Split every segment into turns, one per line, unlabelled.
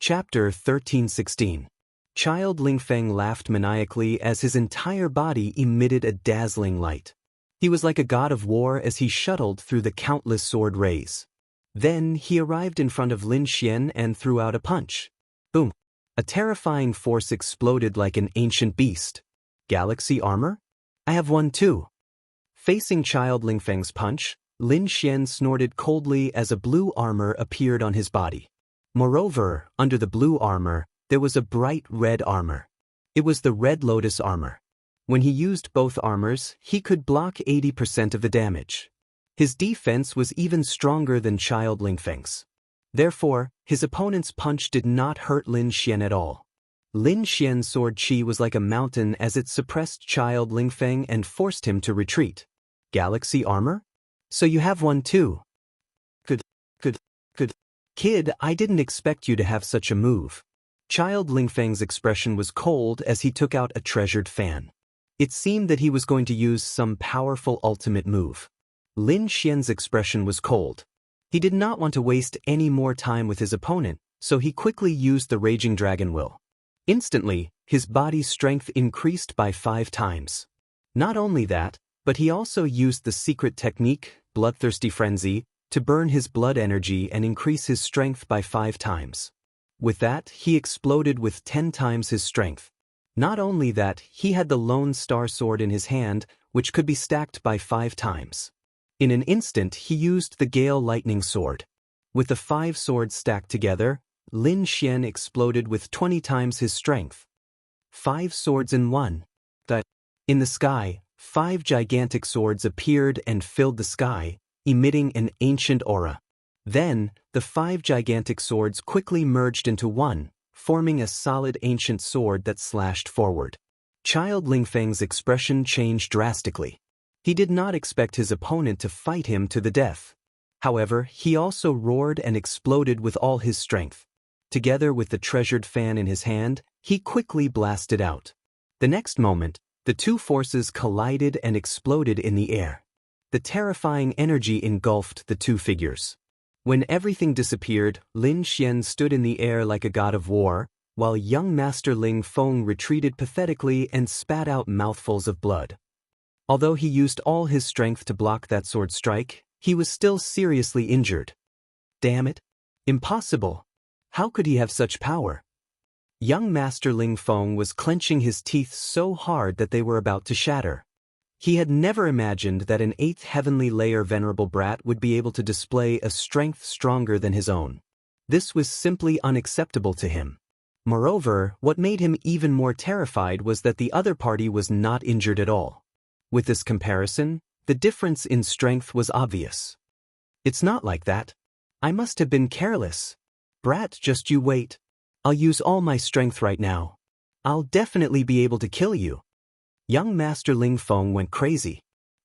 Chapter 13:16. Child Lingfeng laughed maniacally as his entire body emitted a dazzling light. He was like a god of war as he shuttled through the countless sword rays. Then he arrived in front of Lin Xian and threw out a punch. Boom! A terrifying force exploded like an ancient beast. Galaxy armor? I have one too. Facing Child Lingfeng's punch, Lin Xian snorted coldly as a blue armor appeared on his body. Moreover, under the blue armor, there was a bright red armor. It was the Red Lotus armor. When he used both armors, he could block 80% of the damage. His defense was even stronger than Child Lingfeng's. Therefore, his opponent's punch did not hurt Lin Xian at all. Lin Xian's sword chi was like a mountain as it suppressed Child Lingfeng and forced him to retreat. Galaxy armor? So you have one too. Good. Kid, I didn't expect you to have such a move. Child Lingfeng's expression was cold as he took out a treasured fan. It seemed that he was going to use some powerful ultimate move. Lin Xian's expression was cold. He did not want to waste any more time with his opponent, so he quickly used the Raging Dragon Will. Instantly, his body's strength increased by 5 times. Not only that, but he also used the secret technique, Bloodthirsty Frenzy, to burn his blood energy and increase his strength by 5 times. With that, he exploded with 10 times his strength. Not only that, he had the Lone Star Sword in his hand, which could be stacked by 5 times. In an instant, he used the Gale Lightning Sword. With the 5 swords stacked together, Lin Xian exploded with 20 times his strength. 5 swords in one. In the sky, 5 gigantic swords appeared and filled the sky, emitting an ancient aura. Then, the 5 gigantic swords quickly merged into one, forming a solid ancient sword that slashed forward. Child Lingfeng's expression changed drastically. He did not expect his opponent to fight him to the death. However, he also roared and exploded with all his strength. Together with the treasured fan in his hand, he quickly blasted out. The next moment, the two forces collided and exploded in the air. The terrifying energy engulfed the two figures. When everything disappeared, Lin Xian stood in the air like a god of war, while young Master Ling Feng retreated pathetically and spat out mouthfuls of blood. Although he used all his strength to block that sword strike, he was still seriously injured. Damn it! Impossible! How could he have such power? Young Master Ling Feng was clenching his teeth so hard that they were about to shatter. He had never imagined that an 8th heavenly layer venerable brat would be able to display a strength stronger than his own. This was simply unacceptable to him. Moreover, what made him even more terrified was that the other party was not injured at all. With this comparison, the difference in strength was obvious. It's not like that. I must have been careless. Brat, just you wait. I'll use all my strength right now. I'll definitely be able to kill you. Young Master Ling Feng went crazy.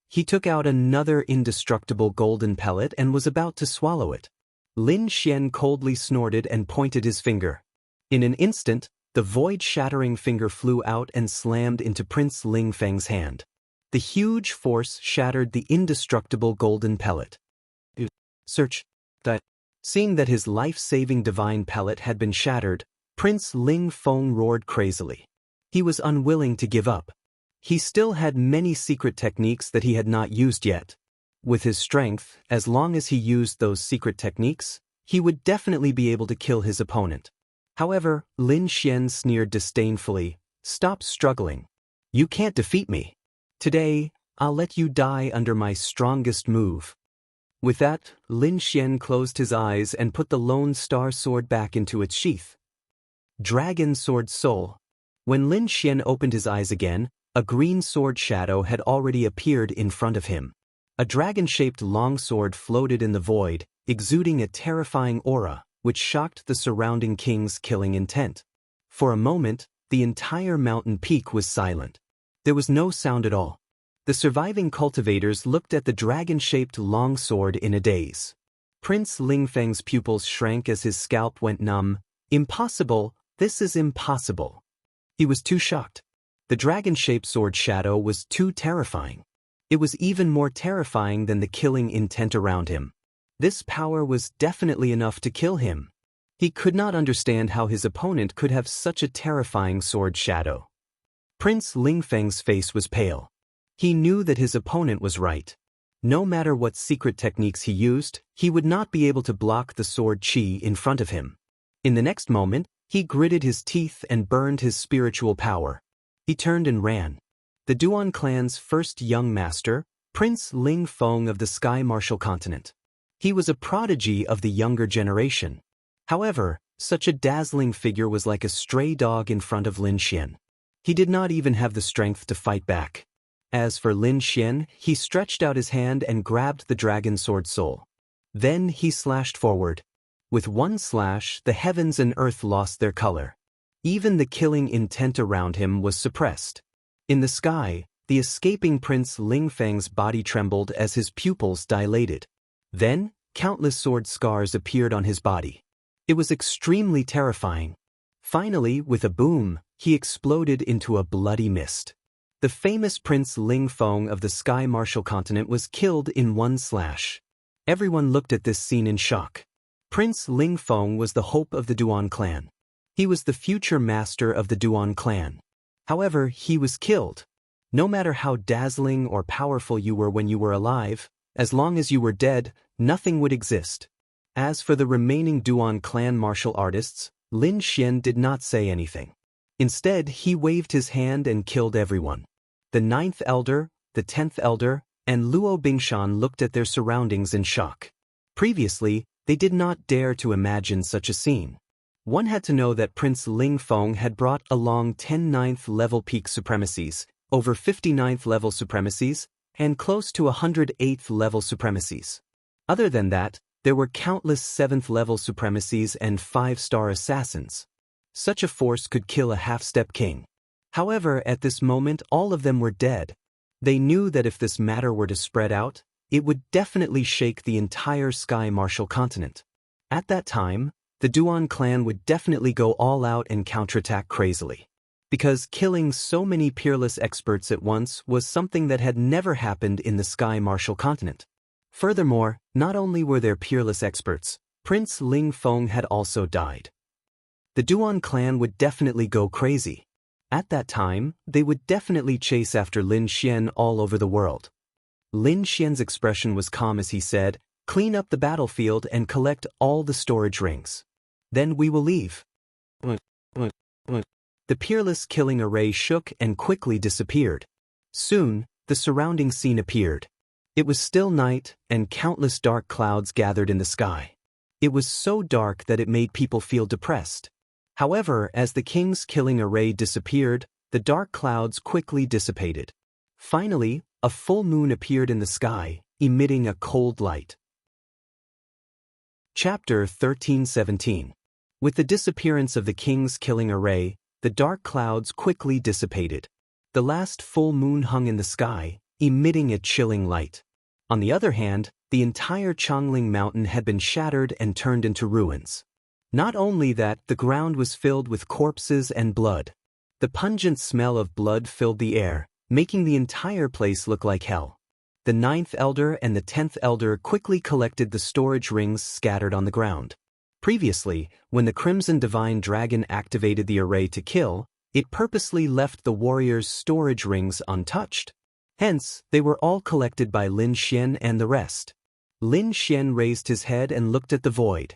He took out another indestructible golden pellet and was about to swallow it. Lin Xian coldly snorted and pointed his finger. In an instant, the void-shattering finger flew out and slammed into Prince Ling Feng's hand. The huge force shattered the indestructible golden pellet. Search. Seeing that his life-saving divine pellet had been shattered, Prince Ling Feng roared crazily. He was unwilling to give up. He still had many secret techniques that he had not used yet. With his strength, as long as he used those secret techniques, he would definitely be able to kill his opponent. However, Lin Xian sneered disdainfully, "Stop struggling. You can't defeat me. Today, I'll let you die under my strongest move." With that, Lin Xian closed his eyes and put the Lone Star Sword back into its sheath. Dragon Sword Soul. When Lin Xian opened his eyes again, a green sword shadow had already appeared in front of him. A dragon-shaped longsword floated in the void, exuding a terrifying aura, which shocked the surrounding king's killing intent. For a moment, the entire mountain peak was silent. There was no sound at all. The surviving cultivators looked at the dragon-shaped longsword in a daze. Prince Lingfeng's pupils shrank as his scalp went numb. Impossible, this is impossible. He was too shocked. The dragon-shaped sword shadow was too terrifying. It was even more terrifying than the killing intent around him. This power was definitely enough to kill him. He could not understand how his opponent could have such a terrifying sword shadow. Prince Lingfeng's face was pale. He knew that his opponent was right. No matter what secret techniques he used, he would not be able to block the sword qi in front of him. In the next moment, he gritted his teeth and burned his spiritual power. He turned and ran. The Duan clan's first young master, Prince Ling Feng of the Sky Martial Continent. He was a prodigy of the younger generation. However, such a dazzling figure was like a stray dog in front of Lin Xian. He did not even have the strength to fight back. As for Lin Xian, he stretched out his hand and grabbed the dragon sword soul. Then he slashed forward. With one slash, the heavens and earth lost their color. Even the killing intent around him was suppressed. In the sky, the escaping Prince Lingfeng's body trembled as his pupils dilated. Then, countless sword scars appeared on his body. It was extremely terrifying. Finally, with a boom, he exploded into a bloody mist. The famous Prince Ling Feng of the Sky Martial Continent was killed in one slash. Everyone looked at this scene in shock. Prince Ling Feng was the hope of the Duan clan. He was the future master of the Duan clan. However, he was killed. No matter how dazzling or powerful you were when you were alive, as long as you were dead, nothing would exist. As for the remaining Duan clan martial artists, Lin Xian did not say anything. Instead, he waved his hand and killed everyone. The 9th elder, the 10th elder, and Luo Bingshan looked at their surroundings in shock. Previously, they did not dare to imagine such a scene. One had to know that Prince Ling Feng had brought along 10 9th level peak supremacies, over 50 9th level supremacies, and close to 100 8th level supremacies. Other than that, there were countless 7th level supremacies and 5-star assassins. Such a force could kill a half-step king. However, at this moment all of them were dead. They knew that if this matter were to spread out, it would definitely shake the entire Sky Martial Continent. At that time, the Duan clan would definitely go all out and counterattack crazily. Because killing so many peerless experts at once was something that had never happened in the Sky Martial Continent. Furthermore, not only were there peerless experts, Prince Ling Feng had also died. The Duan clan would definitely go crazy. At that time, they would definitely chase after Lin Xian all over the world. Lin Xian's expression was calm as he said, "Clean up the battlefield and collect all the storage rings. Then we will leave." The peerless killing array shook and quickly disappeared. Soon, the surrounding scene appeared. It was still night, and countless dark clouds gathered in the sky. It was so dark that it made people feel depressed. However, as the king's killing array disappeared, the dark clouds quickly dissipated. Finally, a full moon appeared in the sky, emitting a cold light. Chapter 13:17. With the disappearance of the king's killing array, the dark clouds quickly dissipated. The last full moon hung in the sky, emitting a chilling light. On the other hand, the entire Changling Mountain had been shattered and turned into ruins. Not only that, the ground was filled with corpses and blood. The pungent smell of blood filled the air, making the entire place look like hell. The 9th elder and the 10th elder quickly collected the storage rings scattered on the ground. Previously, when the Crimson Divine Dragon activated the array to kill, it purposely left the warriors' storage rings untouched. Hence, they were all collected by Lin Xian and the rest. Lin Xian raised his head and looked at the void.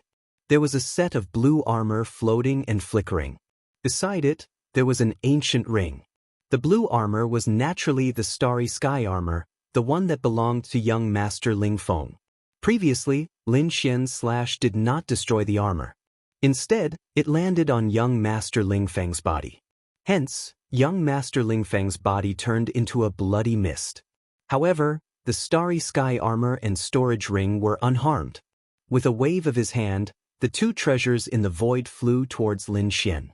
There was a set of blue armor floating and flickering. Beside it, there was an ancient ring. The blue armor was naturally the Starry Sky armor, the one that belonged to young Master Ling Feng. Previously, Lin Xian's slash did not destroy the armor. Instead, it landed on young Master Ling Feng's body. Hence, young Master Ling Feng's body turned into a bloody mist. However, the Starry Sky armor and storage ring were unharmed. With a wave of his hand, the two treasures in the void flew towards Lin Xian.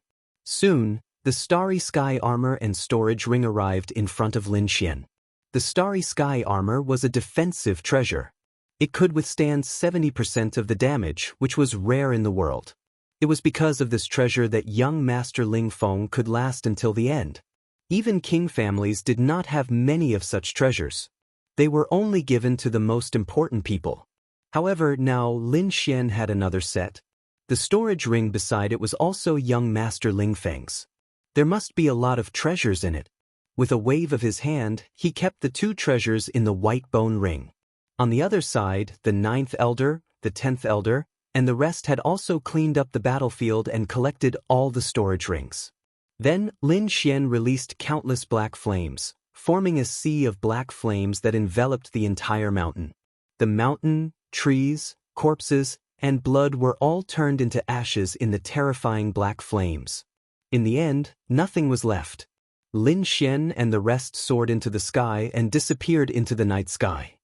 Soon, the Starry Sky armor and storage ring arrived in front of Lin Xian. The Starry Sky armor was a defensive treasure. It could withstand 70% of the damage, which was rare in the world. It was because of this treasure that young Master Ling Feng could last until the end. Even king families did not have many of such treasures. They were only given to the most important people. However, now Lin Xian had another set. The storage ring beside it was also young Master Lingfeng's. There must be a lot of treasures in it. With a wave of his hand, he kept the 2 treasures in the white bone ring. On the other side, the 9th elder, the 10th elder, and the rest had also cleaned up the battlefield and collected all the storage rings. Then, Lin Xian released countless black flames, forming a sea of black flames that enveloped the entire mountain. The mountain, trees, corpses, and blood were all turned into ashes in the terrifying black flames. In the end, nothing was left. Lin Xian and the rest soared into the sky and disappeared into the night sky.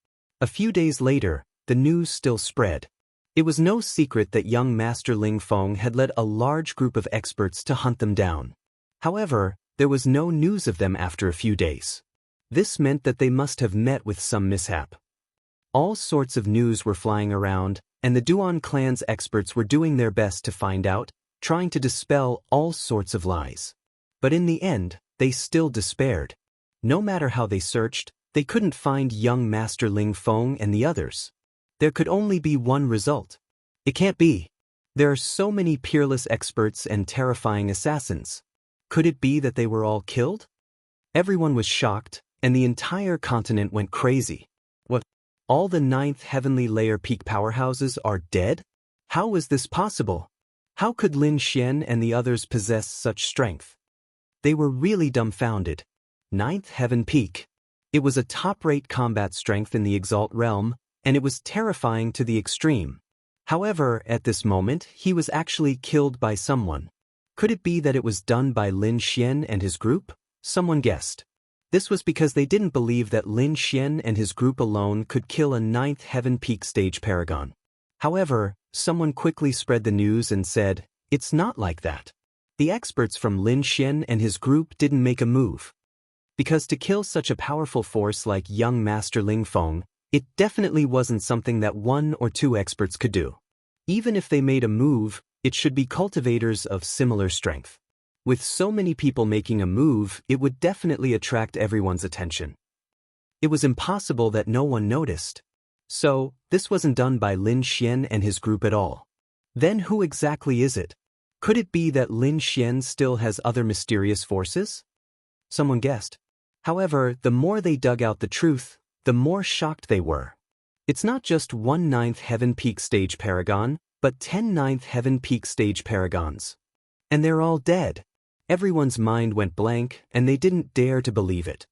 A few days later, the news still spread. It was no secret that young Master Lingfeng had led a large group of experts to hunt them down. However, there was no news of them after a few days. This meant that they must have met with some mishap. All sorts of news were flying around, and the Duan clan's experts were doing their best to find out, trying to dispel all sorts of lies. But in the end, they still despaired. No matter how they searched, they couldn't find young Master Lingfeng and the others. There could only be one result. It can't be. There are so many peerless experts and terrifying assassins. Could it be that they were all killed? Everyone was shocked, and the entire continent went crazy. What? All the 9th heavenly layer peak powerhouses are dead? How was this possible? How could Lin Xian and the others possess such strength? They were really dumbfounded. 9th heaven peak. It was a top-rate combat strength in the Exalt realm, and it was terrifying to the extreme. However, at this moment, he was actually killed by someone. Could it be that it was done by Lin Xian and his group? Someone guessed. This was because they didn't believe that Lin Xian and his group alone could kill a 9th heaven peak stage paragon. However, someone quickly spread the news and said, "It's not like that." The experts from Lin Xian and his group didn't make a move. Because to kill such a powerful force like young Master Lingfeng, it definitely wasn't something that 1 or 2 experts could do. Even if they made a move, it should be cultivators of similar strength. With so many people making a move, it would definitely attract everyone's attention. It was impossible that no one noticed. So, this wasn't done by Lin Xian and his group at all. Then who exactly is it? Could it be that Lin Xian still has other mysterious forces? Someone guessed. However, the more they dug out the truth, the more shocked they were. It's not just 1 9th heaven peak stage paragon, but 10 9th heaven peak stage paragons. And they're all dead. Everyone's mind went blank, and they didn't dare to believe it.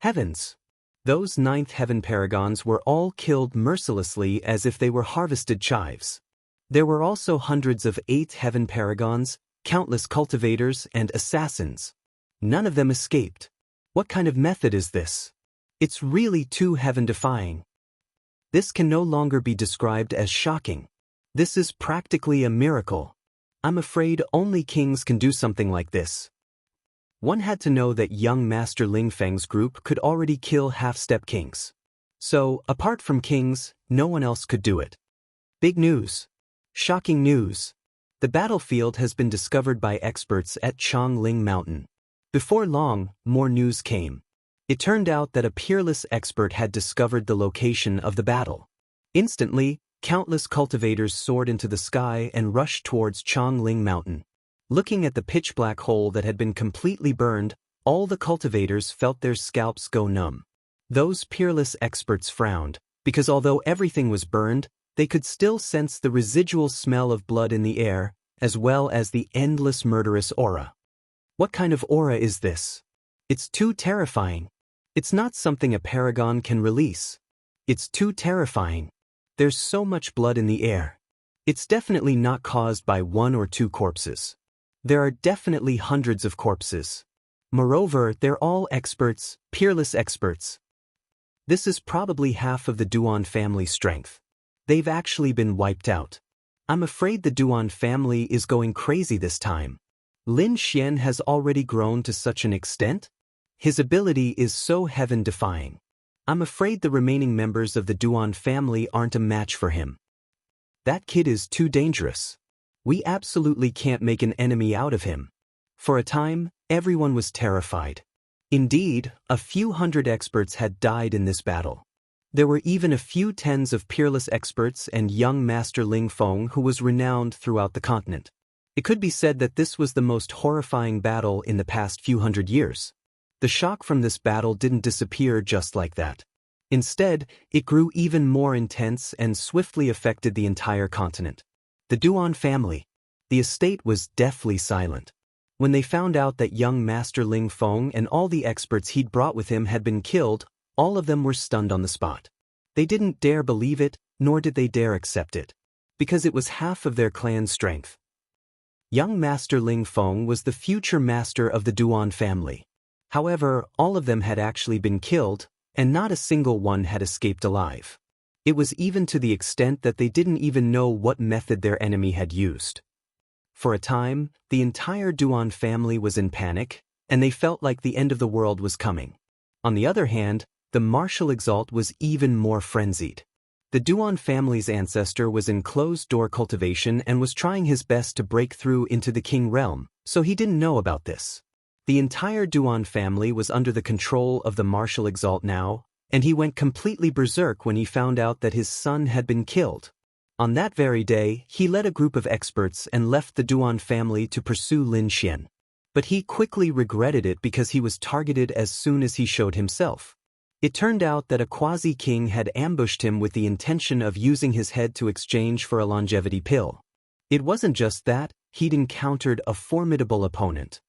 Heavens! Those 9th heaven paragons were all killed mercilessly as if they were harvested chives. There were also hundreds of 8th heaven paragons, countless cultivators, and assassins. None of them escaped. What kind of method is this? It's really too heaven-defying. This can no longer be described as shocking. This is practically a miracle. I'm afraid only kings can do something like this. One had to know that young Master Lingfeng's group could already kill half-step kings. So, apart from kings, no one else could do it. Big news. Shocking news. The battlefield has been discovered by experts at Chongling Mountain. Before long, more news came. It turned out that a peerless expert had discovered the location of the battle. Instantly, countless cultivators soared into the sky and rushed towards Chongling Mountain. Looking at the pitch-black hole that had been completely burned, all the cultivators felt their scalps go numb. Those peerless experts frowned, because although everything was burned, they could still sense the residual smell of blood in the air, as well as the endless murderous aura. What kind of aura is this? It's too terrifying. It's not something a paragon can release. It's too terrifying. There's so much blood in the air. It's definitely not caused by 1 or 2 corpses. There are definitely hundreds of corpses. Moreover, they're all experts, peerless experts. This is probably half of the Duan family's strength. They've actually been wiped out. I'm afraid the Duan family is going crazy this time. Lin Xian has already grown to such an extent? His ability is so heaven-defying. I'm afraid the remaining members of the Duan family aren't a match for him. That kid is too dangerous. We absolutely can't make an enemy out of him. For a time, everyone was terrified. Indeed, a few hundred experts had died in this battle. There were even a few tens of peerless experts and young Master Ling Feng who was renowned throughout the continent. It could be said that this was the most horrifying battle in the past few hundred years. The shock from this battle didn't disappear just like that. Instead, it grew even more intense and swiftly affected the entire continent. The Duan family. The estate was deathly silent. When they found out that young Master Ling Feng and all the experts he'd brought with him had been killed, all of them were stunned on the spot. They didn't dare believe it, nor did they dare accept it. Because it was half of their clan's strength. Young Master Ling Feng was the future master of the Duan family. However, all of them had actually been killed, and not a single one had escaped alive. It was even to the extent that they didn't even know what method their enemy had used. For a time, the entire Duan family was in panic, and they felt like the end of the world was coming. On the other hand, the martial exalt was even more frenzied. The Duan family's ancestor was in closed-door cultivation and was trying his best to break through into the king realm, so he didn't know about this. The entire Duan family was under the control of the martial exalt now, and he went completely berserk when he found out that his son had been killed. On that very day, he led a group of experts and left the Duan family to pursue Lin Xian. But he quickly regretted it because he was targeted as soon as he showed himself. It turned out that a quasi-king had ambushed him with the intention of using his head to exchange for a longevity pill. It wasn't just that, he'd encountered a formidable opponent.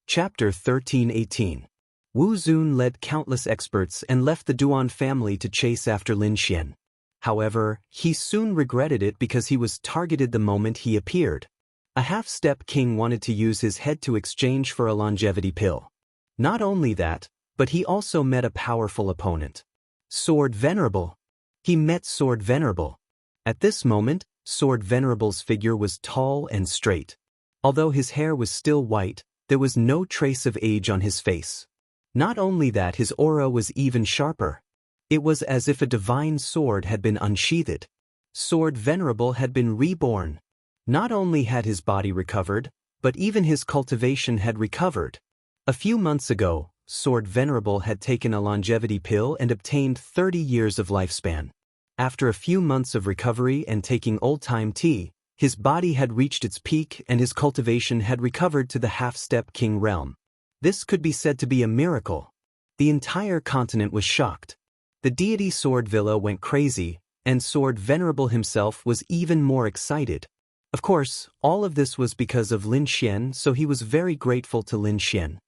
Chapter 13-18. Wu Zun led countless experts and left the Duan family to chase after Lin Xian. However, he soon regretted it because he was targeted the moment he appeared. A half-step king wanted to use his head to exchange for a longevity pill. Not only that, but he also met a powerful opponent. Sword Venerable. He met Sword Venerable. At this moment, Sword Venerable's figure was tall and straight. Although his hair was still white, there was no trace of age on his face. Not only that, his aura was even sharper. It was as if a divine sword had been unsheathed. Sword Venerable had been reborn. Not only had his body recovered, but even his cultivation had recovered. A few months ago, Sword Venerable had taken a longevity pill and obtained 30 years of lifespan. After a few months of recovery and taking old-time tea, his body had reached its peak and his cultivation had recovered to the half-step king realm. This could be said to be a miracle. The entire continent was shocked. The Deity Sword Villa went crazy, and Sword Venerable himself was even more excited. Of course, all of this was because of Lin Xian, so he was very grateful to Lin Xian.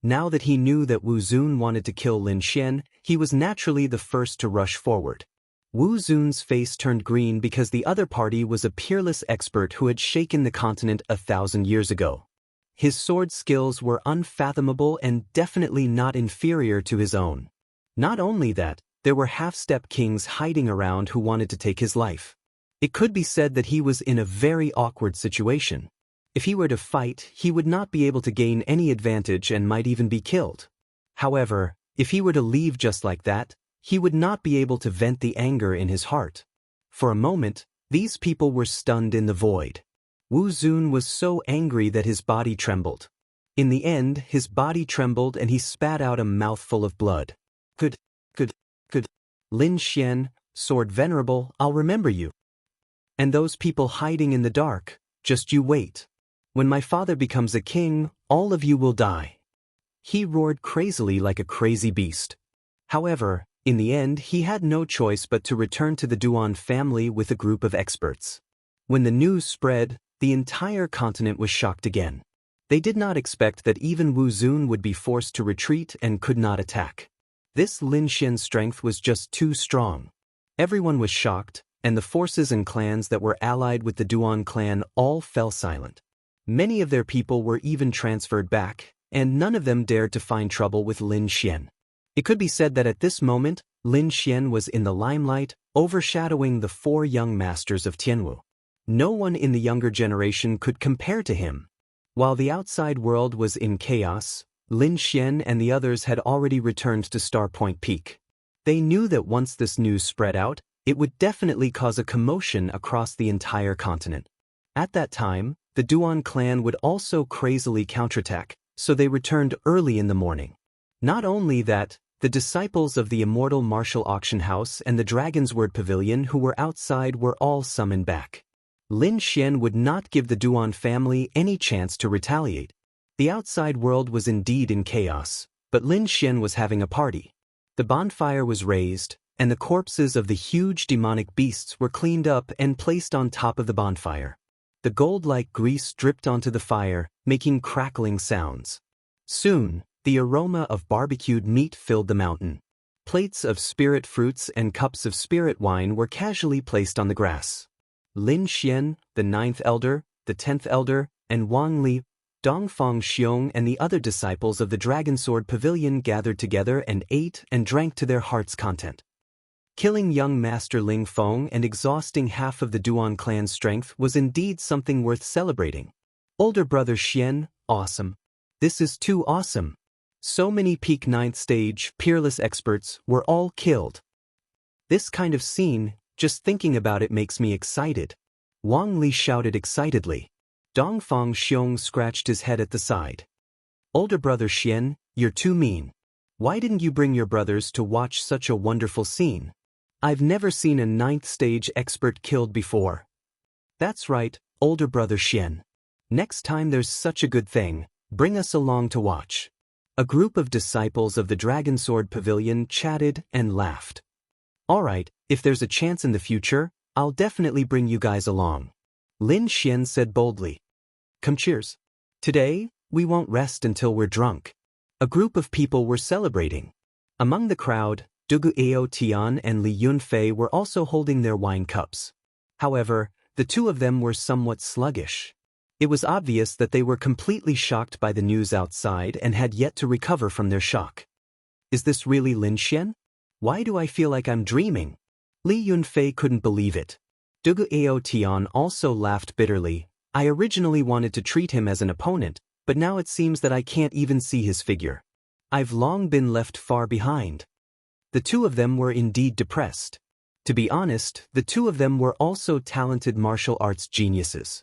Now that he knew that Wu Zun wanted to kill Lin Xian, he was naturally the first to rush forward. Wu Zun's face turned green because the other party was a peerless expert who had shaken the continent 1,000 years ago. His sword skills were unfathomable and definitely not inferior to his own. Not only that, there were half-step kings hiding around who wanted to take his life. It could be said that he was in a very awkward situation. If he were to fight, he would not be able to gain any advantage and might even be killed. However, if he were to leave just like that, he would not be able to vent the anger in his heart. For a moment, these people were stunned in the void. Wu Zun was so angry that his body trembled. In the end, his body trembled and he spat out a mouthful of blood. Good. Lin Xian, Sword Venerable, I'll remember you. And those people hiding in the dark, just you wait. When my father becomes a king, all of you will die. He roared crazily like a crazy beast. However, in the end, he had no choice but to return to the Duan family with a group of experts. When the news spread, the entire continent was shocked again. They did not expect that even Wu Zun would be forced to retreat and could not attack. This Lin Xian's strength was just too strong. Everyone was shocked, and the forces and clans that were allied with the Duan clan all fell silent. Many of their people were even transferred back, and none of them dared to find trouble with Lin Xian. It could be said that at this moment, Lin Xian was in the limelight, overshadowing the 4 young masters of Tianwu. No one in the younger generation could compare to him. While the outside world was in chaos, Lin Xian and the others had already returned to Star Point Peak. They knew that once this news spread out, it would definitely cause a commotion across the entire continent. At that time, the Duan clan would also crazily counterattack, so they returned early in the morning. Not only that, The disciples of the immortal martial auction house and the Dragon's Word Pavilion who were outside were all summoned back. Lin Xian would not give the Duan family any chance to retaliate. The outside world was indeed in chaos, but Lin Xian was having a party. The bonfire was raised, and the corpses of the huge demonic beasts were cleaned up and placed on top of the bonfire. The gold-like grease dripped onto the fire, making crackling sounds. Soon, the aroma of barbecued meat filled the mountain. Plates of spirit fruits and cups of spirit wine were casually placed on the grass. Lin Xian, the 9th elder, the 10th elder, and Wang Li, Dongfang Xiong and the other disciples of the Dragon Sword Pavilion gathered together and ate and drank to their heart's content. Killing young Master Ling Feng and exhausting half of the Duan clan's strength was indeed something worth celebrating. Older brother Xian, awesome. This is too awesome. So many peak 9th stage, peerless experts were all killed. This kind of scene, just thinking about it makes me excited. Wang Li shouted excitedly. Dongfang Xiong scratched his head at the side. Older brother Xian, you're too mean. Why didn't you bring your brothers to watch such a wonderful scene? I've never seen a 9th stage expert killed before. That's right, older brother Xian. Next time there's such a good thing, bring us along to watch. A group of disciples of the Dragon Sword Pavilion chatted and laughed. Alright, if there's a chance in the future, I'll definitely bring you guys along. Lin Xian said boldly. Come cheers. Today, we won't rest until we're drunk. A group of people were celebrating. Among the crowd, Dugu Ao Tian and Li Yunfei were also holding their wine cups. However, the two of them were somewhat sluggish. It was obvious that they were completely shocked by the news outside and had yet to recover from their shock. Is this really Lin Xian? Why do I feel like I'm dreaming? Li Yunfei couldn't believe it. Dugu Ao Tian also laughed bitterly. I originally wanted to treat him as an opponent, but now it seems that I can't even see his figure. I've long been left far behind. The two of them were indeed depressed. To be honest, the two of them were also talented martial arts geniuses.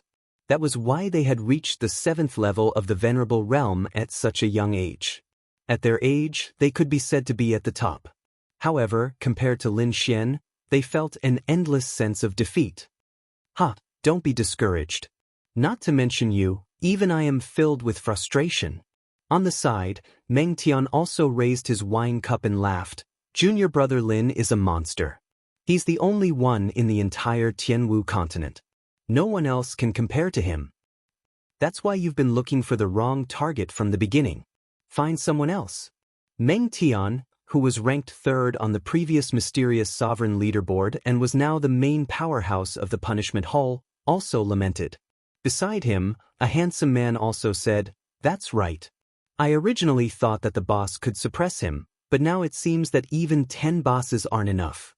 That was why they had reached the 7th level of the Venerable Realm at such a young age. At their age, they could be said to be at the top. However, compared to Lin Xian, they felt an endless sense of defeat. Don't be discouraged. Not to mention you, even I am filled with frustration. On the side, Meng Tian also raised his wine cup and laughed. Junior brother Lin is a monster. He's the only one in the entire Tianwu continent. No one else can compare to him. That's why you've been looking for the wrong target from the beginning. Find someone else. Meng Tian, who was ranked 3rd on the previous mysterious sovereign leaderboard and was now the main powerhouse of the punishment hall, also lamented. Beside him, a handsome man also said, That's right. I originally thought that the boss could suppress him, but now it seems that even 10 bosses aren't enough.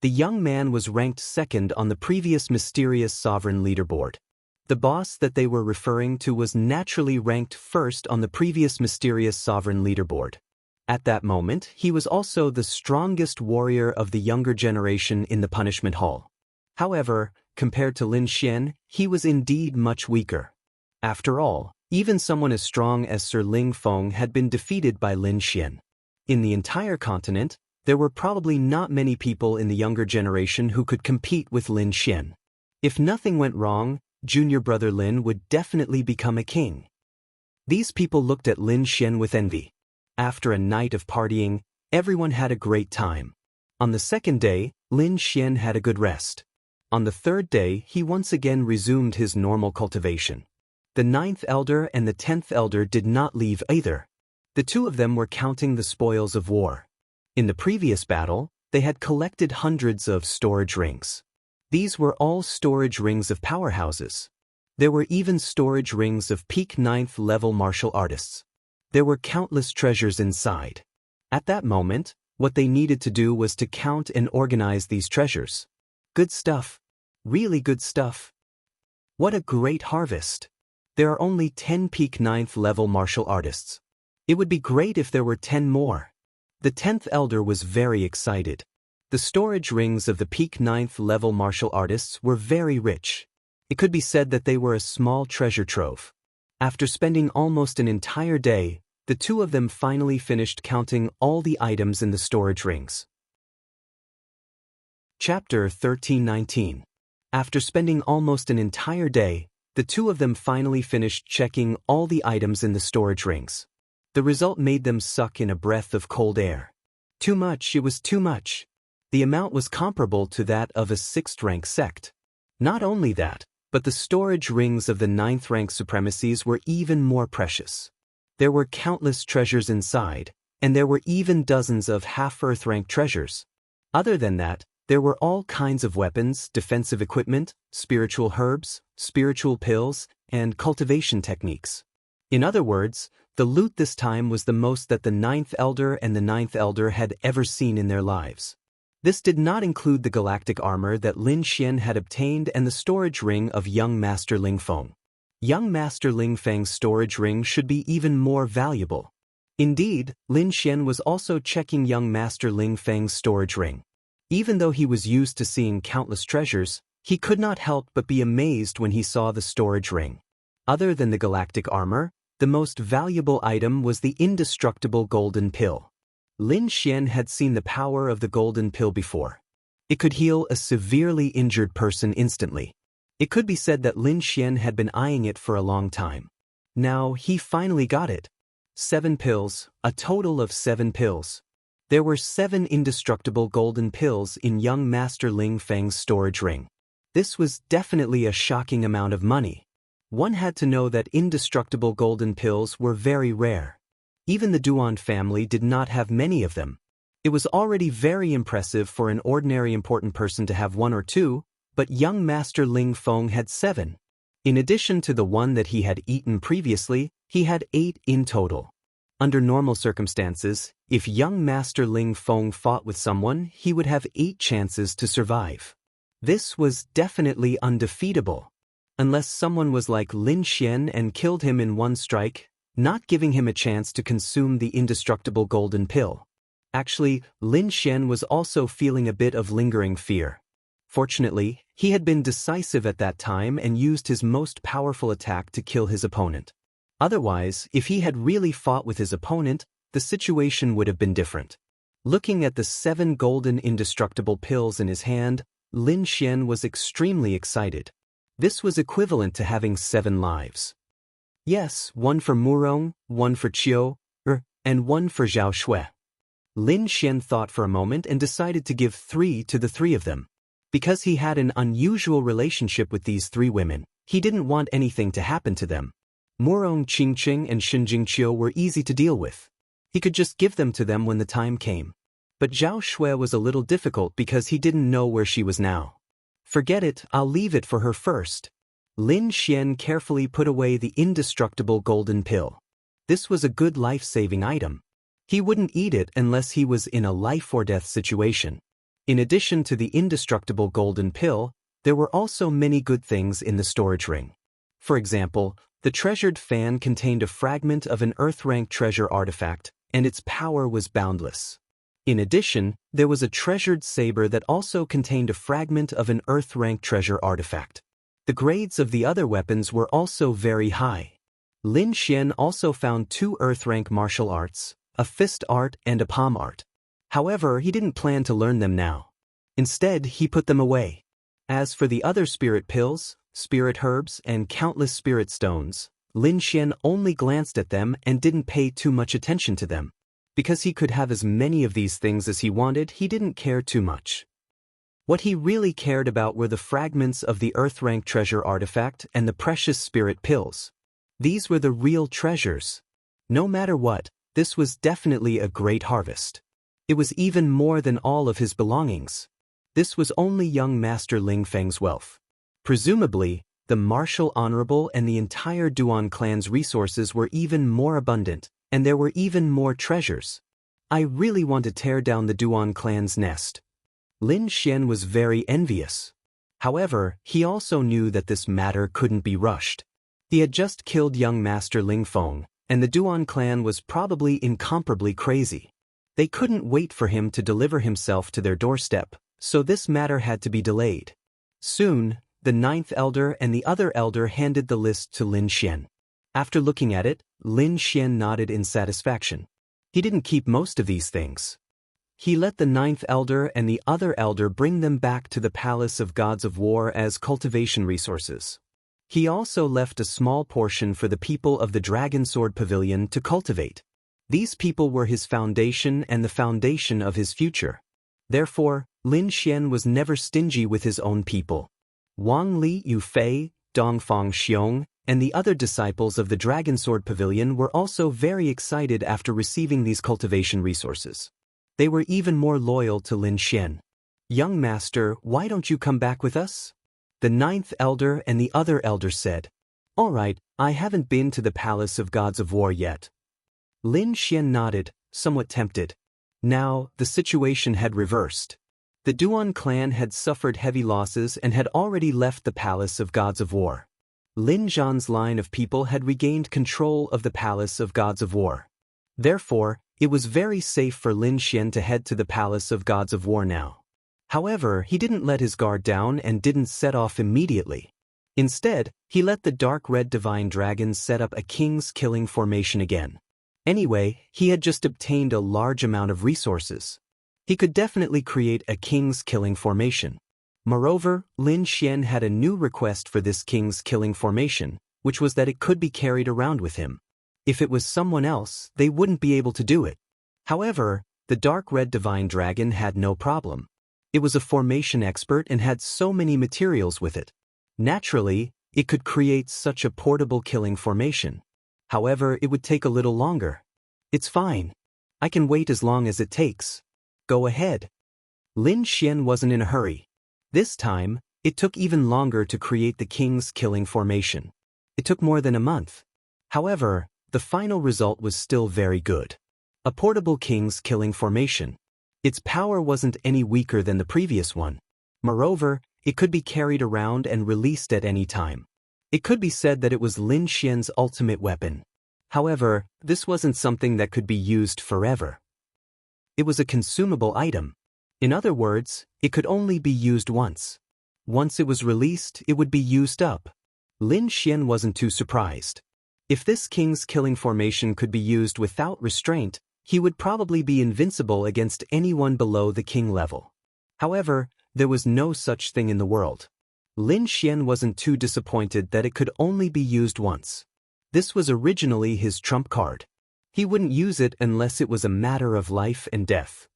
The young man was ranked 2nd on the previous mysterious sovereign leaderboard. The boss that they were referring to was naturally ranked 1st on the previous mysterious sovereign leaderboard. At that moment, he was also the strongest warrior of the younger generation in the punishment hall. However, compared to Lin Xian, he was indeed much weaker. After all, even someone as strong as Sir Ling Feng had been defeated by Lin Xian. In the entire continent, there were probably not many people in the younger generation who could compete with Lin Xian. If nothing went wrong, junior brother Lin would definitely become a king. These people looked at Lin Xian with envy. After a night of partying, everyone had a great time. On the 2nd day, Lin Xian had a good rest. On the 3rd day, he once again resumed his normal cultivation. The 9th elder and the 10th elder did not leave either. The two of them were counting the spoils of war. In the previous battle, they had collected hundreds of storage rings. These were all storage rings of powerhouses. There were even storage rings of peak 9th level martial artists. There were countless treasures inside. At that moment, what they needed to do was to count and organize these treasures. Good stuff. Really good stuff. What a great harvest. There are only 10 peak 9th level martial artists. It would be great if there were 10 more. The 10th elder was very excited. The storage rings of the peak 9th level martial artists were very rich. It could be said that they were a small treasure trove. After spending almost an entire day, the two of them finally finished counting all the items in the storage rings. Chapter 1319. After spending almost an entire day, the two of them finally finished checking all the items in the storage rings. The result made them suck in a breath of cold air. Too much, it was too much. The amount was comparable to that of a 6th-rank sect. Not only that, but the storage rings of the 9th-rank supremacies were even more precious. There were countless treasures inside, and there were even dozens of half-Earth-rank treasures. Other than that, there were all kinds of weapons, defensive equipment, spiritual herbs, spiritual pills, and cultivation techniques. In other words, the loot this time was the most that the 9th Elder and the 9th Elder had ever seen in their lives. This did not include the galactic armor that Lin Xian had obtained and the storage ring of young Master Ling Feng. Young Master Ling Feng's storage ring should be even more valuable. Indeed, Lin Xian was also checking young Master Ling Feng's storage ring. Even though he was used to seeing countless treasures, he could not help but be amazed when he saw the storage ring. Other than the galactic armor, the most valuable item was the indestructible golden pill. Lin Xian had seen the power of the golden pill before. It could heal a severely injured person instantly. It could be said that Lin Xian had been eyeing it for a long time. Now he finally got it. 7 pills, a total of 7 pills. There were 7 indestructible golden pills in young Master Ling Feng's storage ring. This was definitely a shocking amount of money. One had to know that indestructible golden pills were very rare. Even the Duan family did not have many of them. It was already very impressive for an ordinary important person to have 1 or 2, but young Master Ling Feng had 7. In addition to the one that he had eaten previously, he had 8 in total. Under normal circumstances, if young Master Ling Feng fought with someone, he would have 8 chances to survive. This was definitely undefeatable. Unless someone was like Lin Xian and killed him in one strike, not giving him a chance to consume the indestructible golden pill. Actually, Lin Xian was also feeling a bit of lingering fear. Fortunately, he had been decisive at that time and used his most powerful attack to kill his opponent. Otherwise, if he had really fought with his opponent, the situation would have been different. Looking at the 7 golden indestructible pills in his hand, Lin Xian was extremely excited. This was equivalent to having 7 lives. Yes, 1 for Murong, 1 for Qiu, and 1 for Zhao Shui. Lin Xian thought for a moment and decided to give 3 to the 3 of them. Because he had an unusual relationship with these 3 women, he didn't want anything to happen to them. Murong Qingqing and Shinjing Qiu were easy to deal with. He could just give them to them when the time came. But Zhao Shui was a little difficult because he didn't know where she was now. Forget it, I'll leave it for her first. Lin Xian carefully put away the indestructible golden pill. This was a good life-saving item. He wouldn't eat it unless he was in a life-or-death situation. In addition to the indestructible golden pill, there were also many good things in the storage ring. For example, the treasured fan contained a fragment of an Earth-rank treasure artifact, and its power was boundless. In addition, there was a treasured saber that also contained a fragment of an Earth-rank treasure artifact. The grades of the other weapons were also very high. Lin Xian also found 2 Earth-rank martial arts, a fist art and a palm art. However, he didn't plan to learn them now. Instead, he put them away. As for the other spirit pills, spirit herbs, and countless spirit stones, Lin Xian only glanced at them and didn't pay too much attention to them. Because he could have as many of these things as he wanted, he didn't care too much. What he really cared about were the fragments of the Earth-rank treasure artifact and the precious spirit pills. These were the real treasures. No matter what, this was definitely a great harvest. It was even more than all of his belongings. This was only young Master Ling Feng's wealth. Presumably, the martial honorable and the entire Duan clan's resources were even more abundant, and there were even more treasures. I really want to tear down the Duan clan's nest. Lin Xian was very envious. However, he also knew that this matter couldn't be rushed. He had just killed young Master Ling Feng, and the Duan clan was probably incomparably crazy. They couldn't wait for him to deliver himself to their doorstep, so this matter had to be delayed. Soon, the 9th Elder and the other elder handed the list to Lin Xian. After looking at it, Lin Xian nodded in satisfaction. He didn't keep most of these things. He let the ninth elder and the other elder bring them back to the Palace of Gods of War as cultivation resources. He also left a small portion for the people of the Dragon Sword Pavilion to cultivate. These people were his foundation and the foundation of his future. Therefore, Lin Xian was never stingy with his own people. Wang Li Yufei, Dongfang Xiong, and the other disciples of the Dragon Sword Pavilion were also very excited after receiving these cultivation resources. They were even more loyal to Lin Xian. "Young master, why don't you come back with us?" The ninth elder and the other elder said. "All right, I haven't been to the Palace of Gods of War yet." Lin Xian nodded, somewhat tempted. Now, the situation had reversed. The Duan clan had suffered heavy losses and had already left the Palace of Gods of War. Lin Zhan's line of people had regained control of the Palace of Gods of War. Therefore, it was very safe for Lin Xian to head to the Palace of Gods of War now. However, he didn't let his guard down and didn't set off immediately. Instead, he let the dark red divine dragon set up a king's killing formation again. Anyway, he had just obtained a large amount of resources. He could definitely create a king's killing formation. Moreover, Lin Xian had a new request for this king's killing formation, which was that it could be carried around with him. If it was someone else, they wouldn't be able to do it. However, the dark red divine dragon had no problem. It was a formation expert and had so many materials with it. Naturally, it could create such a portable killing formation. However, it would take a little longer. "It's fine. I can wait as long as it takes. Go ahead." Lin Xian wasn't in a hurry. This time, it took even longer to create the king's killing formation. It took more than a month. However, the final result was still very good. A portable king's killing formation. Its power wasn't any weaker than the previous one. Moreover, it could be carried around and released at any time. It could be said that it was Lin Xian's ultimate weapon. However, this wasn't something that could be used forever. It was a consumable item. In other words, it could only be used once. Once it was released, it would be used up. Lin Xian wasn't too surprised. If this king's killing formation could be used without restraint, he would probably be invincible against anyone below the king level. However, there was no such thing in the world. Lin Xian wasn't too disappointed that it could only be used once. This was originally his trump card. He wouldn't use it unless it was a matter of life and death.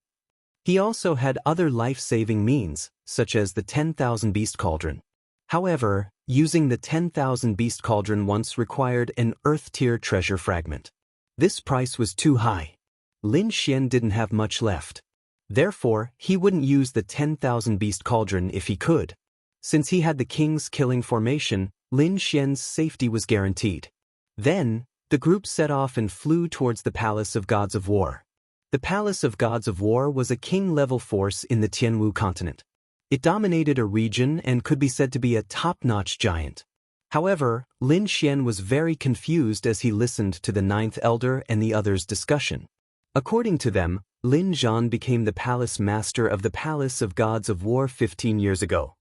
He also had other life-saving means, such as the 10,000 Beast Cauldron. However, using the 10,000 Beast Cauldron once required an Earth-tier treasure fragment. This price was too high. Lin Xian didn't have much left. Therefore, he wouldn't use the 10,000 Beast Cauldron if he could. Since he had the king's killing formation, Lin Xian's safety was guaranteed. Then, the group set off and flew towards the Palace of Gods of War. The Palace of Gods of War was a king-level force in the Tianwu continent. It dominated a region and could be said to be a top-notch giant. However, Lin Xian was very confused as he listened to the ninth elder and the others' discussion. According to them, Lin Zhan became the palace master of the Palace of Gods of War 15 years ago.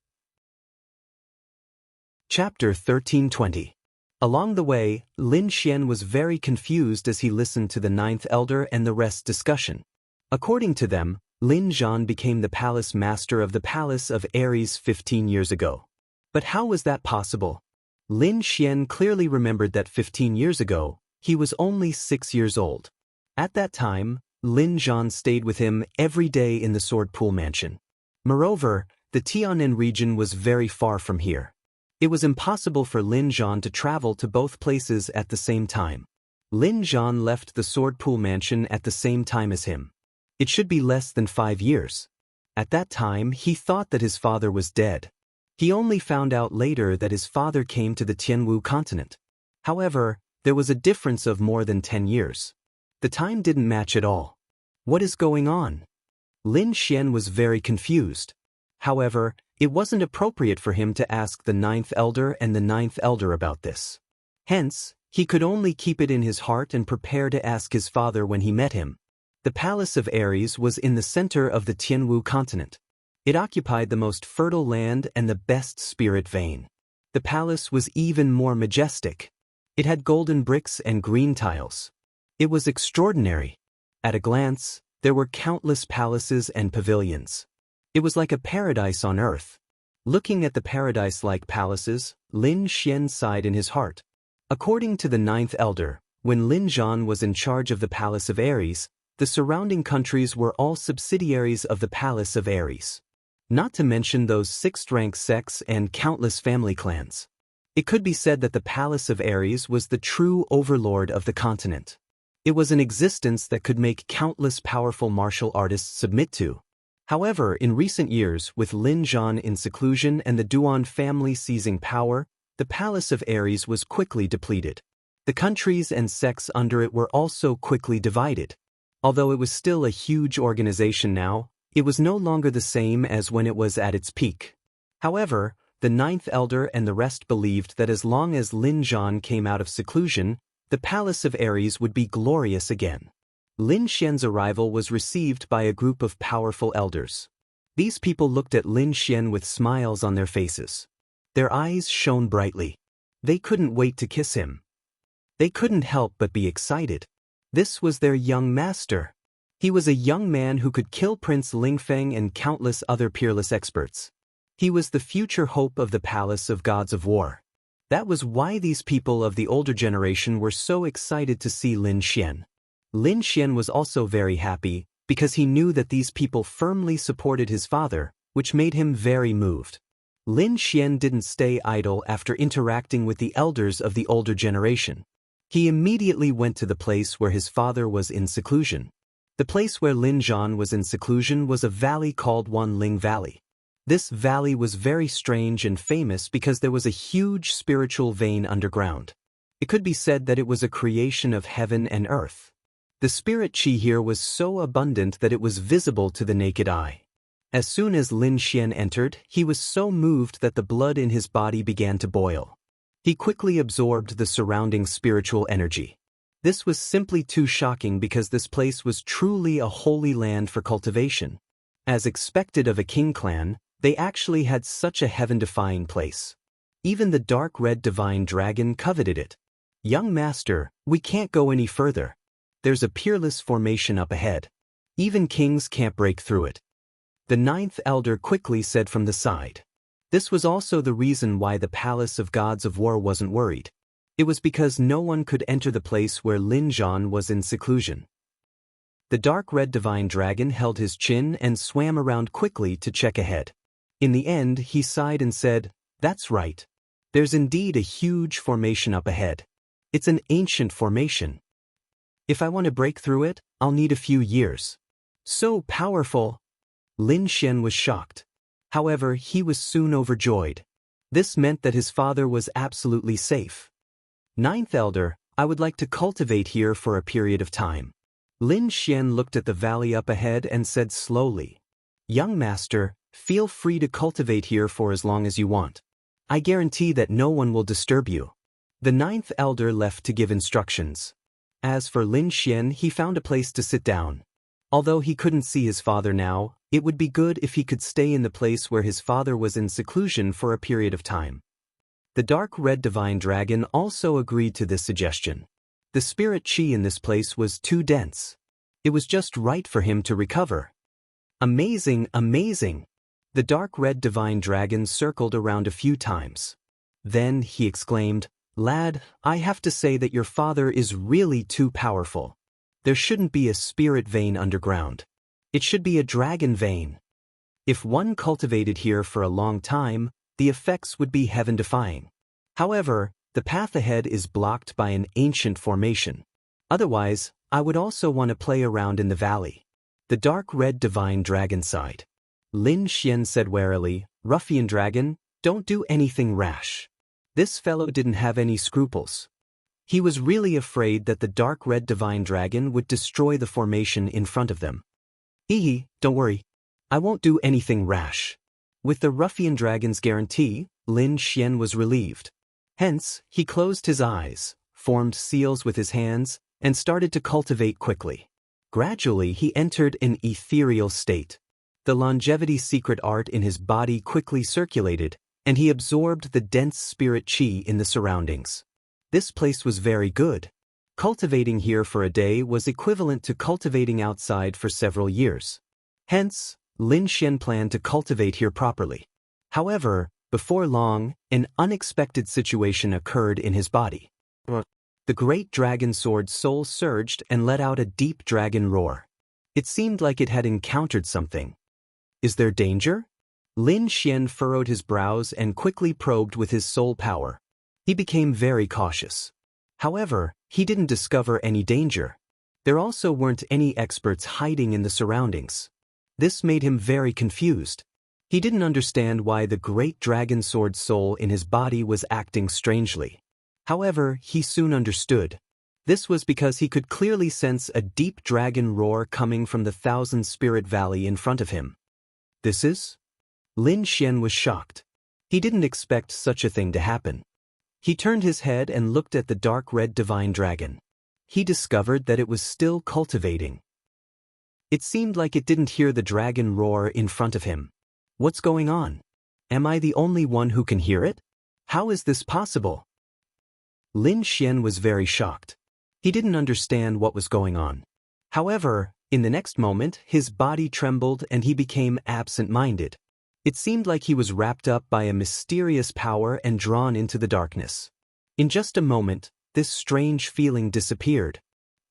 Chapter 1320. Along the way, Lin Xian was very confused as he listened to the ninth elder and the rest's discussion. According to them, Lin Zhan became the palace master of the Palace of Ares 15 years ago. But how was that possible? Lin Xian clearly remembered that 15 years ago, he was only 6 years old. At that time, Lin Zhan stayed with him every day in the Sword Pool Mansion. Moreover, the Tianan region was very far from here. It was impossible for Lin Zhan to travel to both places at the same time. Lin Zhan left the Sword Pool Mansion at the same time as him. It should be less than 5 years. At that time, he thought that his father was dead. He only found out later that his father came to the Tianwu continent. However, there was a difference of more than 10 years. The time didn't match at all. What is going on? Lin Xian was very confused. However, it wasn't appropriate for him to ask the ninth elder and the ninth elder about this. Hence, he could only keep it in his heart and prepare to ask his father when he met him. The Palace of Ares was in the center of the Tianwu continent. It occupied the most fertile land and the best spirit vein. The palace was even more majestic. It had golden bricks and green tiles. It was extraordinary. At a glance, there were countless palaces and pavilions. It was like a paradise on earth. Looking at the paradise-like palaces, Lin Xian sighed in his heart. According to the ninth elder, when Lin Zhan was in charge of the Palace of Ares, the surrounding countries were all subsidiaries of the Palace of Ares. Not to mention those sixth-rank sects and countless family clans. It could be said that the Palace of Ares was the true overlord of the continent. It was an existence that could make countless powerful martial artists submit to. However, in recent years, with Lin Zhan in seclusion and the Duan family seizing power, the Palace of Ares was quickly depleted. The countries and sects under it were also quickly divided. Although it was still a huge organization now, it was no longer the same as when it was at its peak. However, the ninth elder and the rest believed that as long as Lin Zhan came out of seclusion, the Palace of Ares would be glorious again. Lin Xian's arrival was received by a group of powerful elders. These people looked at Lin Xian with smiles on their faces. Their eyes shone brightly. They couldn't wait to kiss him. They couldn't help but be excited. This was their young master. He was a young man who could kill Prince Lingfeng and countless other peerless experts. He was the future hope of the Palace of Gods of War. That was why these people of the older generation were so excited to see Lin Xian. Lin Xian was also very happy, because he knew that these people firmly supported his father, which made him very moved. Lin Xian didn't stay idle after interacting with the elders of the older generation. He immediately went to the place where his father was in seclusion. The place where Lin Zhan was in seclusion was a valley called Wanling Valley. This valley was very strange and famous because there was a huge spiritual vein underground. It could be said that it was a creation of heaven and earth. The spirit qi here was so abundant that it was visible to the naked eye. As soon as Lin Xian entered, he was so moved that the blood in his body began to boil. He quickly absorbed the surrounding spiritual energy. This was simply too shocking because this place was truly a holy land for cultivation. As expected of a king clan, they actually had such a heaven-defying place. Even the dark red divine dragon coveted it. "Young master, we can't go any further. There's a peerless formation up ahead. Even kings can't break through it," the ninth elder quickly said from the side. This was also the reason why the Palace of Gods of War wasn't worried. It was because no one could enter the place where Lin Zhan was in seclusion. The dark red divine dragon held his chin and swam around quickly to check ahead. In the end, he sighed and said, "That's right. There's indeed a huge formation up ahead. It's an ancient formation. If I want to break through it, I'll need a few years." "So powerful!" Lin Xian was shocked. However, he was soon overjoyed. This meant that his father was absolutely safe. "Ninth elder, I would like to cultivate here for a period of time." Lin Xian looked at the valley up ahead and said slowly, "Young master, feel free to cultivate here for as long as you want. I guarantee that no one will disturb you." The ninth elder left to give instructions. As for Lin Xian, he found a place to sit down. Although he couldn't see his father now, it would be good if he could stay in the place where his father was in seclusion for a period of time. The dark red divine dragon also agreed to this suggestion. The spirit qi in this place was too dense. It was just right for him to recover. "Amazing, amazing!" The dark red divine dragon circled around a few times. Then he exclaimed, "Lad, I have to say that your father is really too powerful. There shouldn't be a spirit vein underground. It should be a dragon vein. If one cultivated here for a long time, the effects would be heaven-defying. However, the path ahead is blocked by an ancient formation. Otherwise, I would also want to play around in the valley." The dark red divine dragon sighed. Lin Xian said warily, "Ruffian dragon, don't do anything rash." This fellow didn't have any scruples. He was really afraid that the dark red divine dragon would destroy the formation in front of them. Don't worry. I won't do anything rash." With the ruffian dragon's guarantee, Lin Xian was relieved. Hence, he closed his eyes, formed seals with his hands, and started to cultivate quickly. Gradually, he entered an ethereal state. The longevity secret art in his body quickly circulated, and he absorbed the dense spirit qi in the surroundings. This place was very good. Cultivating here for a day was equivalent to cultivating outside for several years. Hence, Lin Xian planned to cultivate here properly. However, before long, an unexpected situation occurred in his body. The great dragon sword's soul surged and let out a deep dragon roar. It seemed like it had encountered something. Is there danger? Lin Xian furrowed his brows and quickly probed with his soul power. He became very cautious. However, he didn't discover any danger. There also weren't any experts hiding in the surroundings. This made him very confused. He didn't understand why the great dragon sword soul in his body was acting strangely. However, he soon understood. This was because he could clearly sense a deep dragon roar coming from the Thousand Spirit Valley in front of him. This is? Lin Xian was shocked. He didn't expect such a thing to happen. He turned his head and looked at the dark red divine dragon. He discovered that it was still cultivating. It seemed like it didn't hear the dragon roar in front of him. What's going on? Am I the only one who can hear it? How is this possible? Lin Xian was very shocked. He didn't understand what was going on. However, in the next moment, his body trembled and he became absent-minded. It seemed like he was wrapped up by a mysterious power and drawn into the darkness. In just a moment, this strange feeling disappeared.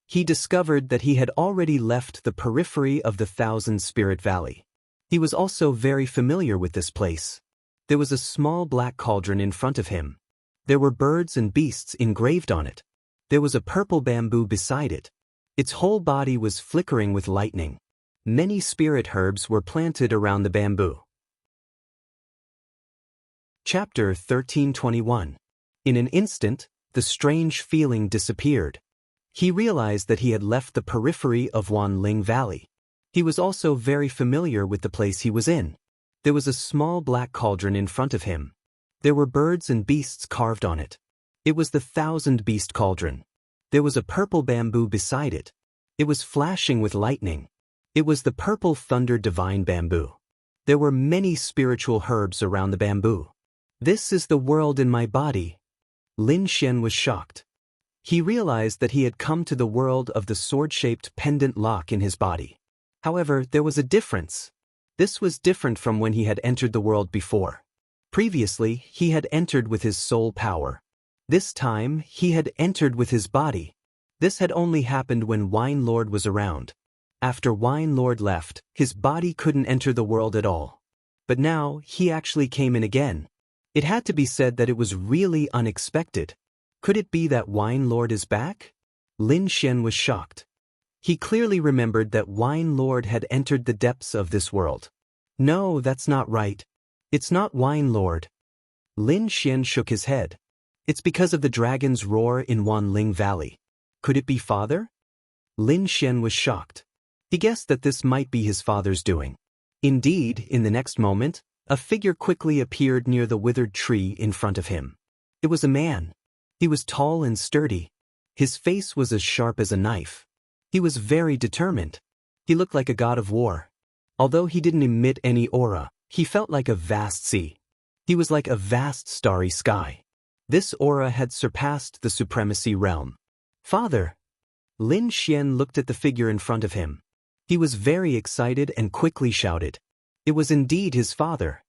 He discovered that he had already left the periphery of the Thousand Spirit Valley. He was also very familiar with this place. There was a small black cauldron in front of him. There were birds and beasts engraved on it. There was a purple bamboo beside it. Its whole body was flickering with lightning. Many spirit herbs were planted around the bamboo. Chapter 1321. In an instant, the strange feeling disappeared. He realized that he had left the periphery of Wanling Valley. He was also very familiar with the place he was in. There was a small black cauldron in front of him. There were birds and beasts carved on it. It was the Thousand Beast Cauldron. There was a purple bamboo beside it. It was flashing with lightning. It was the purple thunder divine bamboo. There were many spiritual herbs around the bamboo. This is the world in my body. Lin Xian was shocked. He realized that he had come to the world of the sword-shaped pendant lock in his body. However, there was a difference. This was different from when he had entered the world before. Previously, he had entered with his soul power. This time, he had entered with his body. This had only happened when Wine Lord was around. After Wine Lord left, his body couldn't enter the world at all. But now, he actually came in again. It had to be said that it was really unexpected. Could it be that Wine Lord is back? Lin Xian was shocked. He clearly remembered that Wine Lord had entered the depths of this world. No, that's not right. It's not Wine Lord. Lin Xian shook his head. It's because of the dragon's roar in Wanling Valley. Could it be father? Lin Xian was shocked. He guessed that this might be his father's doing. Indeed, in the next moment, a figure quickly appeared near the withered tree in front of him. It was a man. He was tall and sturdy. His face was as sharp as a knife. He was very determined. He looked like a god of war. Although he didn't emit any aura, he felt like a vast sea. He was like a vast starry sky. This aura had surpassed the supremacy realm. Father! Lin Xian looked at the figure in front of him. He was very excited and quickly shouted. It was indeed his father.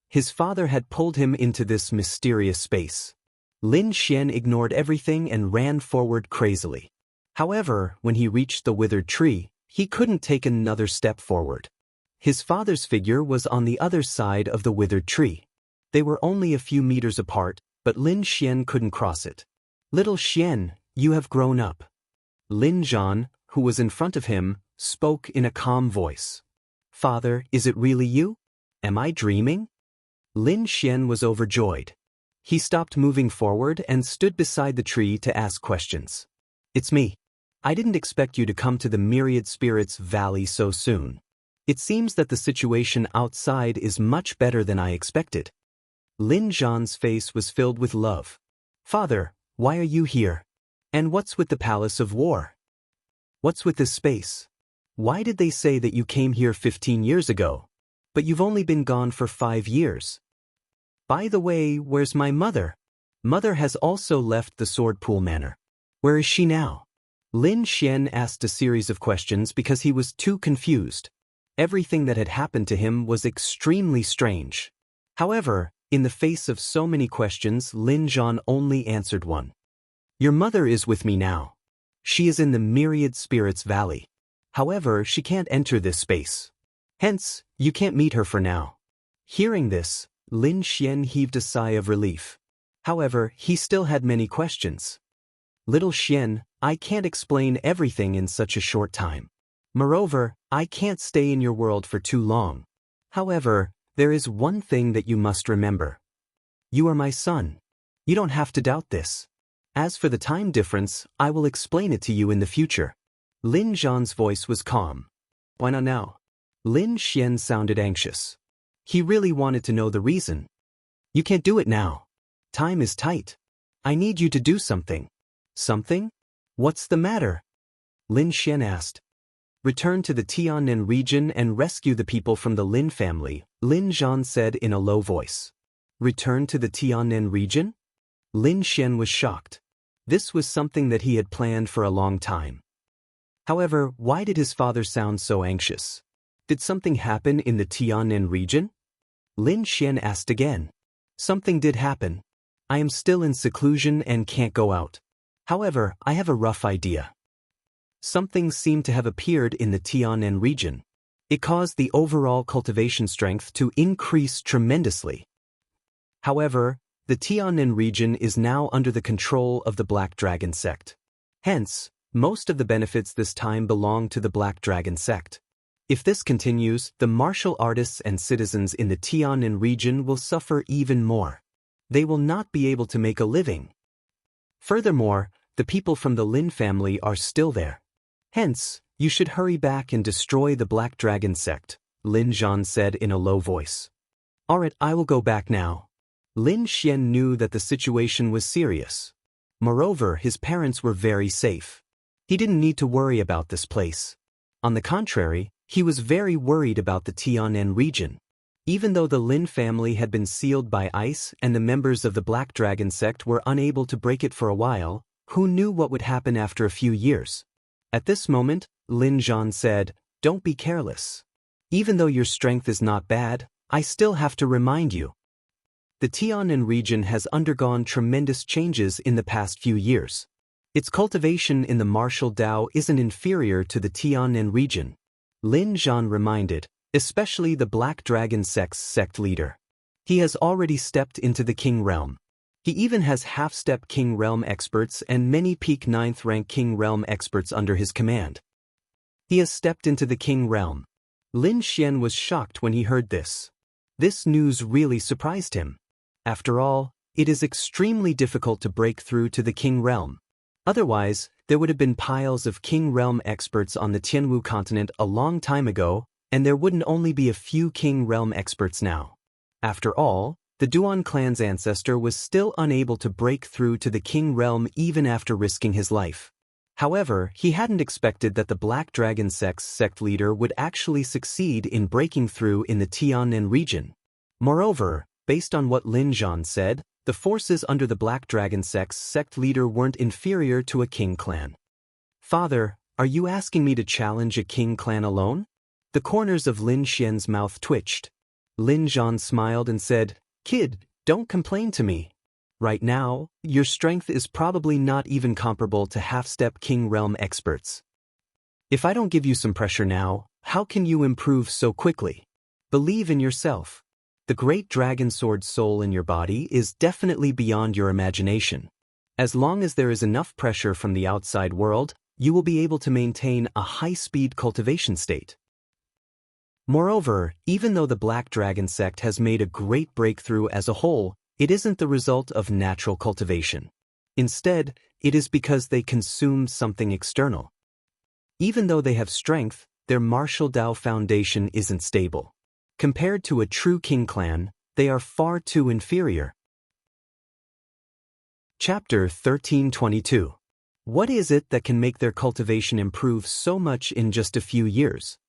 His father had pulled him into this mysterious space. Lin Xian ignored everything and ran forward crazily. However, when he reached the withered tree, he couldn't take another step forward. His father's figure was on the other side of the withered tree. They were only a few meters apart, but Lin Xian couldn't cross it. Little Xian, you have grown up. Lin Zhan, who was in front of him, spoke in a calm voice. Father, is it really you? Am I dreaming? Lin Xian was overjoyed. He stopped moving forward and stood beside the tree to ask questions. It's me. I didn't expect you to come to the Myriad Spirits Valley so soon. It seems that the situation outside is much better than I expected. Lin Zhan's face was filled with love. Father, why are you here? And what's with the Palace of War? What's with this space? Why did they say that you came here 15 years ago? But you've only been gone for 5 years. By the way, where's my mother? Mother has also left the sword pool manor. Where is she now? Lin Xian asked a series of questions because he was too confused. Everything that had happened to him was extremely strange. However, in the face of so many questions, Lin Zhan only answered one. Your mother is with me now. She is in the Myriad Spirits Valley. However, she can't enter this space. Hence, you can't meet her for now. Hearing this, Lin Xian heaved a sigh of relief. However, he still had many questions. Little Xian, I can't explain everything in such a short time. Moreover, I can't stay in your world for too long. However, there is one thing that you must remember. You are my son. You don't have to doubt this. As for the time difference, I will explain it to you in the future. Lin Zhan's voice was calm. Why not now? Lin Xian sounded anxious. He really wanted to know the reason. You can't do it now. Time is tight. I need you to do something. Something? What's the matter? Lin Xian asked. Return to the Tiannan region and rescue the people from the Lin family, Lin Zhan said in a low voice. Return to the Tiannan region? Lin Xian was shocked. This was something that he had planned for a long time. However, why did his father sound so anxious? Did something happen in the Tiannan region? Lin Xian asked again. Something did happen. I am still in seclusion and can't go out. However, I have a rough idea. Something seemed to have appeared in the Tiannan region. It caused the overall cultivation strength to increase tremendously. However, the Tiannan region is now under the control of the Black Dragon sect. Hence, most of the benefits this time belong to the Black Dragon sect. If this continues, the martial artists and citizens in the Tiannan region will suffer even more. They will not be able to make a living. Furthermore, the people from the Lin family are still there. Hence, you should hurry back and destroy the Black Dragon sect, Lin Zhan said in a low voice. Alright, I will go back now. Lin Xian knew that the situation was serious. Moreover, his parents were very safe. He didn't need to worry about this place. On the contrary, he was very worried about the Tiannan region. Even though the Lin family had been sealed by ice and the members of the Black Dragon sect were unable to break it for a while, who knew what would happen after a few years? At this moment, Lin Zhan said, Don't be careless. Even though your strength is not bad, I still have to remind you. The Tiannan region has undergone tremendous changes in the past few years. Its cultivation in the martial Dao isn't inferior to the Tiannan region. Lin Zhan reminded, especially the Black Dragon sect's sect leader. He has already stepped into the King Realm. He even has half-step King Realm experts and many peak 9th rank King Realm experts under his command. He has stepped into the King Realm. Lin Xian was shocked when he heard this. This news really surprised him. After all, it is extremely difficult to break through to the King Realm. Otherwise, there would have been piles of King Realm experts on the Tianwu continent a long time ago, and there wouldn't only be a few King Realm experts now. After all, the Duan clan's ancestor was still unable to break through to the King Realm even after risking his life. However, he hadn't expected that the Black Dragon sect's sect leader would actually succeed in breaking through in the Tiannan region. Moreover, based on what Lin Zhan said, the forces under the Black Dragon sect's sect leader weren't inferior to a king clan. Father, are you asking me to challenge a king clan alone? The corners of Lin Xian's mouth twitched. Lin Zhan smiled and said, Kid, don't complain to me. Right now, your strength is probably not even comparable to half-step King Realm experts. If I don't give you some pressure now, how can you improve so quickly? Believe in yourself. The great dragon sword soul in your body is definitely beyond your imagination. As long as there is enough pressure from the outside world, you will be able to maintain a high-speed cultivation state. Moreover, even though the Black Dragon sect has made a great breakthrough as a whole, it isn't the result of natural cultivation. Instead, it is because they consumed something external. Even though they have strength, their martial Dao foundation isn't stable. Compared to a true king clan, they are far too inferior. Chapter 1322. What is it that can make their cultivation improve so much in just a few years?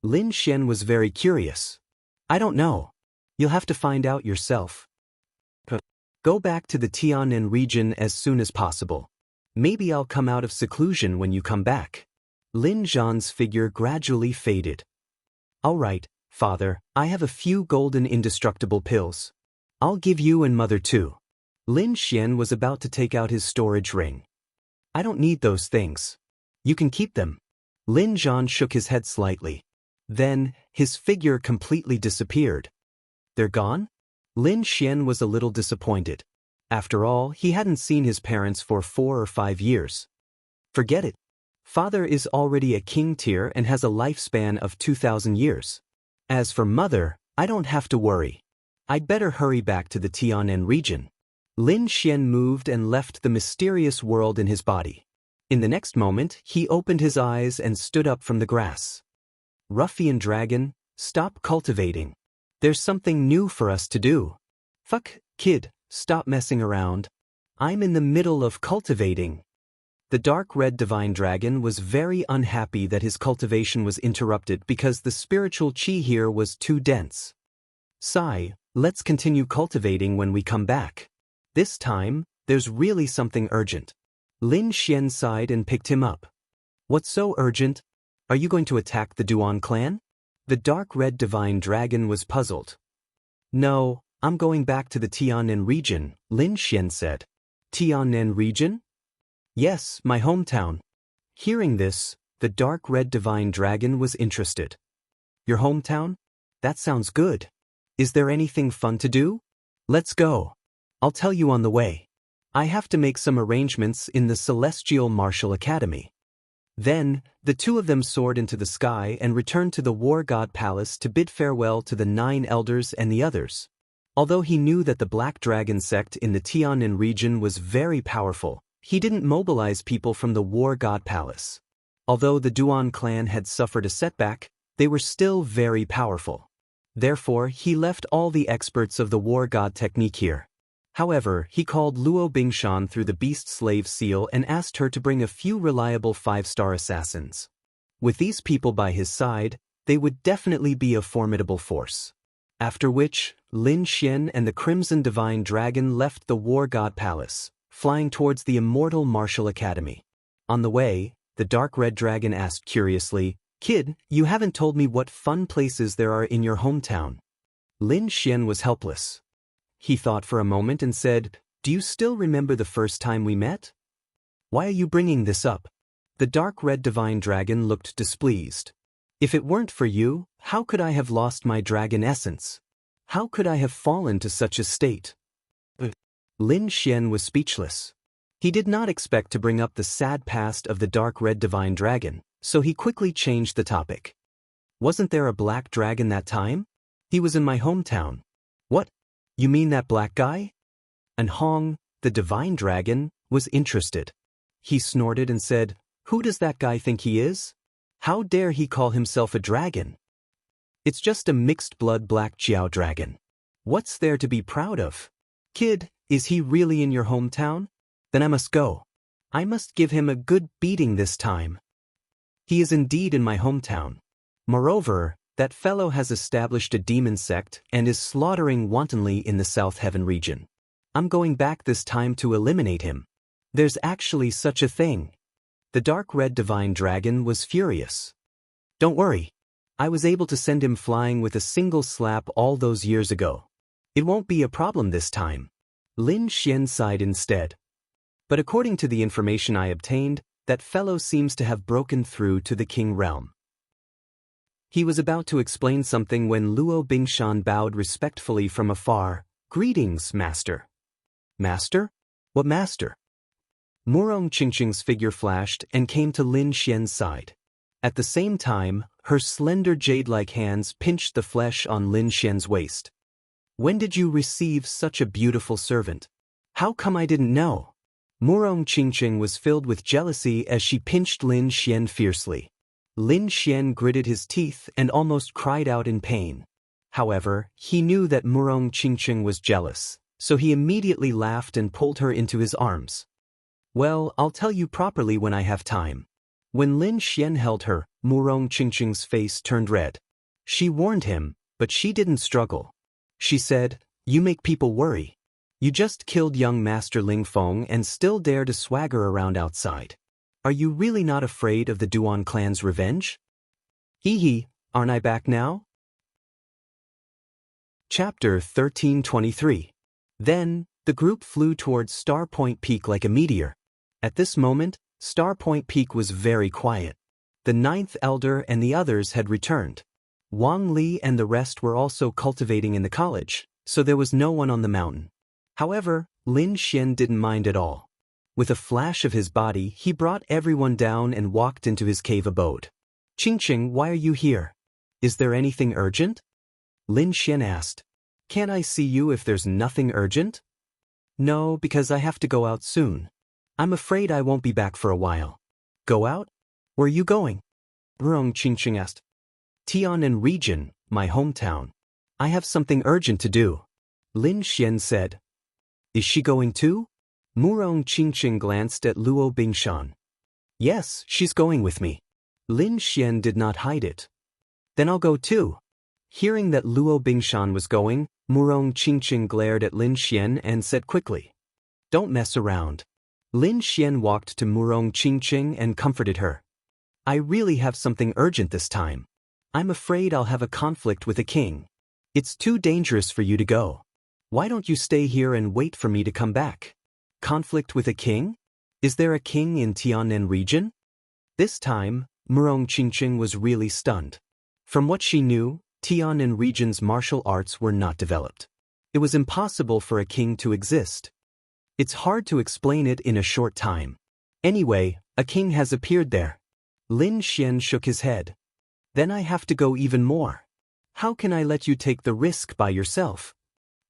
Lin Xian was very curious. I don't know. You'll have to find out yourself. Go back to the Tianan region as soon as possible. Maybe I'll come out of seclusion when you come back. Lin Zhan's figure gradually faded. All right, father, I have a few golden indestructible pills. I'll give you and mother too. Lin Xian was about to take out his storage ring. I don't need those things. You can keep them. Lin Zhan shook his head slightly. Then, his figure completely disappeared. They're gone? Lin Xian was a little disappointed. After all, he hadn't seen his parents for 4 or 5 years. Forget it. Father is already a king tier and has a lifespan of 2,000 years. As for mother, I don't have to worry. I'd better hurry back to the Tianan region. Lin Xian moved and left the mysterious world in his body. In the next moment, he opened his eyes and stood up from the grass. Ruffian dragon, stop cultivating. There's something new for us to do. Fuck, kid, stop messing around. I'm in the middle of cultivating. The dark red divine dragon was very unhappy that his cultivation was interrupted because the spiritual chi here was too dense. Sigh, let's continue cultivating when we come back. This time, there's really something urgent. Lin Xian sighed and picked him up. What's so urgent? Are you going to attack the Duan clan? The dark red divine dragon was puzzled. No, I'm going back to the Tianan region, Lin Xian said. Tianan region? Yes, my hometown. Hearing this, the dark red divine dragon was interested. Your hometown? That sounds good. Is there anything fun to do? Let's go. I'll tell you on the way. I have to make some arrangements in the Celestial Martial Academy. Then, the two of them soared into the sky and returned to the War God Palace to bid farewell to the 9 elders and the others. Although he knew that the Black Dragon sect in the Tianan region was very powerful, he didn't mobilize people from the War God Palace. Although the Duan clan had suffered a setback, they were still very powerful. Therefore, he left all the experts of the War God technique here. However, he called Luo Bingshan through the Beast Slave Seal and asked her to bring a few reliable 5-star assassins. With these people by his side, they would definitely be a formidable force. After which, Lin Xian and the Crimson Divine Dragon left the War God Palace, flying towards the Immortal Martial Academy. On the way, the Dark Red Dragon asked curiously, "Kid, you haven't told me what fun places there are in your hometown." Lin Xian was helpless. He thought for a moment and said, "Do you still remember the first time we met? Why are you bringing this up?" The dark red divine dragon looked displeased. "If it weren't for you, how could I have lost my dragon essence? How could I have fallen to such a state?" Lin Xian was speechless. He did not expect to bring up the sad past of the dark red divine dragon, so he quickly changed the topic. "Wasn't there a black dragon that time? He was in my hometown." "What? You mean that black guy?" And Hong, the divine dragon, was interested. He snorted and said, "Who does that guy think he is? How dare he call himself a dragon? It's just a mixed-blood black Jiao dragon. What's there to be proud of? Kid, is he really in your hometown? Then I must go. I must give him a good beating this time. He is indeed in my hometown. Moreover, that fellow has established a demon sect and is slaughtering wantonly in the South Heaven region. I'm going back this time to eliminate him. There's actually such a thing." The dark red divine dragon was furious. "Don't worry. I was able to send him flying with a single slap all those years ago. It won't be a problem this time." Lin Xian sighed instead. "But according to the information I obtained, that fellow seems to have broken through to the king realm." He was about to explain something when Luo Bingshan bowed respectfully from afar. "Greetings, master." "Master? What master?" Murong Qingqing's figure flashed and came to Lin Xian's side. At the same time, her slender jade-like hands pinched the flesh on Lin Xian's waist. "When did you receive such a beautiful servant? How come I didn't know?" Murong Qingqing was filled with jealousy as she pinched Lin Xian fiercely. Lin Xian gritted his teeth and almost cried out in pain. However, he knew that Murong Qingqing was jealous, so he immediately laughed and pulled her into his arms. "Well, I'll tell you properly when I have time." When Lin Xian held her, Murong Qingqing's face turned red. She warned him, but she didn't struggle. She said, "You make people worry. You just killed young Master Ling Feng and still dare to swagger around outside. Are you really not afraid of the Duan clan's revenge? Hee hee, aren't I back now? Chapter 1323. Then, the group flew towards Star Point Peak like a meteor. At this moment, Star Point Peak was very quiet. The ninth elder and the others had returned. Wang Li and the rest were also cultivating in the college, so there was no one on the mountain. However, Lin Xian didn't mind at all. With a flash of his body, he brought everyone down and walked into his cave abode. Qingqing, why are you here? Is there anything urgent? Lin Xian asked. Can't I see you if there's nothing urgent? No, because I have to go out soon. I'm afraid I won't be back for a while. Go out? Where are you going? Qingqing asked. Tianan region, my hometown. I have something urgent to do. Lin Xian said. Is she going too? Qingqing glanced at Luo Bingshan. Yes, she's going with me. Lin Xian did not hide it. Then I'll go too. Hearing that Luo Bingshan was going, Qingqing glared at Lin Xian and said quickly, Don't mess around. Lin Xian walked to Qingqing and comforted her. I really have something urgent this time. I'm afraid I'll have a conflict with a king. It's too dangerous for you to go. Why don't you stay here and wait for me to come back? Conflict with a king? Is there a king in Tianan region? This time, Qingqing was really stunned. From what she knew, Tianan region's martial arts were not developed. It was impossible for a king to exist. It's hard to explain it in a short time. Anyway, a king has appeared there. Lin Xian shook his head. Then I have to go even more. How can I let you take the risk by yourself?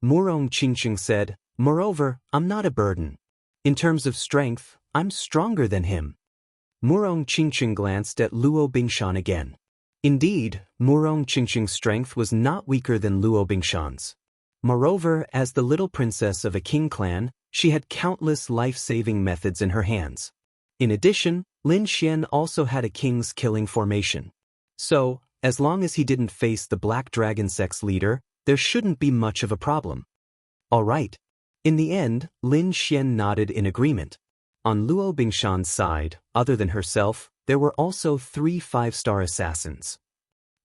Qingqing said, Moreover, I'm not a burden. In terms of strength, I'm stronger than him. Qingqing glanced at Luo Bingshan again. Indeed, Qingqing's strength was not weaker than Luo Bingshan's. Moreover, as the little princess of a king clan, she had countless life-saving methods in her hands. In addition, Lin Xian also had a king's killing formation. So, as long as he didn't face the Black Dragon Sect's leader, there shouldn't be much of a problem. All right. In the end, Lin Xian nodded in agreement. On Luo Bingshan's side, other than herself, there were also 3 5-star assassins.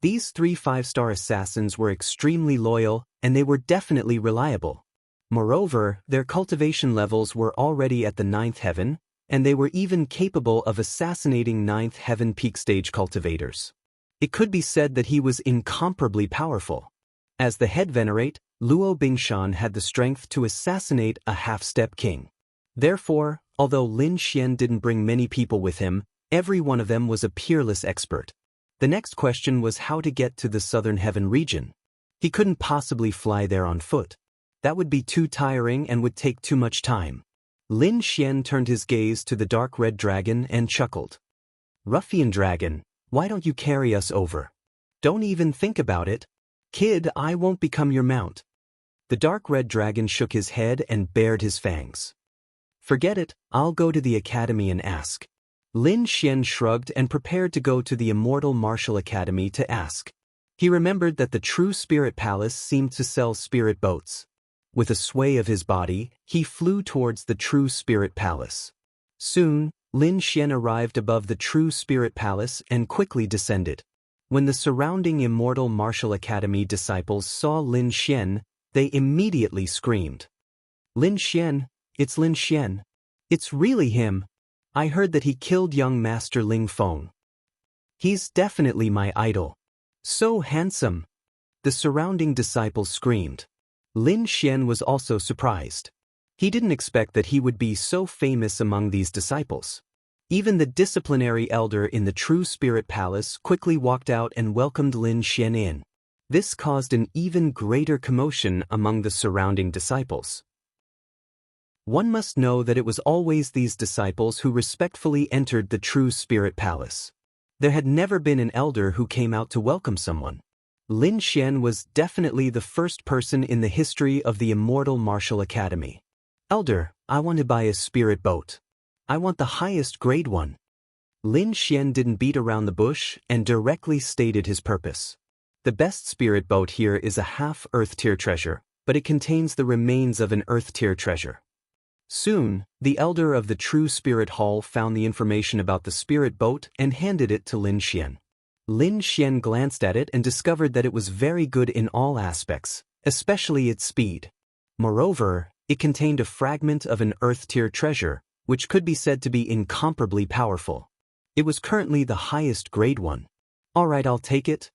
These 3 5-star assassins were extremely loyal, and they were definitely reliable. Moreover, their cultivation levels were already at the 9th heaven, and they were even capable of assassinating 9th heaven peak stage cultivators. It could be said that he was incomparably powerful. As the head venerate, Luo Bingshan had the strength to assassinate a half-step king. Therefore, although Lin Xian didn't bring many people with him, every one of them was a peerless expert. The next question was how to get to the southern heaven region. He couldn't possibly fly there on foot. That would be too tiring and would take too much time. Lin Xian turned his gaze to the dark red dragon and chuckled. Ruffian dragon, why don't you carry us over? Don't even think about it. Kid, I won't become your mount. The dark red dragon shook his head and bared his fangs. Forget it, I'll go to the academy and ask. Lin Xian shrugged and prepared to go to the Immortal Martial Academy to ask. He remembered that the True Spirit Palace seemed to sell spirit boats. With a sway of his body, he flew towards the True Spirit Palace. Soon, Lin Xian arrived above the True Spirit Palace and quickly descended. When the surrounding Immortal Martial Academy disciples saw Lin Xian, they immediately screamed. Lin Xian, it's Lin Xian. It's really him. I heard that he killed young Master Ling Feng. He's definitely my idol. So handsome. The surrounding disciples screamed. Lin Xian was also surprised. He didn't expect that he would be so famous among these disciples. Even the disciplinary elder in the True Spirit Palace quickly walked out and welcomed Lin Xian in. This caused an even greater commotion among the surrounding disciples. One must know that it was always these disciples who respectfully entered the True Spirit Palace. There had never been an elder who came out to welcome someone. Lin Xian was definitely the first person in the history of the Immortal Martial Academy. Elder, I want to buy a spirit boat. I want the highest grade one. Lin Xian didn't beat around the bush and directly stated his purpose. The best spirit boat here is a half-earth tier treasure, but it contains the remains of an Earth-tier treasure. Soon, the elder of the True Spirit Hall found the information about the spirit boat and handed it to Lin Xian. Lin Xian glanced at it and discovered that it was very good in all aspects, especially its speed. Moreover, it contained a fragment of an Earth-tier treasure, which could be said to be incomparably powerful. It was currently the highest grade one. Alright, I'll take it.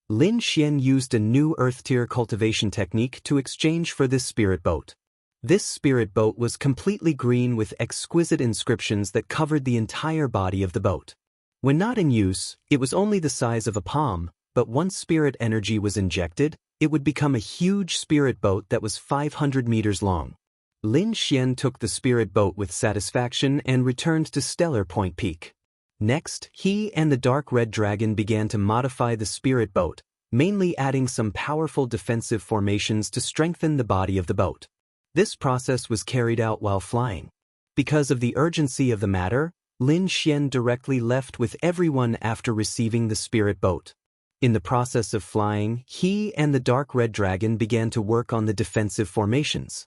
Lin Xian used a new Earth-tier cultivation technique to exchange for this spirit boat. This spirit boat was completely green with exquisite inscriptions that covered the entire body of the boat. When not in use, it was only the size of a palm, but once spirit energy was injected, it would become a huge spirit boat that was 500 meters long. Lin Xian took the spirit boat with satisfaction and returned to Stellar Point Peak. Next, he and the Dark Red Dragon began to modify the spirit boat, mainly adding some powerful defensive formations to strengthen the body of the boat. This process was carried out while flying. Because of the urgency of the matter, Lin Xian directly left with everyone after receiving the spirit boat. In the process of flying, he and the Dark Red Dragon began to work on the defensive formations.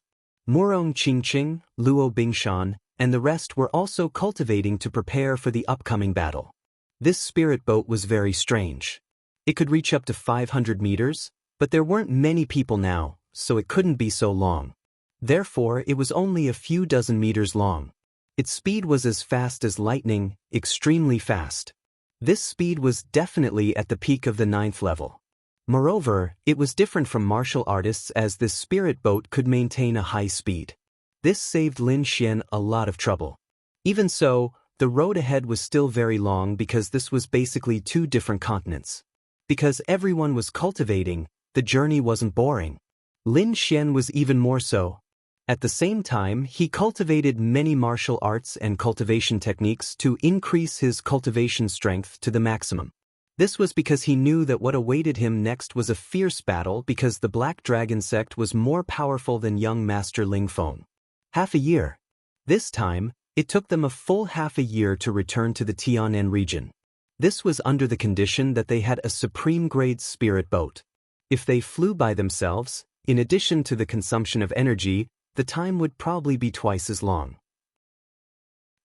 Murong Qingqing, Luo Bingshan, and the rest were also cultivating to prepare for the upcoming battle. This spirit boat was very strange. It could reach up to 500 meters, but there weren't many people now, so it couldn't be so long. Therefore, it was only a few dozen meters long. Its speed was as fast as lightning, extremely fast. This speed was definitely at the peak of the 9th level. Moreover, it was different from martial artists as this spirit boat could maintain a high speed. This saved Lin Xian a lot of trouble. Even so, the road ahead was still very long because this was basically two different continents. Because everyone was cultivating, the journey wasn't boring. Lin Xian was even more so. At the same time, he cultivated many martial arts and cultivation techniques to increase his cultivation strength to the maximum. This was because he knew that what awaited him next was a fierce battle because the Black Dragon sect was more powerful than young Master Ling Feng. Half a year. This time, it took them a full half a year to return to the Tianan region. This was under the condition that they had a supreme-grade spirit boat. If they flew by themselves, in addition to the consumption of energy, the time would probably be twice as long.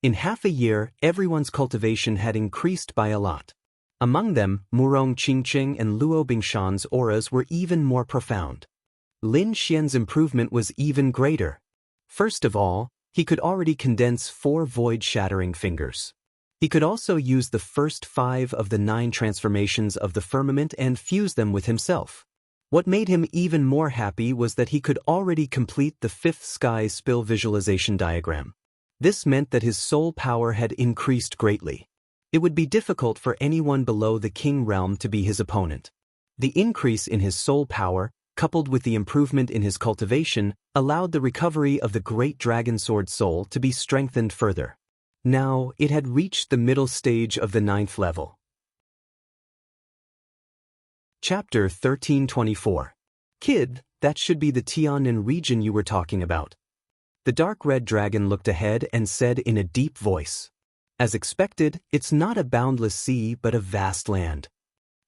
In half a year, everyone's cultivation had increased by a lot. Among them, Murong Qingqing and Luo Bingshan's auras were even more profound. Lin Xian's improvement was even greater. First of all, he could already condense 4 void-shattering fingers. He could also use the first 5 of the 9 transformations of the firmament and fuse them with himself. What made him even more happy was that he could already complete the 5th sky spill visualization diagram. This meant that his soul power had increased greatly. It would be difficult for anyone below the king realm to be his opponent. The increase in his soul power, coupled with the improvement in his cultivation, allowed the recovery of the Great Dragon Sword soul to be strengthened further. Now, it had reached the middle stage of the 9th level. Chapter 1324. Kid, that should be the Tianan region you were talking about. The Dark Red Dragon looked ahead and said in a deep voice. As expected, it's not a boundless sea but a vast land.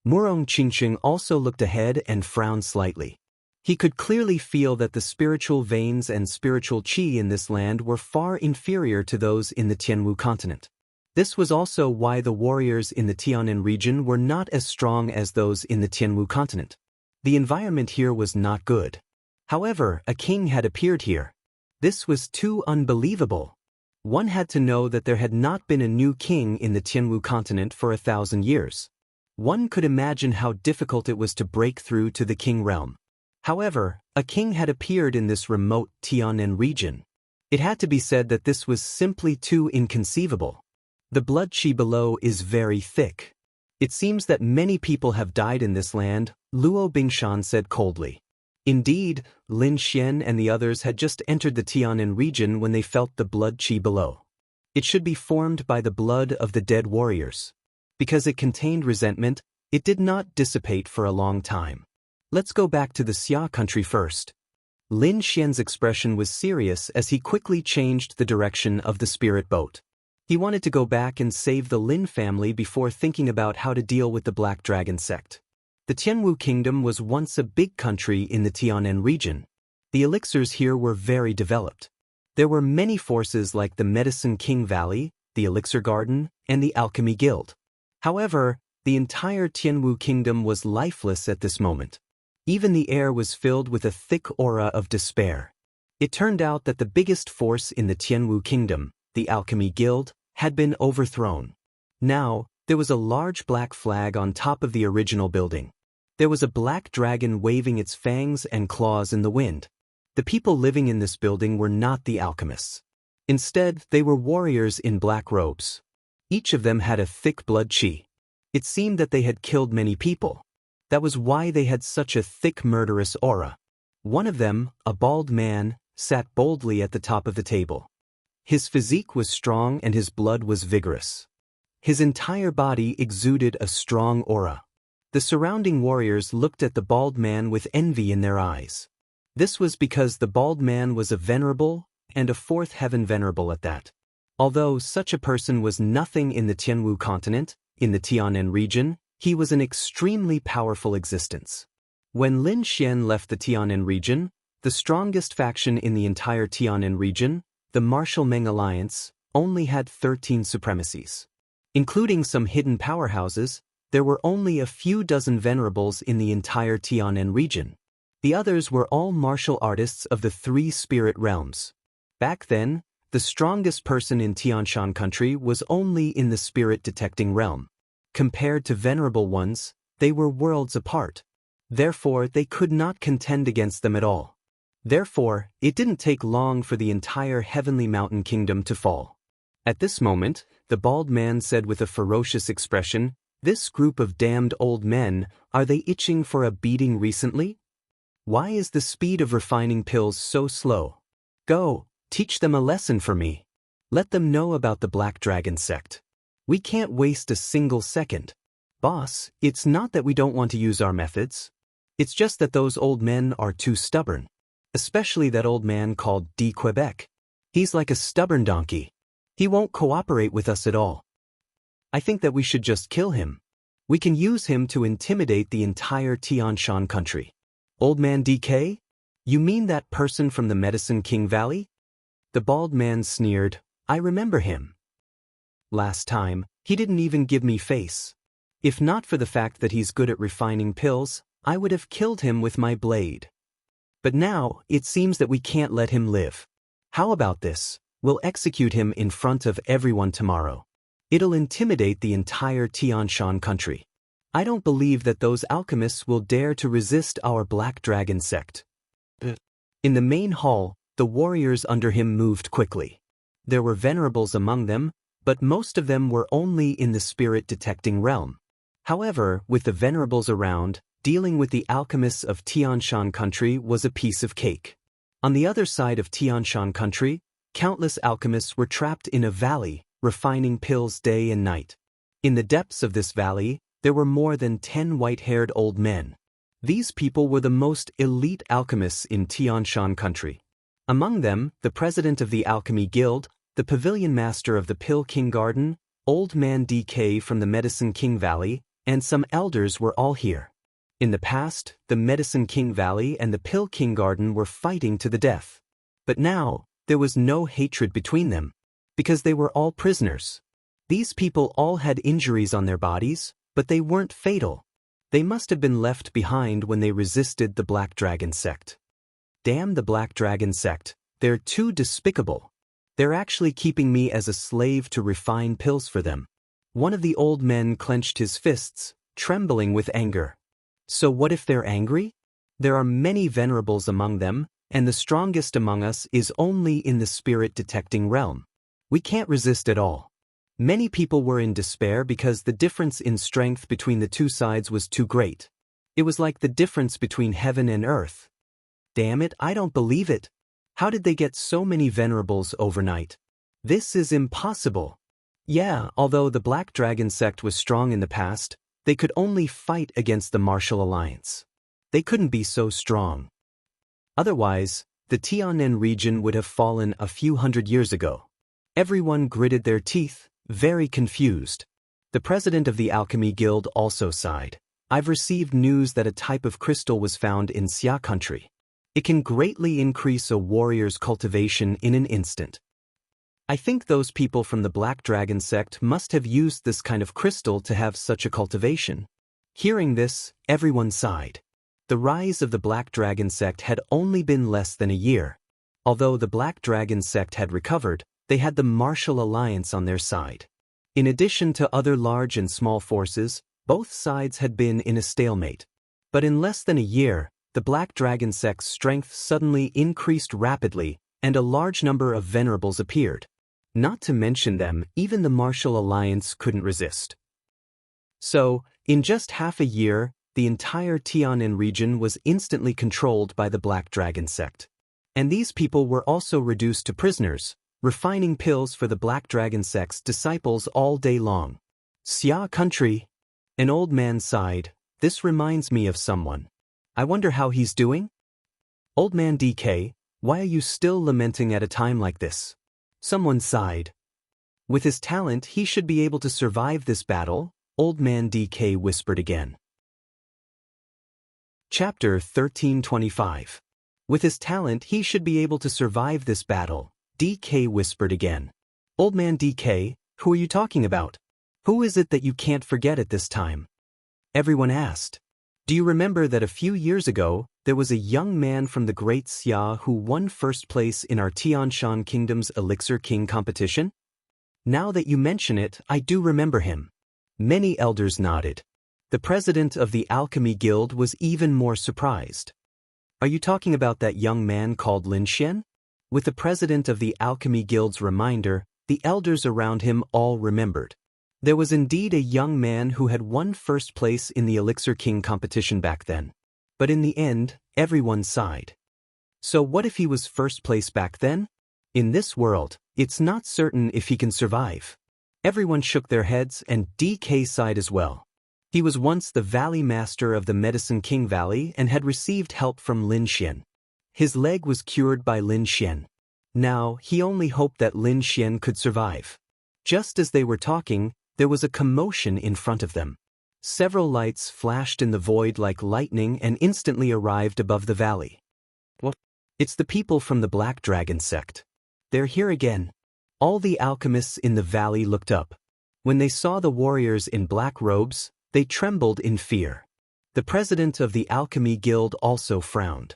Murong Qingqing also looked ahead and frowned slightly. He could clearly feel that the spiritual veins and spiritual qi in this land were far inferior to those in the Tianwu continent. This was also why the warriors in the Tianan region were not as strong as those in the Tianwu continent. The environment here was not good. However, a king had appeared here. This was too unbelievable. One had to know that there had not been a new king in the Tianwu continent for 1,000 years. One could imagine how difficult it was to break through to the king realm. However, a king had appeared in this remote Tianan region. It had to be said that this was simply too inconceivable. The blood qi below is very thick. It seems that many people have died in this land, Luo Bingshan said coldly. Indeed, Lin Xian and the others had just entered the Tianan region when they felt the blood qi below. It should be formed by the blood of the dead warriors. Because it contained resentment, it did not dissipate for a long time. Let's go back to the Xia country first. Lin Xian's expression was serious as he quickly changed the direction of the spirit boat. He wanted to go back and save the Lin family before thinking about how to deal with the Black Dragon sect. The Tianwu Kingdom was once a big country in the Tianan region. The elixirs here were very developed. There were many forces like the Medicine King Valley, the Elixir Garden, and the Alchemy Guild. However, the entire Tianwu kingdom was lifeless at this moment. Even the air was filled with a thick aura of despair. It turned out that the biggest force in the Tianwu kingdom, the Alchemy Guild, had been overthrown. Now, there was a large black flag on top of the original building. There was a black dragon waving its fangs and claws in the wind. The people living in this building were not the alchemists. Instead, they were warriors in black robes. Each of them had a thick blood chi. It seemed that they had killed many people. That was why they had such a thick murderous aura. One of them, a bald man, sat boldly at the top of the table. His physique was strong and his blood was vigorous. His entire body exuded a strong aura. The surrounding warriors looked at the bald man with envy in their eyes. This was because the bald man was a venerable, and a fourth heaven venerable at that. Although such a person was nothing in the Tianwu continent, in the Tianan region, he was an extremely powerful existence. When Lin Xian left the Tianan region, the strongest faction in the entire Tianan region, the Martial Meng Alliance, only had 13 supremacies. Including some hidden powerhouses, there were only a few dozen venerables in the entire Tianan region. The others were all martial artists of the three spirit realms. Back then, the strongest person in Tianshan country was only in the spirit detecting realm. Compared to venerable ones, they were worlds apart. Therefore, they could not contend against them at all. Therefore, it didn't take long for the entire heavenly mountain kingdom to fall. At this moment, the bald man said with a ferocious expression, "This group of damned old men, are they itching for a beating recently? Why is the speed of refining pills so slow? Go, teach them a lesson for me. Let them know about the Black Dragon sect. We can't waste a single second. Boss, it's not that we don't want to use our methods. It's just that those old men are too stubborn. Especially that old man called D. Quebec. He's like a stubborn donkey. He won't cooperate with us at all. I think that we should just kill him. We can use him to intimidate the entire Tianshan country." "Old man DK? You mean that person from the Medicine King Valley?" The bald man sneered. "I remember him. Last time, he didn't even give me face. If not for the fact that he's good at refining pills, I would have killed him with my blade. But now, it seems that we can't let him live. How about this? We'll execute him in front of everyone tomorrow. It'll intimidate the entire Tianshan country. I don't believe that those alchemists will dare to resist our Black Dragon sect." In the main hall, the warriors under him moved quickly. There were venerables among them, but most of them were only in the spirit-detecting realm. However, with the venerables around, dealing with the alchemists of Tianshan country was a piece of cake. On the other side of Tianshan country, countless alchemists were trapped in a valley, refining pills day and night. In the depths of this valley, there were more than 10 white-haired old men. These people were the most elite alchemists in Tianshan country. Among them, the president of the Alchemy Guild, the pavilion master of the Pill King Garden, Old Man DK from the Medicine King Valley, and some elders were all here. In the past, the Medicine King Valley and the Pill King Garden were fighting to the death. But now, there was no hatred between them, because they were all prisoners. These people all had injuries on their bodies, but they weren't fatal. They must have been left behind when they resisted the Black Dragon sect. Damn the Black Dragon sect, they're too despicable. They're actually keeping me as a slave to refine pills for them. One of the old men clenched his fists, trembling with anger. So what if they're angry? There are many venerables among them, and the strongest among us is only in the spirit-detecting realm. We can't resist at all. Many people were in despair because the difference in strength between the two sides was too great. It was like the difference between heaven and earth. Damn it, I don't believe it. How did they get so many venerables overnight? This is impossible. Yeah, although the Black Dragon sect was strong in the past, they could only fight against the Martial Alliance. They couldn't be so strong. Otherwise, the Tianan region would have fallen a few hundred years ago. Everyone gritted their teeth, very confused. The president of the Alchemy Guild also sighed. "I've received news that a type of crystal was found in Xia country. It can greatly increase a warrior's cultivation in an instant. I think those people from the Black Dragon sect must have used this kind of crystal to have such a cultivation. Hearing this, everyone sighed. The rise of the Black Dragon sect had only been less than a year. Although the Black Dragon sect had recovered, they had the Martial Alliance on their side. In addition to other large and small forces, both sides had been in a stalemate. But in less than a year, the Black Dragon sect's strength suddenly increased rapidly, and a large number of venerables appeared. Not to mention them, even the Martial Alliance couldn't resist. So, in just half a year, the entire Tianan region was instantly controlled by the Black Dragon sect. And these people were also reduced to prisoners, refining pills for the Black Dragon sect's disciples all day long. Xia country. An old man sighed. This reminds me of someone. I wonder how he's doing? Old man DK, why are you still lamenting at a time like this? Someone sighed. With his talent, he should be able to survive this battle, Old man DK whispered again. Chapter 1325. With his talent, he should be able to survive this battle, DK whispered again. Old man DK, who are you talking about? Who is it that you can't forget at this time? Everyone asked. Do you remember that a few years ago, there was a young man from the Great Xia who won first place in our Tianshan Kingdom's Elixir King competition? Now that you mention it, I do remember him. Many elders nodded. The president of the Alchemy Guild was even more surprised. Are you talking about that young man called Lin Xian? With the president of the Alchemy Guild's reminder, the elders around him all remembered. There was indeed a young man who had won first place in the Elixir King competition back then. But in the end, everyone sighed. So what if he was first place back then? In this world, it's not certain if he can survive. Everyone shook their heads and DK sighed as well. He was once the Valley Master of the Medicine King Valley and had received help from Lin Xian. His leg was cured by Lin Xian. Now, he only hoped that Lin Xian could survive. Just as they were talking, there was a commotion in front of them. Several lights flashed in the void like lightning and instantly arrived above the valley. What? It's the people from the Black Dragon sect. They're here again. All the alchemists in the valley looked up. When they saw the warriors in black robes, they trembled in fear. The president of the Alchemy Guild also frowned.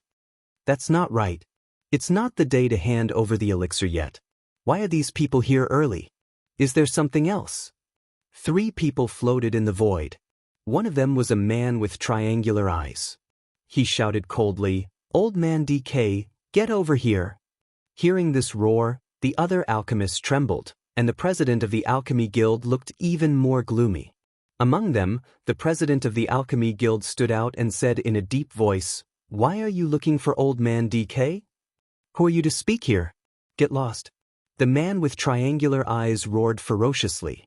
That's not right. It's not the day to hand over the elixir yet. Why are these people here early? Is there something else? 3 people floated in the void. One of them was a man with triangular eyes. He shouted coldly, "Old man DK, get over here." Hearing this roar, the other alchemists trembled, and the president of the Alchemy Guild looked even more gloomy. Among them, the president of the Alchemy Guild stood out and said in a deep voice, "Why are you looking for old man DK? Who are you to speak here? Get lost." The man with triangular eyes roared ferociously.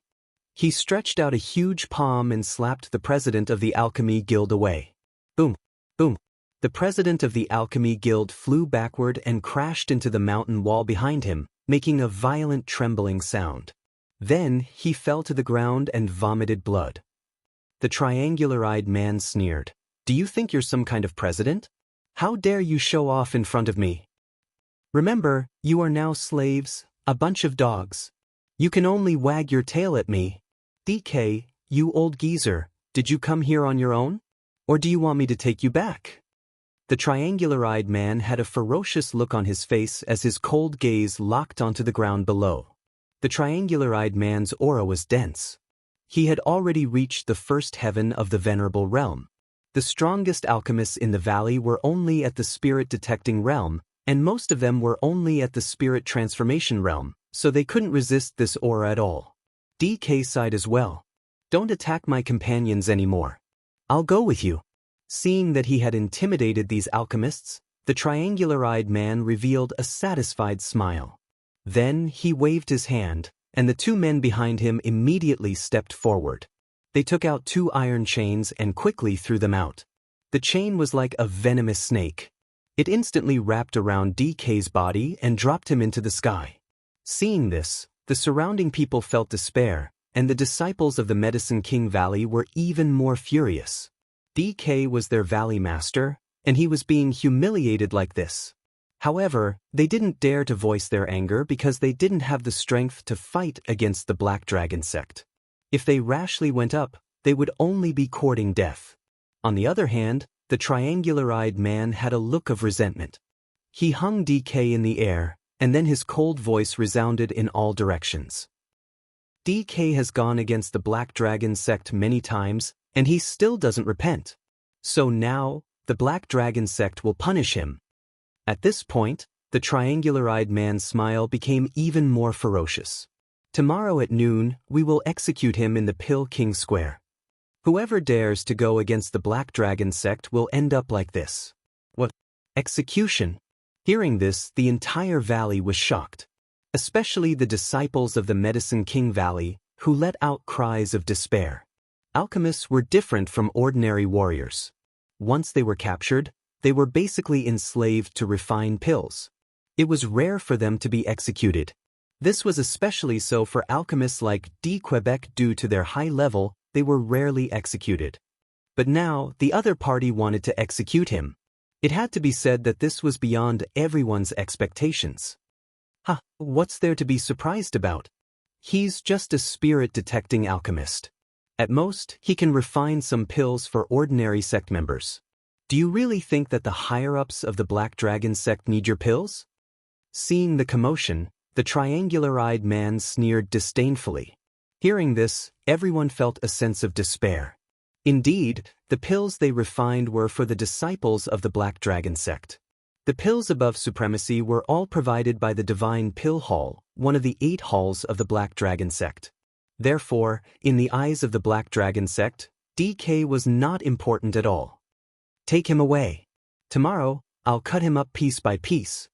He stretched out a huge palm and slapped the president of the Alchemy Guild away. Boom, boom. The president of the Alchemy Guild flew backward and crashed into the mountain wall behind him, making a violent trembling sound. Then he fell to the ground and vomited blood. The triangular-eyed man sneered. "Do you think you're some kind of president? How dare you show off in front of me? Remember, you are now slaves, a bunch of dogs. You can only wag your tail at me. DK, you old geezer, did you come here on your own? Or do you want me to take you back?" The triangular-eyed man had a ferocious look on his face as his cold gaze locked onto the ground below. The triangular-eyed man's aura was dense. He had already reached the first heaven of the Venerable Realm. The strongest alchemists in the valley were only at the spirit-detecting realm, and most of them were only at the spirit transformation realm, so they couldn't resist this aura at all. DK sighed as well. "Don't attack my companions anymore. I'll go with you." Seeing that he had intimidated these alchemists, the triangular-eyed man revealed a satisfied smile. Then he waved his hand, and the 2 men behind him immediately stepped forward. They took out 2 iron chains and quickly threw them out. The chain was like a venomous snake. It instantly wrapped around DK's body and dropped him into the sky. Seeing this, the surrounding people felt despair, and the disciples of the Medicine King Valley were even more furious. DK was their valley master, and he was being humiliated like this. However, they didn't dare to voice their anger because they didn't have the strength to fight against the Black Dragon sect. If they rashly went up, they would only be courting death. On the other hand, the triangular-eyed man had a look of resentment. He hung DK in the air, and then his cold voice resounded in all directions. DK has gone against the Black Dragon sect many times, and he still doesn't repent. So now, the Black Dragon sect will punish him. At this point, the triangular-eyed man's smile became even more ferocious. Tomorrow at noon, we will execute him in the Pill King Square. Whoever dares to go against the Black Dragon sect will end up like this. What? Execution? Hearing this, the entire valley was shocked. Especially the disciples of the Medicine King Valley, who let out cries of despair. Alchemists were different from ordinary warriors. Once they were captured, they were basically enslaved to refine pills. It was rare for them to be executed. This was especially so for alchemists like D. Quebec. Due to their high level, they were rarely executed. But now, the other party wanted to execute him. It had to be said that this was beyond everyone's expectations. What's there to be surprised about? He's just a spirit-detecting alchemist. At most, he can refine some pills for ordinary sect members. Do you really think that the higher-ups of the Black Dragon sect need your pills? Seeing the commotion, the triangular-eyed man sneered disdainfully. Hearing this, everyone felt a sense of despair. Indeed, the pills they refined were for the disciples of the Black Dragon sect. The pills above supremacy were all provided by the Divine Pill Hall, one of the 8 halls of the Black Dragon sect. Therefore, in the eyes of the Black Dragon sect, DK was not important at all. Take him away. Tomorrow, I'll cut him up piece by piece.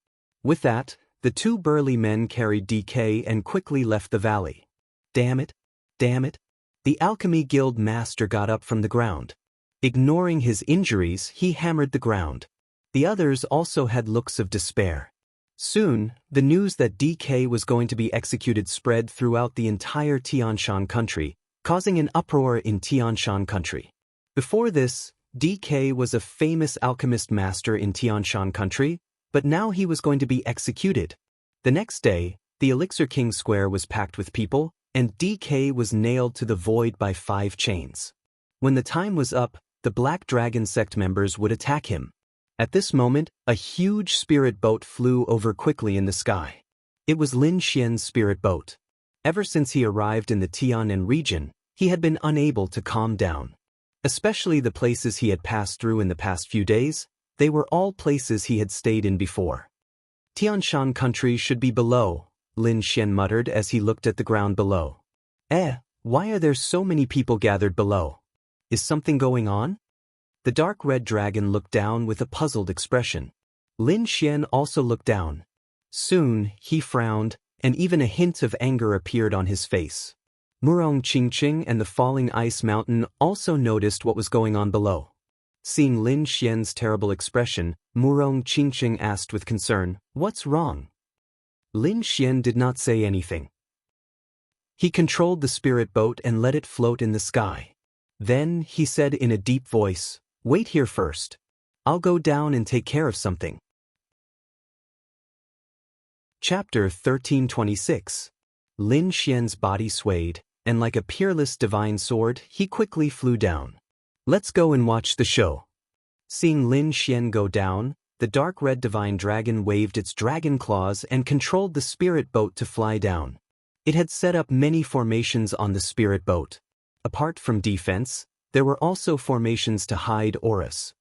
With that, the 2 burly men carried DK and quickly left the valley. Damn it! Damn it! The Alchemy Guild master got up from the ground. Ignoring his injuries, he hammered the ground. The others also had looks of despair. Soon, the news that DK was going to be executed spread throughout the entire Tianshan country, causing an uproar in Tianshan country. Before this, DK was a famous alchemist master in Tianshan country, but now he was going to be executed. The next day, the Elixir King Square was packed with people, and DK was nailed to the void by 5 chains. When the time was up, the Black Dragon sect members would attack him. At this moment, a huge spirit boat flew over quickly in the sky. It was Lin Xian's spirit boat. Ever since he arrived in the Tianan region, he had been unable to calm down. Especially the places he had passed through in the past few days, they were all places he had stayed in before. Tianshan country should be below, Lin Xian muttered as he looked at the ground below. Why are there so many people gathered below? Is something going on? The dark red dragon looked down with a puzzled expression. Lin Xian also looked down. Soon, he frowned, and even a hint of anger appeared on his face. Murong Qingqing and the falling ice mountain also noticed what was going on below. Seeing Lin Xian's terrible expression, Murong Qingqing asked with concern, "What's wrong?" Lin Xian did not say anything. He controlled the spirit boat and let it float in the sky. Then, he said in a deep voice, "Wait here first. I'll go down and take care of something." Chapter 1326. Lin Xian's body swayed, and like a peerless divine sword, he quickly flew down. Let's go and watch the show. Seeing Lin Xian go down, the dark red divine dragon waved its dragon claws and controlled the spirit boat to fly down. It had set up many formations on the spirit boat. Apart from defense, there were also formations to hide auras.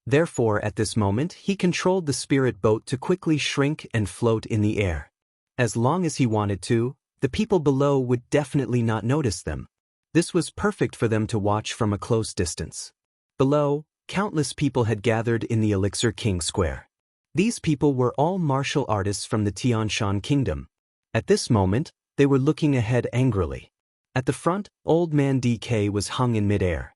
Therefore, at this moment, he controlled the spirit boat to quickly shrink and float in the air. As long as he wanted to, the people below would definitely not notice them. This was perfect for them to watch from a close distance. Below, countless people had gathered in the Elixir King Square. These people were all martial artists from the Tianshan Kingdom. At this moment, they were looking ahead angrily. At the front, Old Man DK was hung in midair.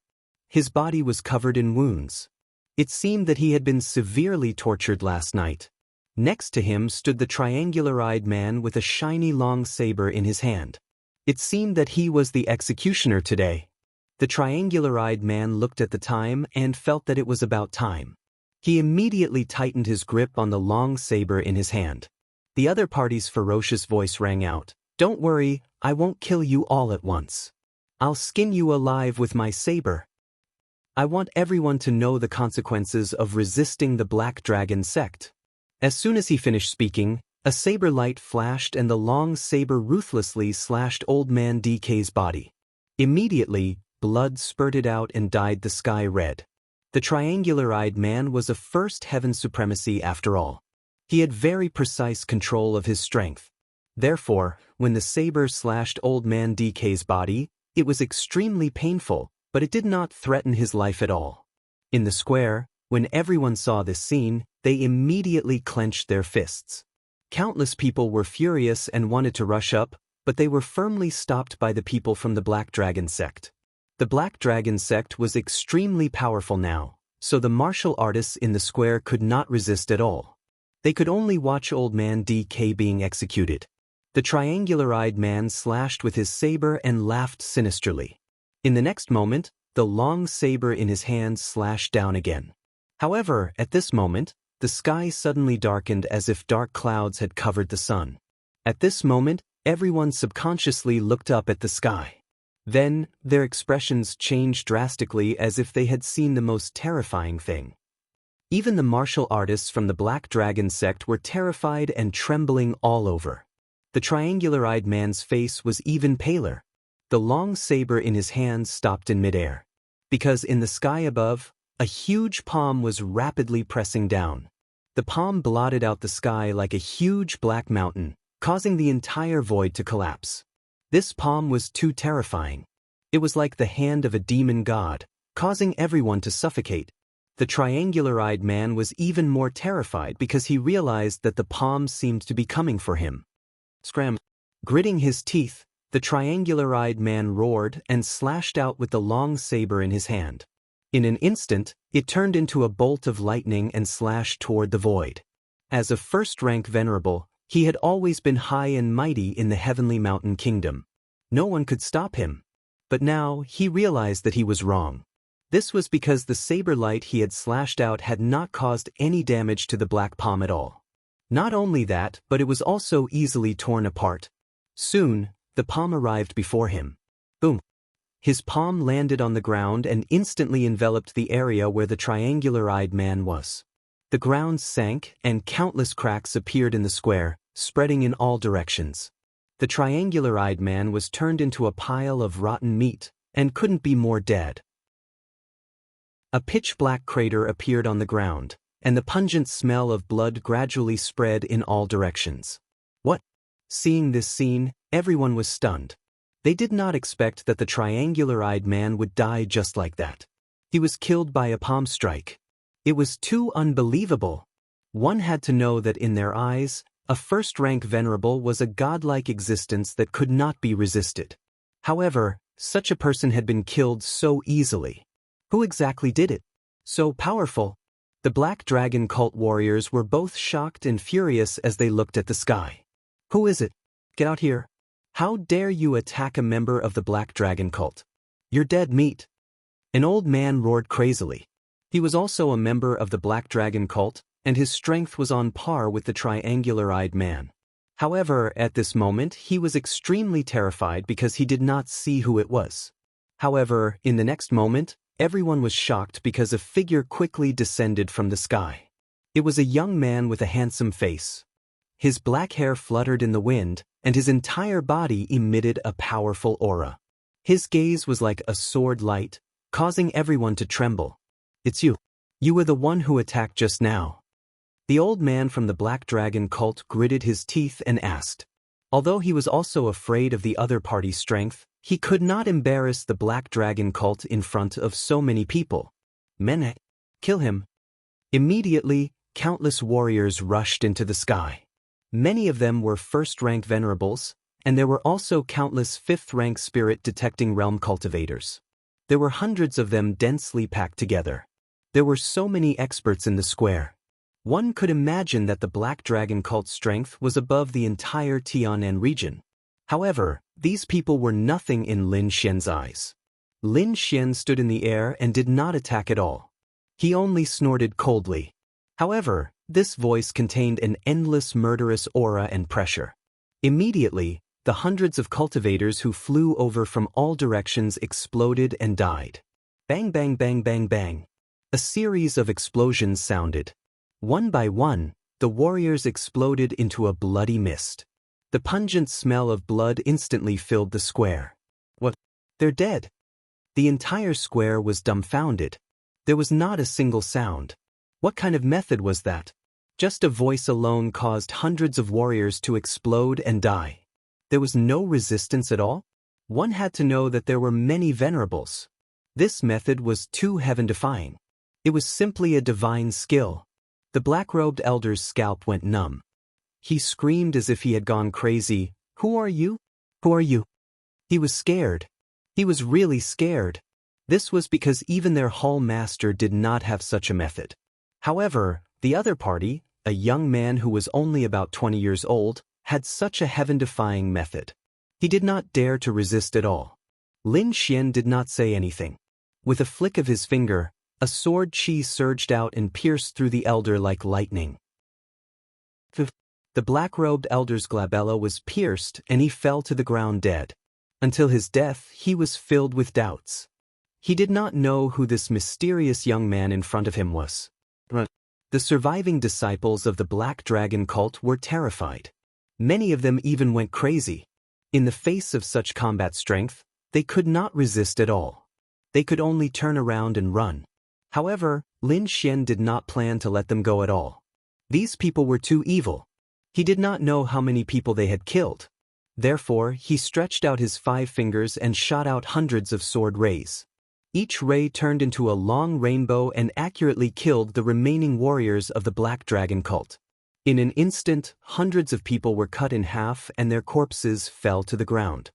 His body was covered in wounds. It seemed that he had been severely tortured last night. Next to him stood the triangular-eyed man with a shiny long saber in his hand. It seemed that he was the executioner today. The triangular-eyed man looked at the time and felt that it was about time. He immediately tightened his grip on the long saber in his hand. The other party's ferocious voice rang out, "Don't worry, I won't kill you all at once. I'll skin you alive with my saber. I want everyone to know the consequences of resisting the Black Dragon sect." As soon as he finished speaking, a saber light flashed and the long saber ruthlessly slashed Old Man DK's body. Immediately, blood spurted out and dyed the sky red. The triangular-eyed man was a first heaven supremacy after all. He had very precise control of his strength. Therefore, when the saber slashed Old Man DK's body, it was extremely painful, but it did not threaten his life at all. In the square, when everyone saw this scene, they immediately clenched their fists. Countless people were furious and wanted to rush up, but they were firmly stopped by the people from the Black Dragon sect. The Black Dragon sect was extremely powerful now, so the martial artists in the square could not resist at all. They could only watch Old Man DK being executed. The triangular-eyed man slashed with his saber and laughed sinisterly. In the next moment, the long saber in his hand slashed down again. However, at this moment, the sky suddenly darkened as if dark clouds had covered the sun. At this moment, everyone subconsciously looked up at the sky. Then, their expressions changed drastically as if they had seen the most terrifying thing. Even the martial artists from the Black Dragon sect were terrified and trembling all over. The triangular-eyed man's face was even paler. The long saber in his hand stopped in midair. Because in the sky above, a huge palm was rapidly pressing down. The palm blotted out the sky like a huge black mountain, causing the entire void to collapse. This palm was too terrifying. It was like the hand of a demon god, causing everyone to suffocate. The triangular-eyed man was even more terrified because he realized that the palm seemed to be coming for him. Scram! Gritting his teeth, the triangular-eyed man roared and slashed out with the long saber in his hand. In an instant, it turned into a bolt of lightning and slashed toward the void. As a first-rank venerable, he had always been high and mighty in the heavenly mountain kingdom. No one could stop him. But now, he realized that he was wrong. This was because the saber light he had slashed out had not caused any damage to the black palm at all. Not only that, but it was also easily torn apart. Soon, the palm arrived before him. Boom! His palm landed on the ground and instantly enveloped the area where the triangular-eyed man was. The ground sank and countless cracks appeared in the square, spreading in all directions. The triangular-eyed man was turned into a pile of rotten meat and couldn't be more dead. A pitch-black crater appeared on the ground, and the pungent smell of blood gradually spread in all directions. What? Seeing this scene, everyone was stunned. They did not expect that the triangular-eyed man would die just like that. He was killed by a palm strike. It was too unbelievable. One had to know that in their eyes, a first-rank venerable was a godlike existence that could not be resisted. However, such a person had been killed so easily. Who exactly did it? So powerful. The Black Dragon cult warriors were both shocked and furious as they looked at the sky. Who is it? Get out here. How dare you attack a member of the Black Dragon cult? You're dead meat. An old man roared crazily. He was also a member of the Black Dragon cult, and his strength was on par with the triangular-eyed man. However, at this moment, he was extremely terrified because he did not see who it was. However, in the next moment, everyone was shocked because a figure quickly descended from the sky. It was a young man with a handsome face. His black hair fluttered in the wind, and his entire body emitted a powerful aura. His gaze was like a sword light, causing everyone to tremble. It's you. You were the one who attacked just now. The old man from the Black Dragon cult gritted his teeth and asked. Although he was also afraid of the other party's strength, he could not embarrass the Black Dragon cult in front of so many people. Men, kill him. Immediately, countless warriors rushed into the sky. Many of them were first-rank venerables, and there were also countless fifth-rank spirit-detecting realm cultivators. There were hundreds of them densely packed together. There were so many experts in the square. One could imagine that the Black Dragon cult's strength was above the entire Tianan region. However, these people were nothing in Lin Xian's eyes. Lin Xian stood in the air and did not attack at all. He only snorted coldly. However, this voice contained an endless murderous aura and pressure. Immediately, the hundreds of cultivators who flew over from all directions exploded and died. Bang bang bang bang bang. A series of explosions sounded. One by one, the warriors exploded into a bloody mist. The pungent smell of blood instantly filled the square. What? They're dead. The entire square was dumbfounded. There was not a single sound. What kind of method was that? Just a voice alone caused hundreds of warriors to explode and die. There was no resistance at all? One had to know that there were many venerables. This method was too heaven-defying. It was simply a divine skill. The black-robed elder's scalp went numb. He screamed as if he had gone crazy. "Who are you? Who are you?" He was scared. He was really scared. This was because even their hall master did not have such a method. However, the other party, a young man who was only about 20 years old, had such a heaven-defying method. He did not dare to resist at all. Lin Xian did not say anything. With a flick of his finger, a sword chi surged out and pierced through the elder like lightning. The black-robed elder's glabella was pierced and he fell to the ground dead. Until his death, he was filled with doubts. He did not know who this mysterious young man in front of him was. The surviving disciples of the Black Dragon cult were terrified. Many of them even went crazy. In the face of such combat strength, they could not resist at all. They could only turn around and run. However, Lin Xian did not plan to let them go at all. These people were too evil. He did not know how many people they had killed. Therefore, he stretched out his 5 fingers and shot out hundreds of sword rays. Each ray turned into a long rainbow and accurately killed the remaining warriors of the Black Dragon cult. In an instant, hundreds of people were cut in half and their corpses fell to the ground.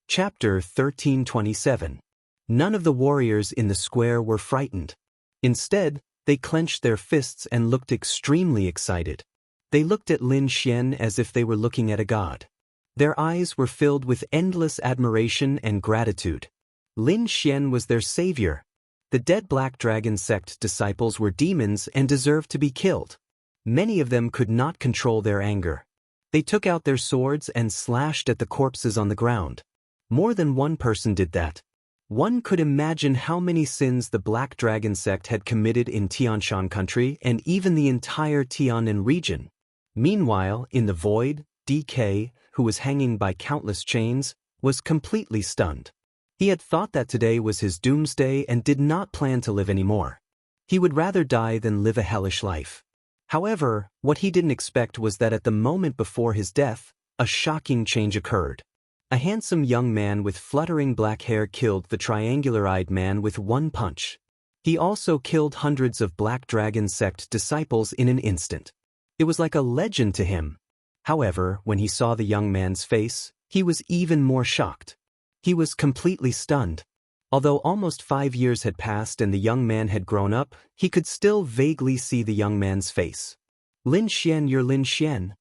Chapter 1327. None of the warriors in the square were frightened. Instead, they clenched their fists and looked extremely excited. They looked at Lin Xian as if they were looking at a god. Their eyes were filled with endless admiration and gratitude. Lin Xian was their savior. The dead Black Dragon sect disciples were demons and deserved to be killed. Many of them could not control their anger. They took out their swords and slashed at the corpses on the ground. More than one person did that. One could imagine how many sins the Black Dragon sect had committed in Tianshan country and even the entire Tianan region. Meanwhile, in the void, DK, who was hanging by countless chains, was completely stunned. He had thought that today was his doomsday and did not plan to live anymore. He would rather die than live a hellish life. However, what he didn't expect was that at the moment before his death, a shocking change occurred. A handsome young man with fluttering black hair killed the triangular-eyed man with one punch. He also killed hundreds of Black Dragon sect disciples in an instant. It was like a legend to him. However, when he saw the young man's face, he was even more shocked. He was completely stunned. Although almost 5 years had passed and the young man had grown up, he could still vaguely see the young man's face. "Lin Xian, you're Lin Xian."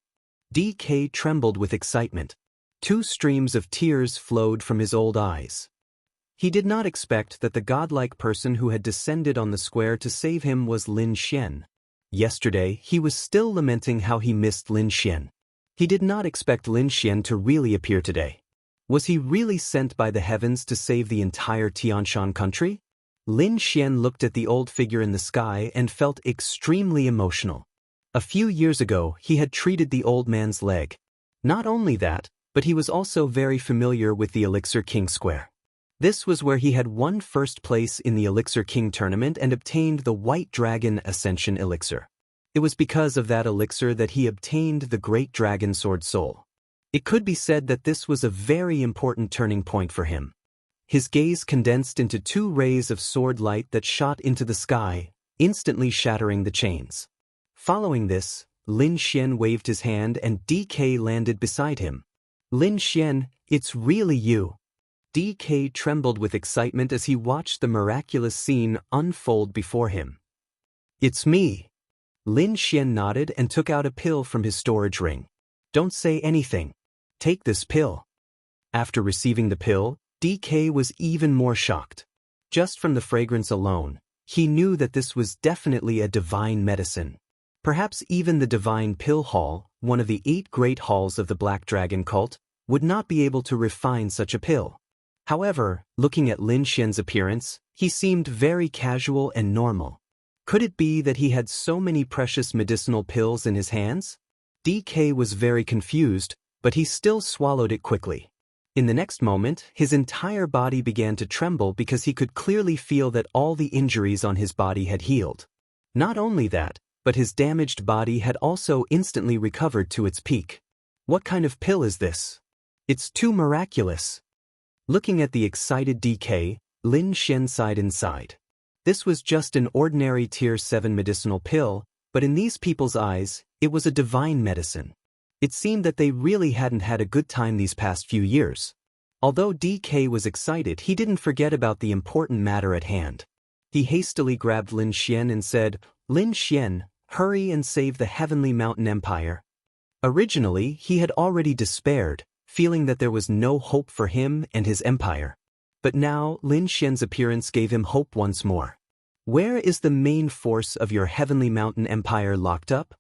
DK trembled with excitement. 2 streams of tears flowed from his old eyes. He did not expect that the godlike person who had descended on the square to save him was Lin Xian. Yesterday, he was still lamenting how he missed Lin Xian. He did not expect Lin Xian to really appear today. Was he really sent by the heavens to save the entire Tianshan country? Lin Xian looked at the old figure in the sky and felt extremely emotional. A few years ago, he had treated the old man's leg. Not only that, but he was also very familiar with the Elixir King Square. This was where he had won first place in the Elixir King tournament and obtained the White Dragon Ascension Elixir. It was because of that elixir that he obtained the Great Dragon Sword Soul. It could be said that this was a very important turning point for him. His gaze condensed into 2 rays of sword light that shot into the sky, instantly shattering the chains. Following this, Lin Xian waved his hand and DK landed beside him. "Lin Xian, it's really you." DK trembled with excitement as he watched the miraculous scene unfold before him. "It's me." Lin Xian nodded and took out a pill from his storage ring. "Don't say anything. Take this pill." After receiving the pill, DK was even more shocked. Just from the fragrance alone, He knew that this was definitely a divine medicine. Perhaps even the divine pill hall, one of the 8 great halls of the Black Dragon cult, would not be able to refine such a pill. However, looking at Lin Xian's appearance, he seemed very casual and normal. Could it be that he had so many precious medicinal pills in his hands? DK was very confused, but he still swallowed it quickly. In the next moment, his entire body began to tremble because he could clearly feel that all the injuries on his body had healed. Not only that, but his damaged body had also instantly recovered to its peak. What kind of pill is this? It's too miraculous. Looking at the excited DK, Lin Xian sighed inside. This was just an ordinary Tier 7 medicinal pill, but in these people's eyes, it was a divine medicine. It seemed that they really hadn't had a good time these past few years. Although DK was excited, he didn't forget about the important matter at hand. He hastily grabbed Lin Xian and said, "Lin Xian, hurry and save the Heavenly Mountain Empire." Originally, he had already despaired, feeling that there was no hope for him and his empire. But now, Lin Xian's appearance gave him hope once more. "Where is the main force of your Heavenly Mountain Empire locked up?"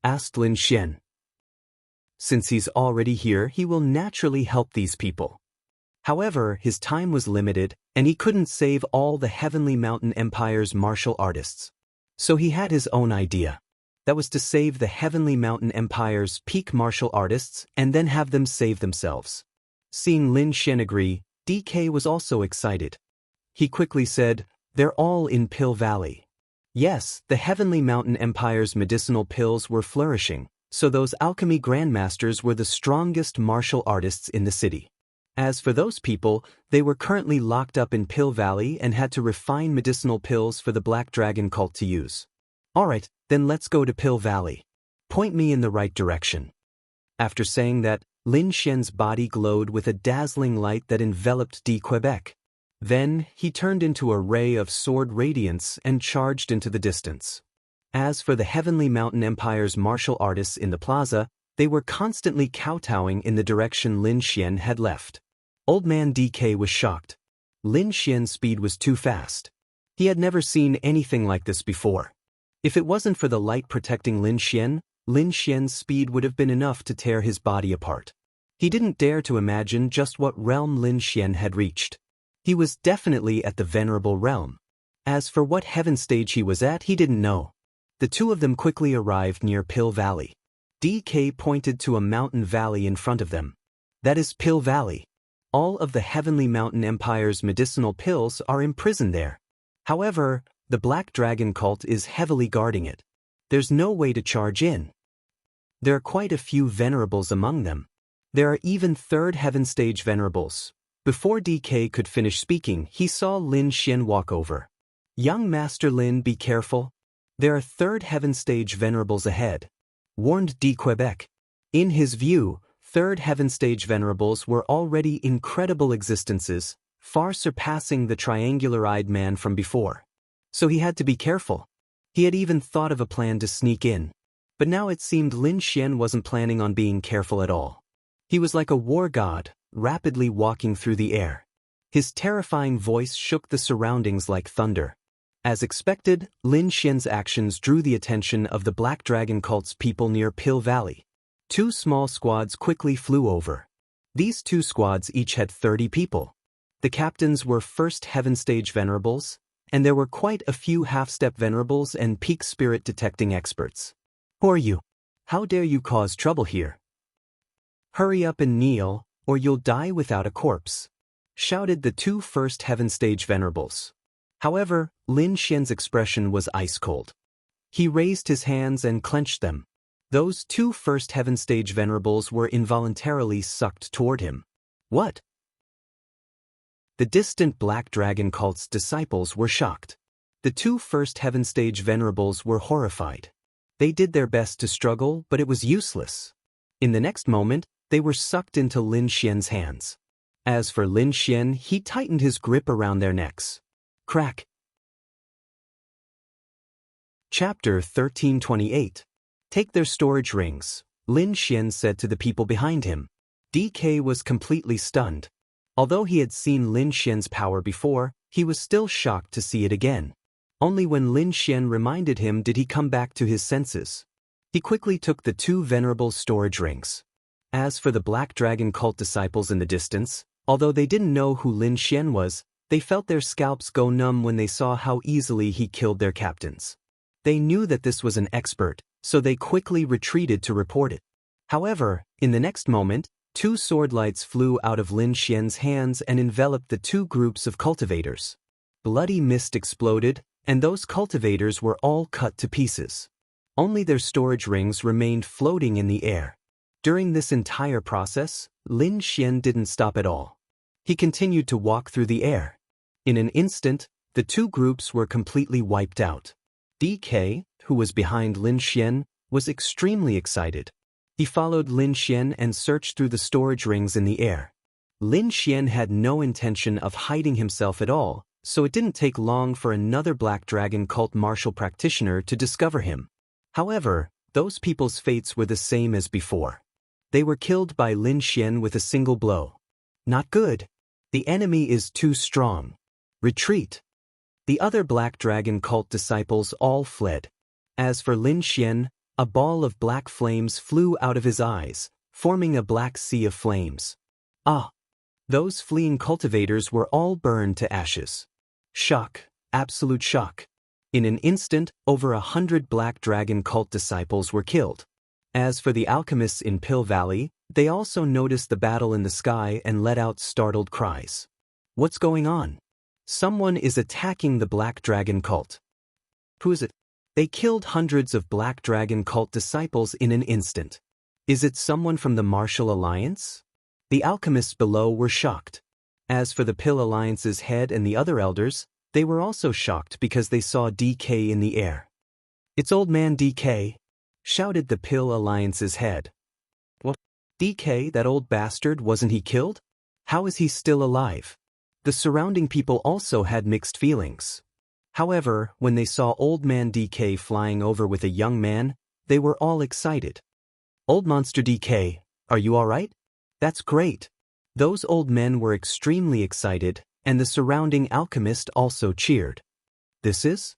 asked Lin Xian. Since he's already here, he will naturally help these people. However, his time was limited, and he couldn't save all the Heavenly Mountain Empire's martial artists. So he had his own idea. That was to save the Heavenly Mountain Empire's peak martial artists and then have them save themselves. Seeing Lin Xian agree, DK was also excited. He quickly said, "They're all in Pill Valley." Yes, the Heavenly Mountain Empire's medicinal pills were flourishing, so those alchemy grandmasters were the strongest martial artists in the city. As for those people, they were currently locked up in Pill Valley and had to refine medicinal pills for the Black Dragon cult to use. "Alright, then let's go to Pill Valley. Point me in the right direction." After saying that, Lin Xian's body glowed with a dazzling light that enveloped Quebec. Then, he turned into a ray of sword radiance and charged into the distance. As for the Heavenly Mountain Empire's martial artists in the plaza, they were constantly kowtowing in the direction Lin Xian had left. Old Man DK was shocked. Lin Xian's speed was too fast. He had never seen anything like this before. If it wasn't for the light protecting Lin Xian's speed would have been enough to tear his body apart. He didn't dare to imagine just what realm Lin Xian had reached. He was definitely at the Venerable Realm. As for what heaven stage he was at, he didn't know. The two of them quickly arrived near Pill Valley. DK pointed to a mountain valley in front of them. That is Pill Valley. All of the Heavenly Mountain Empire's medicinal pills are imprisoned there. However, the Black Dragon cult is heavily guarding it. There's no way to charge in. There are quite a few venerables among them. There are even third heaven stage venerables. Before DK could finish speaking, he saw Lin Xian walk over. "Young Master Lin, be careful. There are third heaven stage venerables ahead," warned Quebec. In his view, third heaven stage venerables were already incredible existences, far surpassing the triangular-eyed man from before. So he had to be careful. He had even thought of a plan to sneak in. But now it seemed Lin Xian wasn't planning on being careful at all. He was like a war god, rapidly walking through the air. His terrifying voice shook the surroundings like thunder. As expected, Lin Xian's actions drew the attention of the Black Dragon cult's people near Pill Valley. 2 small squads quickly flew over. These 2 squads each had 30 people. The captains were first heaven stage venerables, and there were quite a few half-step venerables and peak spirit detecting experts. "Who are you? How dare you cause trouble here? Hurry up and kneel, or you'll die without a corpse," shouted the 2 first heaven stage venerables. However, Lin Xian's expression was ice-cold. He raised his hands and clenched them. Those 2 first heaven stage venerables were involuntarily sucked toward him. What? The distant Black Dragon cult's disciples were shocked. The 2 first heaven stage venerables were horrified. They did their best to struggle, but it was useless. In the next moment, they were sucked into Lin Xian's hands. As for Lin Xian, he tightened his grip around their necks. Crack. Chapter 1328. Take their storage rings, Lin Xian said to the people behind him. DK was completely stunned. Although he had seen Lin Xian's power before, he was still shocked to see it again. Only when Lin Xian reminded him did he come back to his senses. He quickly took the 2 venerable storage rings. As for the Black Dragon cult disciples in the distance, although they didn't know who Lin Xian was, they felt their scalps go numb when they saw how easily he killed their captains. They knew that this was an expert, so they quickly retreated to report it. However, in the next moment, 2 sword lights flew out of Lin Xian's hands and enveloped the 2 groups of cultivators. Bloody mist exploded, and those cultivators were all cut to pieces. Only their storage rings remained floating in the air. During this entire process, Lin Xian didn't stop at all. He continued to walk through the air. In an instant, the 2 groups were completely wiped out. DK, who was behind Lin Xian, was extremely excited. He followed Lin Xian and searched through the storage rings in the air. Lin Xian had no intention of hiding himself at all, so it didn't take long for another Black Dragon cult martial practitioner to discover him. However, those people's fates were the same as before. They were killed by Lin Xian with a single blow. Not good. The enemy is too strong. Retreat. The other Black Dragon cult disciples all fled. As for Lin Xian, a ball of black flames flew out of his eyes, forming a black sea of flames. Ah! Those fleeing cultivators were all burned to ashes. Shock. Absolute shock. In an instant, over 100 Black Dragon cult disciples were killed. As for the alchemists in Pill Valley, they also noticed the battle in the sky and let out startled cries. What's going on? Someone is attacking the Black Dragon cult. Who is it? They killed hundreds of Black Dragon cult disciples in an instant. Is it someone from the Martial Alliance? The alchemists below were shocked. As for the Pill Alliance's head and the other elders, they were also shocked because they saw DK in the air. It's old man DK, shouted the Pill Alliance's head. What? DK, that old bastard, wasn't he killed? How is he still alive? The surrounding people also had mixed feelings. However, when they saw old man DK flying over with a young man, they were all excited. Old monster DK, are you all right? That's great. Those old men were extremely excited, and the surrounding alchemist also cheered. This is?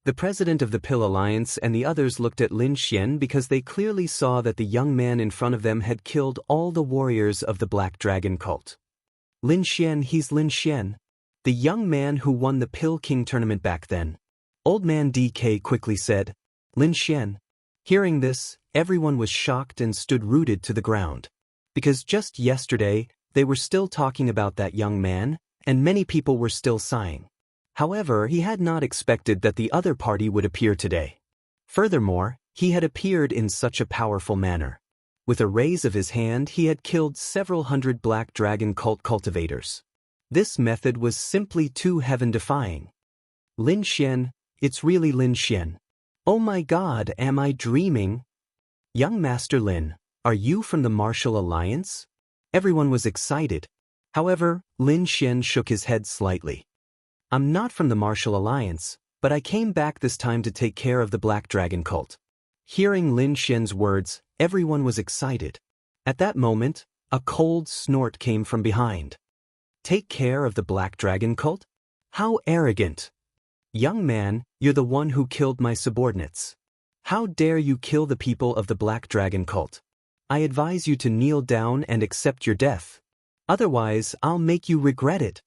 The president of the Pill Alliance and the others looked at Lin Xian because they clearly saw that the young man in front of them had killed all the warriors of the Black Dragon cult. Lin Xian, he's Lin Xian, the young man who won the Pill King tournament back then. Old man DK quickly said, Lin Xian. Hearing this, everyone was shocked and stood rooted to the ground. Because just yesterday, they were still talking about that young man, and many people were still sighing. However, he had not expected that the other party would appear today. Furthermore, he had appeared in such a powerful manner. With a raise of his hand, he had killed several hundred Black Dragon cult cultivators. This method was simply too heaven-defying. Lin Xian, it's really Lin Xian. Oh my God, am I dreaming? Young Master Lin, are you from the Martial Alliance? Everyone was excited. However, Lin Xian shook his head slightly. I'm not from the Martial Alliance, but I came back this time to take care of the Black Dragon cult. Hearing Lin Xian's words, everyone was excited. At that moment, a cold snort came from behind. Take care of the Black Dragon cult? How arrogant! Young man, you're the one who killed my subordinates. How dare you kill the people of the Black Dragon cult? I advise you to kneel down and accept your death. Otherwise, I'll make you regret it.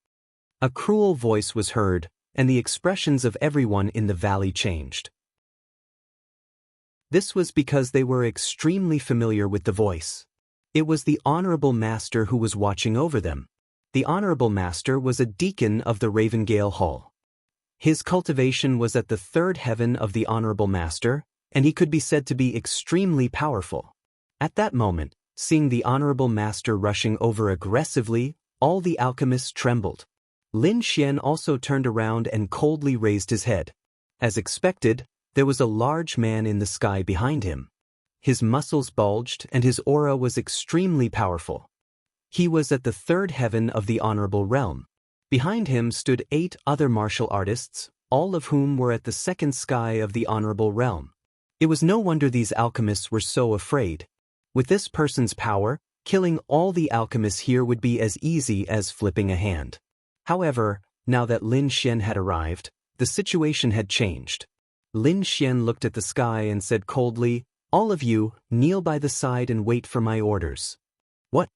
A cruel voice was heard, and the expressions of everyone in the valley changed. This was because they were extremely familiar with the voice. It was the Honorable Master who was watching over them. The Honorable Master was a deacon of the Ravengale Hall. His cultivation was at the 3rd heaven of the Honorable Master, and he could be said to be extremely powerful. At that moment, seeing the Honorable Master rushing over aggressively, all the alchemists trembled. Lin Xian also turned around and coldly raised his head. As expected, there was a large man in the sky behind him. His muscles bulged and his aura was extremely powerful. He was at the 3rd heaven of the Honorable Realm. Behind him stood 8 other martial artists, all of whom were at the 2nd sky of the Honorable Realm. It was no wonder these alchemists were so afraid. With this person's power, killing all the alchemists here would be as easy as flipping a hand. However, now that Lin Xian had arrived, the situation had changed. Lin Xian looked at the sky and said coldly, "All of you, kneel by the side and wait for my orders." What?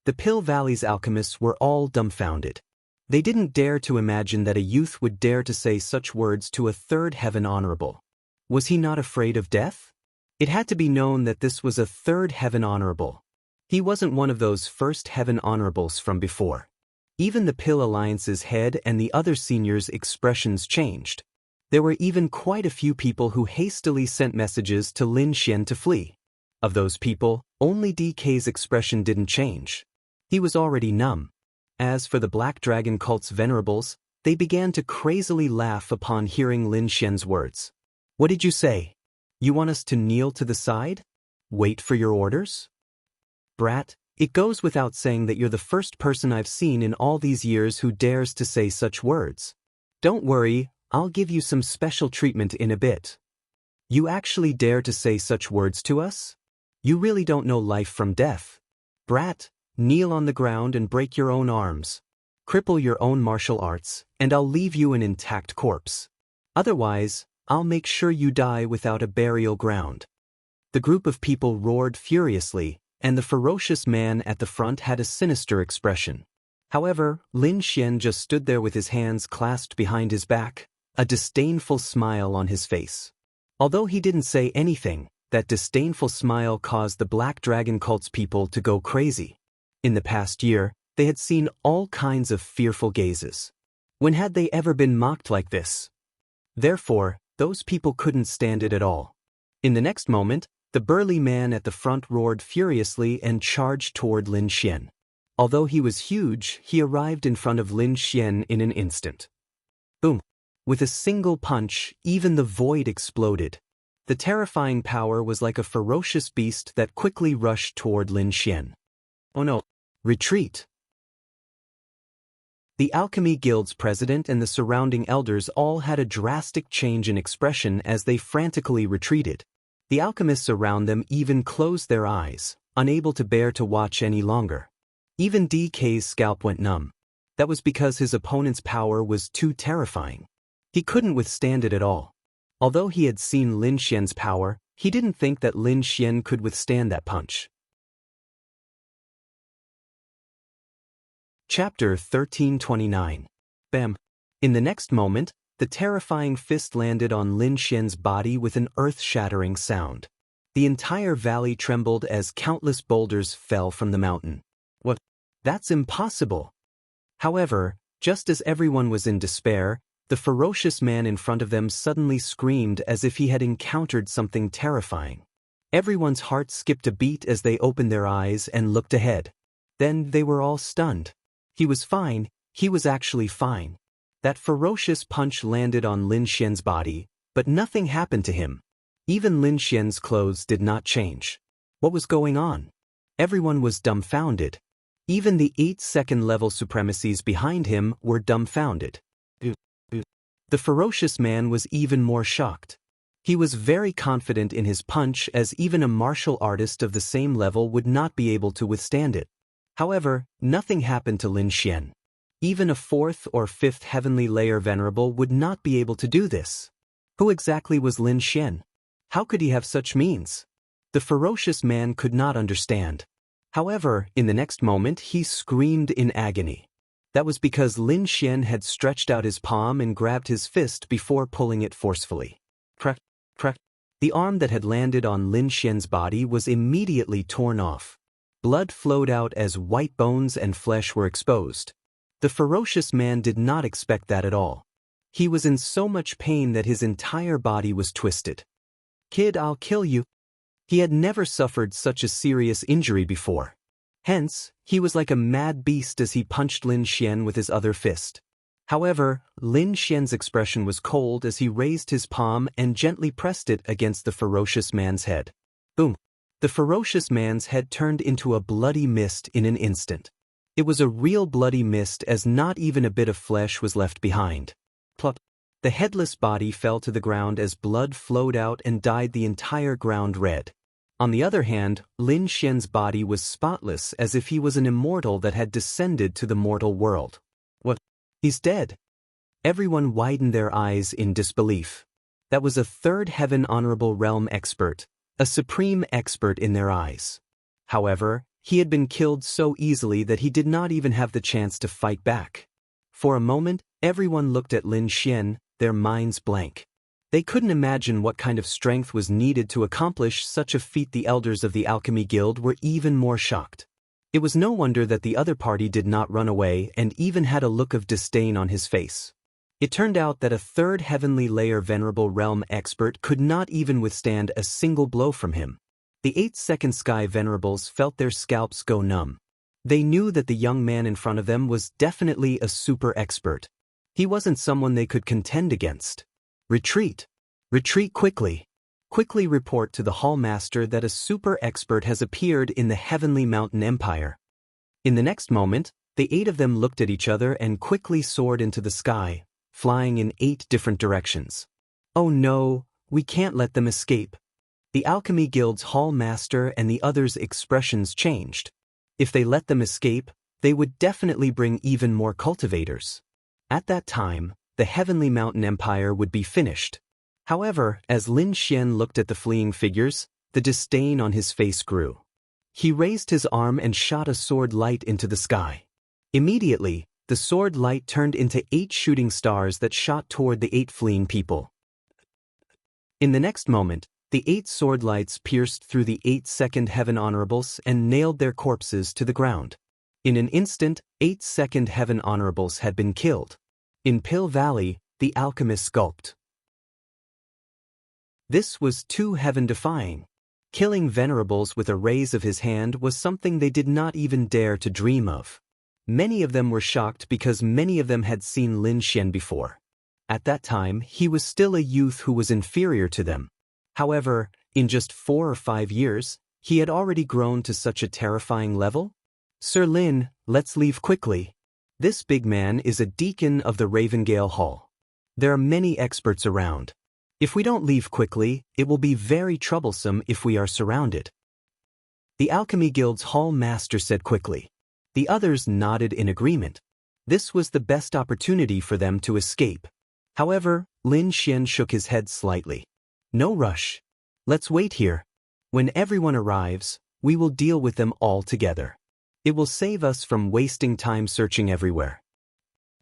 The Pill Valley's alchemists were all dumbfounded. They didn't dare to imagine that a youth would dare to say such words to a third heaven honorable. Was he not afraid of death? It had to be known that this was a third heaven honorable. He wasn't one of those first heaven honorables from before. Even the Pill Alliance's head and the other seniors' expressions changed. There were even quite a few people who hastily sent messages to Lin Xian to flee. Of those people, only DK's expression didn't change. He was already numb. As for the Black Dragon cult's venerables, they began to crazily laugh upon hearing Lin Xian's words. "What did you say? You want us to kneel to the side? Wait for your orders? Brat, it goes without saying that you're the first person I've seen in all these years who dares to say such words. Don't worry, I'll give you some special treatment in a bit. You actually dare to say such words to us? You really don't know life from death. Brat, kneel on the ground and break your own arms. Cripple your own martial arts, and I'll leave you an intact corpse. Otherwise, I'll make sure you die without a burial ground." The group of people roared furiously, and the ferocious man at the front had a sinister expression. However, Lin Xian just stood there with his hands clasped behind his back, a disdainful smile on his face. Although he didn't say anything, that disdainful smile caused the Black Dragon cult's people to go crazy. In the past year, they had seen all kinds of fearful gazes. When had they ever been mocked like this? Therefore, those people couldn't stand it at all. In the next moment, the burly man at the front roared furiously and charged toward Lin Xian. Although he was huge, he arrived in front of Lin Xian in an instant. Boom! With a single punch, even the void exploded. The terrifying power was like a ferocious beast that quickly rushed toward Lin Xian. "Oh no! Retreat!" The Alchemy Guild's president and the surrounding elders all had a drastic change in expression as they frantically retreated. The alchemists around them even closed their eyes, unable to bear to watch any longer. Even DK's scalp went numb. That was because his opponent's power was too terrifying. He couldn't withstand it at all. Although he had seen Lin Xian's power, he didn't think that Lin Xian could withstand that punch. Chapter 1329. Bam! In the next moment, the terrifying fist landed on Lin Xian's body with an earth-shattering sound. The entire valley trembled as countless boulders fell from the mountain. What? That's impossible! However, just as everyone was in despair, the ferocious man in front of them suddenly screamed as if he had encountered something terrifying. Everyone's heart skipped a beat as they opened their eyes and looked ahead. Then they were all stunned. He was fine, he was actually fine. That ferocious punch landed on Lin Xian's body, but nothing happened to him. Even Lin Xian's clothes did not change. What was going on? Everyone was dumbfounded. Even the 8-second level supremacies behind him were dumbfounded. The ferocious man was even more shocked. He was very confident in his punch, as even a martial artist of the same level would not be able to withstand it. However, nothing happened to Lin Xian. Even a 4th or 5th heavenly layer venerable would not be able to do this. Who exactly was Lin Xian? How could he have such means? The ferocious man could not understand. However, in the next moment he screamed in agony. That was because Lin Xian had stretched out his palm and grabbed his fist before pulling it forcefully. Crack, crack. The arm that had landed on Lin Xian's body was immediately torn off. Blood flowed out as white bones and flesh were exposed. The ferocious man did not expect that at all. He was in so much pain that his entire body was twisted. "Kid, I'll kill you." He had never suffered such a serious injury before. Hence, he was like a mad beast as he punched Lin Xian with his other fist. However, Lin Xian's expression was cold as he raised his palm and gently pressed it against the ferocious man's head. Boom! The ferocious man's head turned into a bloody mist in an instant. It was a real bloody mist, as not even a bit of flesh was left behind. Plop! The headless body fell to the ground as blood flowed out and dyed the entire ground red. On the other hand, Lin Xian's body was spotless, as if he was an immortal that had descended to the mortal world. What? He's dead. Everyone widened their eyes in disbelief. That was a third heaven honorable realm expert, a supreme expert in their eyes. However, he had been killed so easily that he did not even have the chance to fight back. For a moment, everyone looked at Lin Xian, their minds blank. They couldn't imagine what kind of strength was needed to accomplish such a feat. The elders of the Alchemy Guild were even more shocked. It was no wonder that the other party did not run away and even had a look of disdain on his face. It turned out that a third heavenly layer venerable realm expert could not even withstand a single blow from him. The 8th sky venerables felt their scalps go numb. They knew that the young man in front of them was definitely a super expert. He wasn't someone they could contend against. Retreat. Retreat quickly. Quickly report to the hall master that a super expert has appeared in the Heavenly Mountain Empire. In the next moment, the 8 of them looked at each other and quickly soared into the sky, flying in 8 different directions. Oh no, we can't let them escape. The Alchemy Guild's hall master and the others' expressions changed. If they let them escape, they would definitely bring even more cultivators. At that time, the Heavenly Mountain Empire would be finished. However, as Lin Xian looked at the fleeing figures, the disdain on his face grew. He raised his arm and shot a sword light into the sky. Immediately, the sword light turned into 8 shooting stars that shot toward the 8 fleeing people. In the next moment, the 8 sword lights pierced through the 8 second heaven honorables and nailed their corpses to the ground. In an instant, 8 second heaven honorables had been killed. In Pill Valley, the alchemist gulped. This was too heaven-defying. Killing venerables with a raise of his hand was something they did not even dare to dream of. Many of them were shocked because many of them had seen Lin Xian before. At that time, he was still a youth who was inferior to them. However, in just 4 or 5 years, he had already grown to such a terrifying level. Sir Lin, let's leave quickly. This big man is a deacon of the Ravengale Hall. There are many experts around. If we don't leave quickly, it will be very troublesome if we are surrounded. The Alchemy Guild's hall master said quickly. The others nodded in agreement. This was the best opportunity for them to escape. However, Lin Xian shook his head slightly. No rush. Let's wait here. When everyone arrives, we will deal with them all together. It will save us from wasting time searching everywhere.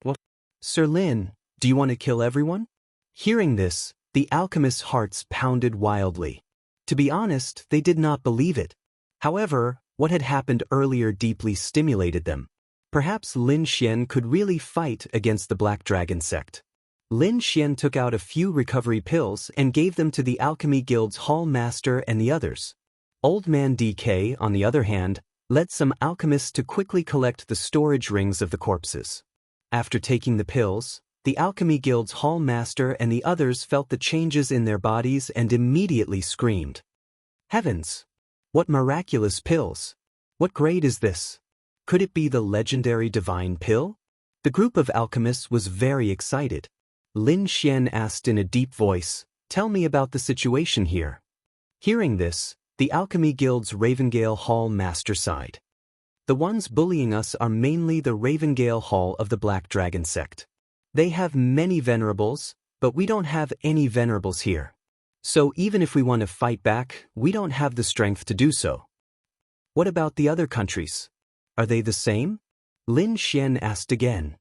What? Sir Lin, do you want to kill everyone? Hearing this, the alchemist's hearts pounded wildly. To be honest, they did not believe it. However, what had happened earlier deeply stimulated them. Perhaps Lin Xian could really fight against the Black Dragon sect. Lin Xian took out a few recovery pills and gave them to the Alchemy Guild's hall master and the others. Old Man DK, on the other hand, led some alchemists to quickly collect the storage rings of the corpses. After taking the pills, the Alchemy Guild's hall master and the others felt the changes in their bodies and immediately screamed. Heavens! What miraculous pills! What grade is this? Could it be the legendary divine pill? The group of alchemists was very excited. Lin Xian asked in a deep voice, "Tell me about the situation here." Hearing this, the Alchemy Guild's Ravengale Hall master sighed. The ones bullying us are mainly the Ravengale Hall of the Black Dragon sect. They have many venerables, but we don't have any venerables here. So even if we want to fight back, we don't have the strength to do so. What about the other countries? Are they the same? Lin Xian asked again.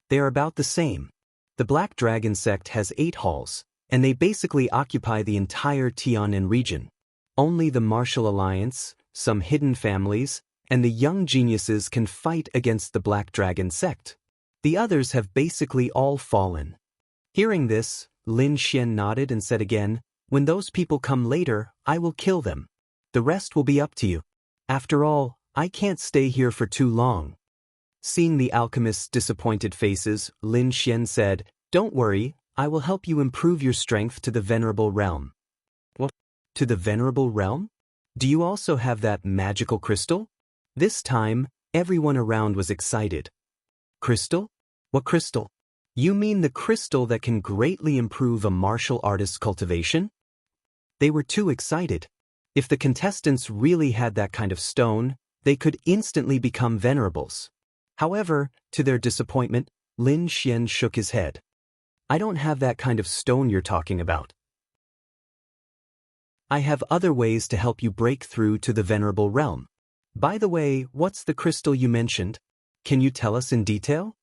They are about the same. The Black Dragon sect has 8 halls, and they basically occupy the entire Tianan region. Only the Martial Alliance, some hidden families, and the young geniuses can fight against the Black Dragon sect. The others have basically all fallen. Hearing this, Lin Xian nodded and said again, "When those people come later, I will kill them. The rest will be up to you. After all, I can't stay here for too long." Seeing the alchemist's disappointed faces, Lin Xian said, "Don't worry, I will help you improve your strength to the Venerable Realm." What? To the Venerable Realm? Do you also have that magical crystal? This time, everyone around was excited. Crystal? What crystal? You mean the crystal that can greatly improve a martial artist's cultivation? They were too excited. If the contestants really had that kind of stone, they could instantly become venerables. However, to their disappointment, Lin Xian shook his head. I don't have that kind of stone you're talking about. I have other ways to help you break through to the venerable realm. By the way, what's the crystal you mentioned? Can you tell us in detail?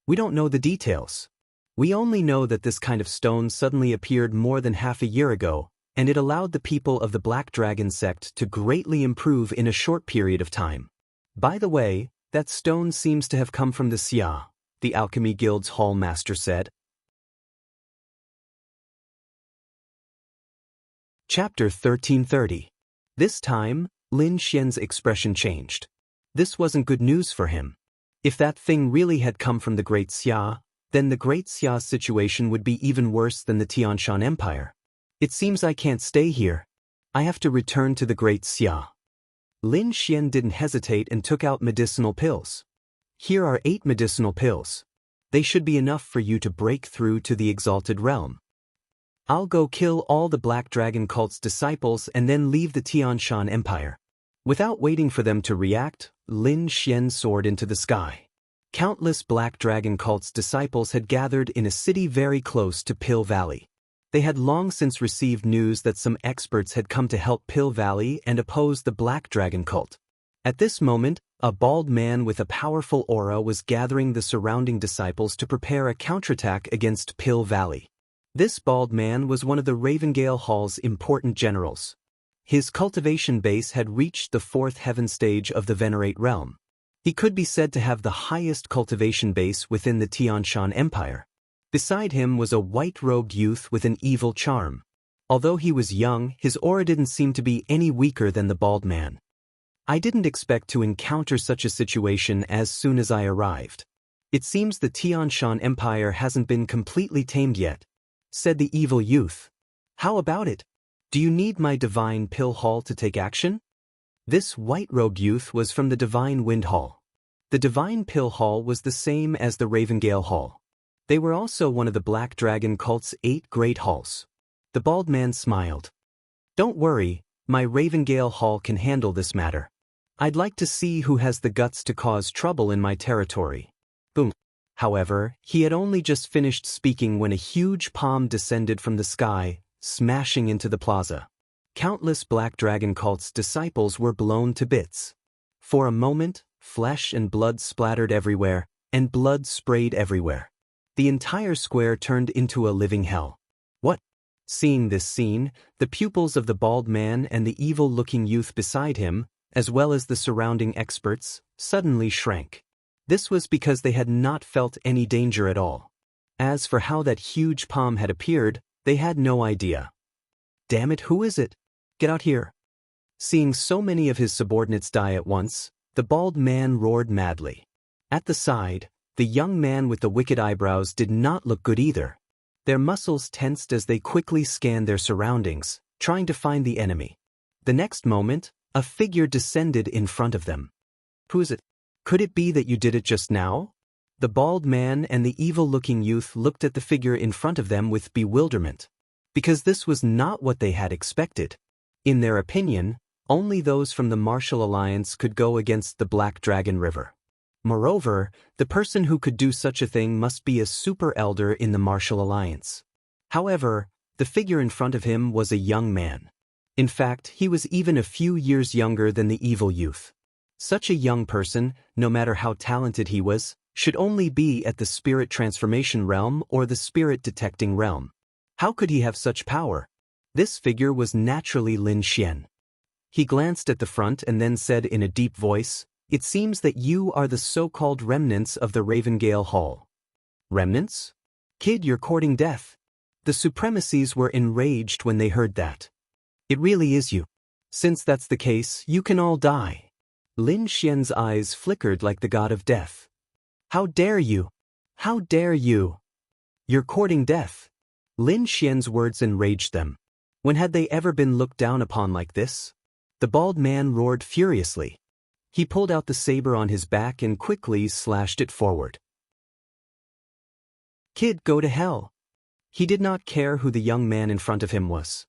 We don't know the details. We only know that this kind of stone suddenly appeared more than half a year ago, and it allowed the people of the Black Dragon sect to greatly improve in a short period of time. By the way, that stone seems to have come from the Xia, the Alchemy Guild's hall master said. Chapter 1330. This time, Lin Xian's expression changed. This wasn't good news for him. If that thing really had come from the Great Xia, then the Great Xia's situation would be even worse than the Tianshan Empire. It seems I can't stay here. I have to return to the Great Xia. Lin Xian didn't hesitate and took out medicinal pills. Here are 8 medicinal pills. They should be enough for you to break through to the exalted realm. I'll go kill all the Black Dragon cult's disciples and then leave the Tianshan Empire. Without waiting for them to react, Lin Xian soared into the sky. Countless Black Dragon cult's disciples had gathered in a city very close to Pill Valley. They had long since received news that some experts had come to help Pill Valley and oppose the Black Dragon cult. At this moment, a bald man with a powerful aura was gathering the surrounding disciples to prepare a counterattack against Pill Valley. This bald man was one of the Ravengale Hall's important generals. His cultivation base had reached the 4th heaven stage of the Venerate realm. He could be said to have the highest cultivation base within the Tianshan Empire. Beside him was a white-robed youth with an evil charm. Although he was young, his aura didn't seem to be any weaker than the bald man. I didn't expect to encounter such a situation as soon as I arrived. It seems the Tianshan Empire hasn't been completely tamed yet, said the evil youth. How about it? Do you need my Divine Pill Hall to take action? This white-robed youth was from the Divine Wind Hall. The Divine Pill Hall was the same as the Ravengale Hall. They were also one of the Black Dragon cult's 8 great halls. The bald man smiled. Don't worry, my Ravengale Hall can handle this matter. I'd like to see who has the guts to cause trouble in my territory. Boom. However, he had only just finished speaking when a huge palm descended from the sky, smashing into the plaza. Countless Black Dragon cult's disciples were blown to bits. For a moment, flesh and blood splattered everywhere, and blood sprayed everywhere. The entire square turned into a living hell. What? Seeing this scene, the pupils of the bald man and the evil-looking youth beside him, as well as the surrounding experts, suddenly shrank. This was because they had not felt any danger at all. As for how that huge palm had appeared, they had no idea. Damn it, who is it? Get out here. Seeing so many of his subordinates die at once, the bald man roared madly. At the side, the young man with the wicked eyebrows did not look good either. Their muscles tensed as they quickly scanned their surroundings, trying to find the enemy. The next moment, a figure descended in front of them. Who is it? Could it be that you did it just now? The bald man and the evil-looking youth looked at the figure in front of them with bewilderment, because this was not what they had expected. In their opinion, only those from the Martial Alliance could go against the Black Dragon River. Moreover, the person who could do such a thing must be a super elder in the Martial Alliance. However, the figure in front of him was a young man. In fact, he was even a few years younger than the evil youth. Such a young person, no matter how talented he was, should only be at the spirit transformation realm or the spirit detecting realm. How could he have such power? This figure was naturally Lin Xian. He glanced at the front and then said in a deep voice, "It seems that you are the so-called remnants of the Ravengale Hall." Remnants? Kid, you're courting death. The supremacies were enraged when they heard that. It really is you. Since that's the case, you can all die. Lin Xian's eyes flickered like the god of death. How dare you? How dare you? You're courting death. Lin Xian's words enraged them. When had they ever been looked down upon like this? The bald man roared furiously. He pulled out the saber on his back and quickly slashed it forward. Kid, go to hell. He did not care who the young man in front of him was.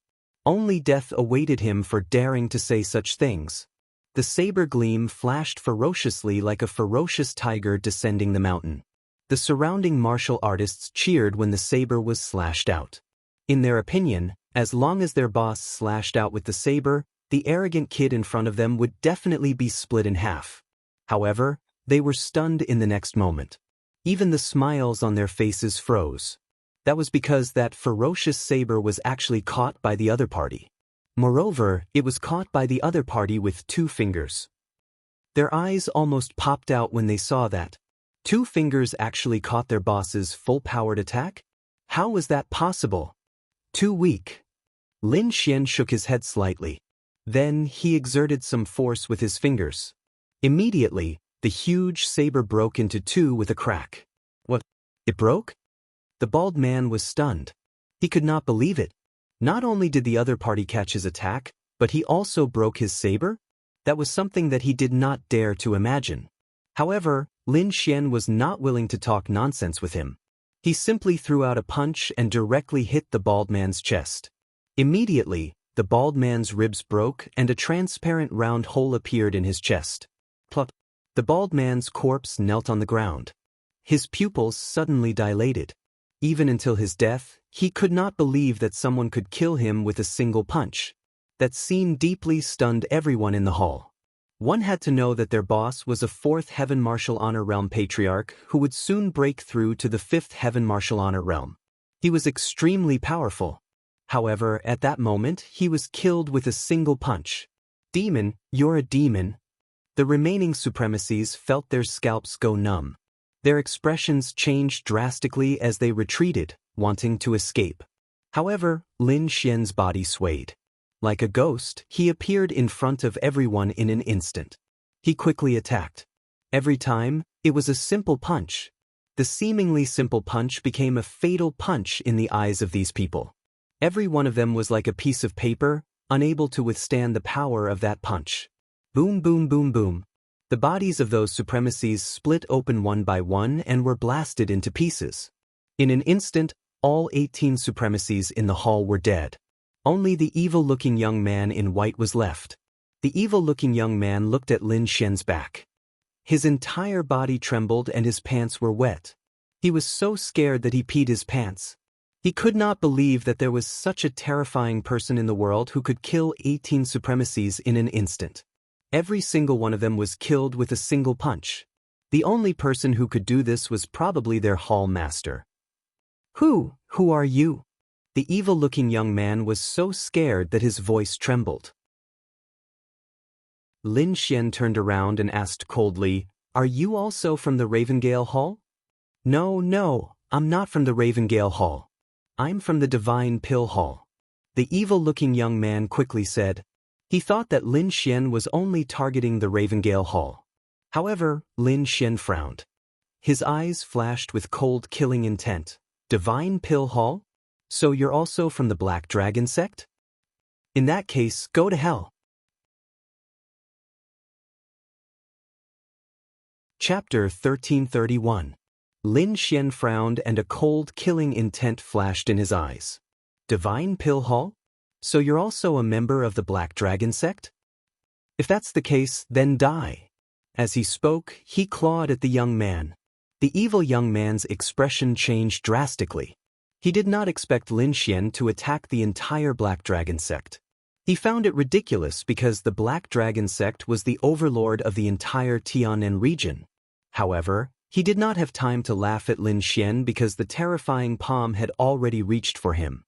Only death awaited him for daring to say such things. The saber gleam flashed ferociously like a ferocious tiger descending the mountain. The surrounding martial artists cheered when the saber was slashed out. In their opinion, as long as their boss slashed out with the saber, the arrogant kid in front of them would definitely be split in half. However, they were stunned in the next moment. Even the smiles on their faces froze. That was because that ferocious saber was actually caught by the other party. Moreover, it was caught by the other party with 2 fingers. Their eyes almost popped out when they saw that. 2 fingers actually caught their boss's full-powered attack? How was that possible? Too weak. Lin Xian shook his head slightly. Then he exerted some force with his fingers. Immediately, the huge saber broke into 2 with a crack. What? It broke? The bald man was stunned. He could not believe it. Not only did the other party catch his attack, but he also broke his saber? That was something that he did not dare to imagine. However, Lin Xian was not willing to talk nonsense with him. He simply threw out a punch and directly hit the bald man's chest. Immediately, the bald man's ribs broke and a transparent round hole appeared in his chest. Plop. The bald man's corpse knelt on the ground. His pupils suddenly dilated. Even until his death, he could not believe that someone could kill him with a single punch. That scene deeply stunned everyone in the hall. One had to know that their boss was a 4th Heaven Martial Honor Realm Patriarch who would soon break through to the 5th Heaven Martial Honor Realm. He was extremely powerful. However, at that moment, he was killed with a single punch. Demon, you're a demon. The remaining supremacies felt their scalps go numb. Their expressions changed drastically as they retreated, wanting to escape. However, Lin Xian's body swayed. Like a ghost, he appeared in front of everyone in an instant. He quickly attacked. Every time, it was a simple punch. The seemingly simple punch became a fatal punch in the eyes of these people. Every one of them was like a piece of paper, unable to withstand the power of that punch. Boom, boom, boom, boom. The bodies of those supremacies split open one by one and were blasted into pieces. In an instant, all 18 supremacies in the hall were dead. Only the evil-looking young man in white was left. The evil-looking young man looked at Lin Xian's back. His entire body trembled and his pants were wet. He was so scared that he peed his pants. He could not believe that there was such a terrifying person in the world who could kill 18 supremacies in an instant. Every single one of them was killed with a single punch. The only person who could do this was probably their hall master. Who are you? The evil-looking young man was so scared that his voice trembled. Lin Xian turned around and asked coldly, "Are you also from the Ravengale Hall?" No, I'm not from the Ravengale Hall. I'm from the Divine Pill Hall. The evil-looking young man quickly said. He thought that Lin Xian was only targeting the Ravengale Hall. However, Lin Xian frowned. His eyes flashed with cold killing intent. Divine Pill Hall? So you're also from the Black Dragon sect? In that case, go to hell. Chapter 1331. Lin Xian frowned and a cold killing intent flashed in his eyes. Divine Pill Hall? So you're also a member of the Black Dragon sect? If that's the case, then die. As he spoke, he clawed at the young man. The evil young man's expression changed drastically. He did not expect Lin Xian to attack the entire Black Dragon sect. He found it ridiculous because the Black Dragon sect was the overlord of the entire Tianan region. However, he did not have time to laugh at Lin Xian because the terrifying palm had already reached for him.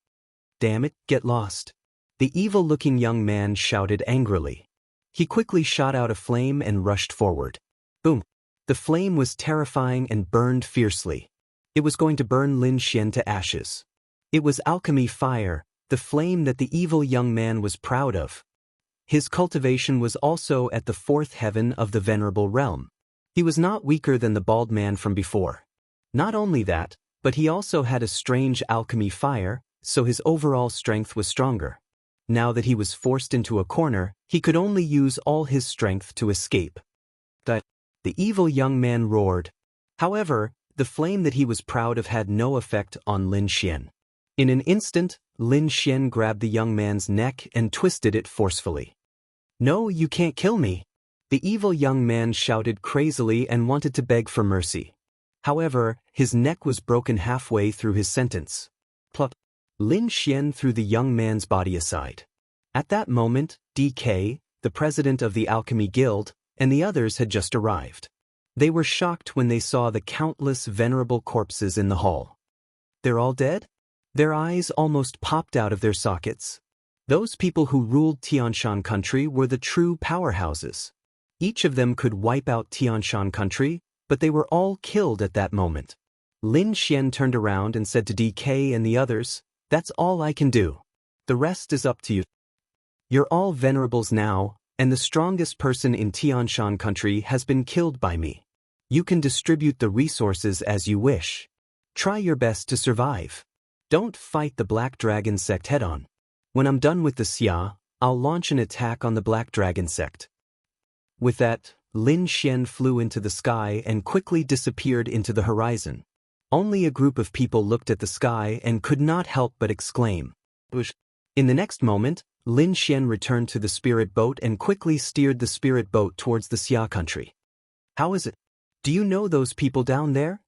Damn it, get lost. The evil-looking young man shouted angrily. He quickly shot out a flame and rushed forward. Boom! The flame was terrifying and burned fiercely. It was going to burn Lin Xian to ashes. It was alchemy fire, the flame that the evil young man was proud of. His cultivation was also at the 4th heaven of the Venerable Realm. He was not weaker than the bald man from before. Not only that, but he also had a strange alchemy fire, so his overall strength was stronger. Now that he was forced into a corner, he could only use all his strength to escape. The evil young man roared. However, the flame that he was proud of had no effect on Lin Xian. In an instant, Lin Xian grabbed the young man's neck and twisted it forcefully. No, you can't kill me. The evil young man shouted crazily and wanted to beg for mercy. However, his neck was broken halfway through his sentence. Pluck. Lin Xian threw the young man's body aside. At that moment, DK, the president of the Alchemy Guild, and the others had just arrived. They were shocked when they saw the countless venerable corpses in the hall. They're all dead? Their eyes almost popped out of their sockets. Those people who ruled Tianshan country were the true powerhouses. Each of them could wipe out Tianshan country, but they were all killed at that moment. Lin Xian turned around and said to DK and the others, "That's all I can do. The rest is up to you. You're all venerables now, and the strongest person in Tianshan country has been killed by me. You can distribute the resources as you wish. Try your best to survive. Don't fight the Black Dragon sect head-on. When I'm done with the Xia, I'll launch an attack on the Black Dragon sect." With that, Lin Xian flew into the sky and quickly disappeared into the horizon. Only a group of people looked at the sky and could not help but exclaim, "Bush." In the next moment, Lin Xian returned to the spirit boat and quickly steered the spirit boat towards the Xia country. "How is it? Do you know those people down there?"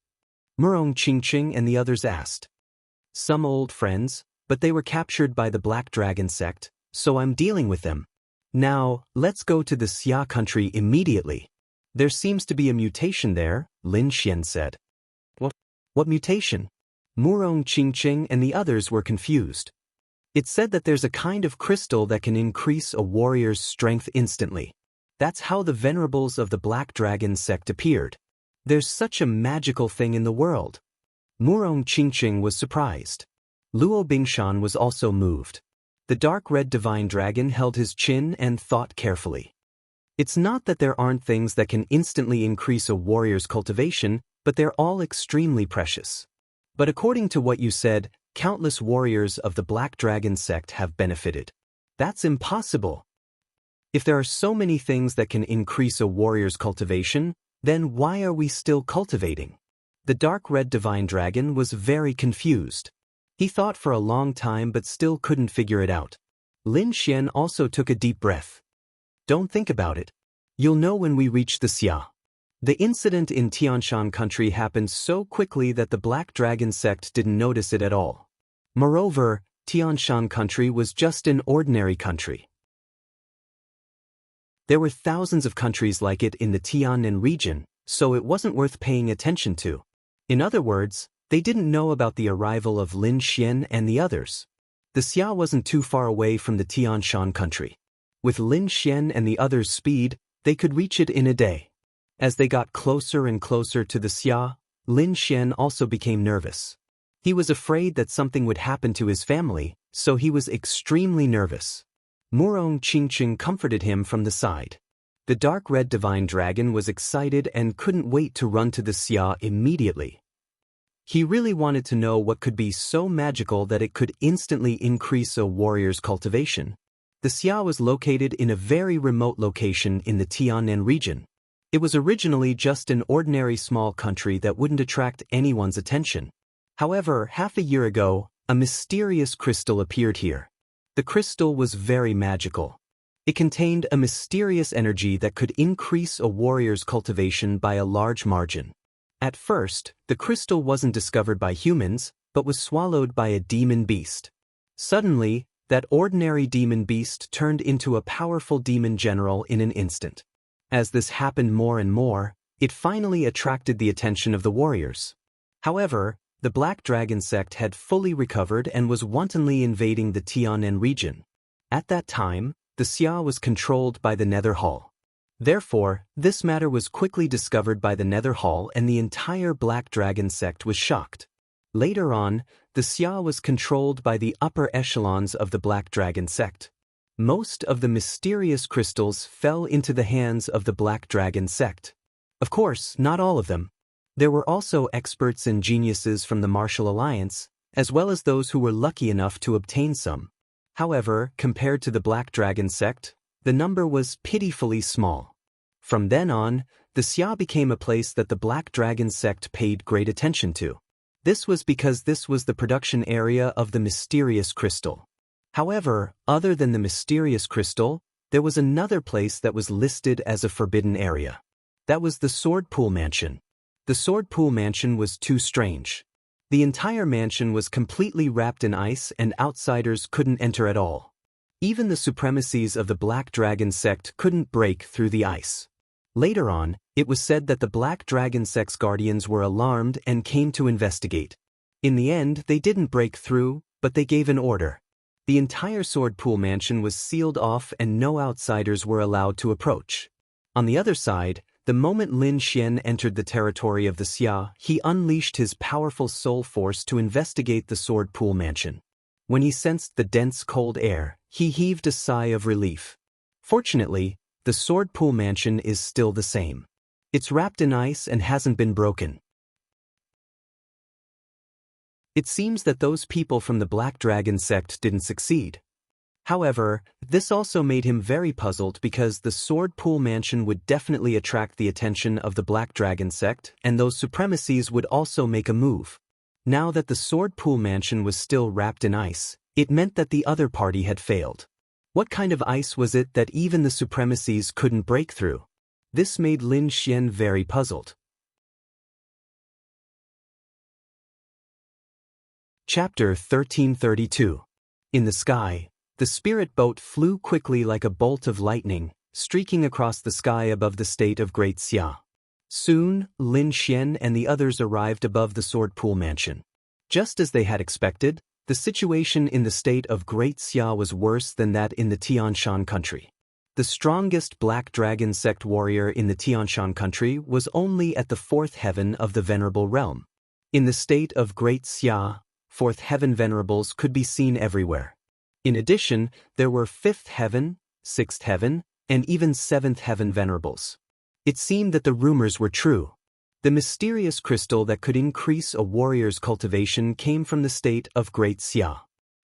Murong Qingqing and the others asked. "Some old friends, but they were captured by the Black Dragon sect, so I'm dealing with them. Now, let's go to the Xia country immediately. There seems to be a mutation there," Lin Xian said. What mutation?" Murong Qingqing and the others were confused. "It said that there's a kind of crystal that can increase a warrior's strength instantly. That's how the venerables of the Black Dragon sect appeared. There's such a magical thing in the world." Murong Qingqing was surprised. Luo Bingshan was also moved. The dark red divine dragon held his chin and thought carefully. "It's not that there aren't things that can instantly increase a warrior's cultivation, but they're all extremely precious. But according to what you said, countless warriors of the Black Dragon sect have benefited. That's impossible. If there are so many things that can increase a warrior's cultivation, then why are we still cultivating?" The dark red divine dragon was very confused. He thought for a long time but still couldn't figure it out. Lin Xian also took a deep breath. "Don't think about it. You'll know when we reach the Xia." The incident in Tianshan country happened so quickly that the Black Dragon sect didn't notice it at all. Moreover, Tianshan country was just an ordinary country. There were thousands of countries like it in the Tianan region, so it wasn't worth paying attention to. In other words, they didn't know about the arrival of Lin Xian and the others. The Xia wasn't too far away from the Tianshan country. With Lin Xian and the others' speed, they could reach it in a day. As they got closer and closer to the Xia, Lin Xian also became nervous. He was afraid that something would happen to his family, so he was extremely nervous. Murong Qingqing comforted him from the side. The dark red divine dragon was excited and couldn't wait to run to the Xia immediately. He really wanted to know what could be so magical that it could instantly increase a warrior's cultivation. The Xia was located in a very remote location in the Tianan region. It was originally just an ordinary small country that wouldn't attract anyone's attention. However, half a year ago, a mysterious crystal appeared here. The crystal was very magical. It contained a mysterious energy that could increase a warrior's cultivation by a large margin. At first, the crystal wasn't discovered by humans, but was swallowed by a demon beast. Suddenly, that ordinary demon beast turned into a powerful demon general in an instant. As this happened more and more, it finally attracted the attention of the warriors. However, the Black Dragon sect had fully recovered and was wantonly invading the Tianan region. At that time, the Xia was controlled by the Nether Hall. Therefore, this matter was quickly discovered by the Nether Hall and the entire Black Dragon sect was shocked. Later on, the Xia was controlled by the upper echelons of the Black Dragon sect. Most of the mysterious crystals fell into the hands of the Black Dragon sect. Of course, not all of them. There were also experts and geniuses from the Martial Alliance, as well as those who were lucky enough to obtain some. However, compared to the Black Dragon sect, the number was pitifully small. From then on, the Xia became a place that the Black Dragon sect paid great attention to. This was because this was the production area of the mysterious crystal. However, other than the mysterious crystal, there was another place that was listed as a forbidden area. That was the Sword Pool Mansion. The Sword Pool Mansion was too strange. The entire mansion was completely wrapped in ice and outsiders couldn't enter at all. Even the supremacies of the Black Dragon sect couldn't break through the ice. Later on, it was said that the Black Dragon sect's guardians were alarmed and came to investigate. In the end, they didn't break through, but they gave an order. The entire Sword Pool Mansion was sealed off and no outsiders were allowed to approach. On the other side, the moment Lin Xian entered the territory of the Xia, he unleashed his powerful soul force to investigate the Sword Pool Mansion. When he sensed the dense cold air, he heaved a sigh of relief. Fortunately, the Sword Pool Mansion is still the same. It's wrapped in ice and hasn't been broken. It seems that those people from the Black Dragon sect didn't succeed. However, this also made him very puzzled because the Sword Pool Mansion would definitely attract the attention of the Black Dragon sect, and those supremacies would also make a move. Now that the Sword Pool Mansion was still wrapped in ice, it meant that the other party had failed. What kind of ice was it that even the supremacies couldn't break through? This made Lin Xian very puzzled. Chapter 1332. In the sky, the spirit boat flew quickly like a bolt of lightning, streaking across the sky above the state of Great Xia. Soon, Lin Xian and the others arrived above the Sword Pool Mansion. Just as they had expected, the situation in the state of Great Xia was worse than that in the Tianshan country. The strongest Black Dragon sect warrior in the Tianshan country was only at the fourth heaven of the Venerable Realm. In the state of Great Xia, fourth heaven venerables could be seen everywhere. In addition, there were fifth heaven, sixth heaven, and even seventh heaven venerables. It seemed that the rumors were true. The mysterious crystal that could increase a warrior's cultivation came from the state of Great Xia.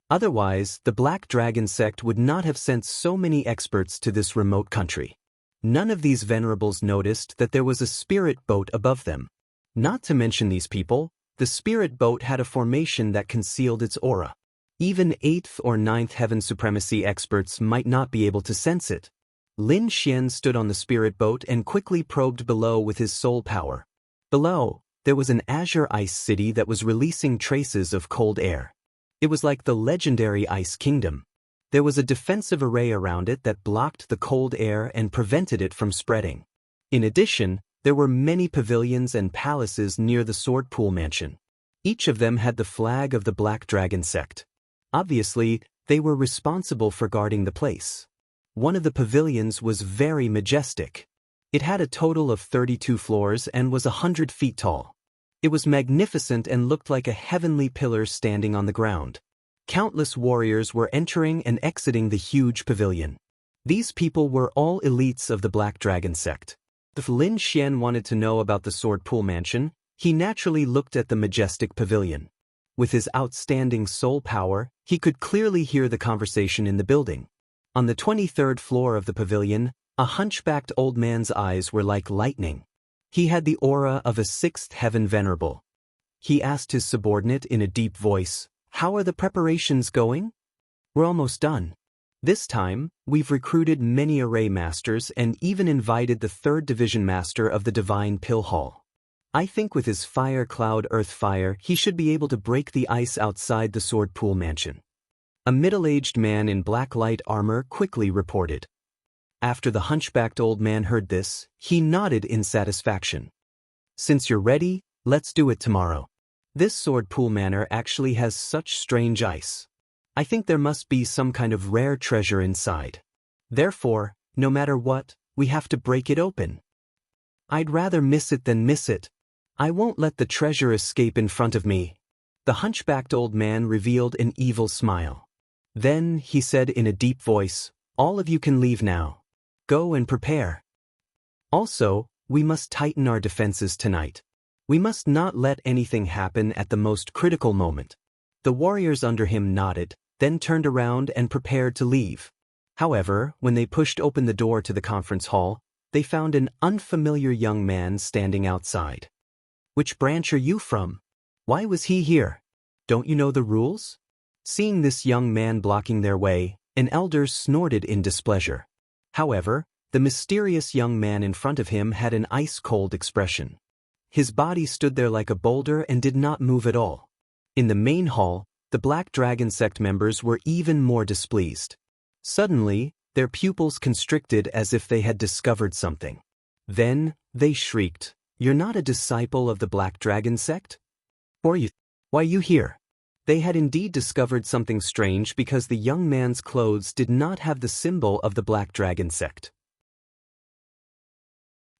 Otherwise, the Black Dragon sect would not have sent so many experts to this remote country. None of these venerables noticed that there was a spirit boat above them. Not to mention these people, the spirit boat had a formation that concealed its aura. Even 8th or 9th heaven supremacy experts might not be able to sense it. Lin Xian stood on the spirit boat and quickly probed below with his soul power. Below, there was an azure ice city that was releasing traces of cold air. It was like the legendary Ice Kingdom. There was a defensive array around it that blocked the cold air and prevented it from spreading. In addition, there were many pavilions and palaces near the Sword Pool Mansion. Each of them had the flag of the Black Dragon sect. Obviously, they were responsible for guarding the place. One of the pavilions was very majestic. It had a total of 32 floors and was 100 feet tall. It was magnificent and looked like a heavenly pillar standing on the ground. Countless warriors were entering and exiting the huge pavilion. These people were all elites of the Black Dragon sect. If Lin Xian wanted to know about the Sword Pool Mansion, he naturally looked at the majestic pavilion. With his outstanding soul power, he could clearly hear the conversation in the building. On the 23rd floor of the pavilion, a hunchbacked old man's eyes were like lightning. He had the aura of a 6th heaven venerable. He asked his subordinate in a deep voice, "How are the preparations going?" "We're almost done. This time, we've recruited many array masters and even invited the 3rd division master of the Divine Pill Hall. I think with his fire cloud earth fire, he should be able to break the ice outside the Sword Pool Mansion." A middle-aged man in black light armor quickly reported. After the hunchbacked old man heard this, he nodded in satisfaction. "Since you're ready, let's do it tomorrow. This Sword Pool Manor actually has such strange ice. I think there must be some kind of rare treasure inside. Therefore, no matter what, we have to break it open. I'd rather miss it than miss it. I won't let the treasure escape in front of me." The hunchbacked old man revealed an evil smile. Then, he said in a deep voice, "All of you can leave now. Go and prepare. Also, we must tighten our defenses tonight. We must not let anything happen at the most critical moment." The warriors under him nodded, then turned around and prepared to leave. However, when they pushed open the door to the conference hall, they found an unfamiliar young man standing outside. "Which branch are you from? Why was he here? Don't you know the rules?" Seeing this young man blocking their way, an elder snorted in displeasure. However, the mysterious young man in front of him had an ice-cold expression. His body stood there like a boulder and did not move at all. In the main hall, the Black Dragon sect members were even more displeased. Suddenly, their pupils constricted as if they had discovered something. Then, they shrieked, "You're not a disciple of the Black Dragon sect? Why you here?" They had indeed discovered something strange because the young man's clothes did not have the symbol of the Black Dragon sect.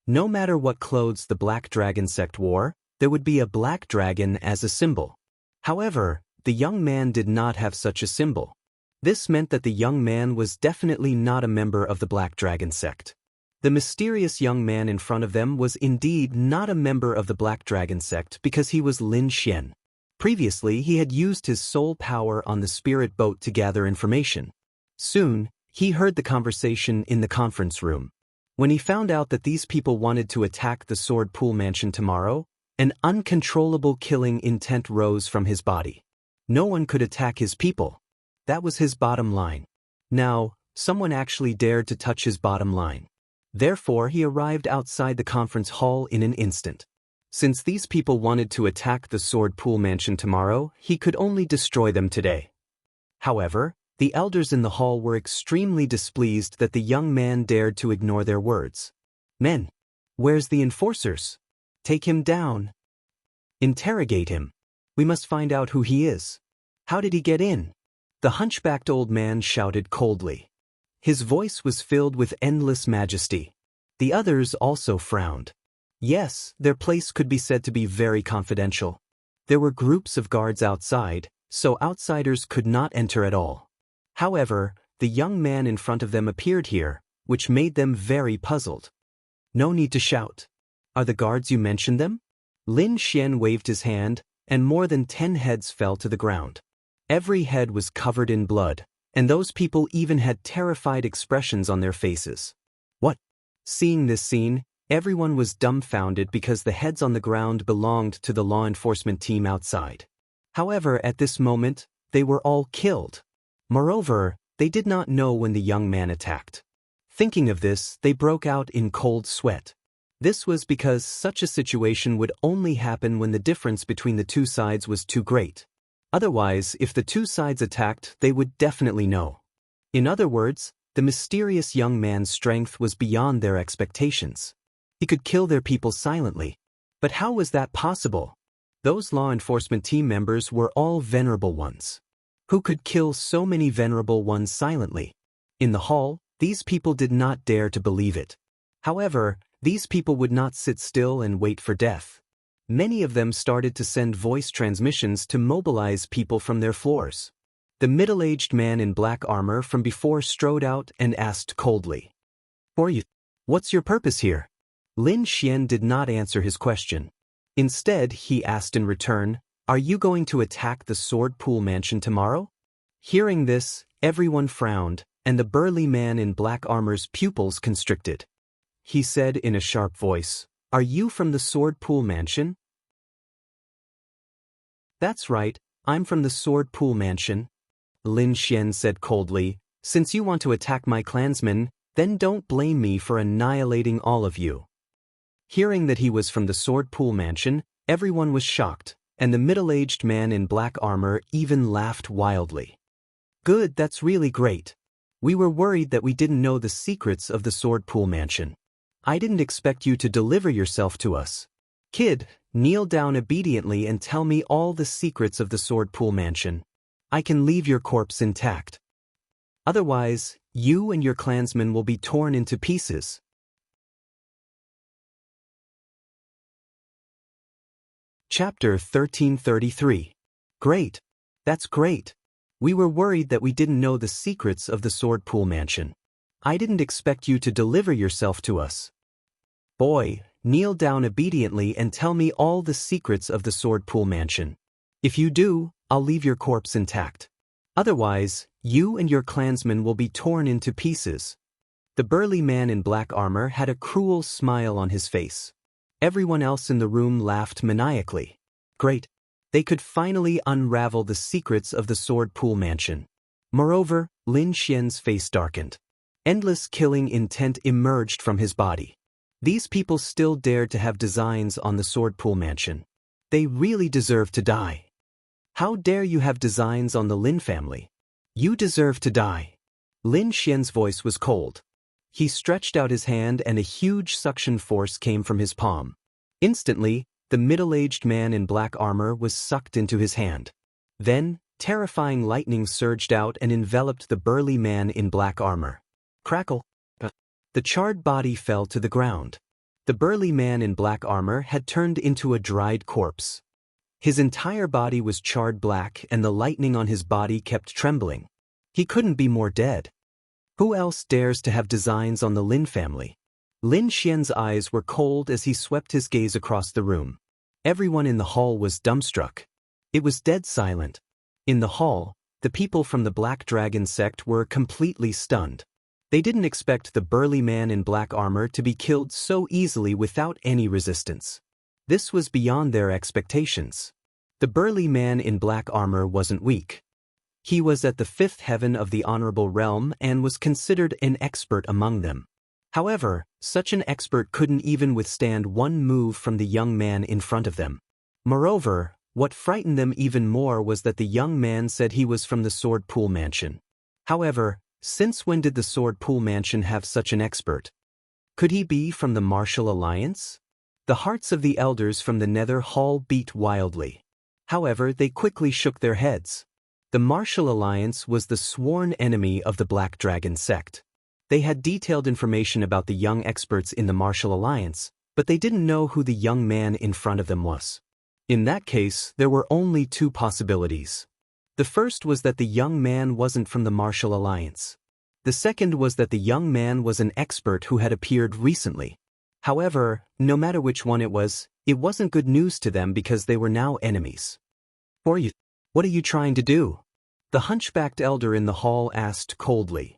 No matter what clothes the Black Dragon sect wore, there would be a black dragon as a symbol. However, the young man did not have such a symbol. This meant that the young man was definitely not a member of the Black Dragon sect. The mysterious young man in front of them was indeed not a member of the Black Dragon sect because he was Lin Xian. Previously, he had used his soul power on the spirit boat to gather information. Soon, he heard the conversation in the conference room. When he found out that these people wanted to attack the Sword Pool Mansion tomorrow, an uncontrollable killing intent rose from his body. No one could attack his people. That was his bottom line. Now, someone actually dared to touch his bottom line. Therefore, he arrived outside the conference hall in an instant. Since these people wanted to attack the Sword Pool Mansion tomorrow, he could only destroy them today. However, the elders in the hall were extremely displeased that the young man dared to ignore their words. "Men, where's the enforcers? Take him down. Interrogate him. We must find out who he is. How did he get in?" The hunchbacked old man shouted coldly. His voice was filled with endless majesty. The others also frowned. Yes, their place could be said to be very confidential. There were groups of guards outside, so outsiders could not enter at all. However, the young man in front of them appeared here, which made them very puzzled. "No need to shout. Are the guards you mentioned them?" Lin Xian waved his hand, and more than 10 heads fell to the ground. Every head was covered in blood, and those people even had terrified expressions on their faces. What? Seeing this scene, everyone was dumbfounded because the heads on the ground belonged to the law enforcement team outside. However, at this moment, they were all killed. Moreover, they did not know when the young man attacked. Thinking of this, they broke out in cold sweat. This was because such a situation would only happen when the difference between the two sides was too great. Otherwise, if the two sides attacked, they would definitely know. In other words, the mysterious young man's strength was beyond their expectations. He could kill their people silently. But how was that possible? Those law enforcement team members were all venerable ones. Who could kill so many venerable ones silently? In the hall, these people did not dare to believe it. However, these people would not sit still and wait for death. Many of them started to send voice transmissions to mobilize people from their floors. The middle-aged man in black armor from before strode out and asked coldly, "What's your purpose here?" Lin Xian did not answer his question. Instead, he asked in return, "Are you going to attack the Sword Pool Mansion tomorrow?" Hearing this, everyone frowned, and the burly man in black armor's pupils constricted. He said in a sharp voice, "Are you from the Sword Pool Mansion?" "That's right, I'm from the Sword Pool Mansion," Lin Xian said coldly. "Since you want to attack my clansmen, then don't blame me for annihilating all of you." Hearing that he was from the Sword Pool Mansion, everyone was shocked, and the middle-aged man in black armor even laughed wildly. "Good, that's really great. We were worried that we didn't know the secrets of the Sword Pool Mansion. I didn't expect you to deliver yourself to us. Kid, kneel down obediently and tell me all the secrets of the Sword Pool Mansion. I can leave your corpse intact. Otherwise, you and your clansmen will be torn into pieces." Chapter 1333. Great. That's great. We were worried that we didn't know the secrets of the Sword Pool Mansion. I didn't expect you to deliver yourself to us. Boy, kneel down obediently and tell me all the secrets of the Sword Pool Mansion. If you do, I'll leave your corpse intact. Otherwise, you and your clansmen will be torn into pieces. The burly man in black armor had a cruel smile on his face. Everyone else in the room laughed maniacally. Great. They could finally unravel the secrets of the Sword Pool Mansion. Moreover, Lin Xian's face darkened. Endless killing intent emerged from his body. These people still dared to have designs on the Swordpool mansion. They really deserve to die. How dare you have designs on the Lin family? You deserve to die. Lin Xian's voice was cold. He stretched out his hand and a huge suction force came from his palm. Instantly, the middle-aged man in black armor was sucked into his hand. Then, terrifying lightning surged out and enveloped the burly man in black armor. Crackle! The charred body fell to the ground. The burly man in black armor had turned into a dried corpse. His entire body was charred black and the lightning on his body kept trembling. He couldn't be more dead. Who else dares to have designs on the Lin family? Lin Xian's eyes were cold as he swept his gaze across the room. Everyone in the hall was dumbstruck. It was dead silent. In the hall, the people from the Black Dragon sect were completely stunned. They didn't expect the burly man in black armor to be killed so easily without any resistance. This was beyond their expectations. The burly man in black armor wasn't weak. He was at the fifth heaven of the honorable realm and was considered an expert among them. However, such an expert couldn't even withstand one move from the young man in front of them. Moreover, what frightened them even more was that the young man said he was from the Swordpool mansion. However, since when did the Swordpool mansion have such an expert? Could he be from the Martial Alliance? The hearts of the elders from the Nether Hall beat wildly. However, they quickly shook their heads. The Martial Alliance was the sworn enemy of the Black Dragon sect. They had detailed information about the young experts in the Martial Alliance, but they didn't know who the young man in front of them was. In that case, there were only two possibilities. The first was that the young man wasn't from the Martial Alliance. The second was that the young man was an expert who had appeared recently. However, no matter which one it wasn't good news to them because they were now enemies. What are you trying to do? The hunchbacked elder in the hall asked coldly.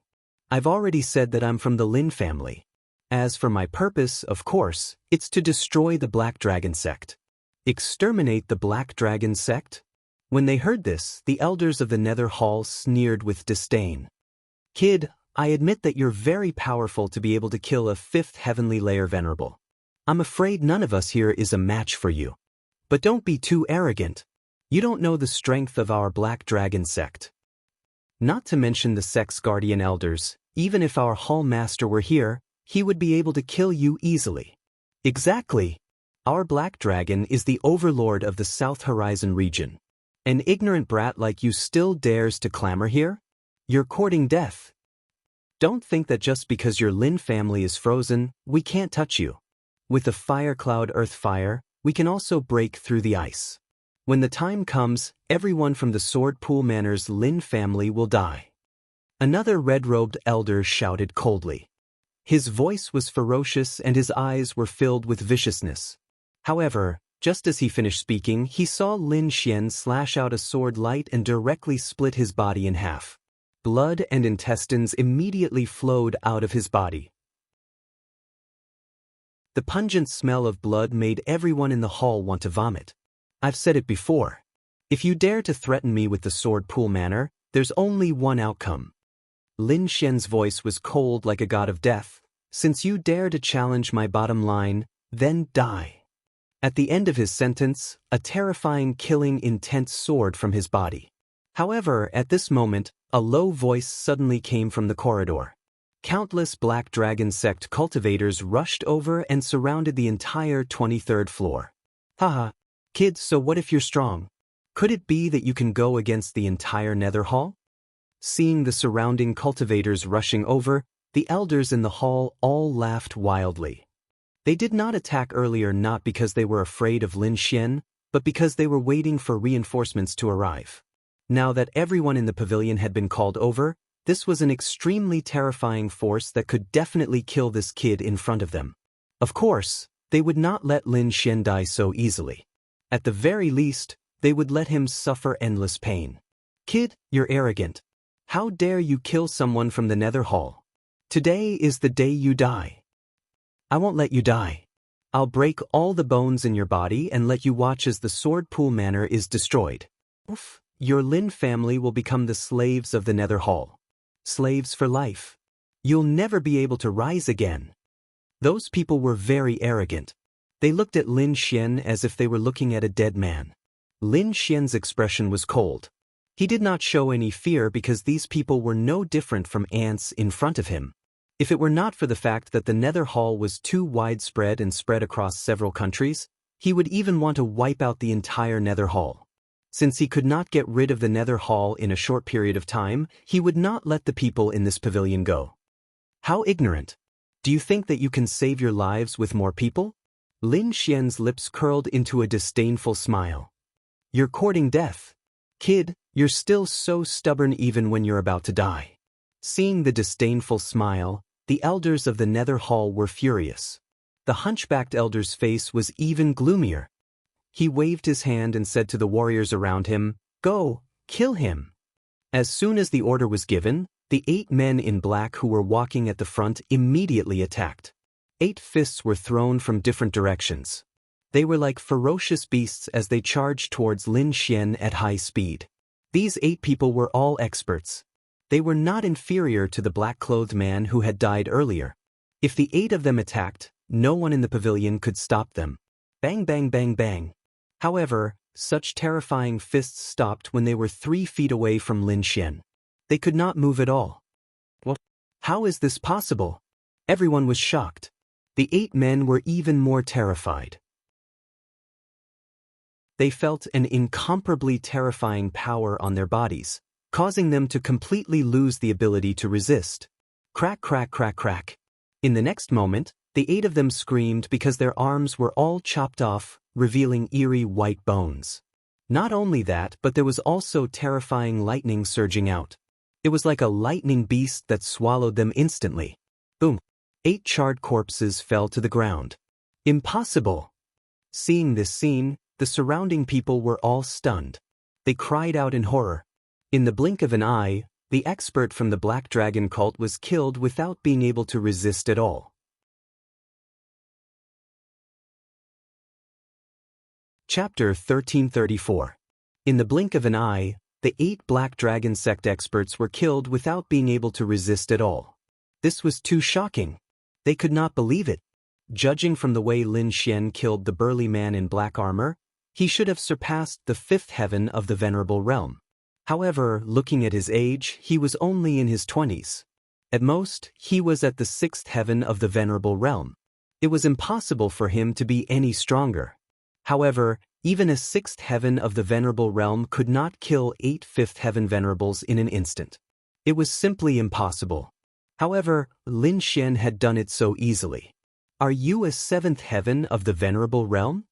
I've already said that I'm from the Lin family. As for my purpose, of course, it's to destroy the Black Dragon sect. Exterminate the Black Dragon sect? When they heard this, the elders of the Nether Hall sneered with disdain. Kid, I admit that you're very powerful to be able to kill a fifth heavenly layer venerable. I'm afraid none of us here is a match for you. But don't be too arrogant. You don't know the strength of our Black Dragon sect. Not to mention the sect's guardian elders, even if our hall master were here, he would be able to kill you easily. Exactly. Our Black Dragon is the overlord of the South Horizon region. An ignorant brat like you still dares to clamor here? You're courting death. Don't think that just because your Lin family is frozen, we can't touch you. With the fire cloud earth fire, we can also break through the ice. When the time comes, everyone from the Swordpool Manor's Lin family will die. Another red-robed elder shouted coldly. His voice was ferocious and his eyes were filled with viciousness. However, just as he finished speaking, he saw Lin Xian slash out a sword light and directly split his body in half. Blood and intestines immediately flowed out of his body. The pungent smell of blood made everyone in the hall want to vomit. I've said it before. If you dare to threaten me with the Swordpool Manor, there's only one outcome. Lin Xian's voice was cold like a god of death. Since you dare to challenge my bottom line, then die. At the end of his sentence, a terrifying killing intent soared from his body. However, at this moment, a low voice suddenly came from the corridor. Countless Black Dragon sect cultivators rushed over and surrounded the entire 23rd floor. Haha, kids, so what if you're strong? Could it be that you can go against the entire Nether Hall? Seeing the surrounding cultivators rushing over, the elders in the hall all laughed wildly. They did not attack earlier not because they were afraid of Lin Xian, but because they were waiting for reinforcements to arrive. Now that everyone in the pavilion had been called over, this was an extremely terrifying force that could definitely kill this kid in front of them. Of course, they would not let Lin Xian die so easily. At the very least, they would let him suffer endless pain. Kid, you're arrogant. How dare you kill someone from the Nether Hall? Today is the day you die. I won't let you die. I'll break all the bones in your body and let you watch as the Swordpool Manor is destroyed. Oof. Your Lin family will become the slaves of the Nether Hall. Slaves for life. You'll never be able to rise again. Those people were very arrogant. They looked at Lin Xian as if they were looking at a dead man. Lin Xian's expression was cold. He did not show any fear because these people were no different from ants in front of him. If it were not for the fact that the Nether Hall was too widespread and spread across several countries, he would even want to wipe out the entire Nether Hall. Since he could not get rid of the Nether Hall in a short period of time, he would not let the people in this pavilion go. How ignorant! Do you think that you can save your lives with more people? Lin Xian's lips curled into a disdainful smile. You're courting death. Kid, you're still so stubborn even when you're about to die. Seeing the disdainful smile, the elders of the Nether Hall were furious. The hunchbacked elder's face was even gloomier. He waved his hand and said to the warriors around him, "Go, kill him." As soon as the order was given, the 8 men in black who were walking at the front immediately attacked. 8 fists were thrown from different directions. They were like ferocious beasts as they charged towards Lin Xian at high speed. These 8 people were all experts. They were not inferior to the black-clothed man who had died earlier. If the 8 of them attacked, no one in the pavilion could stop them. Bang bang bang bang. However, such terrifying fists stopped when they were 3 feet away from Lin Xian. They could not move at all. What? How is this possible? Everyone was shocked. The 8 men were even more terrified. They felt an incomparably terrifying power on their bodies, causing them to completely lose the ability to resist. Crack crack crack crack. In the next moment, the 8 of them screamed because their arms were all chopped off, revealing eerie white bones. Not only that, but there was also terrifying lightning surging out. It was like a lightning beast that swallowed them instantly. Boom. 8 charred corpses fell to the ground. Impossible! Seeing this scene, the surrounding people were all stunned. They cried out in horror. In the blink of an eye, the expert from the Black Dragon cult was killed without being able to resist at all. Chapter 1334. In the blink of an eye, the 8 Black Dragon sect experts were killed without being able to resist at all. This was too shocking. They could not believe it. Judging from the way Lin Xian killed the burly man in black armor, he should have surpassed the 5th heaven of the Venerable Realm. However, looking at his age, he was only in his 20s. At most, he was at the 6th heaven of the Venerable Realm. It was impossible for him to be any stronger. However, even a 6th heaven of the Venerable Realm could not kill 8 5th heaven venerables in an instant. It was simply impossible. However, Lin Xian had done it so easily. Are you a 7th heaven of the Venerable Realm?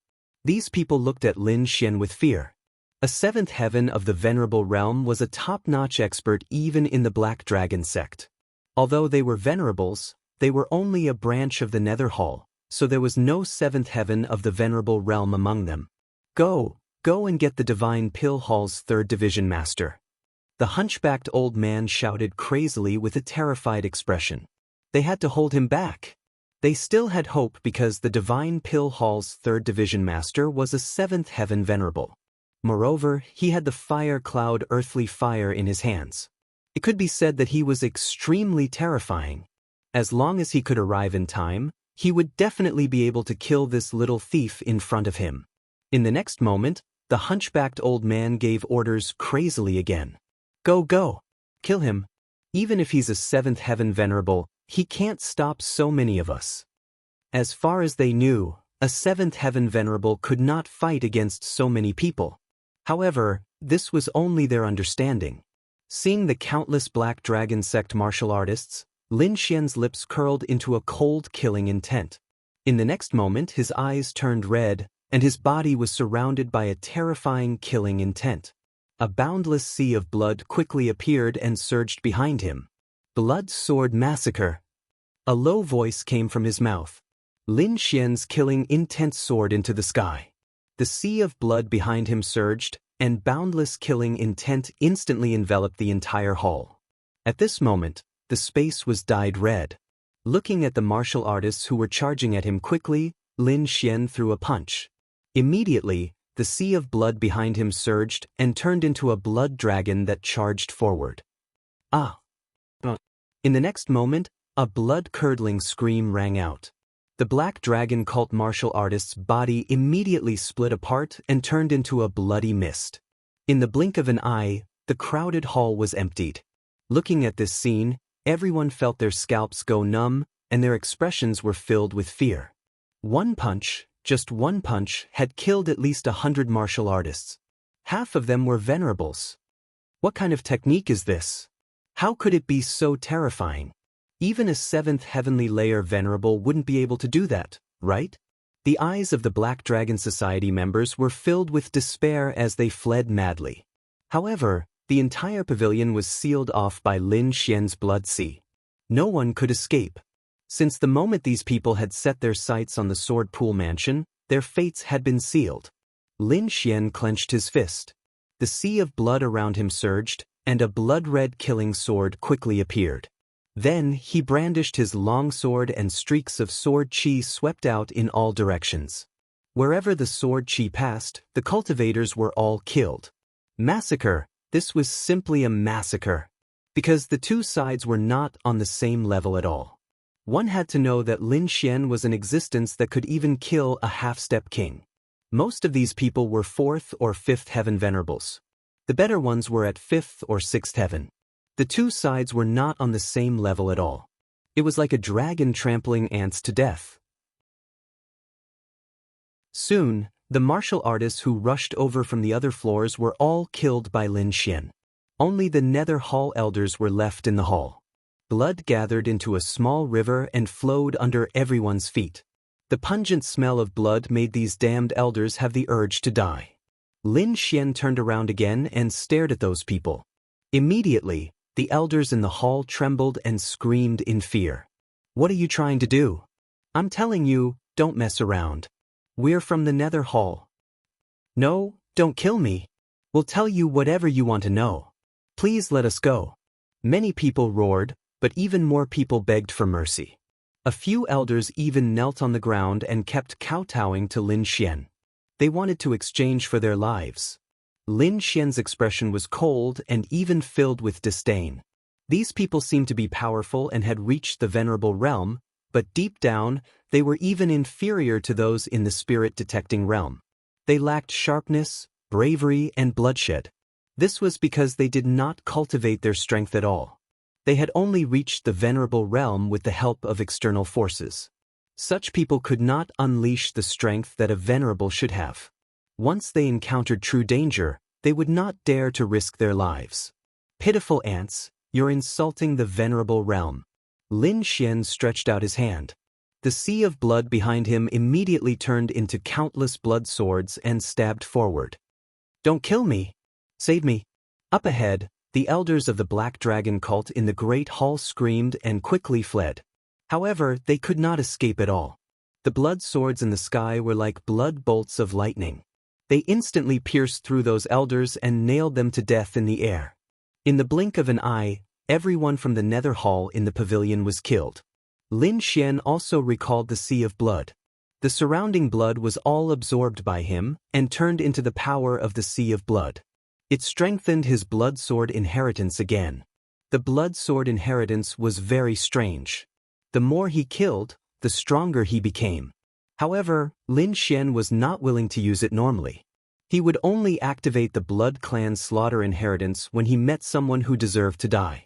These people looked at Lin Xian with fear. A 7th heaven of the Venerable Realm was a top-notch expert even in the Black Dragon sect. Although they were venerables, they were only a branch of the Nether Hall, so there was no 7th heaven of the Venerable Realm among them. Go and get the Divine Pill Hall's 3rd Division Master. The hunchbacked old man shouted crazily with a terrified expression. They had to hold him back. They still had hope because the Divine Pill Hall's 3rd Division Master was a 7th heaven venerable. Moreover, he had the fire cloud earthly fire in his hands. It could be said that he was extremely terrifying. As long as he could arrive in time, he would definitely be able to kill this little thief in front of him. In the next moment, the hunchbacked old man gave orders crazily again. Go, kill him. Even if he's a 7th heaven venerable, he can't stop so many of us. As far as they knew, a 7th heaven venerable could not fight against so many people. However, this was only their understanding. Seeing the countless Black Dragon sect martial artists, Lin Xian's lips curled into a cold killing intent. In the next moment his eyes turned red, and his body was surrounded by a terrifying killing intent. A boundless sea of blood quickly appeared and surged behind him. Blood Sword Massacre. A low voice came from his mouth. Lin Xian's killing intent soared into the sky. The sea of blood behind him surged, and boundless killing intent instantly enveloped the entire hall. At this moment, the space was dyed red. Looking at the martial artists who were charging at him quickly, Lin Xian threw a punch. Immediately, the sea of blood behind him surged and turned into a blood dragon that charged forward. Ah! In the next moment, a blood-curdling scream rang out. The Black Dragon cult martial artist's body immediately split apart and turned into a bloody mist. In the blink of an eye, the crowded hall was emptied. Looking at this scene, everyone felt their scalps go numb, and their expressions were filled with fear. One punch, just one punch, had killed at least 100 martial artists. Half of them were venerables. What kind of technique is this? How could it be so terrifying? Even a 7th heavenly layer venerable wouldn't be able to do that, right? The eyes of the Black Dragon Society members were filled with despair as they fled madly. However, the entire pavilion was sealed off by Lin Xian's blood sea. No one could escape. Since the moment these people had set their sights on the Sword Pool Mansion, their fates had been sealed. Lin Xian clenched his fist. The sea of blood around him surged, and a blood-red killing sword quickly appeared. Then he brandished his long sword and streaks of sword chi swept out in all directions. Wherever the sword chi passed, the cultivators were all killed. Massacre. This was simply a massacre. Because the two sides were not on the same level at all. One had to know that Lin Xian was an existence that could even kill a half-step king. Most of these people were 4th or 5th heaven venerables. The better ones were at 5th or 6th heaven. The two sides were not on the same level at all. It was like a dragon trampling ants to death. Soon, the martial artists who rushed over from the other floors were all killed by Lin Xian. Only the Nether Hall elders were left in the hall. Blood gathered into a small river and flowed under everyone's feet. The pungent smell of blood made these damned elders have the urge to die. Lin Xian turned around again and stared at those people. Immediately, the elders in the hall trembled and screamed in fear. "What are you trying to do? I'm telling you, don't mess around. We're from the Nether Hall." "No, don't kill me. We'll tell you whatever you want to know. Please let us go." Many people roared, but even more people begged for mercy. A few elders even knelt on the ground and kept kowtowing to Lin Xian. They wanted to exchange for their lives. Lin Xian's expression was cold and even filled with disdain. These people seemed to be powerful and had reached the venerable realm, but deep down, they were even inferior to those in the spirit-detecting realm. They lacked sharpness, bravery, and bloodshed. This was because they did not cultivate their strength at all. They had only reached the venerable realm with the help of external forces. Such people could not unleash the strength that a venerable should have. Once they encountered true danger, they would not dare to risk their lives. "Pitiful ants, you're insulting the venerable realm." Lin Xian stretched out his hand. The sea of blood behind him immediately turned into countless blood swords and stabbed forward. "Don't kill me! Save me!" Up ahead, the elders of the Black Dragon cult in the Great Hall screamed and quickly fled. However, they could not escape at all. The blood swords in the sky were like blood bolts of lightning. They instantly pierced through those elders and nailed them to death in the air. In the blink of an eye, everyone from the Nether Hall in the pavilion was killed. Lin Xian also recalled the sea of blood. The surrounding blood was all absorbed by him and turned into the power of the sea of blood. It strengthened his blood sword inheritance again. The blood sword inheritance was very strange. The more he killed, the stronger he became. However, Lin Xian was not willing to use it normally. He would only activate the Blood Clan slaughter inheritance when he met someone who deserved to die.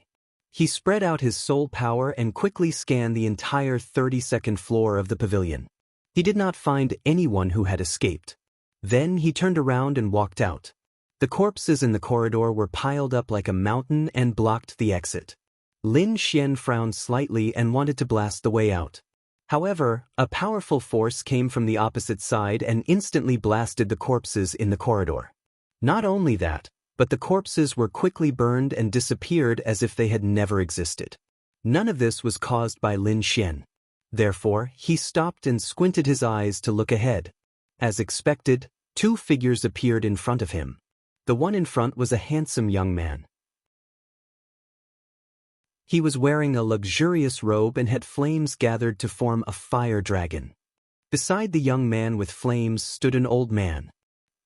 He spread out his soul power and quickly scanned the entire 32nd floor of the pavilion. He did not find anyone who had escaped. Then he turned around and walked out. The corpses in the corridor were piled up like a mountain and blocked the exit. Lin Xian frowned slightly and wanted to blast the way out. However, a powerful force came from the opposite side and instantly blasted the corpses in the corridor. Not only that, but the corpses were quickly burned and disappeared as if they had never existed. None of this was caused by Lin Xian. Therefore, he stopped and squinted his eyes to look ahead. As expected, two figures appeared in front of him. The one in front was a handsome young man. He was wearing a luxurious robe and had flames gathered to form a fire dragon. Beside the young man with flames stood an old man.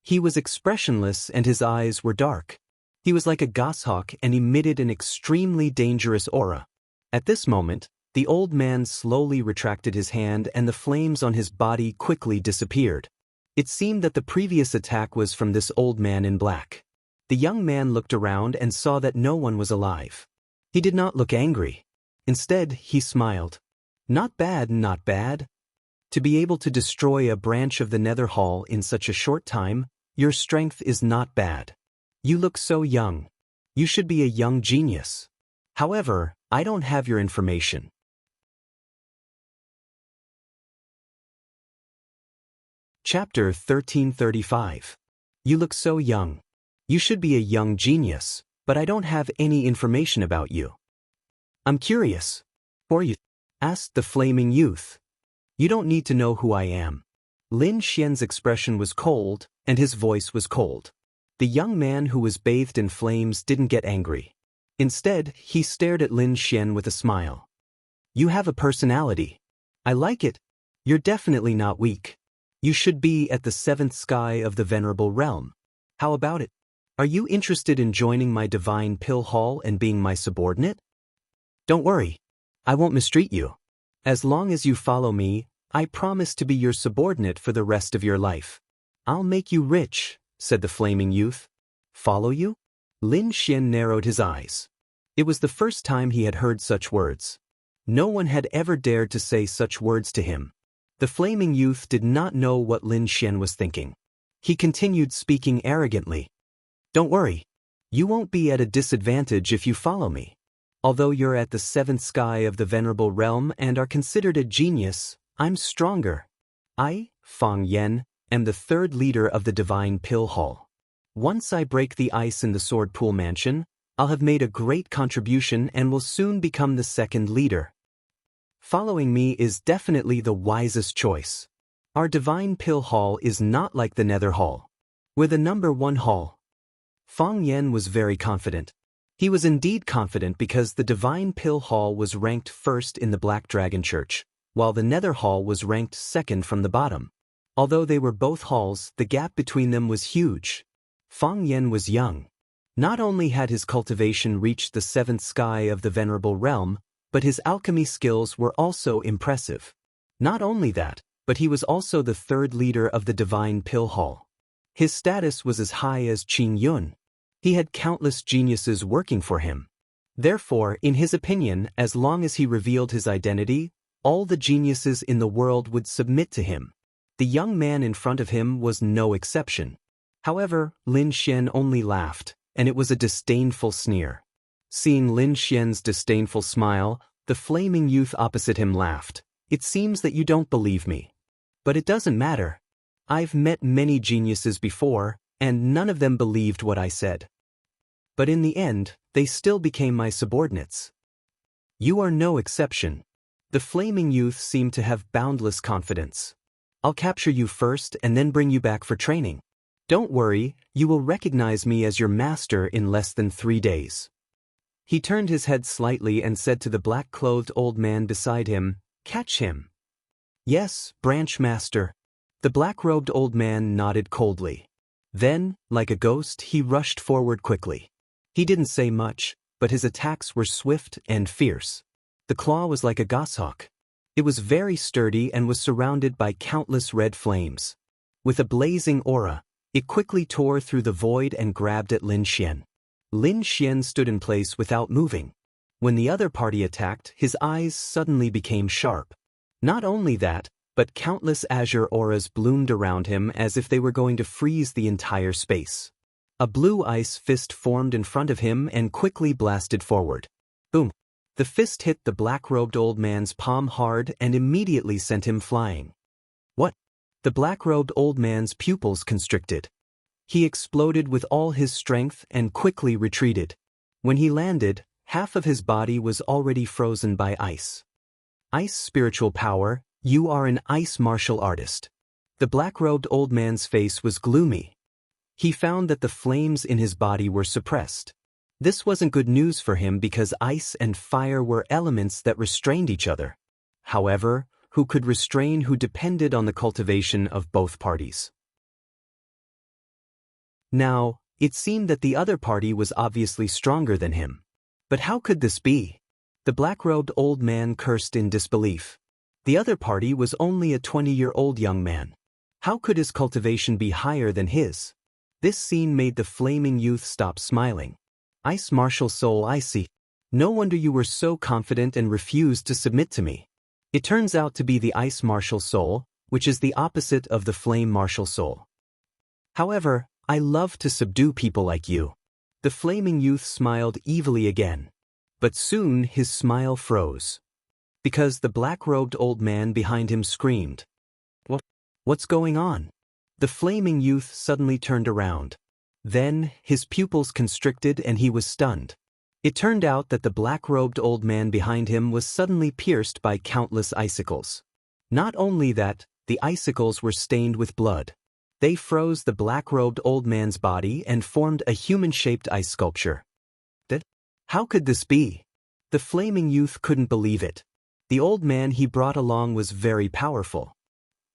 He was expressionless and his eyes were dark. He was like a goshawk and emitted an extremely dangerous aura. At this moment, The old man slowly retracted his hand and the flames on his body quickly disappeared. It seemed that the previous attack was from this old man in black. The young man looked around and saw that no one was alive. He did not look angry. Instead, he smiled. Not bad, not bad. To be able to destroy a branch of the Nether Hall in such a short time, your strength is not bad. You look so young. You should be a young genius. However, I don't have your information. Chapter 1335. You look so young. You should be a young genius, but I don't have any information about you. I'm curious. Who are you? Asked the flaming youth. You don't need to know who I am. Lin Xian's expression was cold, and his voice was cold. The young man who was bathed in flames didn't get angry. Instead, he stared at Lin Xian with a smile. You have a personality. I like it. You're definitely not weak. You should be at the seventh sky of the Venerable Realm. How about it? Are you interested in joining my divine pill hall and being my subordinate? Don't worry. I won't mistreat you. As long as you follow me, I promise to be your subordinate for the rest of your life. I'll make you rich, said the flaming youth. Follow you? Lin Xian narrowed his eyes. It was the first time he had heard such words. No one had ever dared to say such words to him. The flaming youth did not know what Lin Xian was thinking. He continued speaking arrogantly. Don't worry. You won't be at a disadvantage if you follow me. Although you're at the seventh sky of the Venerable Realm and are considered a genius, I'm stronger. I, Fang Yan, am the third leader of the Divine Pill Hall. Once I break the ice in the Sword Pool Mansion, I'll have made a great contribution and will soon become the second leader. Following me is definitely the wisest choice. Our Divine Pill Hall is not like the Nether Hall. We're the #1 hall. Fang Yan was very confident. He was indeed confident because the Divine Pill Hall was ranked first in the Black Dragon Church, while the Nether Hall was ranked second from the bottom. Although they were both halls, the gap between them was huge. Fang Yan was young. Not only had his cultivation reached the seventh sky of the Venerable Realm, but his alchemy skills were also impressive. Not only that, but he was also the third leader of the Divine Pill Hall. His status was as high as Qin Yun. He had countless geniuses working for him. Therefore, in his opinion, as long as he revealed his identity, all the geniuses in the world would submit to him. The young man in front of him was no exception. However, Lin Xian only laughed, and it was a disdainful sneer. Seeing Lin Xian's disdainful smile, the flaming youth opposite him laughed. It seems that you don't believe me. But it doesn't matter. I've met many geniuses before, and none of them believed what I said. But in the end, they still became my subordinates. You are no exception. The flaming youth seemed to have boundless confidence. I'll capture you first and then bring you back for training. Don't worry, you will recognize me as your master in less than 3 days. He turned his head slightly and said to the black-clothed old man beside him, Catch him. Yes, branch master. The black-robed old man nodded coldly. Then, like a ghost, he rushed forward quickly. He didn't say much, but his attacks were swift and fierce. The claw was like a goshawk. It was very sturdy and was surrounded by countless red flames. With a blazing aura, it quickly tore through the void and grabbed at Lin Xian. Lin Xian stood in place without moving. When the other party attacked, his eyes suddenly became sharp. Not only that, but countless azure auras bloomed around him as if they were going to freeze the entire space. A blue ice fist formed in front of him and quickly blasted forward. Boom! The fist hit the black-robed old man's palm hard and immediately sent him flying. What? The black-robed old man's pupils constricted. He exploded with all his strength and quickly retreated. When he landed, half of his body was already frozen by ice. Ice spiritual power, you are an ice martial artist. The black-robed old man's face was gloomy. He found that the flames in his body were suppressed. This wasn't good news for him because ice and fire were elements that restrained each other. However, who could restrain who depended on the cultivation of both parties? Now, it seemed that the other party was obviously stronger than him. But how could this be? The black-robed old man cursed in disbelief. The other party was only a 20-year-old young man. How could his cultivation be higher than his? This scene made the flaming youth stop smiling. Ice Martial Soul, I see. No wonder you were so confident and refused to submit to me. It turns out to be the Ice Martial Soul, which is the opposite of the Flame Martial Soul. However, I love to subdue people like you. The flaming youth smiled evilly again. But soon his smile froze. Because the black-robed old man behind him screamed. What's going on? The flaming youth suddenly turned around. Then, his pupils constricted and he was stunned. It turned out that the black-robed old man behind him was suddenly pierced by countless icicles. Not only that, the icicles were stained with blood. They froze the black-robed old man's body and formed a human-shaped ice sculpture. How could this be? The flaming youth couldn't believe it. The old man he brought along was very powerful.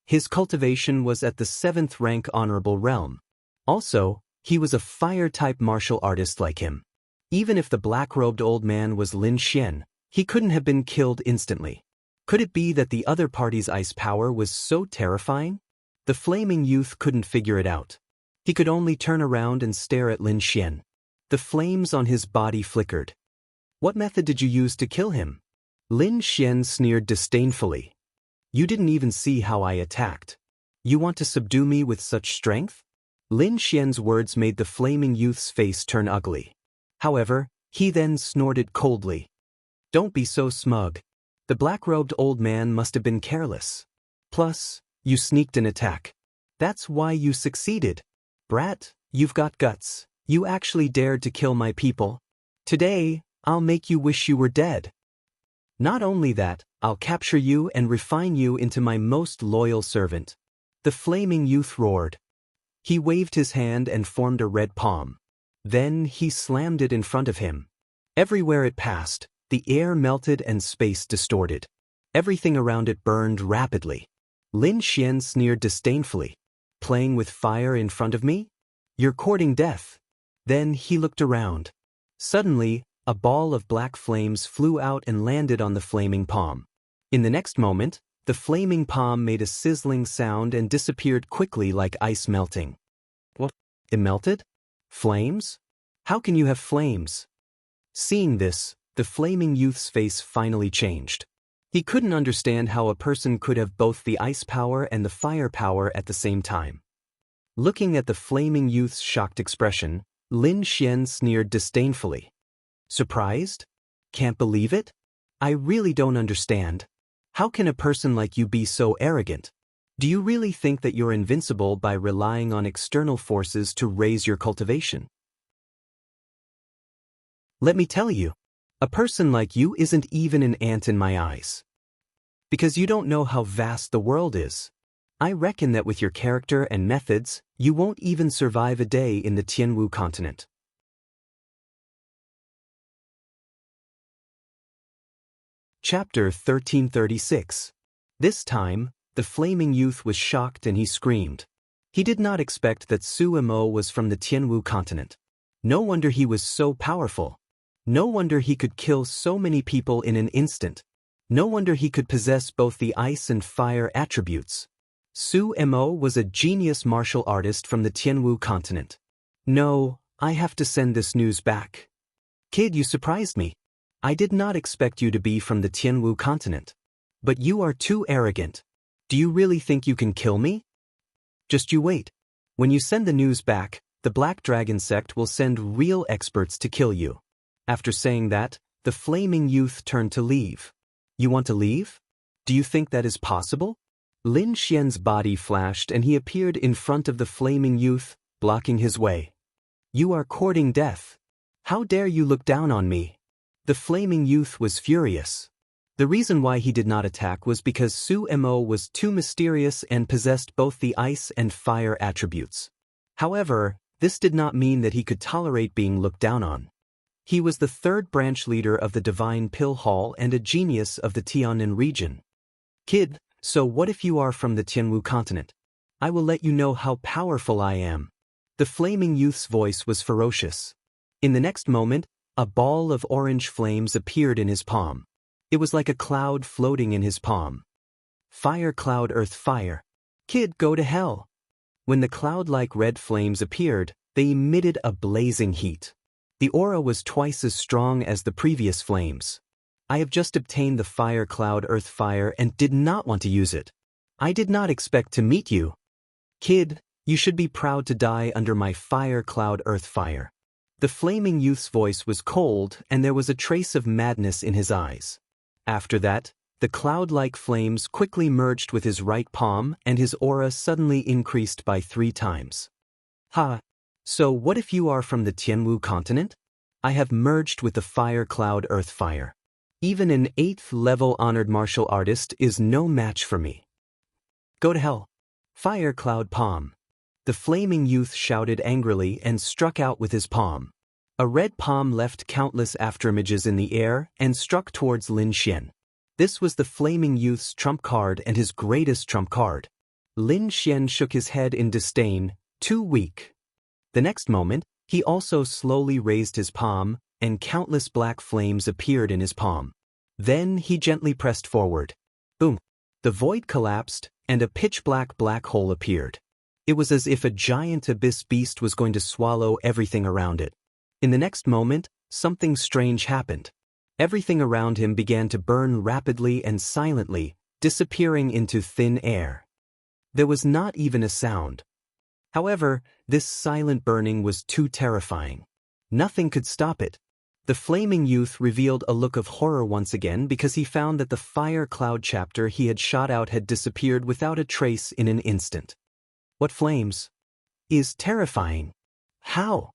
His cultivation was at the 7th rank honorable realm. Also, he was a fire-type martial artist like him. Even if the black-robed old man was Lin Xian, he couldn't have been killed instantly. Could it be that the other party's ice power was so terrifying? The flaming youth couldn't figure it out. He could only turn around and stare at Lin Xian. The flames on his body flickered. What method did you use to kill him? Lin Xian sneered disdainfully. You didn't even see how I attacked. You want to subdue me with such strength? Lin Xian's words made the flaming youth's face turn ugly. However, he then snorted coldly. Don't be so smug. The black-robed old man must have been careless. Plus, you sneaked an attack. That's why you succeeded. Brat, you've got guts. You actually dared to kill my people. Today, I'll make you wish you were dead. Not only that, I'll capture you and refine you into my most loyal servant. The flaming youth roared. He waved his hand and formed a red palm. Then he slammed it in front of him. Everywhere it passed, the air melted and space distorted. Everything around it burned rapidly. Lin Xian sneered disdainfully. Playing with fire in front of me? You're courting death. Then he looked around. Suddenly, a ball of black flames flew out and landed on the flaming palm. In the next moment, the flaming palm made a sizzling sound and disappeared quickly like ice melting. What? It melted? Flames? How can you have flames? Seeing this, the flaming youth's face finally changed. He couldn't understand how a person could have both the ice power and the fire power at the same time. Looking at the flaming youth's shocked expression, Lin Xian sneered disdainfully. Surprised? Can't believe it? I really don't understand. How can a person like you be so arrogant? Do you really think that you're invincible by relying on external forces to raise your cultivation? Let me tell you, a person like you isn't even an ant in my eyes. Because you don't know how vast the world is. I reckon that with your character and methods, you won't even survive a day in the Tianwu continent. Chapter 1336. This time, the flaming youth was shocked and he screamed. He did not expect that Su Mo was from the Tianwu continent. No wonder he was so powerful. No wonder he could kill so many people in an instant. No wonder he could possess both the ice and fire attributes. Su Mo was a genius martial artist from the Tianwu continent. No, I have to send this news back. Kid, you surprised me. I did not expect you to be from the Tianwu continent. But you are too arrogant. Do you really think you can kill me? Just you wait. When you send the news back, the Black Dragon sect will send real experts to kill you. After saying that, the flaming youth turned to leave. You want to leave? Do you think that is possible? Lin Xian's body flashed and he appeared in front of the flaming youth, blocking his way. You are courting death. How dare you look down on me? The flaming youth was furious. The reason why he did not attack was because Su Mo was too mysterious and possessed both the ice and fire attributes. However, this did not mean that he could tolerate being looked down on. He was the third branch leader of the Divine Pill Hall and a genius of the Tianan region. Kid, so what if you are from the Tianwu continent? I will let you know how powerful I am. The flaming youth's voice was ferocious. In the next moment, a ball of orange flames appeared in his palm. It was like a cloud floating in his palm. Fire cloud earth fire. Kid, go to hell. When the cloud-like red flames appeared, they emitted a blazing heat. The aura was twice as strong as the previous flames. I have just obtained the fire cloud earth fire and did not want to use it. I did not expect to meet you. Kid, you should be proud to die under my fire cloud earth fire. The flaming youth's voice was cold and there was a trace of madness in his eyes. After that, the cloud-like flames quickly merged with his right palm and his aura suddenly increased by 3 times. Ha! So what if you are from the Tianwu continent? I have merged with the fire cloud earth fire. Even an 8th level honored martial artist is no match for me. Go to hell. Fire cloud palm. The flaming youth shouted angrily and struck out with his palm. A red palm left countless afterimages in the air and struck towards Lin Xian. This was the flaming youth's trump card and his greatest trump card. Lin Xian shook his head in disdain, too weak. The next moment, he also slowly raised his palm, and countless black flames appeared in his palm. Then he gently pressed forward. Boom! The void collapsed, and a pitch-black black hole appeared. It was as if a giant abyss beast was going to swallow everything around it. In the next moment, something strange happened. Everything around him began to burn rapidly and silently, disappearing into thin air. There was not even a sound. However, this silent burning was too terrifying. Nothing could stop it. The flaming youth revealed a look of horror once again because he found that the fire cloud chapter he had shot out had disappeared without a trace in an instant. What flames? Is terrifying. How?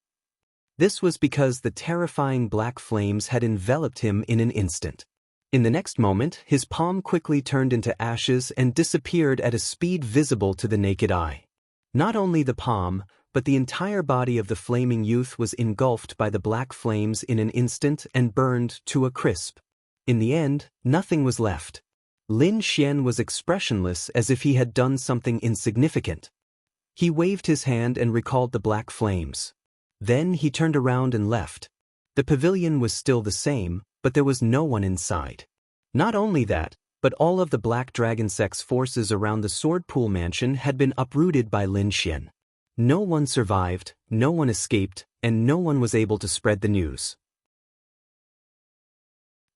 This was because the terrifying black flames had enveloped him in an instant. In the next moment, his palm quickly turned into ashes and disappeared at a speed visible to the naked eye. Not only the palm, but the entire body of the flaming youth was engulfed by the black flames in an instant and burned to a crisp. In the end, nothing was left. Lin Xian was expressionless as if he had done something insignificant. He waved his hand and recalled the black flames. Then he turned around and left. The pavilion was still the same, but there was no one inside. Not only that, but all of the Black Dragon Sect's forces around the Sword Pool Mansion had been uprooted by Lin Xian. No one survived, no one escaped, and no one was able to spread the news.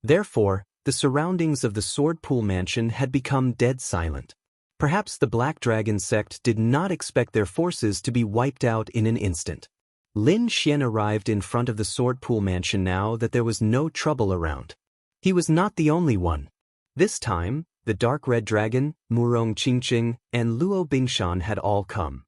Therefore, the surroundings of the Sword Pool Mansion had become dead silent. Perhaps the Black Dragon Sect did not expect their forces to be wiped out in an instant. Lin Xian arrived in front of the Sword Pool Mansion now that there was no trouble around. He was not the only one. This time, the Dark Red Dragon, Murong Qingqing, and Luo Bingshan had all come.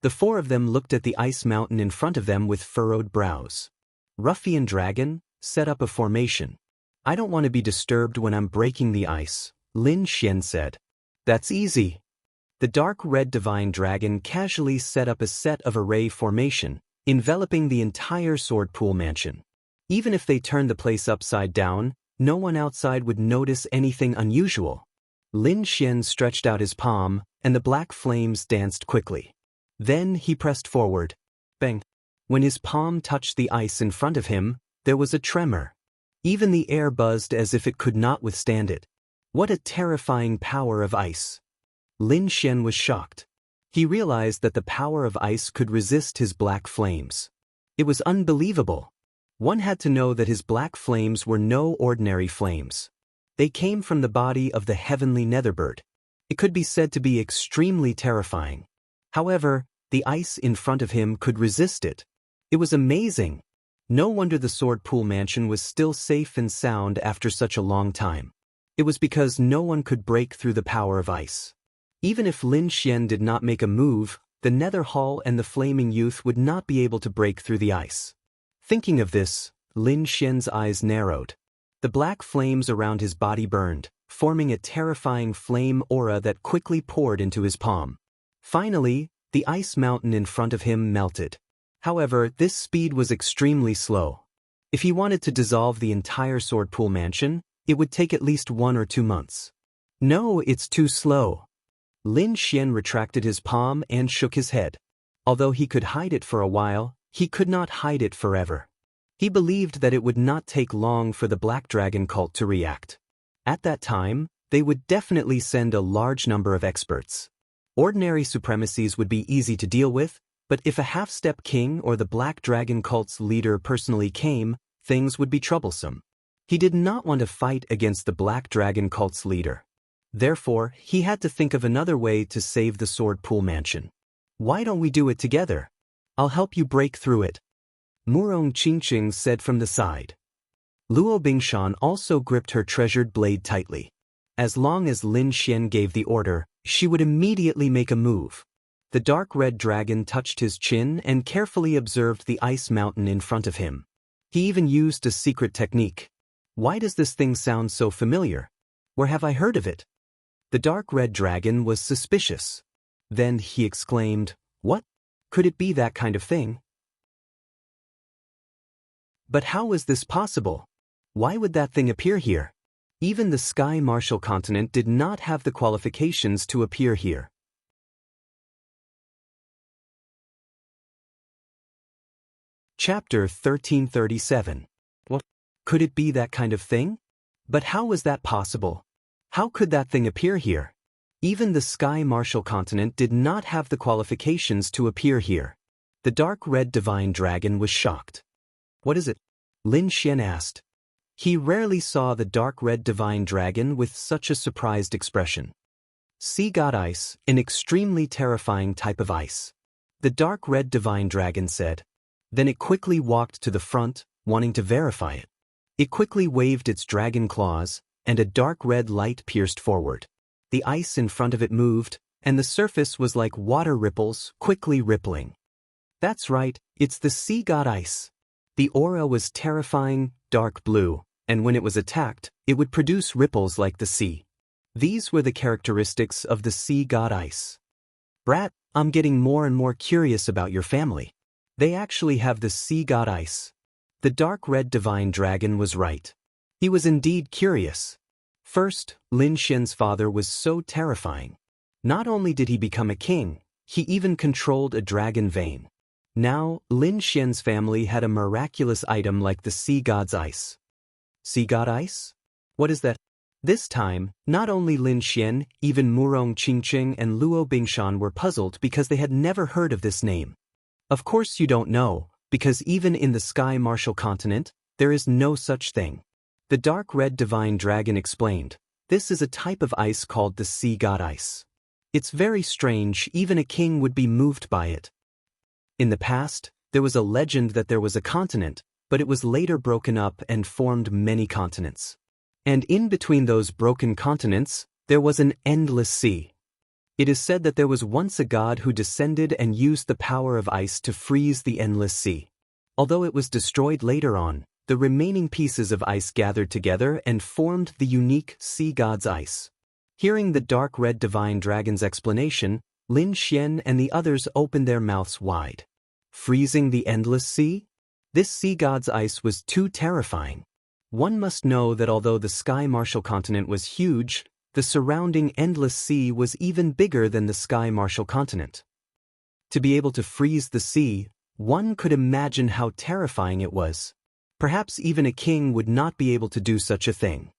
The 4 of them looked at the ice mountain in front of them with furrowed brows. Ruffian Dragon, set up a formation. I don't want to be disturbed when I'm breaking the ice, Lin Xian said. That's easy. The Dark Red Divine Dragon casually set up a set of array formation, enveloping the entire Sword Pool Mansion. Even if they turned the place upside down, no one outside would notice anything unusual. Lin Xian stretched out his palm, and the black flames danced quickly. Then he pressed forward. Bang! When his palm touched the ice in front of him, there was a tremor. Even the air buzzed as if it could not withstand it. What a terrifying power of ice! Lin Xian was shocked. He realized that the power of ice could resist his black flames. It was unbelievable. One had to know that his black flames were no ordinary flames. They came from the body of the heavenly Netherbird. It could be said to be extremely terrifying. However, the ice in front of him could resist it. It was amazing. No wonder the Sword Pool Mansion was still safe and sound after such a long time. It was because no one could break through the power of ice. Even if Lin Xian did not make a move, the Nether Hall and the Flaming Youth would not be able to break through the ice. Thinking of this, Lin Xian's eyes narrowed. The black flames around his body burned, forming a terrifying flame aura that quickly poured into his palm. Finally, the ice mountain in front of him melted. However, this speed was extremely slow. If he wanted to dissolve the entire Sword Pool Mansion, it would take at least 1 or 2 months. No, it's too slow. Lin Xian retracted his palm and shook his head. Although he could hide it for a while, he could not hide it forever. He believed that it would not take long for the Black Dragon cult to react. At that time, they would definitely send a large number of experts. Ordinary supremacies would be easy to deal with, but if a half-step king or the Black Dragon cult's leader personally came, things would be troublesome. He did not want to fight against the Black Dragon cult's leader. Therefore, he had to think of another way to save the Sword Pool Mansion. "Why don't we do it together? I'll help you break through it," Murong Qingqing said from the side. Luo Bingshan also gripped her treasured blade tightly. As long as Lin Xian gave the order, she would immediately make a move. The dark red dragon touched his chin and carefully observed the ice mountain in front of him. He even used a secret technique. "Why does this thing sound so familiar? Where have I heard of it?" The dark red dragon was suspicious. Then he exclaimed, "What? Could it be that kind of thing? But how was this possible? Why would that thing appear here? Even the Sky Martial continent did not have the qualifications to appear here." Chapter 1337. What? Could it be that kind of thing? But how was that possible? How could that thing appear here? Even the Sky Martial continent did not have the qualifications to appear here. The dark red divine dragon was shocked. "What is it?" Lin Xian asked. He rarely saw the dark red divine dragon with such a surprised expression. "Sea god ice, an extremely terrifying type of ice," the dark red divine dragon said. Then it quickly walked to the front, wanting to verify it. It quickly waved its dragon claws, and a dark red light pierced forward. The ice in front of it moved, and the surface was like water ripples, quickly rippling. "That's right, it's the sea god ice." The aura was terrifying, dark blue, and when it was attacked, it would produce ripples like the sea. These were the characteristics of the sea god ice. "Brat, I'm getting more and more curious about your family. They actually have the sea god ice." The dark red divine dragon was right. He was indeed curious. First, Lin Xian's father was so terrifying. Not only did he become a king, he even controlled a dragon vein. Now, Lin Xian's family had a miraculous item like the sea god's ice. Sea god ice? What is that? This time, not only Lin Xian, even Murong Qingqing and Luo Bingshan were puzzled because they had never heard of this name. Of course you don't know, because even in the Sky Martial continent, there is no such thing. The dark red divine dragon explained, "This is a type of ice called the sea god ice. It's very strange, even a king would be moved by it. In the past, there was a legend that there was a continent, but it was later broken up and formed many continents. And in between those broken continents, there was an endless sea. It is said that there was once a god who descended and used the power of ice to freeze the endless sea. Although it was destroyed later on, the remaining pieces of ice gathered together and formed the unique sea god's ice." Hearing the dark red divine dragon's explanation, Lin Xian and the others opened their mouths wide. Freezing the endless sea? This sea god's ice was too terrifying. One must know that although the Sky Martial continent was huge, the surrounding endless sea was even bigger than the Sky Martial continent. To be able to freeze the sea, one could imagine how terrifying it was. Perhaps even a king would not be able to do such a thing.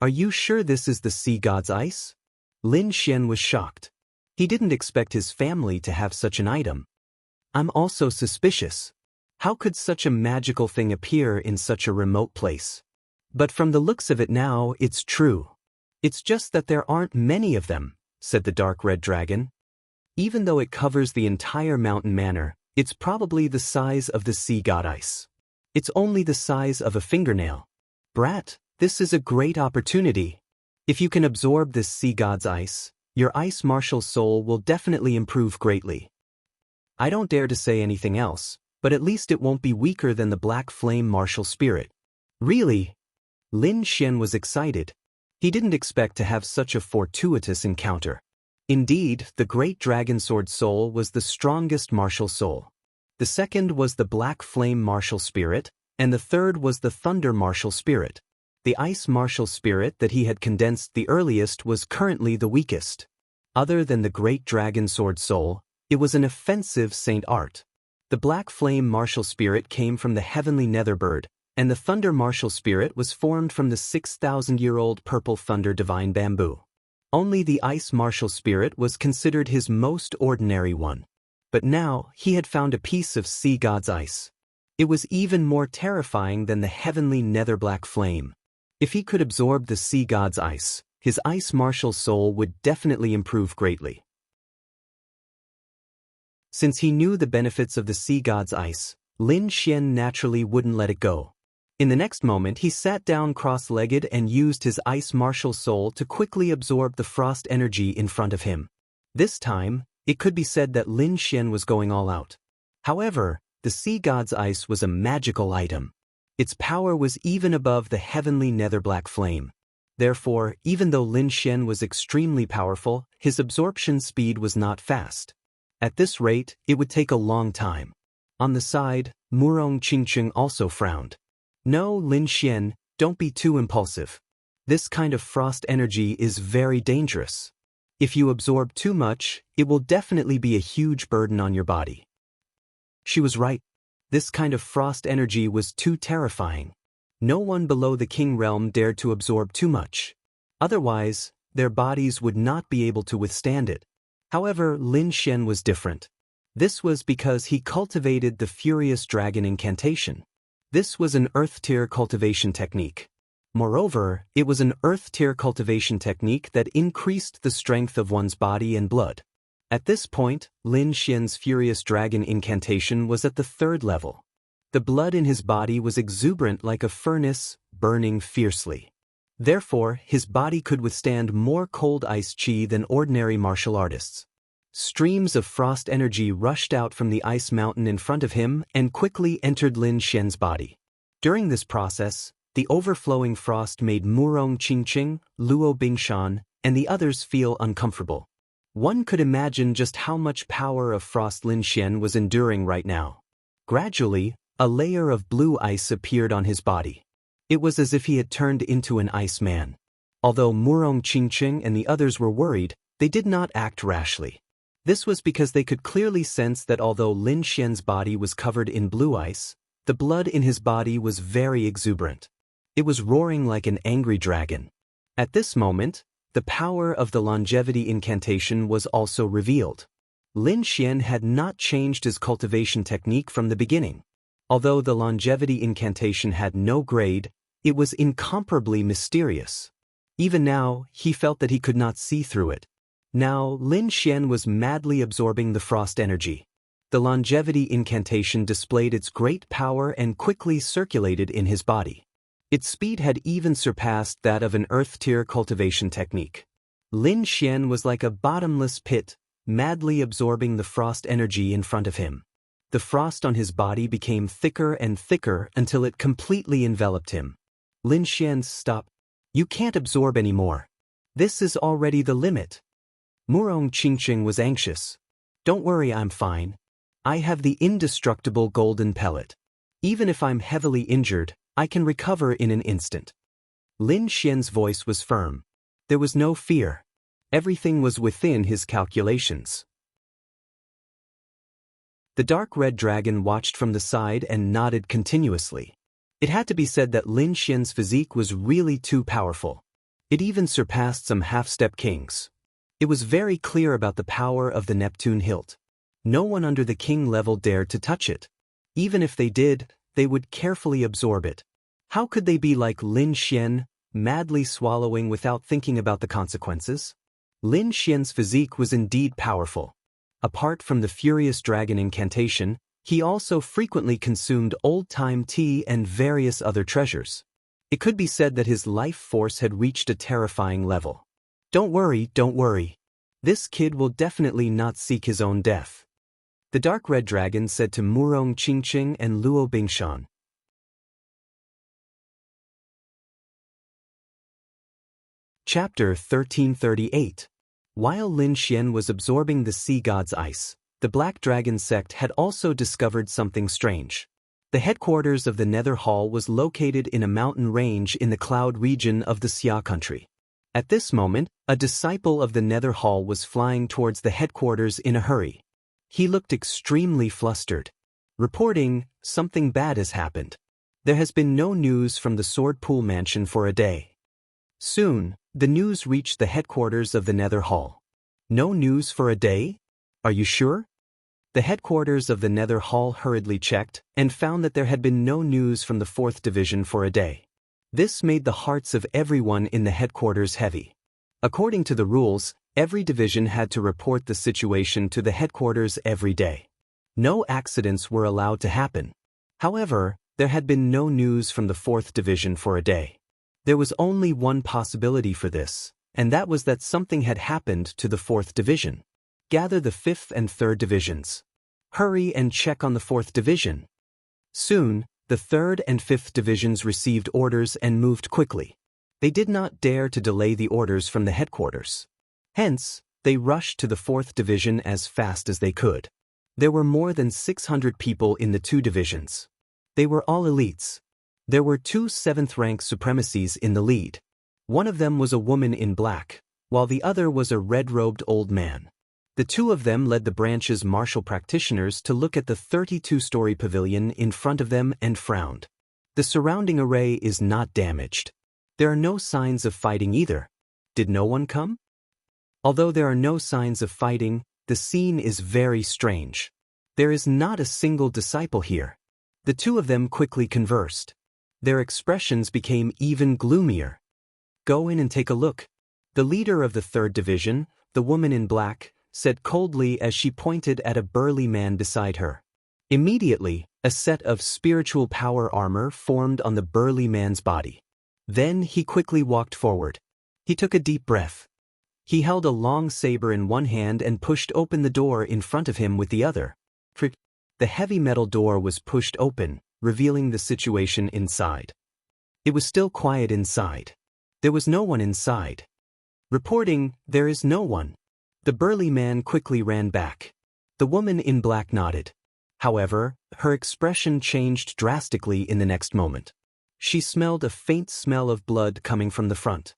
"Are you sure this is the sea god's ice?" Lin Xian was shocked. He didn't expect his family to have such an item. "I'm also suspicious. How could such a magical thing appear in such a remote place? But from the looks of it now, it's true. It's just that there aren't many of them," said the dark red dragon. "Even though it covers the entire mountain manor, it's probably the size of the sea god ice. It's only the size of a fingernail. Brat, this is a great opportunity. If you can absorb this sea god's ice, your ice martial soul will definitely improve greatly. I don't dare to say anything else, but at least it won't be weaker than the black flame martial spirit." "Really?" Lin Xian was excited. He didn't expect to have such a fortuitous encounter. Indeed, the great dragon sword soul was the strongest martial soul. The second was the black flame martial spirit, and the third was the thunder martial spirit. The ice martial spirit that he had condensed the earliest was currently the weakest. Other than the great dragon sword soul, it was an offensive saint art. The black flame martial spirit came from the heavenly netherbird, and the thunder martial spirit was formed from the 6,000-year-old purple thunder divine bamboo. Only the ice martial spirit was considered his most ordinary one. But now he had found a piece of sea god's ice. It was even more terrifying than the heavenly nether black flame. If he could absorb the sea god's ice, his ice martial soul would definitely improve greatly. Since he knew the benefits of the sea god's ice, Lin Xian naturally wouldn't let it go. In the next moment he sat down cross-legged and used his ice martial soul to quickly absorb the frost energy in front of him. This time, it could be said that Lin Xian was going all out. However, the sea god's ice was a magical item. Its power was even above the heavenly nether black flame. Therefore, even though Lin Xian was extremely powerful, his absorption speed was not fast. At this rate, it would take a long time. On the side, Murong Qingqing also frowned. No, Lin Xian, don't be too impulsive. This kind of frost energy is very dangerous. If you absorb too much, it will definitely be a huge burden on your body. She was right. This kind of frost energy was too terrifying. No one below the king realm dared to absorb too much. Otherwise, their bodies would not be able to withstand it. However, Lin Xian was different. This was because he cultivated the Furious Dragon incantation. This was an earth-tier cultivation technique. Moreover, it was an earth-tier cultivation technique that increased the strength of one's body and blood. At this point, Lin Xian's Furious Dragon incantation was at the 3rd level. The blood in his body was exuberant like a furnace, burning fiercely. Therefore, his body could withstand more cold ice chi than ordinary martial artists. Streams of frost energy rushed out from the ice mountain in front of him and quickly entered Lin Xian's body. During this process, the overflowing frost made Murong Qingqing, Luo Bingshan, and the others feel uncomfortable. One could imagine just how much power of frost Lin Xian was enduring right now. Gradually, a layer of blue ice appeared on his body. It was as if he had turned into an ice man. Although Murong Qingqing and the others were worried, they did not act rashly. This was because they could clearly sense that although Lin Xian's body was covered in blue ice, the blood in his body was very exuberant. It was roaring like an angry dragon. At this moment, the power of the longevity incantation was also revealed. Lin Xian had not changed his cultivation technique from the beginning. Although the longevity incantation had no grade, it was incomparably mysterious. Even now, he felt that he could not see through it. Now, Lin Xian was madly absorbing the frost energy. The longevity incantation displayed its great power and quickly circulated in his body. Its speed had even surpassed that of an earth-tier cultivation technique. Lin Xian was like a bottomless pit, madly absorbing the frost energy in front of him. The frost on his body became thicker and thicker until it completely enveloped him. Lin Xian, stop. You can't absorb anymore. This is already the limit. Murong Qingqing was anxious. Don't worry, I'm fine. I have the indestructible golden pellet. Even if I'm heavily injured, I can recover in an instant. Lin Xian's voice was firm. There was no fear. Everything was within his calculations. The dark red dragon watched from the side and nodded continuously. It had to be said that Lin Xian's physique was really too powerful. It even surpassed some half-step kings. It was very clear about the power of the Neptune hilt. No one under the king level dared to touch it. Even if they did, they would carefully absorb it. How could they be like Lin Xian, madly swallowing without thinking about the consequences? Lin Xian's physique was indeed powerful. Apart from the Furious Dragon incantation, he also frequently consumed old-time tea and various other treasures. It could be said that his life force had reached a terrifying level. Don't worry. This kid will definitely not seek his own death. The dark red dragon said to Murong Qingqing and Luo Bingshan. Chapter 1338. While Lin Xian was absorbing the sea god's ice, the Black Dragon sect had also discovered something strange. The headquarters of the Nether Hall was located in a mountain range in the cloud region of the Xia country. At this moment, a disciple of the Nether Hall was flying towards the headquarters in a hurry. He looked extremely flustered. reporting, "Something bad has happened. There has been no news from the Sword Pool Mansion for a day." Soon, the news reached the headquarters of the Nether Hall. "No news for a day? Are you sure?" The headquarters of the Nether Hall hurriedly checked and found that there had been no news from the 4th Division for a day. This made the hearts of everyone in the headquarters heavy. According to the rules, every division had to report the situation to the headquarters every day. No accidents were allowed to happen. However, there had been no news from the 4th Division for a day. There was only one possibility for this, and that was that something had happened to the 4th Division. Gather the 5th and 3rd Divisions. Hurry and check on the 4th Division. Soon, the 3rd and 5th Divisions received orders and moved quickly. They did not dare to delay the orders from the headquarters. Hence, they rushed to the 4th Division as fast as they could. There were more than 600 people in the 2 divisions. They were all elites. There were 2 7th-rank supremacies in the lead. One of them was a woman in black, while the other was a red-robed old man. The 2 of them led the branch's martial practitioners to look at the 32-story pavilion in front of them and frowned. The surrounding array is not damaged. There are no signs of fighting either. Did no one come? Although there are no signs of fighting, the scene is very strange. There is not a single disciple here. The 2 of them quickly conversed. Their expressions became even gloomier. "Go in and take a look." The leader of the 3rd Division, the woman in black, said coldly as she pointed at a burly man beside her. Immediately, a set of spiritual power armor formed on the burly man's body. Then he quickly walked forward. He took a deep breath. He held a long saber in one hand and pushed open the door in front of him with the other. The heavy metal door was pushed open, revealing the situation inside. It was still quiet inside. There was no one inside. Reporting, "There is no one." The burly man quickly ran back. The woman in black nodded. However, her expression changed drastically in the next moment. She smelled a faint smell of blood coming from the front.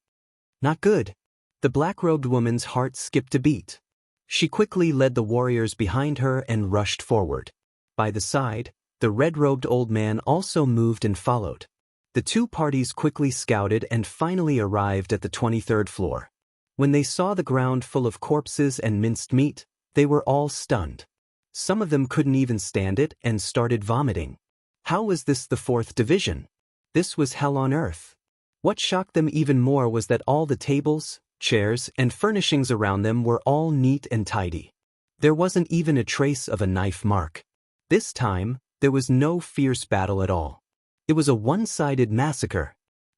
Not good. The black-robed woman's heart skipped a beat. She quickly led the warriors behind her and rushed forward. By the side, the red-robed old man also moved and followed. The 2 parties quickly scouted and finally arrived at the 23rd floor. When they saw the ground full of corpses and minced meat, they were all stunned. Some of them couldn't even stand it and started vomiting. How was this the 4th Division? This was hell on earth. What shocked them even more was that all the tables, chairs, and furnishings around them were all neat and tidy. There wasn't even a trace of a knife mark. This time, there was no fierce battle at all. It was a one-sided massacre.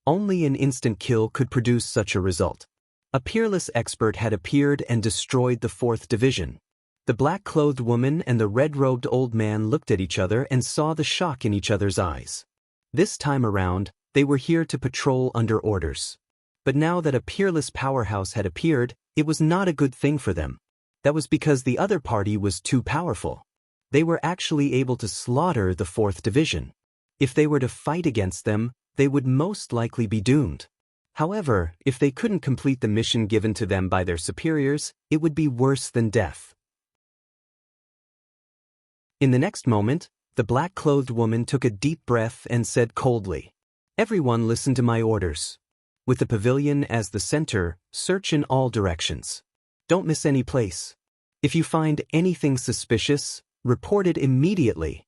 Only an instant kill could produce such a result. A peerless expert had appeared and destroyed the 4th Division. The black-clothed woman and the red-robed old man looked at each other and saw the shock in each other's eyes. This time around, they were here to patrol under orders. But now that a peerless powerhouse had appeared, it was not a good thing for them. That was because the other party was too powerful. They were actually able to slaughter the 4th Division. If they were to fight against them, they would most likely be doomed. However, if they couldn't complete the mission given to them by their superiors, it would be worse than death. In the next moment, the black-clothed woman took a deep breath and said coldly, "Everyone listen to my orders. With the pavilion as the center, search in all directions. Don't miss any place. If you find anything suspicious, report it immediately.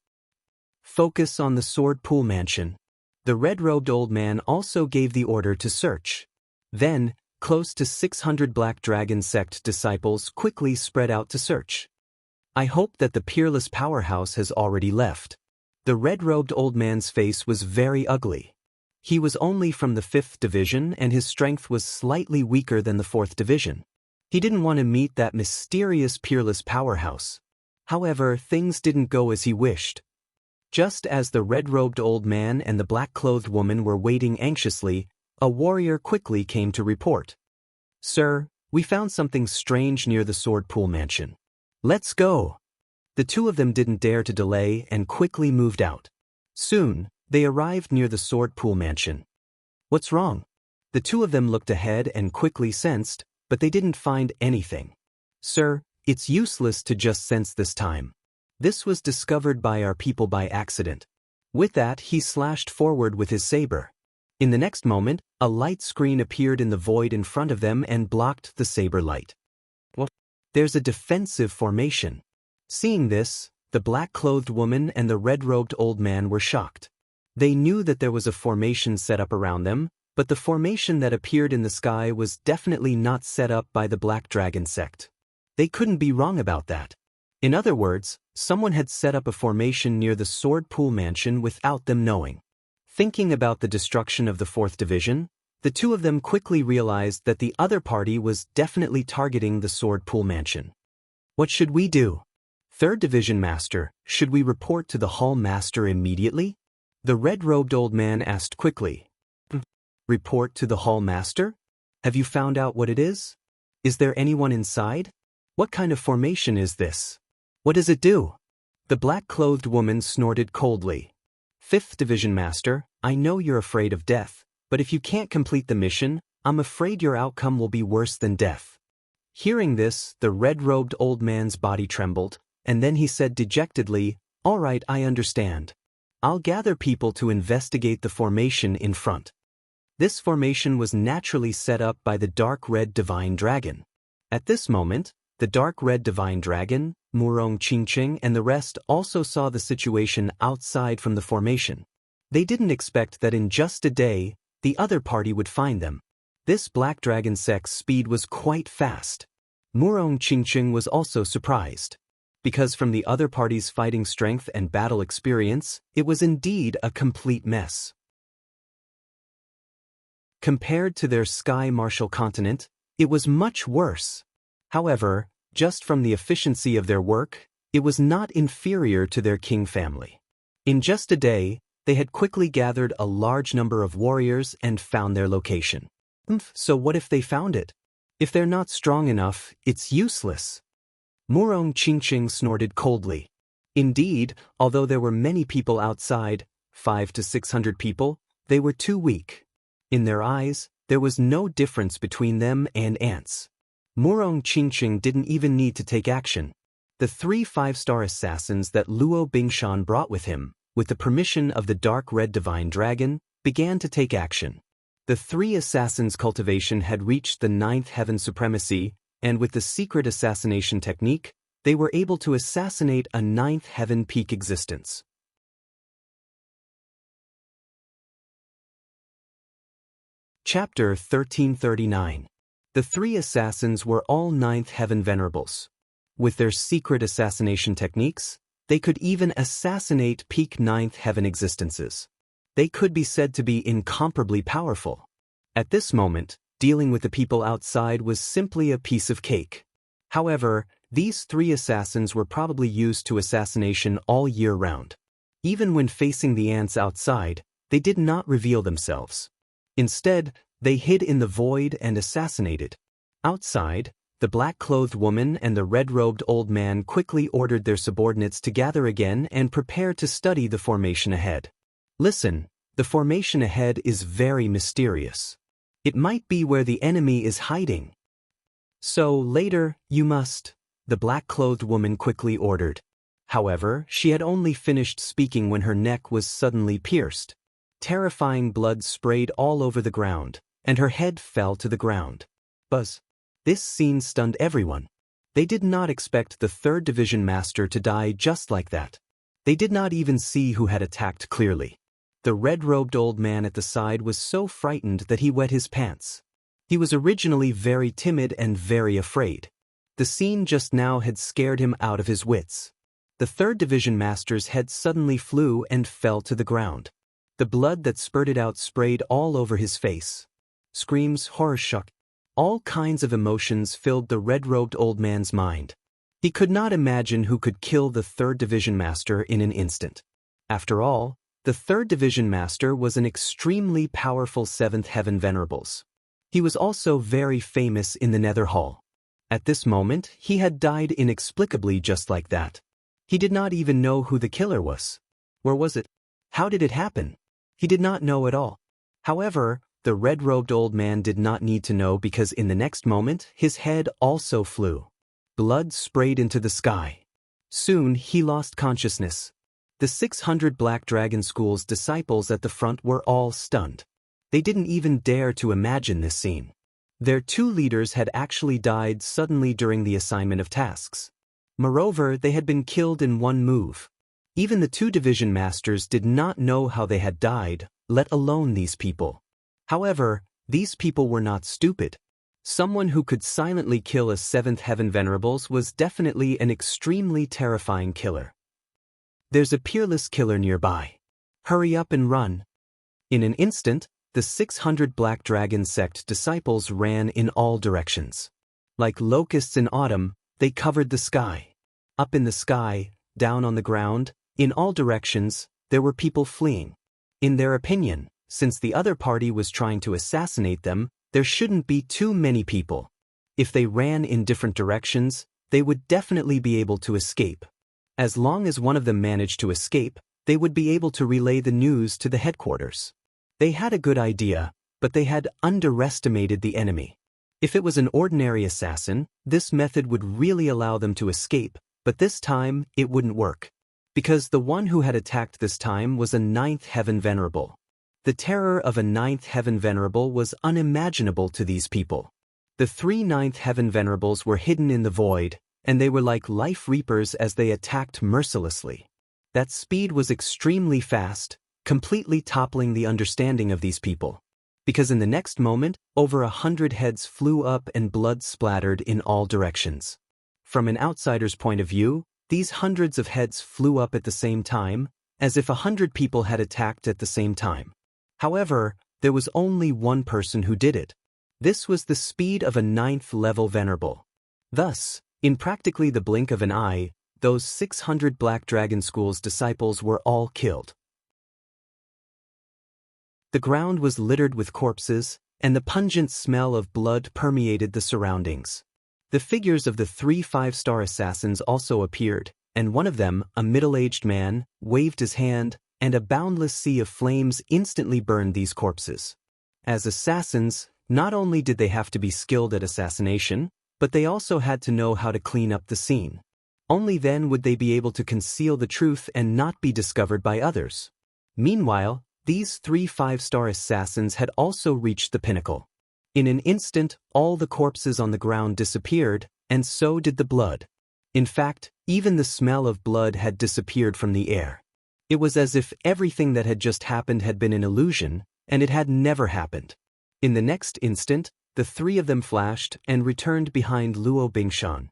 Focus on the Sword Pool Mansion." The red-robed old man also gave the order to search. Then, close to 600 Black Dragon Sect disciples quickly spread out to search. I hope that the peerless powerhouse has already left. The red-robed old man's face was very ugly. He was only from the 5th Division and his strength was slightly weaker than the 4th Division. He didn't want to meet that mysterious peerless powerhouse. However, things didn't go as he wished. Just as the red-robed old man and the black-clothed woman were waiting anxiously, a warrior quickly came to report. "Sir, we found something strange near the Sword Pool Mansion. Let's go." The 2 of them didn't dare to delay and quickly moved out. Soon, they arrived near the Sword Pool Mansion. "What's wrong?" The 2 of them looked ahead and quickly sensed, but they didn't find anything. "Sir, it's useless to just sense this time. This was discovered by our people by accident. With that, he slashed forward with his saber. In the next moment, a light screen appeared in the void in front of them and blocked the saber light. What? There's a defensive formation. Seeing this, the black-clothed woman and the red-robed old man were shocked. They knew that there was a formation set up around them, but the formation that appeared in the sky was definitely not set up by the Black Dragon sect. They couldn't be wrong about that. In other words, someone had set up a formation near the Sword Pool Mansion without them knowing. Thinking about the destruction of the 4th Division, the two of them quickly realized that the other party was definitely targeting the Sword Pool Mansion. What should we do? 3rd Division Master, should we report to the Hall Master immediately? The red-robed old man asked quickly. Report to the Hall Master? Have you found out what it is? Is there anyone inside? What kind of formation is this? What does it do? The black-clothed woman snorted coldly. 5th Division Master, I know you're afraid of death, but if you can't complete the mission, I'm afraid your outcome will be worse than death. Hearing this, the red-robed old man's body trembled, and then he said dejectedly, All right, I understand. I'll gather people to investigate the formation in front. This formation was naturally set up by the dark red divine dragon. At this moment, the dark red divine dragon, Murong Qingqing and the rest also saw the situation outside from the formation. They didn't expect that in just a day, the other party would find them. This black dragon sect's speed was quite fast. Murong Qingqing was also surprised. Because from the other party's fighting strength and battle experience, it was indeed a complete mess. Compared to their sky martial continent, it was much worse. However, just from the efficiency of their work, it was not inferior to their king family. In just a day, they had quickly gathered a large number of warriors and found their location. So what if they found it? If they're not strong enough, it's useless. Murong Qingqing snorted coldly. Indeed, although there were many people outside, 500 to 600 people, they were too weak. In their eyes, there was no difference between them and ants. Murong Qingqing didn't even need to take action. The 3 5-star assassins that Luo Bingshan brought with him, with the permission of the dark red divine dragon, began to take action. The 3 assassins' cultivation had reached the 9th heaven supremacy, and with the secret assassination technique, they were able to assassinate a 9th heaven peak existence. Chapter 1339. The 3 assassins were all 9th heaven venerables. With their secret assassination techniques, they could even assassinate peak 9th heaven existences. They could be said to be incomparably powerful. At this moment, dealing with the people outside was simply a piece of cake. However, these 3 assassins were probably used to assassination all year round. Even when facing the ants outside, they did not reveal themselves. Instead, they hid in the void and assassinated. Outside, the black-clothed woman and the red-robed old man quickly ordered their subordinates to gather again and prepare to study the formation ahead. Listen, the formation ahead is very mysterious. It might be where the enemy is hiding. So later, you must, the black-clothed woman quickly ordered. However, she had only finished speaking when her neck was suddenly pierced. Terrifying blood sprayed all over the ground, and her head fell to the ground. Buzz. This scene stunned everyone. They did not expect the 3rd Division Master to die just like that. They did not even see who had attacked clearly. The red-robed old man at the side was so frightened that he wet his pants. He was originally very timid and very afraid. The scene just now had scared him out of his wits. The 3rd Division Master's head suddenly flew and fell to the ground. The blood that spurted out sprayed all over his face. Screams, horror shock. All kinds of emotions filled the red-robed old man's mind. He could not imagine who could kill the 3rd Division Master in an instant. After all, the 3rd Division Master was an extremely powerful 7th Heaven Venerables. He was also very famous in the Nether Hall. At this moment, he had died inexplicably just like that. He did not even know who the killer was. Where was it? How did it happen? He did not know at all. However, the red-robed old man did not need to know because in the next moment, his head also flew. Blood sprayed into the sky. Soon he lost consciousness. The 600 Black Dragon School's disciples at the front were all stunned. They didn't even dare to imagine this scene. Their two leaders had actually died suddenly during the assignment of tasks. Moreover, they had been killed in one move. Even the two division masters did not know how they had died, let alone these people. However, these people were not stupid. Someone who could silently kill a 7th Heaven Venerables was definitely an extremely terrifying killer. There's a peerless killer nearby. Hurry up and run. In an instant, the 600 Black Dragon Sect disciples ran in all directions. Like locusts in autumn, they covered the sky. Up in the sky, down on the ground, in all directions, there were people fleeing. In their opinion, since the other party was trying to assassinate them, there shouldn't be too many people. If they ran in different directions, they would definitely be able to escape. As long as one of them managed to escape, they would be able to relay the news to the headquarters. They had a good idea, but they had underestimated the enemy. If it was an ordinary assassin, this method would really allow them to escape, but this time it wouldn't work. Because the one who had attacked this time was a 9th Heaven Venerable. The terror of a 9th Heaven Venerable was unimaginable to these people. The 3 9th Heaven Venerables were hidden in the void, and they were like life reapers as they attacked mercilessly. That speed was extremely fast, completely toppling the understanding of these people. Because in the next moment, over 100 heads flew up and blood splattered in all directions. From an outsider's point of view, these hundreds of heads flew up at the same time, as if 100 people had attacked at the same time. However, there was only one person who did it. This was the speed of a 9th level Venerable. Thus, in practically the blink of an eye, those 600 Black Dragon School's disciples were all killed. The ground was littered with corpses, and the pungent smell of blood permeated the surroundings. The figures of the 3 5-star assassins also appeared, and one of them, a middle-aged man, waved his hand, and a boundless sea of flames instantly burned these corpses. As assassins, not only did they have to be skilled at assassination, but they also had to know how to clean up the scene. Only then would they be able to conceal the truth and not be discovered by others. Meanwhile, these 3 5-star assassins had also reached the pinnacle. In an instant, all the corpses on the ground disappeared, and so did the blood. In fact, even the smell of blood had disappeared from the air. It was as if everything that had just happened had been an illusion, and it had never happened. In the next instant, the 3 of them flashed and returned behind Luo Bingshan.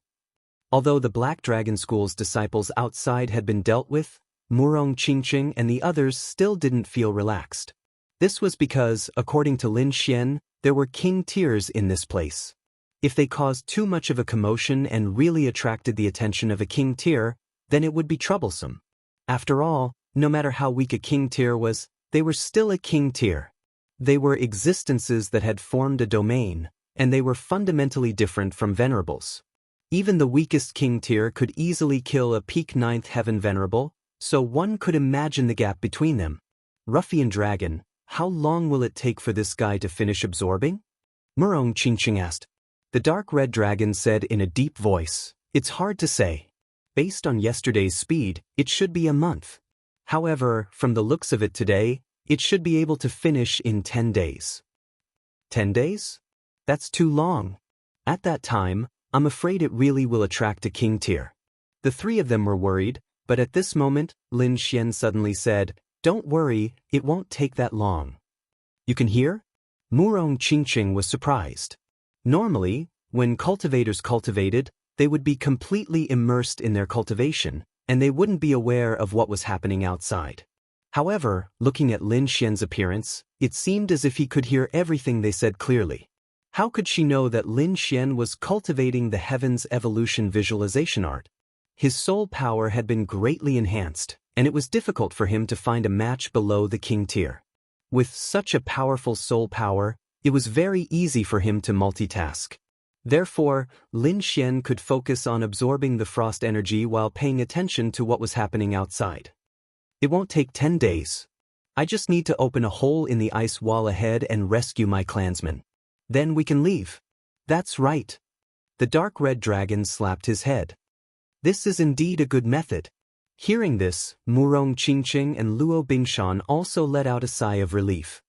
Although the Black Dragon School's disciples outside had been dealt with, Murong Qingqing and the others still didn't feel relaxed. This was because, according to Lin Xian, there were king tiers in this place. If they caused too much of a commotion and really attracted the attention of a king tier, then it would be troublesome. After all, no matter how weak a king tier was, they were still a king tier. They were existences that had formed a domain, and they were fundamentally different from venerables. Even the weakest king tier could easily kill a peak 9th Heaven Venerable, so one could imagine the gap between them. Ruffian Dragon, how long will it take for this guy to finish absorbing? Murong Qingqing asked. The dark red dragon said in a deep voice, "It's hard to say. Based on yesterday's speed, it should be a month. However, from the looks of it today, it should be able to finish in 10 days. 10 days? That's too long. At that time, I'm afraid it really will attract a king tier." The 3 of them were worried, but at this moment, Lin Xian suddenly said, "Don't worry, it won't take that long." You can hear? Murong Qingqing was surprised. Normally, when cultivators cultivated, they would be completely immersed in their cultivation, and they wouldn't be aware of what was happening outside. However, looking at Lin Xian's appearance, it seemed as if he could hear everything they said clearly. How could she know that Lin Xian was cultivating the Heaven's Evolution visualization art? His soul power had been greatly enhanced, and it was difficult for him to find a match below the king tier. With such a powerful soul power, it was very easy for him to multitask. Therefore, Lin Xian could focus on absorbing the frost energy while paying attention to what was happening outside. It won't take 10 days. I just need to open a hole in the ice wall ahead and rescue my clansmen. Then we can leave. That's right. The dark red dragon slapped his head. This is indeed a good method. Hearing this, Murong Qingqing and Luo Bingshan also let out a sigh of relief.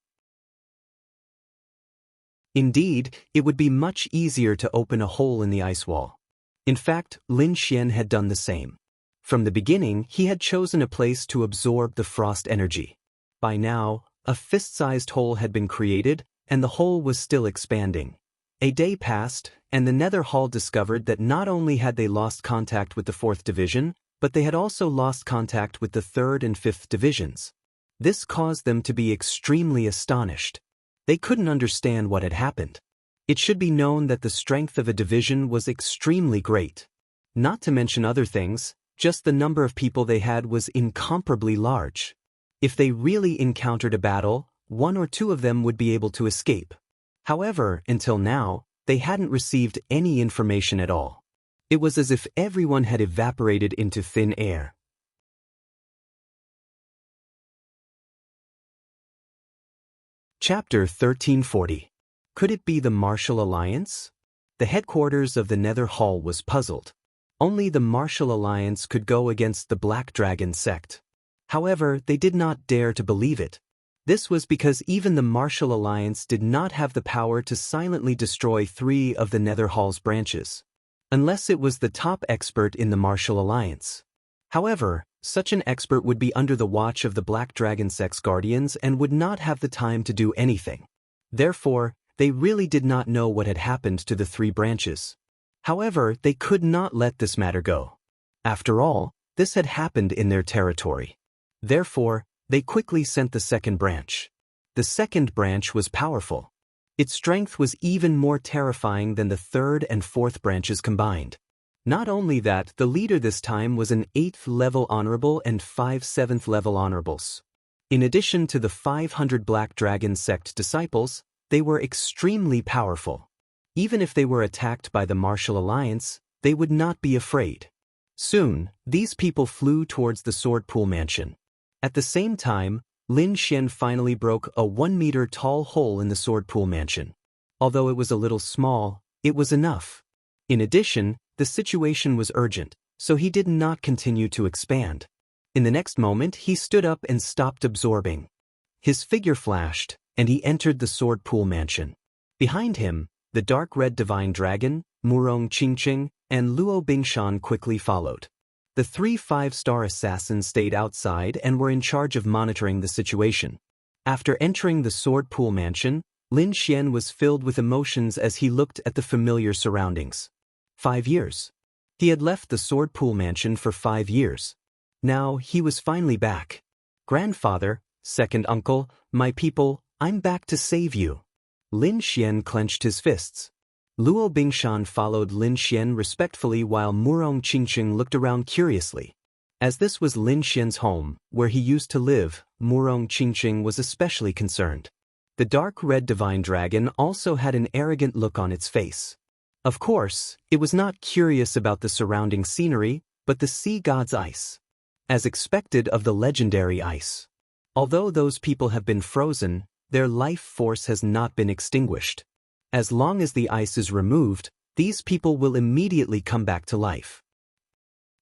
Indeed, it would be much easier to open a hole in the ice wall. In fact, Lin Xian had done the same. From the beginning, he had chosen a place to absorb the frost energy. By now, a fist-sized hole had been created, and the hole was still expanding. A day passed, and the Nether Hall discovered that not only had they lost contact with the 4th Division, but they had also lost contact with the 3rd and 5th Divisions. This caused them to be extremely astonished. They couldn't understand what had happened. It should be known that the strength of a division was extremely great. Not to mention other things, just the number of people they had was incomparably large. If they really encountered a battle, 1 or 2 of them would be able to escape. However, until now, they hadn't received any information at all. It was as if everyone had evaporated into thin air. Chapter 1340. Could it be the Martial Alliance? The headquarters of the Nether Hall was puzzled. Only the Martial Alliance could go against the Black Dragon sect. However, they did not dare to believe it. This was because even the Martial Alliance did not have the power to silently destroy 3 of the Nether Hall's branches. Unless it was the top expert in the Martial Alliance. However, such an expert would be under the watch of the Black Dragon sect's guardians and would not have the time to do anything. Therefore, they really did not know what had happened to the 3 branches. However, they could not let this matter go. After all, this had happened in their territory. Therefore, they quickly sent the 2nd branch. The 2nd branch was powerful. Its strength was even more terrifying than the 3rd and 4th branches combined. Not only that, the leader this time was an 8th level honorable and 5 7th level honorables. In addition to the 500 Black Dragon sect disciples, they were extremely powerful. Even if they were attacked by the Martial Alliance, they would not be afraid. Soon, these people flew towards the Sword Pool Mansion. At the same time, Lin Xian finally broke a 1-meter tall hole in the Sword Pool Mansion. Although it was a little small, it was enough. In addition, the situation was urgent, so he did not continue to expand. In the next moment, he stood up and stopped absorbing. His figure flashed, and he entered the Sword Pool Mansion. Behind him, the dark red divine dragon, Murong Qingqing, and Luo Bingshan quickly followed. The 3 5-star assassins stayed outside and were in charge of monitoring the situation. After entering the Sword Pool Mansion, Lin Xian was filled with emotions as he looked at the familiar surroundings. 5 years. He had left the Sword Pool Mansion for 5 years. Now he was finally back. Grandfather, 2nd uncle, my people, I'm back to save you. Lin Xian clenched his fists. Luo Bingshan followed Lin Xian respectfully while Murong Qingqing looked around curiously. As this was Lin Xian's home, where he used to live, Murong Qingqing was especially concerned. The dark red divine dragon also had an arrogant look on its face. Of course, it was not curious about the surrounding scenery, but the sea god's ice. As expected of the legendary ice. Although those people have been frozen, their life force has not been extinguished. As long as the ice is removed, these people will immediately come back to life.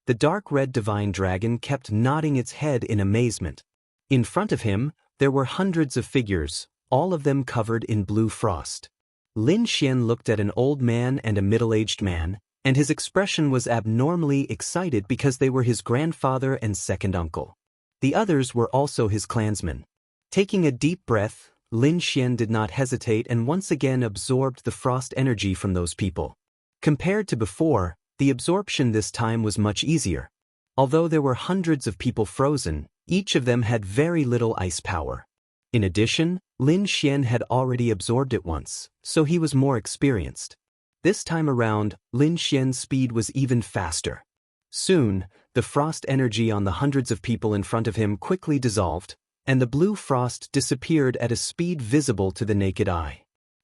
The dark red divine dragon kept nodding its head in amazement. In front of him, there were hundreds of figures, all of them covered in blue frost. Lin Xian looked at an old man and a middle-aged man, and his expression was abnormally excited because they were his grandfather and 2nd uncle. The others were also his clansmen. Taking a deep breath, Lin Xian did not hesitate and once again absorbed the frost energy from those people. Compared to before, the absorption this time was much easier. Although there were hundreds of people frozen, each of them had very little ice power. In addition, Lin Xian had already absorbed it once, so he was more experienced. This time around, Lin Xian's speed was even faster. Soon, the frost energy on the hundreds of people in front of him quickly dissolved, and the blue frost disappeared at a speed visible to the naked eye.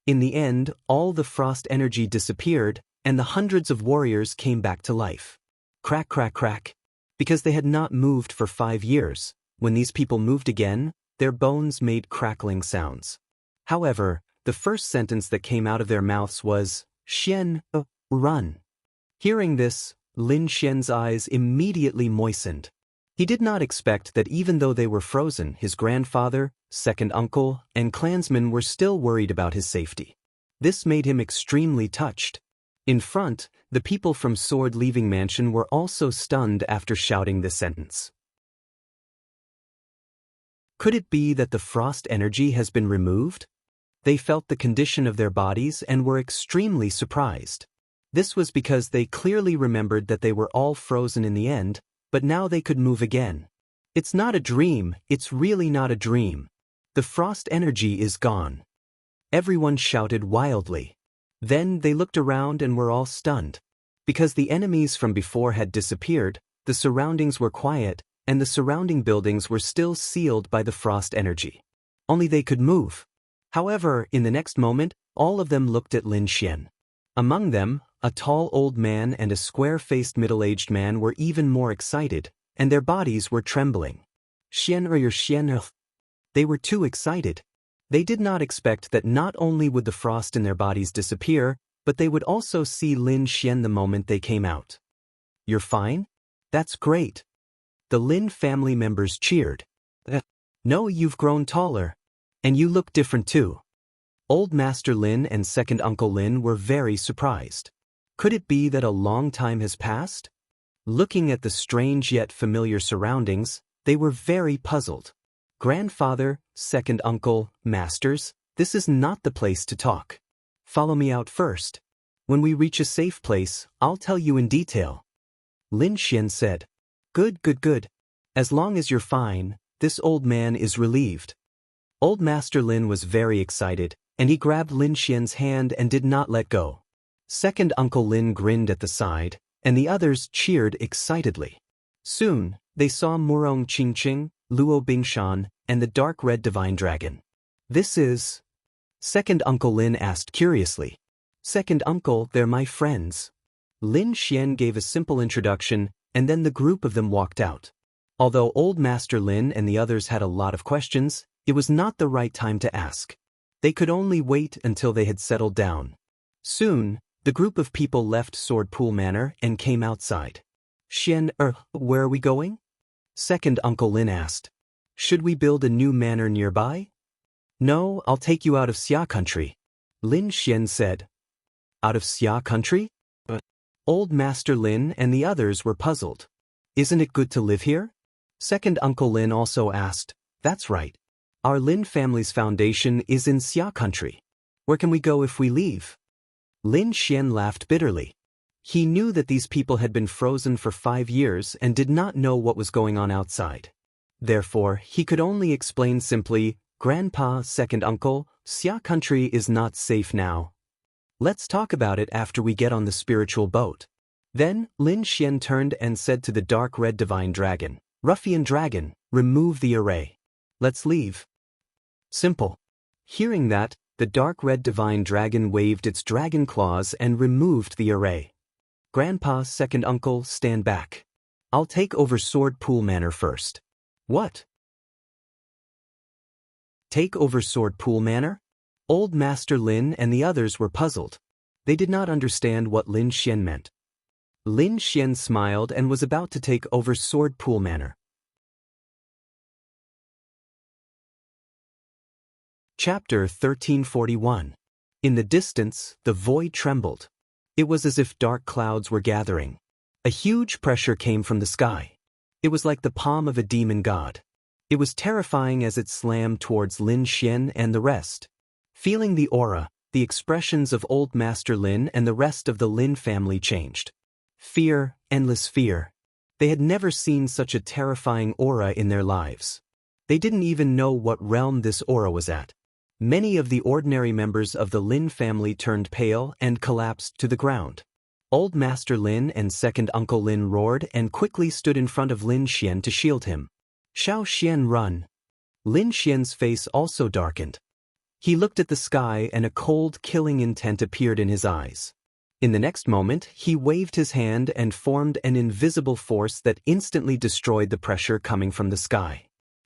In the end, all the frost energy disappeared, and the hundreds of warriors came back to life. Crack, crack, crack. Because they had not moved for 5 years, when these people moved again, their bones made crackling sounds. However, the first sentence that came out of their mouths was, "Xian, run." Hearing this, Lin Xian's eyes immediately moistened. He did not expect that even though they were frozen, his grandfather, second uncle, and clansmen were still worried about his safety. This made him extremely touched. In front, the people from Sword Leaving Mansion were also stunned after shouting this sentence. Could it be that the frost energy has been removed? They felt the condition of their bodies and were extremely surprised. This was because they clearly remembered that they were all frozen in the end, but now they could move again. It's not a dream, it's really not a dream. The frost energy is gone. Everyone shouted wildly. Then they looked around and were all stunned. Because the enemies from before had disappeared, the surroundings were quiet, and the surrounding buildings were still sealed by the frost energy. Only they could move. However, in the next moment, all of them looked at Lin Xian. Among them, a tall old man and a square-faced middle-aged man were even more excited, and their bodies were trembling. Xian. They were too excited. They did not expect that not only would the frost in their bodies disappear, but they would also see Lin Xian the moment they came out. You're fine? That's great. The Lin family members cheered. No, you've grown taller. And you look different too. Old Master Lin and second Uncle Lin were very surprised. Could it be that a long time has passed? Looking at the strange yet familiar surroundings, they were very puzzled. Grandfather, second uncle, masters, this is not the place to talk. Follow me out first. When we reach a safe place, I'll tell you in detail. Lin Xian said. Good. As long as you're fine, this old man is relieved. Old Master Lin was very excited, and he grabbed Lin Xian's hand and did not let go. Second Uncle Lin grinned at the side, and the others cheered excitedly. Soon, they saw Murong Qingqing, Luo Bingshan, and the dark red divine dragon. This is... Second Uncle Lin asked curiously. Second Uncle, they're my friends. Lin Xian gave a simple introduction, and then the group of them walked out. Although Old Master Lin and the others had a lot of questions, it was not the right time to ask. They could only wait until they had settled down. Soon, the group of people left Sword Pool Manor and came outside. Xian, where are we going? Second Uncle Lin asked. Should we build a new manor nearby? No, I'll take you out of Xia country. Lin Xian said. Out of Xia country? Old Master Lin and the others were puzzled. Isn't it good to live here? Second Uncle Lin also asked. That's right. Our Lin family's foundation is in Xia country. Where can we go if we leave? Lin Xian laughed bitterly. He knew that these people had been frozen for 5 years and did not know what was going on outside. Therefore, he could only explain simply, Grandpa, second uncle, Xia country is not safe now. Let's talk about it after we get on the spiritual boat. Then, Lin Xian turned and said to the dark red divine dragon, Ruffian dragon, remove the array. Let's leave. Simple. Hearing that, the dark red divine dragon waved its dragon claws and removed the array. Grandpa, second uncle, stand back. I'll take over Sword Pool Manor first. What? Take over Sword Pool Manor? Old Master Lin and the others were puzzled. They did not understand what Lin Xian meant. Lin Xian smiled and was about to take over Sword Pool Manor. Chapter 1341. In the distance, the void trembled. It was as if dark clouds were gathering. A huge pressure came from the sky. It was like the palm of a demon god. It was terrifying as it slammed towards Lin Xian and the rest. Feeling the aura, the expressions of Old Master Lin and the rest of the Lin family changed. Fear, endless fear. They had never seen such a terrifying aura in their lives. They didn't even know what realm this aura was at. Many of the ordinary members of the Lin family turned pale and collapsed to the ground. Old Master Lin and second Uncle Lin roared and quickly stood in front of Lin Xian to shield him. Xiao Xian, run. Lin Xian's face also darkened. He looked at the sky and a cold, killing intent appeared in his eyes. In the next moment, he waved his hand and formed an invisible force that instantly destroyed the pressure coming from the sky.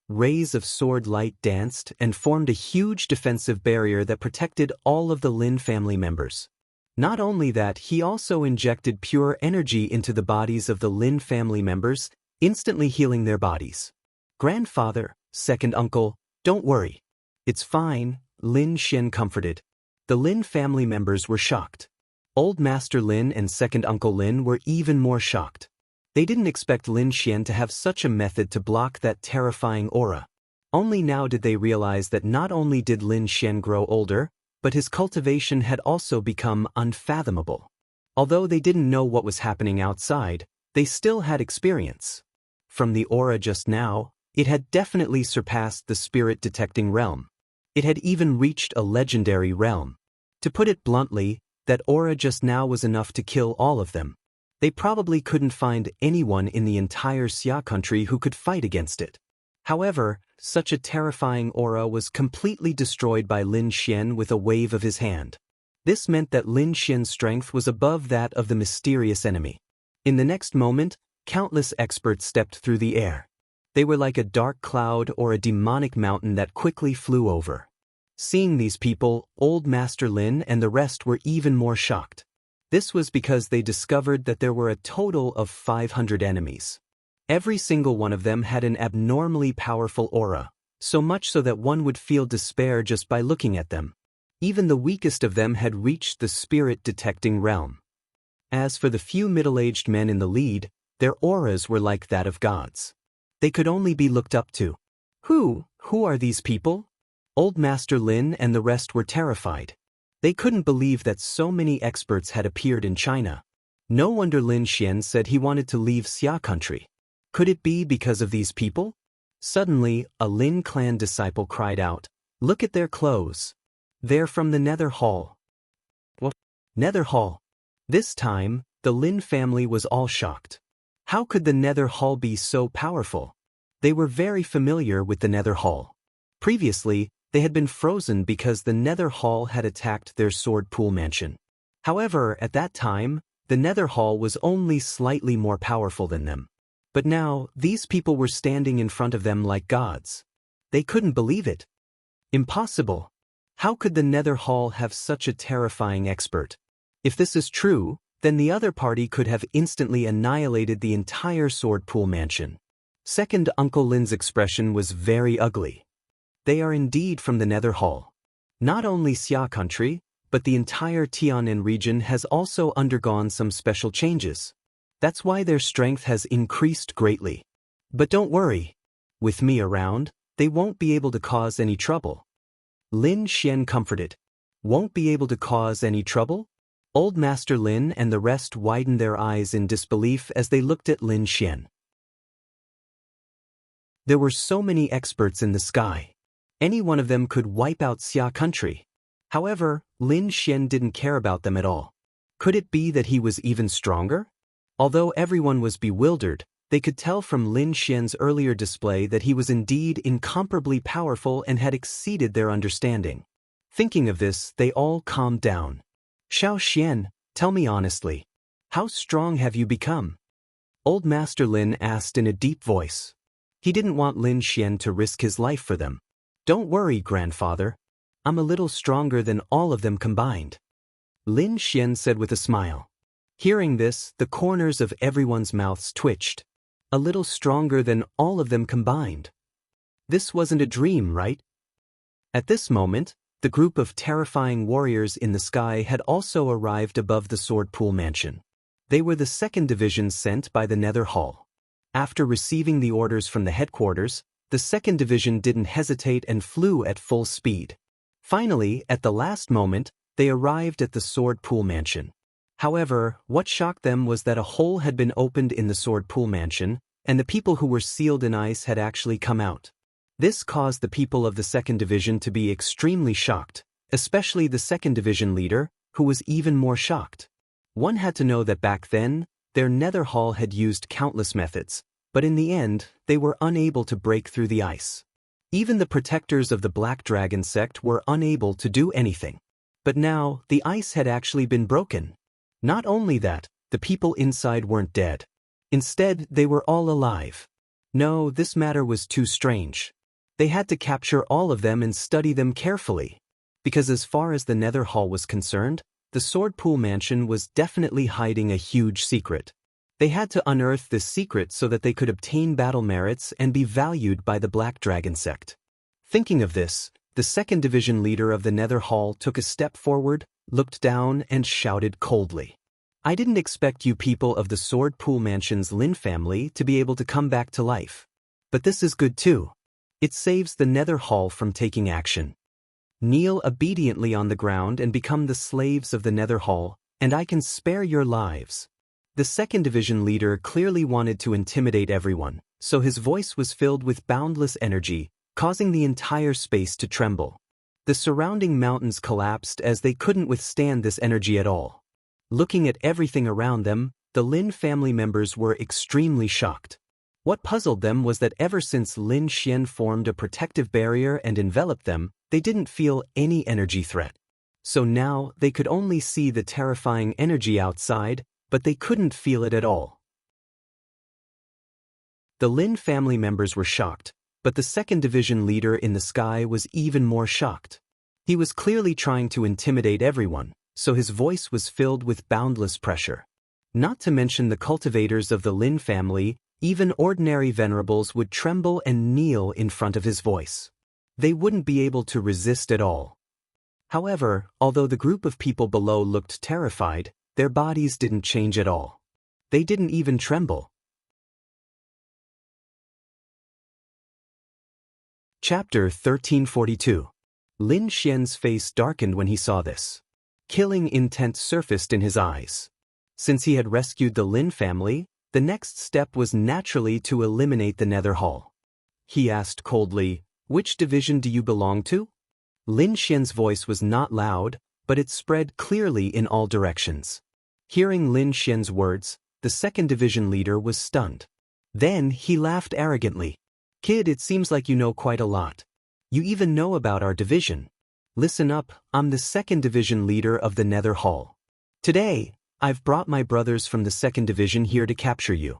Rays of sword light danced and formed a huge defensive barrier that protected all of the Lin family members. Not only that, he also injected pure energy into the bodies of the Lin family members, instantly healing their bodies. Grandfather, second uncle, don't worry. It's fine, Lin Xian comforted. The Lin family members were shocked. Old Master Lin and second uncle Lin were even more shocked. They didn't expect Lin Xian to have such a method to block that terrifying aura. Only now did they realize that not only did Lin Xian grow older, but his cultivation had also become unfathomable. Although they didn't know what was happening outside, they still had experience. From the aura just now, it had definitely surpassed the spirit-detecting realm. It had even reached a legendary realm. To put it bluntly, that aura just now was enough to kill all of them. They probably couldn't find anyone in the entire Xia country who could fight against it. However, such a terrifying aura was completely destroyed by Lin Xian with a wave of his hand. This meant that Lin Xian's strength was above that of the mysterious enemy. In the next moment, countless experts stepped through the air. They were like a dark cloud or a demonic mountain that quickly flew over. Seeing these people, Old Master Lin and the rest were even more shocked. This was because they discovered that there were a total of 500 enemies. Every single one of them had an abnormally powerful aura, so much so that one would feel despair just by looking at them. Even the weakest of them had reached the spirit-detecting realm. As for the few middle-aged men in the lead, their auras were like that of gods. They could only be looked up to. Who are these people? Old Master Lin and the rest were terrified. They couldn't believe that so many experts had appeared in China. No wonder Lin Xian said he wanted to leave Xia country. Could it be because of these people? Suddenly, a Lin clan disciple cried out, "Look at their clothes. They're from the Nether Hall." What? Nether Hall? This time, the Lin family was all shocked. How could the Nether Hall be so powerful? They were very familiar with the Nether Hall. Previously, they had been frozen because the Nether Hall had attacked their Sword Pool mansion. However, at that time, the Nether Hall was only slightly more powerful than them. But now, these people were standing in front of them like gods. They couldn't believe it. Impossible. How could the Nether Hall have such a terrifying expert? If this is true, then the other party could have instantly annihilated the entire Sword Pool mansion. Second Uncle Lin's expression was very ugly. They are indeed from the Nether Hall. Not only Xia country, but the entire Tianan region has also undergone some special changes. That's why their strength has increased greatly. But don't worry. With me around, they won't be able to cause any trouble. Lin Xian comforted. Won't be able to cause any trouble? Old Master Lin and the rest widened their eyes in disbelief as they looked at Lin Xian. There were so many experts in the sky. Any one of them could wipe out Xia country. However, Lin Xian didn't care about them at all. Could it be that he was even stronger? Although everyone was bewildered, they could tell from Lin Xian's earlier display that he was indeed incomparably powerful and had exceeded their understanding. Thinking of this, they all calmed down. Xiao Xian, tell me honestly, how strong have you become? Old Master Lin asked in a deep voice. He didn't want Lin Xian to risk his life for them. Don't worry, grandfather. I'm a little stronger than all of them combined. Lin Xian said with a smile. Hearing this, the corners of everyone's mouths twitched. A little stronger than all of them combined. This wasn't a dream, right? At this moment, the group of terrifying warriors in the sky had also arrived above the Sword Pool mansion. They were the second division sent by the Nether Hall. After receiving the orders from the headquarters, the second division didn't hesitate and flew at full speed. Finally, at the last moment, they arrived at the Sword Pool mansion. However, what shocked them was that a hole had been opened in the Sword Pool mansion, and the people who were sealed in ice had actually come out. This caused the people of the second division to be extremely shocked, especially the second division leader, who was even more shocked. One had to know that back then, their Nether Hall had used countless methods, but in the end, they were unable to break through the ice. Even the protectors of the Black Dragon sect were unable to do anything. But now, the ice had actually been broken. Not only that, the people inside weren't dead. Instead, they were all alive. No, this matter was too strange. They had to capture all of them and study them carefully. Because as far as the Nether Hall was concerned, the Sword Pool Mansion was definitely hiding a huge secret. They had to unearth this secret so that they could obtain battle merits and be valued by the Black Dragon sect. Thinking of this, the second division leader of the Nether Hall took a step forward, looked down, and shouted coldly. I didn't expect you people of the Sword Pool Mansion's Lin family to be able to come back to life. But this is good too. It saves the Nether Hall from taking action. Kneel obediently on the ground and become the slaves of the Nether Hall, and I can spare your lives. The second division leader clearly wanted to intimidate everyone, so his voice was filled with boundless energy, causing the entire space to tremble. The surrounding mountains collapsed as they couldn't withstand this energy at all. Looking at everything around them, the Lin family members were extremely shocked. What puzzled them was that ever since Lin Xian formed a protective barrier and enveloped them, they didn't feel any energy threat. So now they could only see the terrifying energy outside, but they couldn't feel it at all. The Lin family members were shocked, but the second division leader in the sky was even more shocked. He was clearly trying to intimidate everyone, so his voice was filled with boundless pressure. Not to mention the cultivators of the Lin family, even ordinary venerables would tremble and kneel in front of his voice. They wouldn't be able to resist at all. However, although the group of people below looked terrified, their bodies didn't change at all. They didn't even tremble. Chapter 1342. Lin Xian's face darkened when he saw this. Killing intent surfaced in his eyes. Since he had rescued the Lin family, the next step was naturally to eliminate the Nether Hall. He asked coldly, "Which division do you belong to?" Lin Xian's voice was not loud, but it spread clearly in all directions. Hearing Lin Xian's words, the second division leader was stunned. Then he laughed arrogantly. "Kid, it seems like you know quite a lot. You even know about our division. Listen up, I'm the second division leader of the Nether Hall. Today, I've brought my brothers from the second division here to capture you."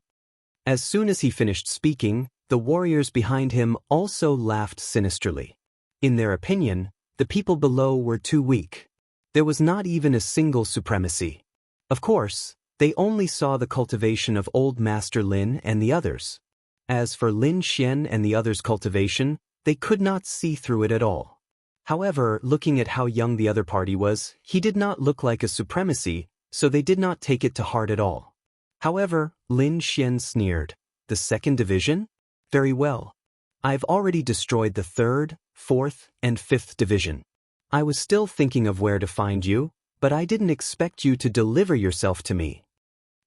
As soon as he finished speaking, the warriors behind him also laughed sinisterly. In their opinion, the people below were too weak. There was not even a single supremacy. Of course, they only saw the cultivation of Old Master Lin and the others. As for Lin Xian and the others' cultivation, they could not see through it at all. However, looking at how young the other party was, he did not look like a supremacy, so they did not take it to heart at all. However, Lin Xian sneered. "The second division? Very well. I've already destroyed the third, fourth, and fifth division. I was still thinking of where to find you, but I didn't expect you to deliver yourself to me."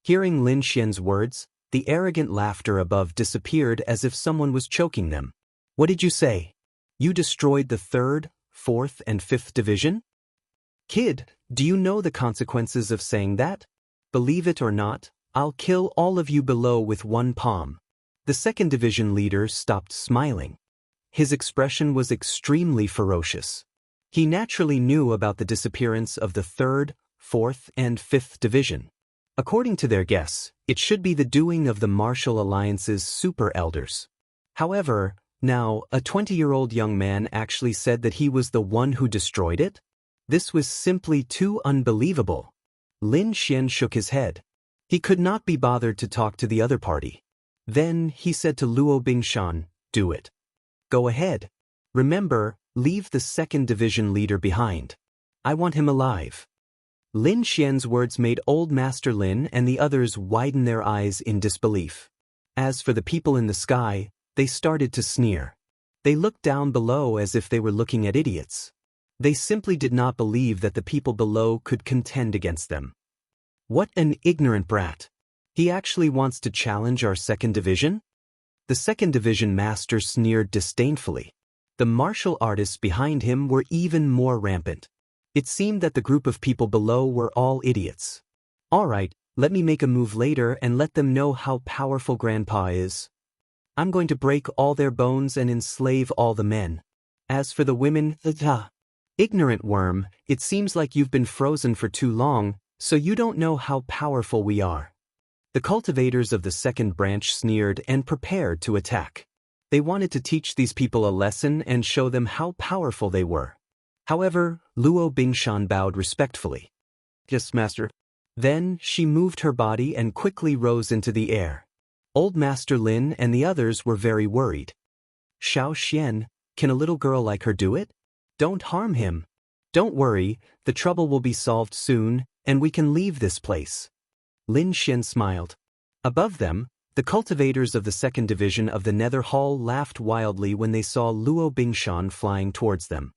Hearing Lin Xian's words, the arrogant laughter above disappeared as if someone was choking them. "What did you say? You destroyed the third, fourth, and fifth division? Kid, do you know the consequences of saying that? Believe it or not, I'll kill all of you below with one palm." The second division leader stopped smiling. His expression was extremely ferocious. He naturally knew about the disappearance of the third, fourth, and fifth division. According to their guess, it should be the doing of the Martial Alliance's super elders. However, now, a 20-year-old young man actually said that he was the one who destroyed it? This was simply too unbelievable. Lin Xian shook his head. He could not be bothered to talk to the other party. Then he said to Luo Bingshan, "Do it. Go ahead. Remember, leave the second division leader behind. I want him alive." Lin Xian's words made Old Master Lin and the others widen their eyes in disbelief. As for the people in the sky, they started to sneer. They looked down below as if they were looking at idiots. They simply did not believe that the people below could contend against them. What an ignorant brat. He actually wants to challenge our second division? The second division master sneered disdainfully. The martial artists behind him were even more rampant. It seemed that the group of people below were all idiots. "All right, let me make a move later and let them know how powerful Grandpa is. I'm going to break all their bones and enslave all the men. As for the women, ignorant worm, it seems like you've been frozen for too long, so you don't know how powerful we are." The cultivators of the second branch sneered and prepared to attack. They wanted to teach these people a lesson and show them how powerful they were. However, Luo Bingshan bowed respectfully. Yes, master. Then she moved her body and quickly rose into the air. Old Master Lin and the others were very worried. Xiao Xian, can a little girl like her do it? Don't harm him. Don't worry, the trouble will be solved soon, and we can leave this place. Lin Xian smiled. Above them, the cultivators of the second division of the Nether Hall laughed wildly when they saw Luo Bingshan flying towards them.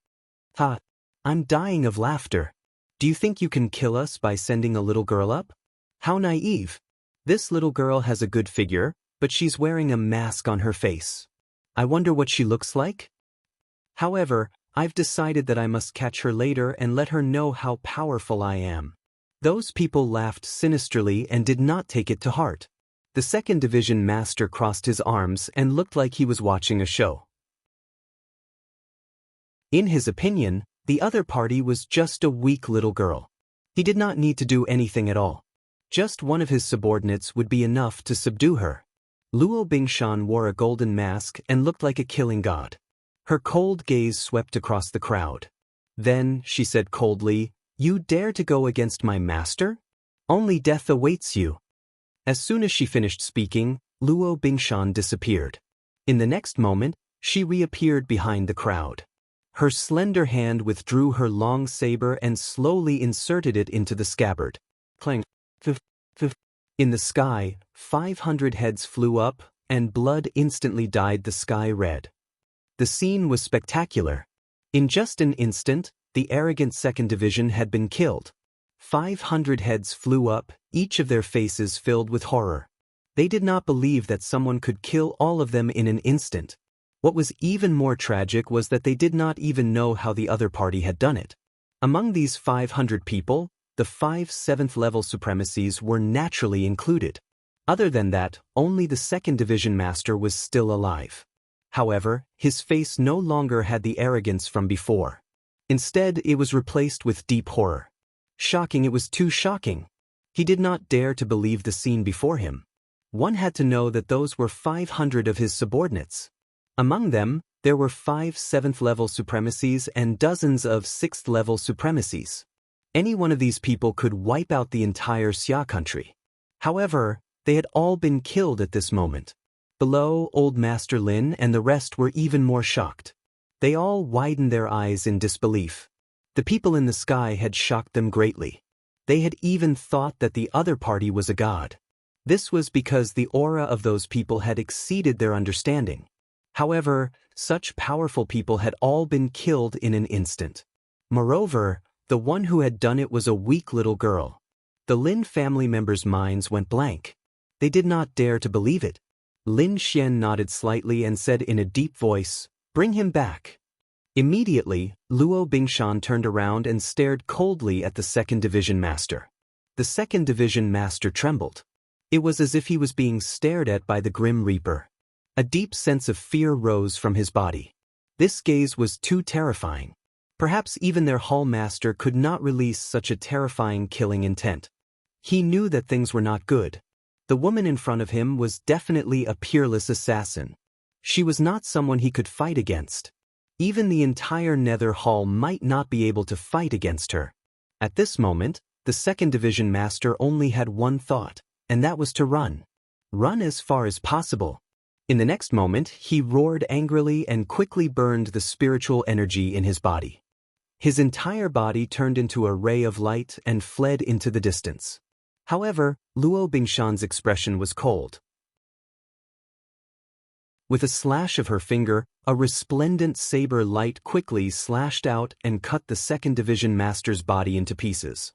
Ha! I'm dying of laughter. Do you think you can kill us by sending a little girl up? How naive. This little girl has a good figure, but she's wearing a mask on her face. I wonder what she looks like? However, I've decided that I must catch her later and let her know how powerful I am. Those people laughed sinisterly and did not take it to heart. The second division master crossed his arms and looked like he was watching a show. In his opinion, the other party was just a weak little girl. He did not need to do anything at all. Just one of his subordinates would be enough to subdue her. Luo Bingshan wore a golden mask and looked like a killing god. Her cold gaze swept across the crowd. Then, she said coldly, "You dare to go against my master? Only death awaits you." As soon as she finished speaking, Luo Bingshan disappeared. In the next moment, she reappeared behind the crowd. Her slender hand withdrew her long saber and slowly inserted it into the scabbard. Clang. In the sky, 500 heads flew up, and blood instantly dyed the sky red. The scene was spectacular. In just an instant, the arrogant second division had been killed. 500 heads flew up, each of their faces filled with horror. They did not believe that someone could kill all of them in an instant. What was even more tragic was that they did not even know how the other party had done it. Among these 500 people, the 5 7th level supremacies were naturally included. Other than that, only the second division master was still alive. However, his face no longer had the arrogance from before. Instead, it was replaced with deep horror. Shocking, it was too shocking. He did not dare to believe the scene before him. One had to know that those were 500 of his subordinates. Among them, there were 5 7th level supremacies and dozens of 6th level supremacies. Any one of these people could wipe out the entire Xia country. However, they had all been killed at this moment. Below, Old Master Lin and the rest were even more shocked. They all widened their eyes in disbelief. The people in the sky had shocked them greatly. They had even thought that the other party was a god. This was because the aura of those people had exceeded their understanding. However, such powerful people had all been killed in an instant. Moreover, the one who had done it was a weak little girl. The Lin family members' minds went blank. They did not dare to believe it. Lin Xian nodded slightly and said in a deep voice, "Bring him back." Immediately, Luo Bingshan turned around and stared coldly at the second division master. The second division master trembled. It was as if he was being stared at by the Grim Reaper. A deep sense of fear rose from his body. This gaze was too terrifying. Perhaps even their hall master could not release such a terrifying killing intent. He knew that things were not good. The woman in front of him was definitely a peerless assassin. She was not someone he could fight against. Even the entire Nether Hall might not be able to fight against her. At this moment, the second division master only had one thought, and that was to run. Run as far as possible. In the next moment, he roared angrily and quickly burned the spiritual energy in his body. His entire body turned into a ray of light and fled into the distance. However, Luo Bingshan's expression was cold. With a slash of her finger, a resplendent saber light quickly slashed out and cut the second division master's body into pieces.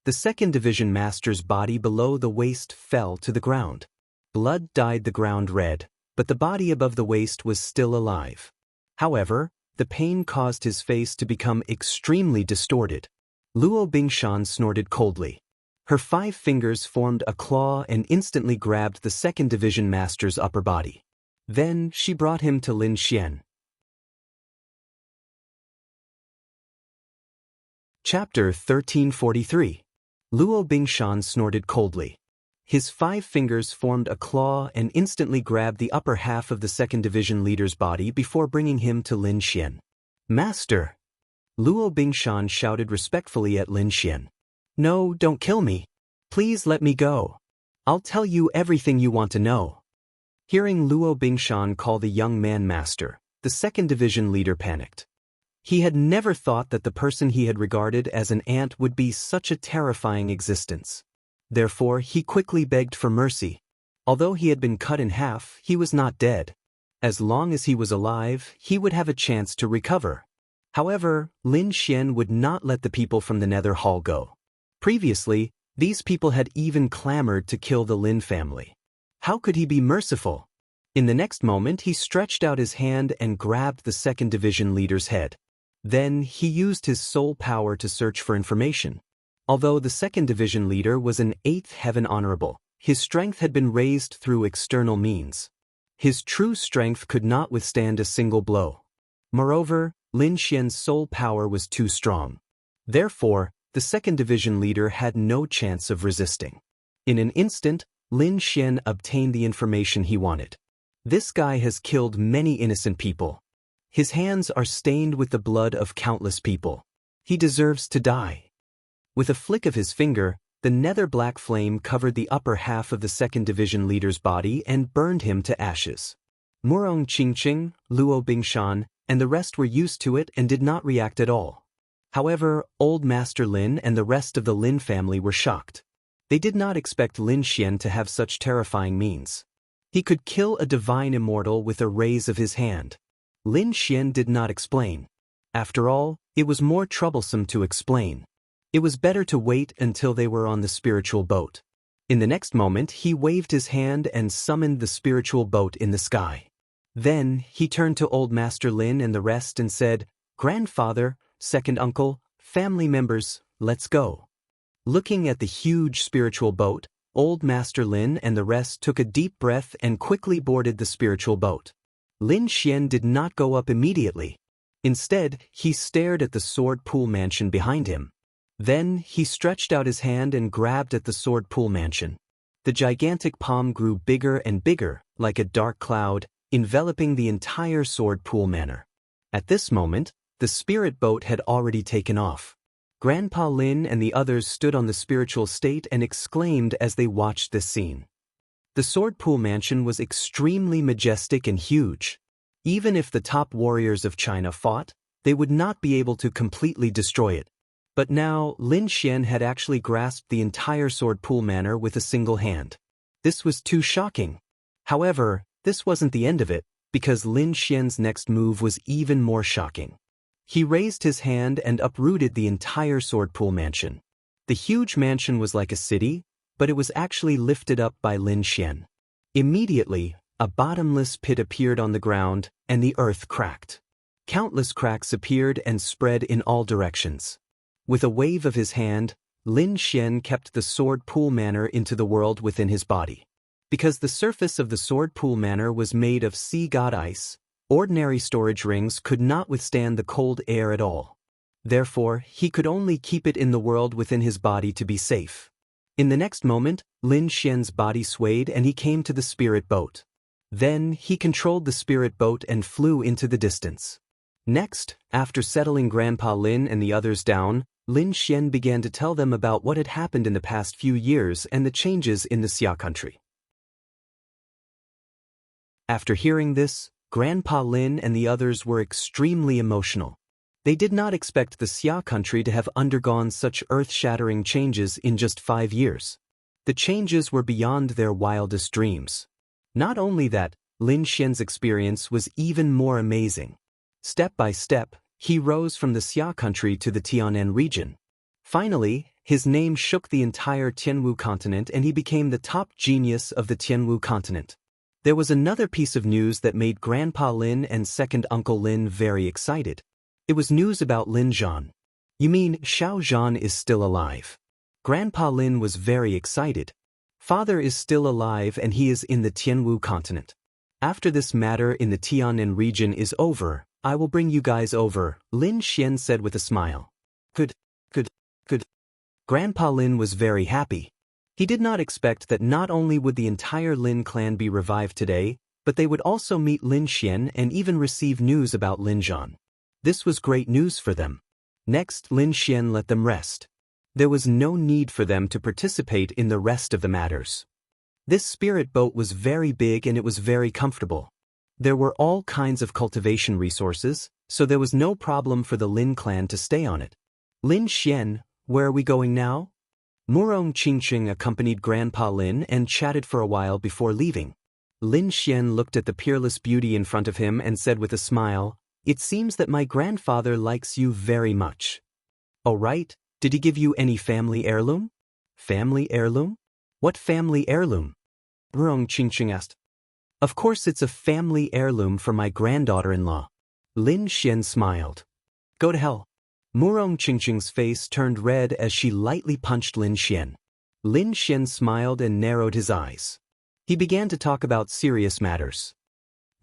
The second division master's body below the waist fell to the ground. Blood dyed the ground red, but the body above the waist was still alive. However, the pain caused his face to become extremely distorted. Luo Bingshan snorted coldly. Her 5 fingers formed a claw and instantly grabbed the second division master's upper body. Then she brought him to Lin Xian. Chapter 1343. Luo Bingshan snorted coldly. His 5 fingers formed a claw and instantly grabbed the upper half of the second division leader's body before bringing him to Lin Xian. "Master!" Luo Bingshan shouted respectfully at Lin Xian. No, don't kill me. Please let me go. I'll tell you everything you want to know. Hearing Luo Bingshan call the young man master, the second division leader panicked. He had never thought that the person he had regarded as an ant would be such a terrifying existence. Therefore, he quickly begged for mercy. Although he had been cut in half, he was not dead. As long as he was alive, he would have a chance to recover. However, Lin Xian would not let the people from the Nether Hall go. Previously, these people had even clamored to kill the Lin family. How could he be merciful? In the next moment, he stretched out his hand and grabbed the second division leader's head. Then, he used his soul power to search for information. Although the second division leader was an 8th heaven honorable, his strength had been raised through external means. His true strength could not withstand a single blow. Moreover, Lin Xian's soul power was too strong. Therefore, the second division leader had no chance of resisting. In an instant, Lin Xian obtained the information he wanted. This guy has killed many innocent people. His hands are stained with the blood of countless people. He deserves to die. With a flick of his finger, the nether black flame covered the upper half of the second division leader's body and burned him to ashes. Murong Qingqing, Luo Bingshan, and the rest were used to it and did not react at all. However, Old Master Lin and the rest of the Lin family were shocked. They did not expect Lin Xian to have such terrifying means. He could kill a divine immortal with a raise of his hand. Lin Xian did not explain. After all, it was more troublesome to explain. It was better to wait until they were on the spiritual boat. In the next moment, he waved his hand and summoned the spiritual boat in the sky. Then, he turned to Old Master Lin and the rest and said, "Grandfather, second uncle, family members, let's go." Looking at the huge spiritual boat, Old Master Lin and the rest took a deep breath and quickly boarded the spiritual boat. Lin Xian did not go up immediately. Instead, he stared at the sword pool mansion behind him. Then, he stretched out his hand and grabbed at the sword pool mansion. The gigantic palm grew bigger and bigger, like a dark cloud, enveloping the entire sword pool manor. At this moment, the spirit boat had already taken off. Grandpa Lin and the others stood on the spiritual state and exclaimed as they watched this scene. The sword pool mansion was extremely majestic and huge. Even if the top warriors of China fought, they would not be able to completely destroy it. But now, Lin Xian had actually grasped the entire sword pool manor with a single hand. This was too shocking. However, this wasn't the end of it, because Lin Xian's next move was even more shocking. He raised his hand and uprooted the entire sword pool mansion. The huge mansion was like a city, but it was actually lifted up by Lin Xian. Immediately, a bottomless pit appeared on the ground, and the earth cracked. Countless cracks appeared and spread in all directions. With a wave of his hand, Lin Xian kept the sword pool manor into the world within his body. Because the surface of the sword pool manor was made of sea god ice, ordinary storage rings could not withstand the cold air at all. Therefore, he could only keep it in the world within his body to be safe. In the next moment, Lin Xian's body swayed and he came to the spirit boat. Then, he controlled the spirit boat and flew into the distance. Next, after settling Grandpa Lin and the others down, Lin Xian began to tell them about what had happened in the past few years and the changes in the Xia country. After hearing this, Grandpa Lin and the others were extremely emotional. They did not expect the Xia country to have undergone such earth-shattering changes in just 5 years. The changes were beyond their wildest dreams. Not only that, Lin Xian's experience was even more amazing. Step by step, he rose from the Xia country to the Tianan region. Finally, his name shook the entire Tianwu continent and he became the top genius of the Tianwu continent. There was another piece of news that made Grandpa Lin and second Uncle Lin very excited. It was news about Lin Zhan. "You mean Xiao Zhan is still alive?" Grandpa Lin was very excited. "Father is still alive and he is in the Tianwu continent. After this matter in the Tianan region is over, I will bring you guys over," Lin Xian said with a smile. Good. Grandpa Lin was very happy. He did not expect that not only would the entire Lin clan be revived today, but they would also meet Lin Xian and even receive news about Lin Zhan. This was great news for them. Next, Lin Xian let them rest. There was no need for them to participate in the rest of the matters. This spirit boat was very big and it was very comfortable. There were all kinds of cultivation resources, so there was no problem for the Lin clan to stay on it. Lin Xian, where are we going now? Murong Qingqing accompanied Grandpa Lin and chatted for a while before leaving. Lin Xian looked at the peerless beauty in front of him and said with a smile, "It seems that my grandfather likes you very much." "Oh right, did he give you any family heirloom?" "Family heirloom? What family heirloom?" Murong Qingqing asked. "Of course it's a family heirloom for my granddaughter-in-law." Lin Xian smiled. "Go to hell." Murong Qingqing's face turned red as she lightly punched Lin Xian. Lin Xian smiled and narrowed his eyes. He began to talk about serious matters.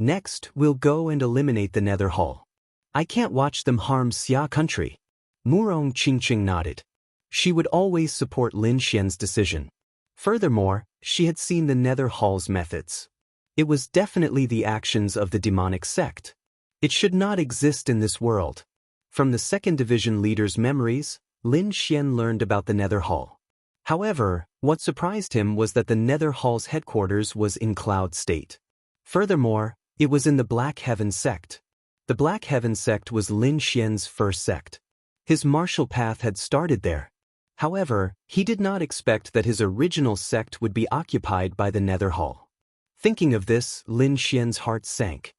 "Next, we'll go and eliminate the Nether Hall. I can't watch them harm Xia country." Murong Qingqing nodded. She would always support Lin Xian's decision. Furthermore, she had seen the Nether Hall's methods. It was definitely the actions of the demonic sect. It should not exist in this world. From the second division leader's memories, Lin Xian learned about the Nether Hall. However, what surprised him was that the Nether Hall's headquarters was in Cloud State. Furthermore, it was in the Black Heaven sect. The Black Heaven sect was Lin Xian's first sect. His martial path had started there. However, he did not expect that his original sect would be occupied by the Nether Hall. Thinking of this, Lin Xian's heart sank.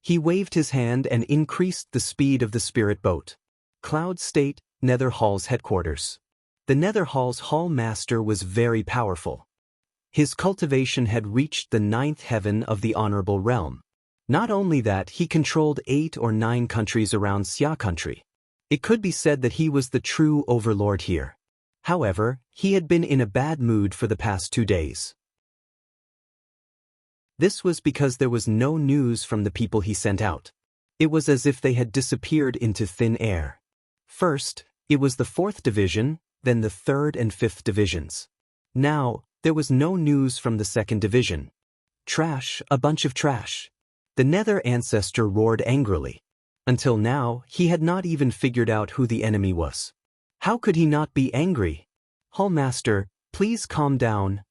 He waved his hand and increased the speed of the spirit boat. Cloud State, Nether Hall's headquarters. The Nether Hall's Hall Master was very powerful. His cultivation had reached the 9th heaven of the Honorable Realm. Not only that, he controlled 8 or 9 countries around Xia country. It could be said that he was the true overlord here. However, he had been in a bad mood for the past 2 days. This was because there was no news from the people he sent out. It was as if they had disappeared into thin air. First, it was the 4th division, then the 3rd and 5th divisions. Now, there was no news from the 2nd division. Trash, a bunch of trash. The Nether Ancestor roared angrily. Until now, he had not even figured out who the enemy was. How could he not be angry? "Hall Master, please calm down."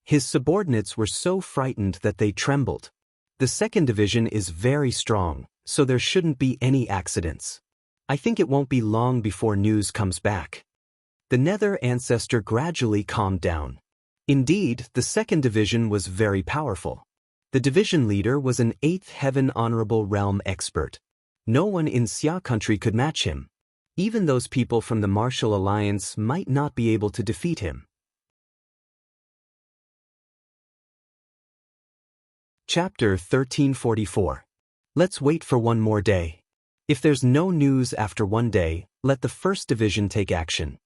His subordinates were so frightened that they trembled. The 2nd division is very strong, so there shouldn't be any accidents. I think it won't be long before news comes back. The Nether Ancestor gradually calmed down. Indeed, the 2nd division was very powerful. The division leader was an 8th heaven honorable realm expert. No one in Xia country could match him. Even those people from the Martial Alliance might not be able to defeat him. Chapter 1344. Let's wait for one more day. If there's no news after one day, let the 1st division take action.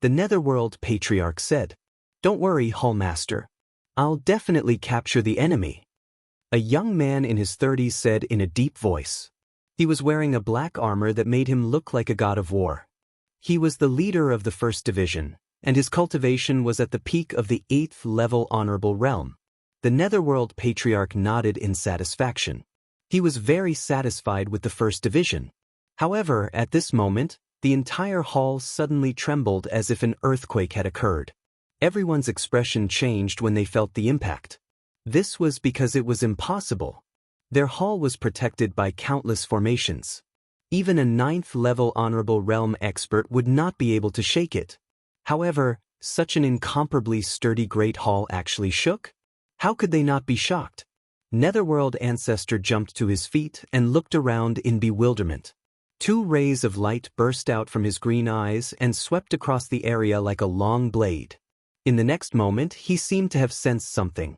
The Netherworld Patriarch said. "Don't worry, Hall Master. I'll definitely capture the enemy." A young man in his 30s said in a deep voice. He was wearing a black armor that made him look like a god of war. He was the leader of the 1st division, and his cultivation was at the peak of the 8th level honorable realm. The Netherworld Patriarch nodded in satisfaction. He was very satisfied with the 1st division. However, at this moment, the entire hall suddenly trembled as if an earthquake had occurred. Everyone's expression changed when they felt the impact. This was because it was impossible. Their hall was protected by countless formations. Even a 9th level honorable realm expert would not be able to shake it. However, such an incomparably sturdy great hall actually shook? How could they not be shocked? Netherworld Ancestor jumped to his feet and looked around in bewilderment. 2 rays of light burst out from his green eyes and swept across the area like a long blade. In the next moment, he seemed to have sensed something.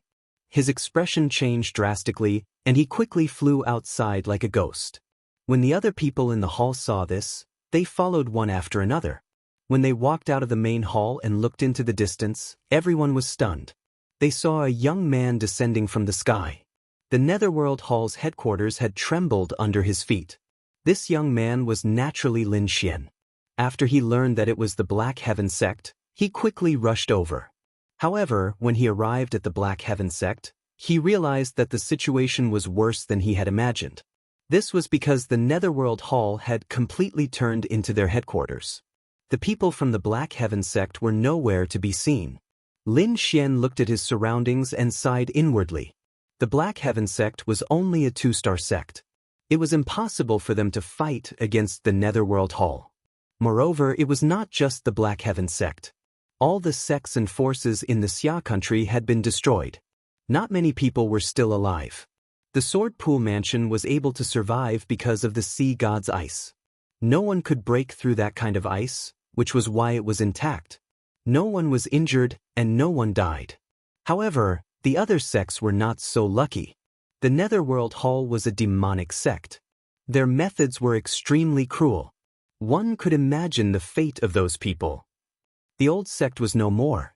His expression changed drastically, and he quickly flew outside like a ghost. When the other people in the hall saw this, they followed one after another. When they walked out of the main hall and looked into the distance, everyone was stunned. They saw a young man descending from the sky. The Netherworld Hall's headquarters had trembled under his feet. This young man was naturally Lin Xian. After he learned that it was the Black Heaven sect, he quickly rushed over. However, when he arrived at the Black Heaven sect, he realized that the situation was worse than he had imagined. This was because the Netherworld Hall had completely turned into their headquarters. The people from the Black Heaven sect were nowhere to be seen. Lin Xian looked at his surroundings and sighed inwardly. The Black Heaven sect was only a 2-star sect. It was impossible for them to fight against the Netherworld Hall. Moreover, it was not just the Black Heaven sect. All the sects and forces in the Xia country had been destroyed. Not many people were still alive. The Sword Pool Mansion was able to survive because of the sea god's ice. No one could break through that kind of ice, which was why it was intact. No one was injured, and no one died. However, the other sects were not so lucky. The Netherworld Hall was a demonic sect. Their methods were extremely cruel. One could imagine the fate of those people. The old sect was no more.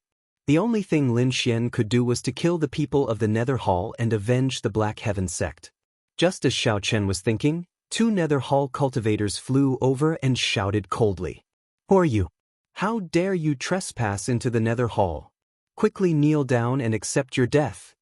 The only thing Lin Xian could do was to kill the people of the Nether Hall and avenge the Black Heaven sect. Just as Xiao Chen was thinking, 2 Nether Hall cultivators flew over and shouted coldly. "Who are you? How dare you trespass into the Nether Hall? Quickly kneel down and accept your death."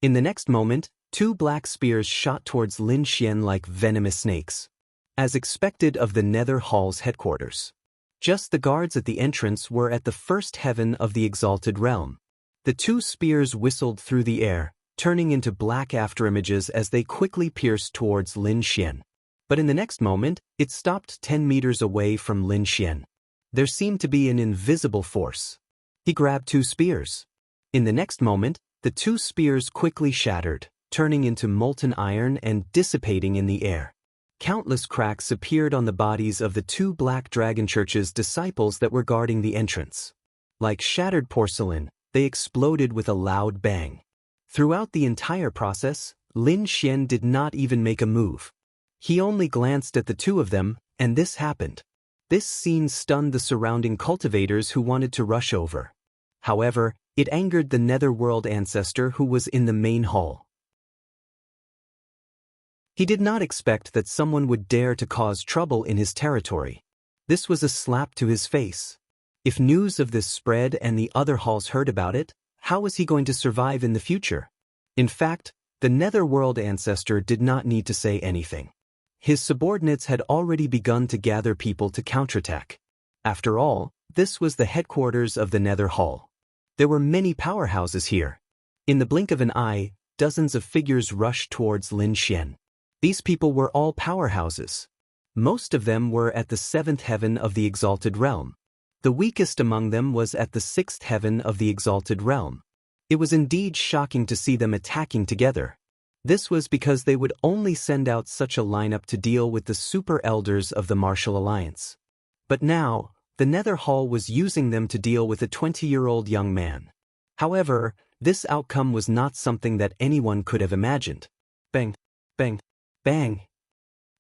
In the next moment, 2 black spears shot towards Lin Xian like venomous snakes. As expected of the Nether Hall's headquarters. Just the guards at the entrance were at the first heaven of the exalted realm. The 2 spears whistled through the air, turning into black afterimages as they quickly pierced towards Lin Xian. But in the next moment, it stopped 10 meters away from Lin Xian. There seemed to be an invisible force. He grabbed 2 spears. In the next moment, the 2 spears quickly shattered, turning into molten iron and dissipating in the air. Countless cracks appeared on the bodies of the 2 Black Dragon Church's disciples that were guarding the entrance. Like shattered porcelain, they exploded with a loud bang. Throughout the entire process, Lin Xian did not even make a move. He only glanced at the 2 of them, and this happened. This scene stunned the surrounding cultivators who wanted to rush over. However, it angered the Netherworld ancestor who was in the main hall. He did not expect that someone would dare to cause trouble in his territory. This was a slap to his face. If news of this spread and the other halls heard about it, how was he going to survive in the future? In fact, the Netherworld ancestor did not need to say anything. His subordinates had already begun to gather people to counterattack. After all, this was the headquarters of the Nether Hall. There were many powerhouses here. In the blink of an eye, dozens of figures rushed towards Lin Xian. These people were all powerhouses. Most of them were at the 7th heaven of the exalted realm. The weakest among them was at the 6th heaven of the exalted realm. It was indeed shocking to see them attacking together. This was because they would only send out such a lineup to deal with the super elders of the Martial Alliance. But now, the Nether Hall was using them to deal with a 20-year-old young man. However, this outcome was not something that anyone could have imagined. Bang, bang, bang,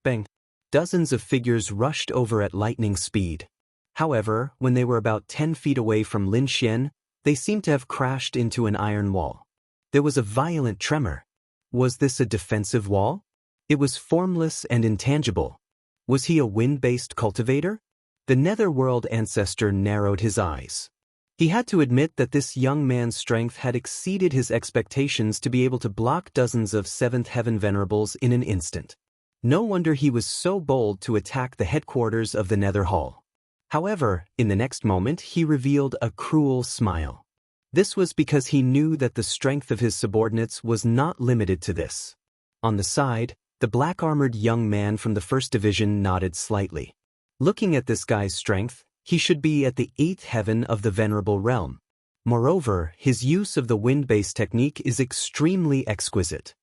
bang. Dozens of figures rushed over at lightning speed. However, when they were about 10 feet away from Lin Xian, they seemed to have crashed into an iron wall. There was a violent tremor. Was this a defensive wall? It was formless and intangible. Was he a wind-based cultivator? The Netherworld ancestor narrowed his eyes. He had to admit that this young man's strength had exceeded his expectations to be able to block dozens of 7th Heaven Venerables in an instant. No wonder he was so bold to attack the headquarters of the Nether Hall. However, in the next moment he revealed a cruel smile. This was because he knew that the strength of his subordinates was not limited to this. On the side, the black-armored young man from the 1st Division nodded slightly. Looking at this guy's strength, he should be at the 8th heaven of the Venerable Realm. Moreover, his use of the wind-based technique is extremely exquisite.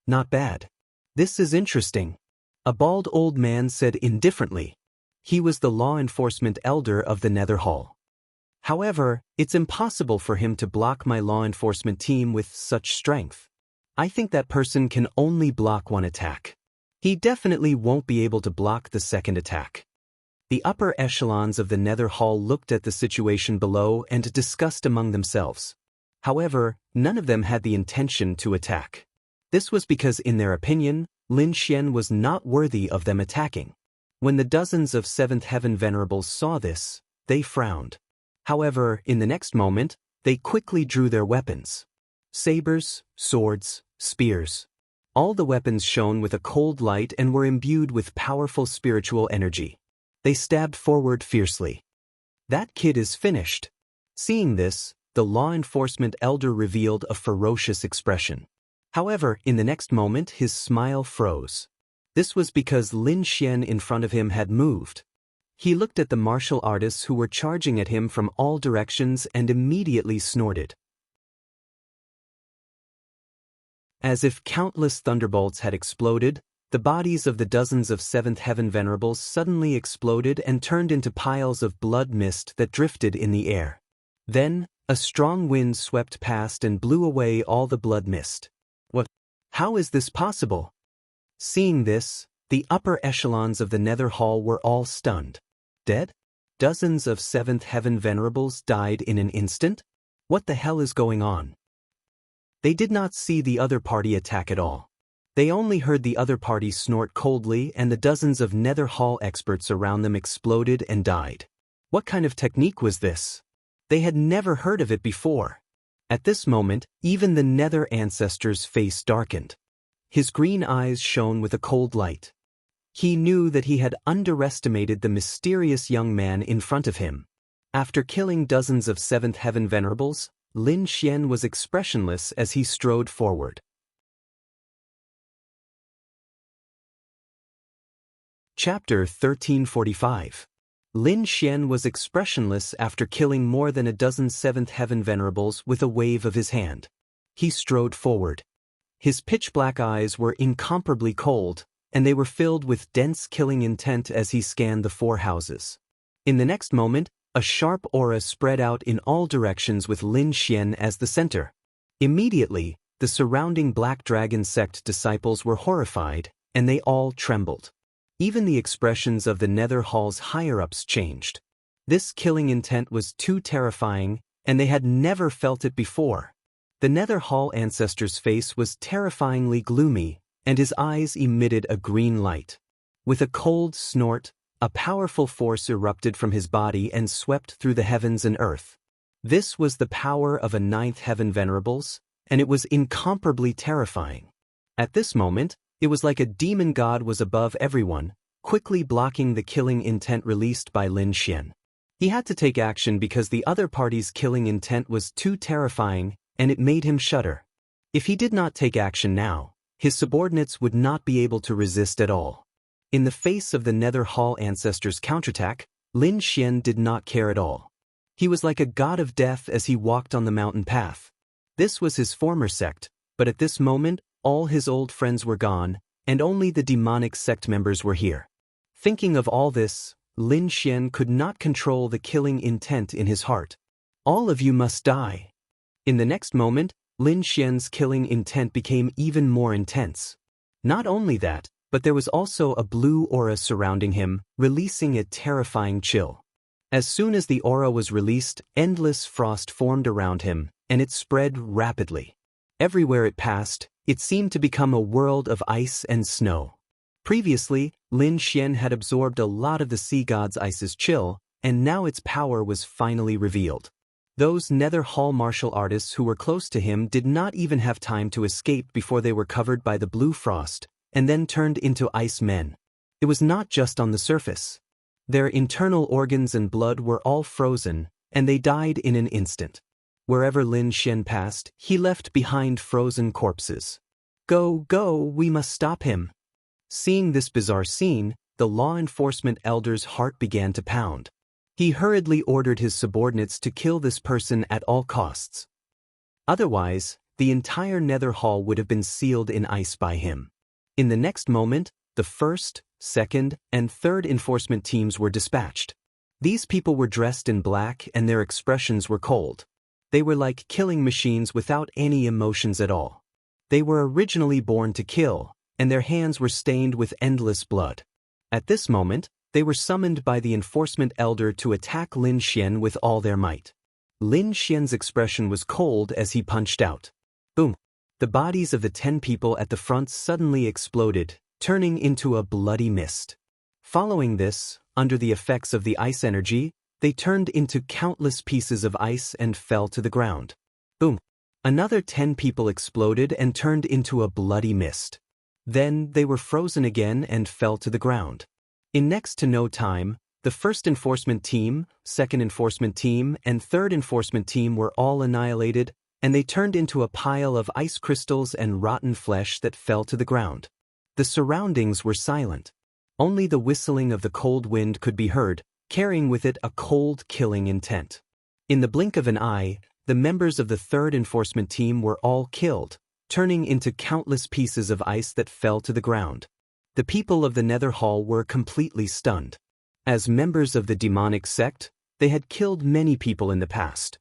Not bad. This is interesting. A bald old man said indifferently. He was the law enforcement elder of the Nether Hall. However, it's impossible for him to block my law enforcement team with such strength. I think that person can only block one attack. He definitely won't be able to block the second attack. The upper echelons of the Nether Hall looked at the situation below and discussed among themselves. However, none of them had the intention to attack. This was because, in their opinion, Lin Xian was not worthy of them attacking. When the dozens of 7th Heaven Venerables saw this, they frowned. However, in the next moment, they quickly drew their weapons. Sabers, swords, spears. All the weapons shone with a cold light and were imbued with powerful spiritual energy. They stabbed forward fiercely. That kid is finished. Seeing this, the law enforcement elder revealed a ferocious expression. However, in the next moment his smile froze. This was because Lin Xian in front of him had moved. He looked at the martial artists who were charging at him from all directions and immediately snorted. As if countless thunderbolts had exploded, the bodies of the dozens of Seventh Heaven Venerables suddenly exploded and turned into piles of blood mist that drifted in the air. Then, a strong wind swept past and blew away all the blood mist. What? How is this possible? Seeing this, the upper echelons of the Nether Hall were all stunned. Dead? Dozens of Seventh Heaven Venerables died in an instant? What the hell is going on? They did not see the other party attack at all. They only heard the other party snort coldly, and the dozens of Nether Hall experts around them exploded and died. What kind of technique was this? They had never heard of it before. At this moment, even the Nether ancestor's face darkened. His green eyes shone with a cold light. He knew that he had underestimated the mysterious young man in front of him. After killing dozens of Seventh Heaven Venerables, Lin Xian was expressionless as he strode forward. Chapter 1345. Lin Xian was expressionless after killing more than a dozen Seventh Heaven Venerables with a wave of his hand. He strode forward. His pitch-black eyes were incomparably cold, and they were filled with dense killing intent as he scanned the four houses. In the next moment, a sharp aura spread out in all directions with Lin Xian as the center. Immediately, the surrounding Black Dragon sect disciples were horrified, and they all trembled. Even the expressions of the Nether Hall's higher-ups changed. This killing intent was too terrifying, and they had never felt it before. The Nether Hall ancestor's face was terrifyingly gloomy, and his eyes emitted a green light. With a cold snort, a powerful force erupted from his body and swept through the heavens and earth. This was the power of a Ninth Heaven Venerables, and it was incomparably terrifying. At this moment, it was like a demon god was above everyone, quickly blocking the killing intent released by Lin Xian. He had to take action because the other party's killing intent was too terrifying, and it made him shudder. If he did not take action now, his subordinates would not be able to resist at all. In the face of the Nether Hall ancestor's counterattack, Lin Xian did not care at all. He was like a god of death as he walked on the mountain path. This was his former sect, but at this moment, all his old friends were gone, and only the demonic sect members were here. Thinking of all this, Lin Xian could not control the killing intent in his heart. All of you must die. In the next moment, Lin Xian's killing intent became even more intense. Not only that, but there was also a blue aura surrounding him, releasing a terrifying chill. As soon as the aura was released, endless frost formed around him, and it spread rapidly. Everywhere it passed, it seemed to become a world of ice and snow. Previously, Lin Xian had absorbed a lot of the sea god's ice's chill, and now its power was finally revealed. Those Nether Hall martial artists who were close to him did not even have time to escape before they were covered by the blue frost, and then turned into ice men. It was not just on the surface. Their internal organs and blood were all frozen, and they died in an instant. Wherever Lin Xian passed, he left behind frozen corpses. Go, go, we must stop him. Seeing this bizarre scene, the law enforcement elder's heart began to pound. He hurriedly ordered his subordinates to kill this person at all costs. Otherwise, the entire Nether Hall would have been sealed in ice by him. In the next moment, the first, second, and third enforcement teams were dispatched. These people were dressed in black and their expressions were cold. They were like killing machines without any emotions at all. They were originally born to kill, and their hands were stained with endless blood. At this moment, they were summoned by the enforcement elder to attack Lin Xian with all their might. Lin Xian's expression was cold as he punched out. Boom! The bodies of the 10 people at the front suddenly exploded, turning into a bloody mist. Following this, under the effects of the ice energy, they turned into countless pieces of ice and fell to the ground. Boom! Another 10 people exploded and turned into a bloody mist. Then they were frozen again and fell to the ground. In next to no time, The first enforcement team, second enforcement team, and third enforcement team were all annihilated, and they turned into a pile of ice crystals and rotten flesh that fell to the ground. The surroundings were silent. Only the whistling of the cold wind could be heard, carrying with it a cold, killing intent. In the blink of an eye, the members of the third enforcement team were all killed, turning into countless pieces of ice that fell to the ground. The people of the Nether Hall were completely stunned. As members of the demonic sect, they had killed many people in the past.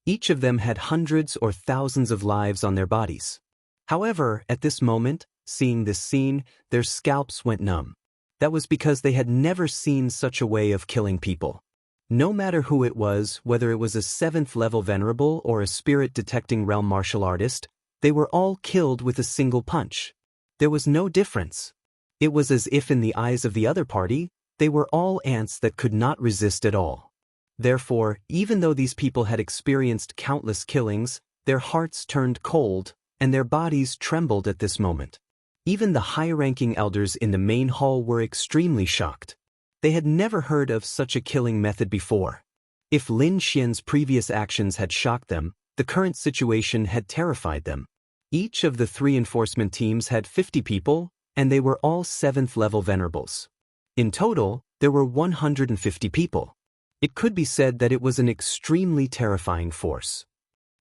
Each of them had hundreds or thousands of lives on their bodies. However, at this moment, seeing this scene, their scalps went numb. That was because they had never seen such a way of killing people. No matter who it was, whether it was a 7th level venerable or a spirit-detecting realm martial artist, they were all killed with a single punch. There was no difference. It was as if in the eyes of the other party, they were all ants that could not resist at all. Therefore, even though these people had experienced countless killings, their hearts turned cold, and their bodies trembled at this moment. Even the high-ranking elders in the main hall were extremely shocked. They had never heard of such a killing method before. If Lin Xian's previous actions had shocked them, the current situation had terrified them. Each of the 3 enforcement teams had 50 people, and they were all 7th level venerables. In total, there were 150 people. It could be said that it was an extremely terrifying force.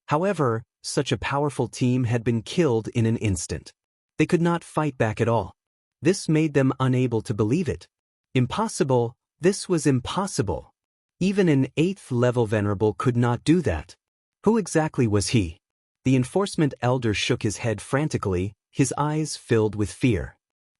However, such a powerful team had been killed in an instant. They could not fight back at all. This made them unable to believe it. Impossible, this was impossible. Even an 8th level venerable could not do that. Who exactly was he? The enforcement elder shook his head frantically, his eyes filled with fear.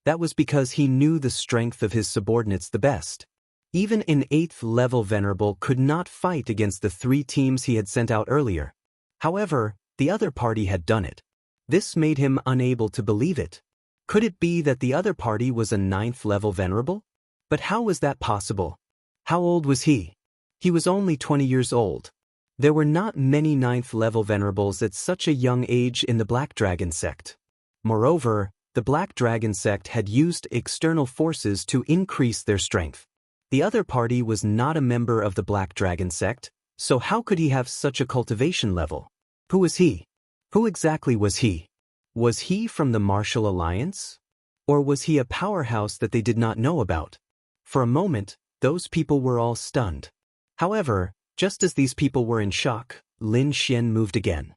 That was because he knew the strength of his subordinates the best. Even an 8th level venerable could not fight against the 3 teams he had sent out earlier. However, the other party had done it. This made him unable to believe it. Could it be that the other party was a 9th level venerable? But how was that possible? How old was he? He was only 20 years old. There were not many 9th level venerables at such a young age in the Black Dragon sect. Moreover, the Black Dragon sect had used external forces to increase their strength. The other party was not a member of the Black Dragon sect, so how could he have such a cultivation level? Who was he? Who exactly was he? Was he from the Martial Alliance? Or was he a powerhouse that they did not know about? For a moment, those people were all stunned. However, just as these people were in shock, Lin Xian moved again.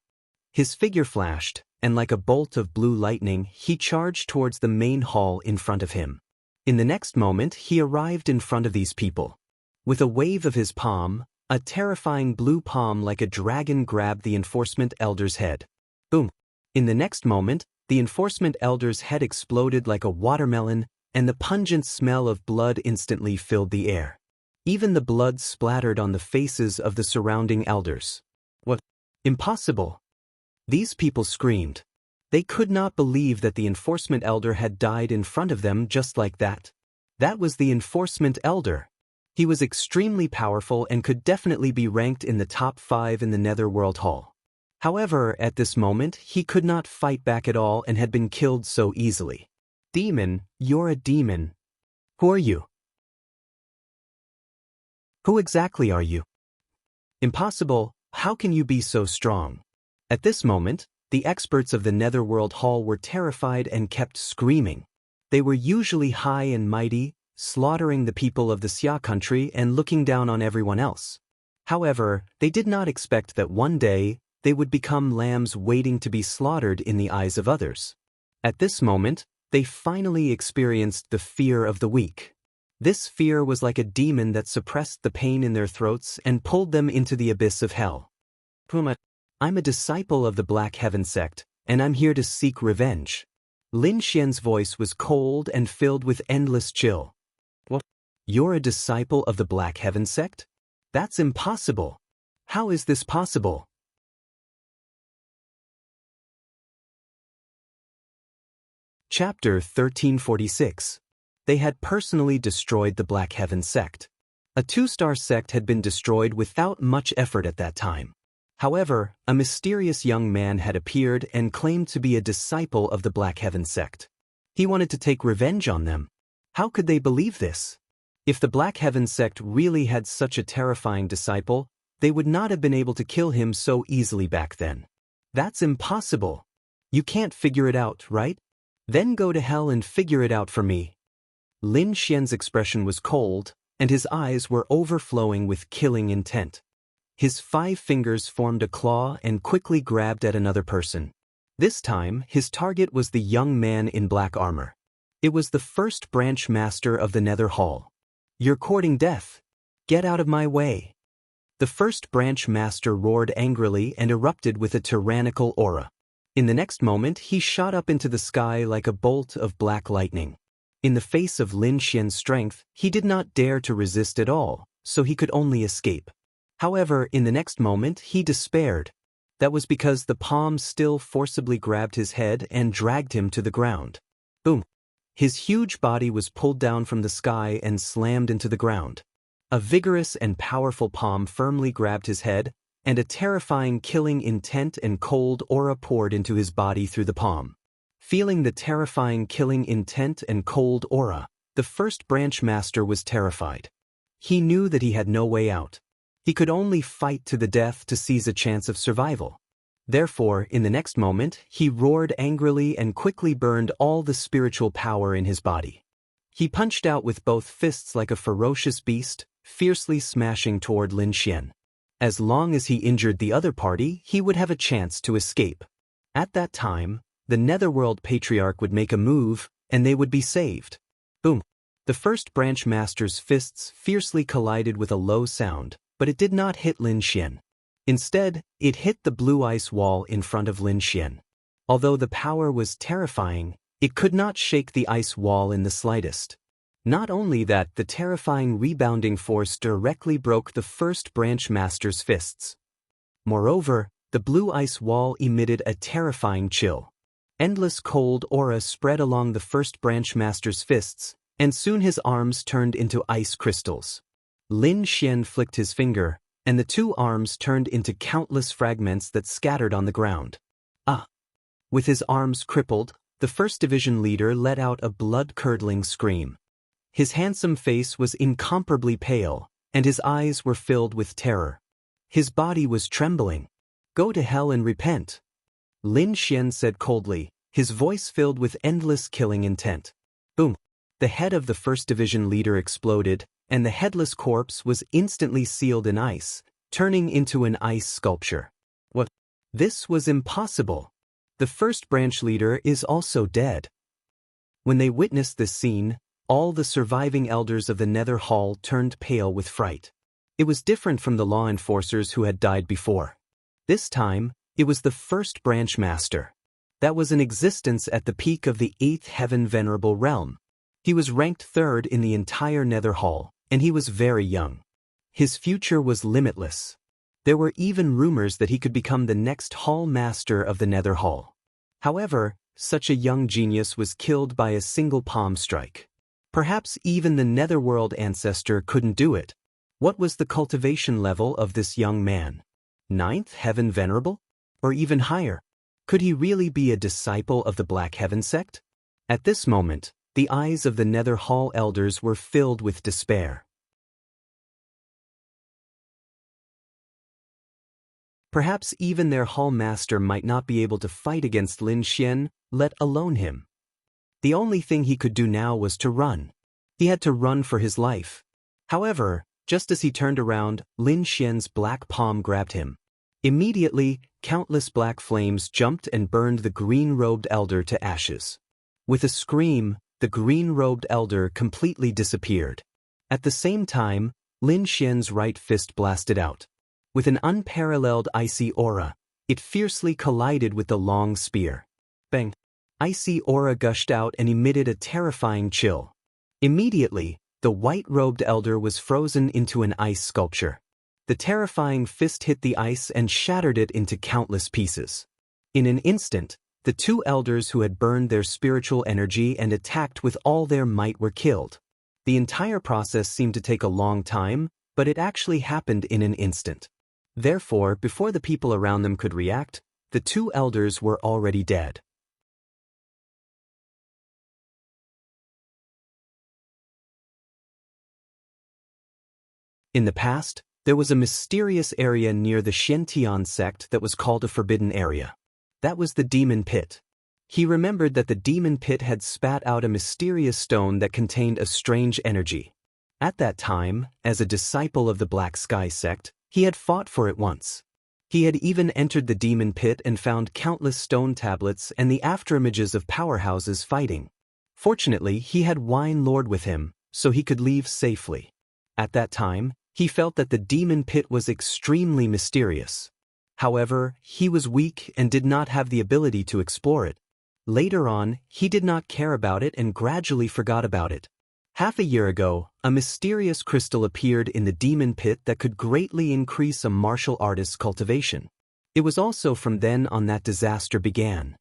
His figure flashed, and like a bolt of blue lightning, he charged towards the main hall in front of him. In the next moment, he arrived in front of these people. With a wave of his palm, a terrifying blue palm like a dragon grabbed the enforcement elder's head. Boom! In the next moment, the enforcement elder's head exploded like a watermelon, and the pungent smell of blood instantly filled the air. Even the blood splattered on the faces of the surrounding elders. What? Impossible! These people screamed. They could not believe that the enforcement elder had died in front of them just like that. That was the enforcement elder. He was extremely powerful and could definitely be ranked in the top 5 in the Netherworld Hall. However, at this moment, he could not fight back at all and had been killed so easily. Demon, you're a demon. Who are you? Who exactly are you? Impossible, how can you be so strong? At this moment, the experts of the Netherworld Hall were terrified and kept screaming. They were usually high and mighty, slaughtering the people of the Xia country and looking down on everyone else. However, they did not expect that one day, they would become lambs waiting to be slaughtered in the eyes of others. At this moment, they finally experienced the fear of the weak. This fear was like a demon that suppressed the pain in their throats and pulled them into the abyss of hell. Puma, I'm a disciple of the Black Heaven sect, and I'm here to seek revenge. Lin Xian's voice was cold and filled with endless chill. What? You're a disciple of the Black Heaven sect? That's impossible. How is this possible? Chapter 1346. They had personally destroyed the Black Heaven sect. A 2-star sect had been destroyed without much effort at that time. However, a mysterious young man had appeared and claimed to be a disciple of the Black Heaven sect. He wanted to take revenge on them. How could they believe this? If the Black Heaven sect really had such a terrifying disciple, they would not have been able to kill him so easily back then. That's impossible. You can't figure it out, right? Then go to hell and figure it out for me. Lin Xian's expression was cold, and his eyes were overflowing with killing intent. His 5 fingers formed a claw and quickly grabbed at another person. This time, his target was the young man in black armor. It was the first branch master of the Nether Hall. You're courting death. Get out of my way. The first branch master roared angrily and erupted with a tyrannical aura. In the next moment, he shot up into the sky like a bolt of black lightning. In the face of Lin Xian's strength, he did not dare to resist at all, so he could only escape. However, in the next moment, he despaired. That was because the palm still forcibly grabbed his head and dragged him to the ground. Boom! His huge body was pulled down from the sky and slammed into the ground. A vigorous and powerful palm firmly grabbed his head, and a terrifying killing intent and cold aura poured into his body through the palm. Feeling the terrifying killing intent and cold aura, the first branch master was terrified. He knew that he had no way out. He could only fight to the death to seize a chance of survival. Therefore, in the next moment, he roared angrily and quickly burned all the spiritual power in his body. He punched out with both fists like a ferocious beast, fiercely smashing toward Lin Xian. As long as he injured the other party, he would have a chance to escape. At that time, the Netherworld Patriarch would make a move, and they would be saved. Boom! The first branch master's fists fiercely collided with a low sound, but it did not hit Lin Xian. Instead, it hit the blue ice wall in front of Lin Xian. Although the power was terrifying, it could not shake the ice wall in the slightest. Not only that, the terrifying rebounding force directly broke the first branch master's fists. Moreover, the blue ice wall emitted a terrifying chill. Endless cold aura spread along the first branch master's fists, and soon his arms turned into ice crystals. Lin Xian flicked his finger, and the 2 arms turned into countless fragments that scattered on the ground. Ah! With his arms crippled, the first division leader let out a blood-curdling scream. His handsome face was incomparably pale, and his eyes were filled with terror. His body was trembling. Go to hell and repent. Lin Xian said coldly, his voice filled with endless killing intent. Boom! The head of the first division leader exploded, and the headless corpse was instantly sealed in ice, turning into an ice sculpture. What? This was impossible. The first branch leader is also dead. When they witnessed this scene, all the surviving elders of the Nether Hall turned pale with fright. It was different from the law enforcers who had died before. This time, it was the first branch master. That was in existence at the peak of the 8th Heaven Venerable Realm. He was ranked 3rd in the entire Nether Hall, and he was very young. His future was limitless. There were even rumors that he could become the next Hall Master of the Nether Hall. However, such a young genius was killed by a single palm strike. Perhaps even the Netherworld ancestor couldn't do it. What was the cultivation level of this young man? 9th Heaven Venerable? Or even higher? Could he really be a disciple of the Black Heaven sect? At this moment, the eyes of the Nether Hall elders were filled with despair. Perhaps even their hall master might not be able to fight against Lin Xian, let alone him. The only thing he could do now was to run. He had to run for his life. However, just as he turned around, Lin Xian's black palm grabbed him. Immediately, countless black flames jumped and burned the green-robed elder to ashes. With a scream, the green-robed elder completely disappeared. At the same time, Lin Xian's right fist blasted out. With an unparalleled icy aura, it fiercely collided with the long spear. Bang! Icy aura gushed out and emitted a terrifying chill. Immediately, the white-robed elder was frozen into an ice sculpture. The terrifying fist hit the ice and shattered it into countless pieces. In an instant, the 2 elders who had burned their spiritual energy and attacked with all their might were killed. The entire process seemed to take a long time, but it actually happened in an instant. Therefore, before the people around them could react, the 2 elders were already dead. In the past, there was a mysterious area near the Xiantian sect that was called a forbidden area. That was the demon pit. He remembered that the demon pit had spat out a mysterious stone that contained a strange energy. At that time, as a disciple of the Black Sky sect, he had fought for it once. He had even entered the demon pit and found countless stone tablets and the afterimages of powerhouses fighting. Fortunately, he had Wine Lord with him, so he could leave safely. At that time, he felt that the demon pit was extremely mysterious. However, he was weak and did not have the ability to explore it. Later on, he did not care about it and gradually forgot about it. Half a year ago, a mysterious crystal appeared in the demon pit that could greatly increase a martial artist's cultivation. It was also from then on that disaster began.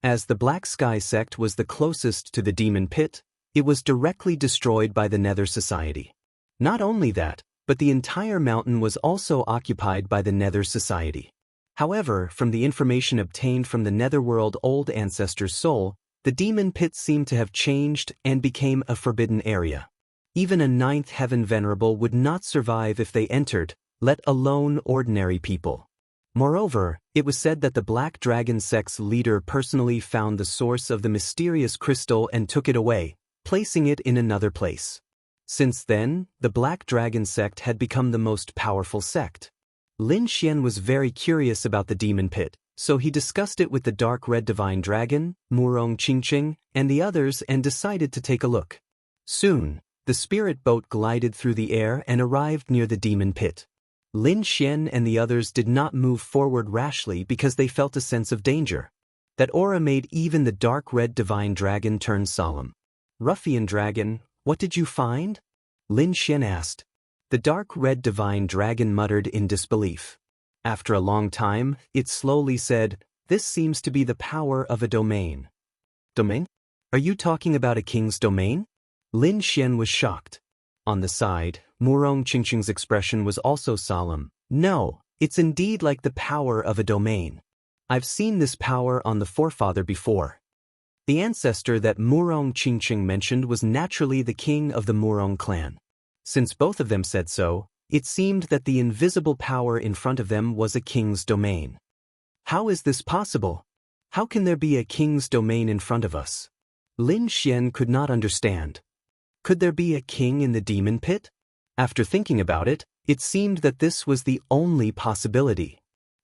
As the Black Sky sect was the closest to the demon pit, it was directly destroyed by the Nether Society. Not only that, but the entire mountain was also occupied by the Nether Society. However, from the information obtained from the Netherworld Old Ancestor's soul, the demon pit seemed to have changed and became a forbidden area. Even a ninth heaven venerable would not survive if they entered, let alone ordinary people. Moreover, it was said that the Black Dragon sect's leader personally found the source of the mysterious crystal and took it away, placing it in another place. Since then, the Black Dragon sect had become the most powerful sect. Lin Xian was very curious about the demon pit, so he discussed it with the Dark Red Divine Dragon, Murong Qingqing, and the others and decided to take a look. Soon, the spirit boat glided through the air and arrived near the demon pit. Lin Xian and the others did not move forward rashly because they felt a sense of danger. That aura made even the Dark Red Divine Dragon turn solemn. "Ruffian Dragon, what did you find?" Lin Xian asked. The Dark Red Divine Dragon muttered in disbelief. After a long time, it slowly said, "This seems to be the power of a domain." "Domain? Are you talking about a king's domain?" Lin Xian was shocked. On the side, Murong Qingqing's expression was also solemn. "No, it's indeed like the power of a domain. I've seen this power on the forefather before." The ancestor that Murong Qingqing mentioned was naturally the king of the Murong clan. Since both of them said so, it seemed that the invisible power in front of them was a king's domain. How is this possible? How can there be a king's domain in front of us? Lin Xian could not understand. Could there be a king in the demon pit? After thinking about it, it seemed that this was the only possibility.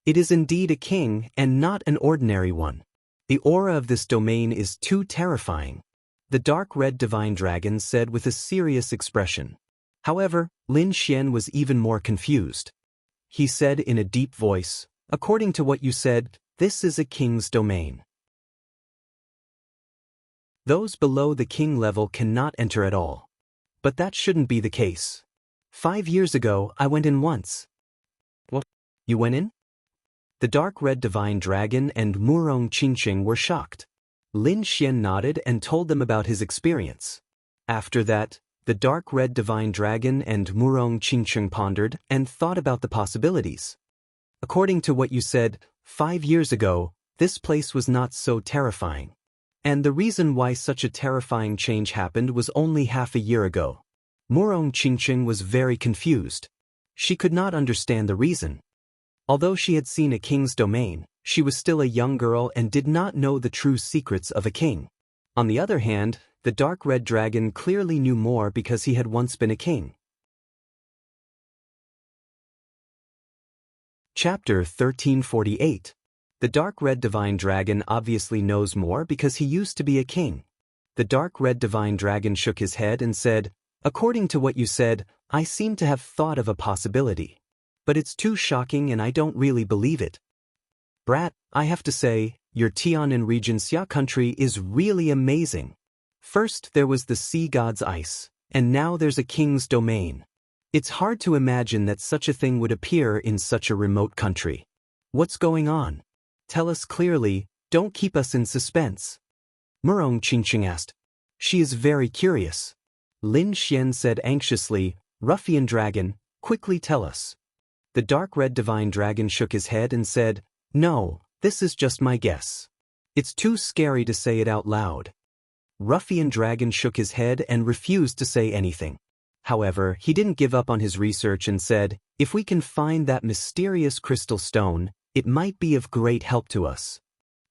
It is indeed a king and not an ordinary one. The aura of this domain is too terrifying, the Dark Red Divine Dragon said with a serious expression. However, Lin Xian was even more confused. He said in a deep voice, "According to what you said, this is a king's domain. Those below the king level cannot enter at all. But that shouldn't be the case. 5 years ago, I went in once." "What? You went in?" The Dark Red Divine Dragon and Murong Qingqing were shocked. Lin Xian nodded and told them about his experience. After that, the Dark Red Divine Dragon and Murong Qingqing pondered and thought about the possibilities. "According to what you said, 5 years ago, this place was not so terrifying. And the reason why such a terrifying change happened was only half a year ago." Murong Qingqing was very confused. She could not understand the reason. Although she had seen a king's domain, she was still a young girl and did not know the true secrets of a king. On the other hand, the Dark Red Dragon clearly knew more because he had once been a king. Chapter 1348. The Dark Red Divine Dragon obviously knows more because he used to be a king. The Dark Red Divine Dragon shook his head and said, "According to what you said, I seem to have thought of a possibility. But it's too shocking and I don't really believe it. Brat, I have to say, your Tianan region Xia country is really amazing. First there was the sea god's ice, and now there's a king's domain. It's hard to imagine that such a thing would appear in such a remote country. What's going on? Tell us clearly, don't keep us in suspense." Murong Qingqing asked. She is very curious. Lin Xian said anxiously, "Ruffian Dragon, quickly tell us." The Dark Red Divine Dragon shook his head and said, "No, this is just my guess. It's too scary to say it out loud." Ruffian Dragon shook his head and refused to say anything. However, he didn't give up on his research and said, "If we can find that mysterious crystal stone, it might be of great help to us."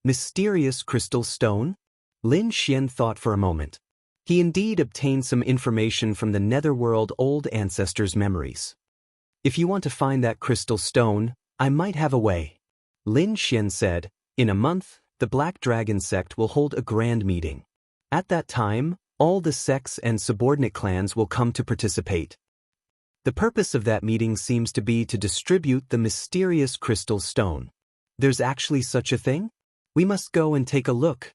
Mysterious crystal stone? Lin Xian thought for a moment. He indeed obtained some information from the netherworld old ancestors' memories. "If you want to find that crystal stone, I might have a way." Lin Xian said, "In a month, the Black Dragon sect will hold a grand meeting. At that time, all the sects and subordinate clans will come to participate. The purpose of that meeting seems to be to distribute the mysterious crystal stone. There's actually such a thing? We must go and take a look."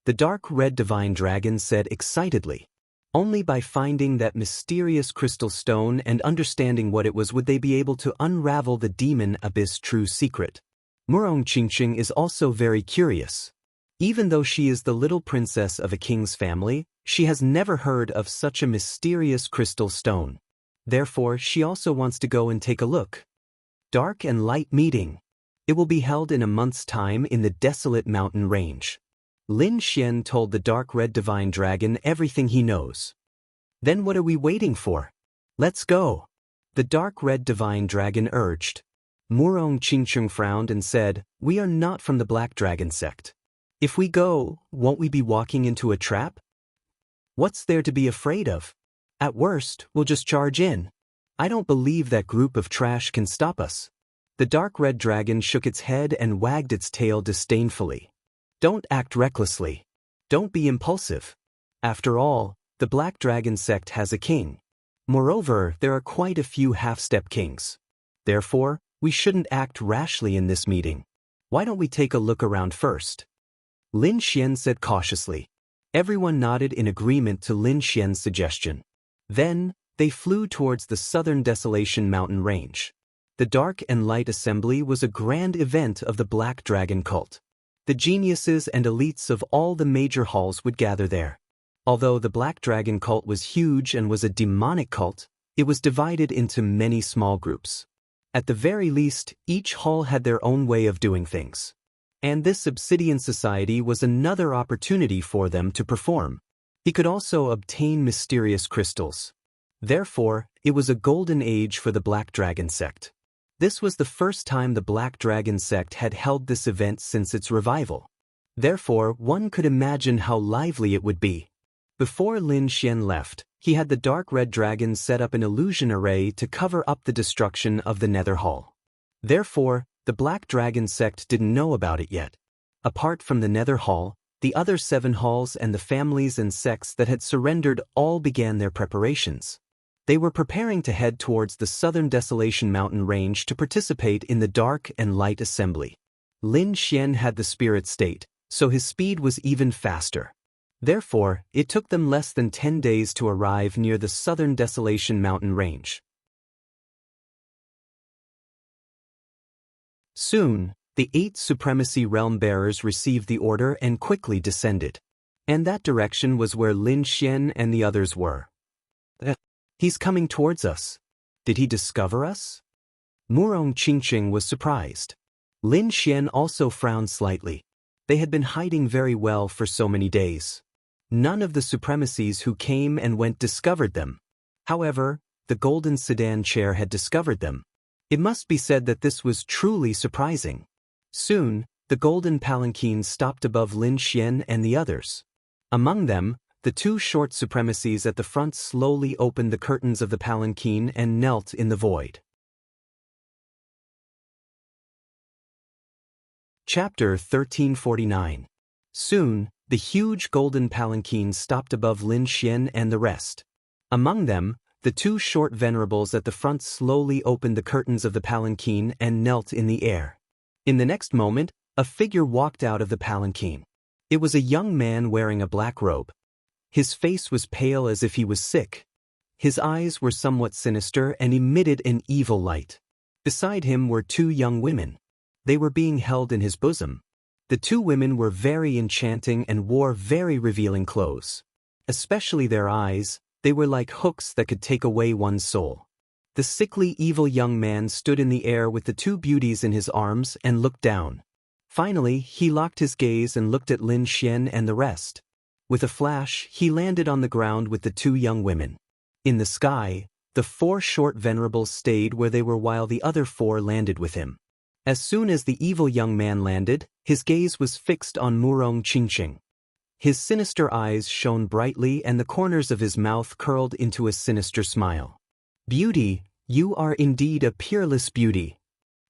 The dark red divine dragon said excitedly. Only by finding that mysterious crystal stone and understanding what it was would they be able to unravel the demon abyss' true secret. Murong Qingqing is also very curious. Even though she is the little princess of a king's family, she has never heard of such a mysterious crystal stone. Therefore, she also wants to go and take a look. Dark and light meeting. It will be held in a month's time in the desolate mountain range. Lin Xian told the dark red divine dragon everything he knows. "Then what are we waiting for? Let's go," the dark red divine dragon urged. Murong Qingqing frowned and said, "We are not from the Black Dragon sect. If we go, won't we be walking into a trap? What's there to be afraid of? At worst, we'll just charge in. I don't believe that group of trash can stop us." The dark red dragon shook its head and wagged its tail disdainfully. "Don't act recklessly. Don't be impulsive. After all, the Black Dragon sect has a king. Moreover, there are quite a few half-step kings. Therefore, we shouldn't act rashly in this meeting. Why don't we take a look around first?" Lin Xian said cautiously. Everyone nodded in agreement to Lin Xian's suggestion. Then, they flew towards the southern Desolation mountain range. The Dark and Light Assembly was a grand event of the Black Dragon cult. The geniuses and elites of all the major halls would gather there. Although the Black Dragon cult was huge and was a demonic cult, it was divided into many small groups. At the very least, each hall had their own way of doing things. And this Obsidian Society was another opportunity for them to perform. He could also obtain mysterious crystals. Therefore, it was a golden age for the Black Dragon sect. This was the first time the Black Dragon sect had held this event since its revival. Therefore, one could imagine how lively it would be. Before Lin Xian left, he had the dark red dragon set up an illusion array to cover up the destruction of the Nether Hall. Therefore, the Black Dragon sect didn't know about it yet. Apart from the Nether Hall, the other 7 halls and the families and sects that had surrendered all began their preparations. They were preparing to head towards the southern Desolation mountain range to participate in the Dark and Light Assembly. Lin Xian had the spirit state, so his speed was even faster. Therefore, it took them less than 10 days to arrive near the southern Desolation mountain range. Soon, the 8 Supremacy Realm Bearers received the order and quickly descended. And that direction was where Lin Xian and the others were. "He's coming towards us. Did he discover us?" Murong Qingqing was surprised. Lin Xian also frowned slightly. They had been hiding very well for so many days. None of the supremacies who came and went discovered them. However, the golden sedan chair had discovered them. It must be said that this was truly surprising. Soon, the golden palanquin stopped above Lin Xian and the others. Among them, the 2 short supremacies at the front slowly opened the curtains of the palanquin and knelt in the void. Chapter 1349. Soon, the huge golden palanquin stopped above Lin Xian and the rest. Among them, the 2 short venerables at the front slowly opened the curtains of the palanquin and knelt in the air. In the next moment, a figure walked out of the palanquin. It was a young man wearing a black robe. His face was pale as if he was sick. His eyes were somewhat sinister and emitted an evil light. Beside him were 2 young women. They were being held in his bosom. The 2 women were very enchanting and wore very revealing clothes. Especially their eyes, they were like hooks that could take away one's soul. The sickly evil young man stood in the air with the 2 beauties in his arms and looked down. Finally, he locked his gaze and looked at Lin Xian and the rest. With a flash, he landed on the ground with the 2 young women. In the sky, the 4 short venerables stayed where they were while the other 4 landed with him. As soon as the evil young man landed, his gaze was fixed on Murong Qingqing. His sinister eyes shone brightly and the corners of his mouth curled into a sinister smile. "Beauty, you are indeed a peerless beauty."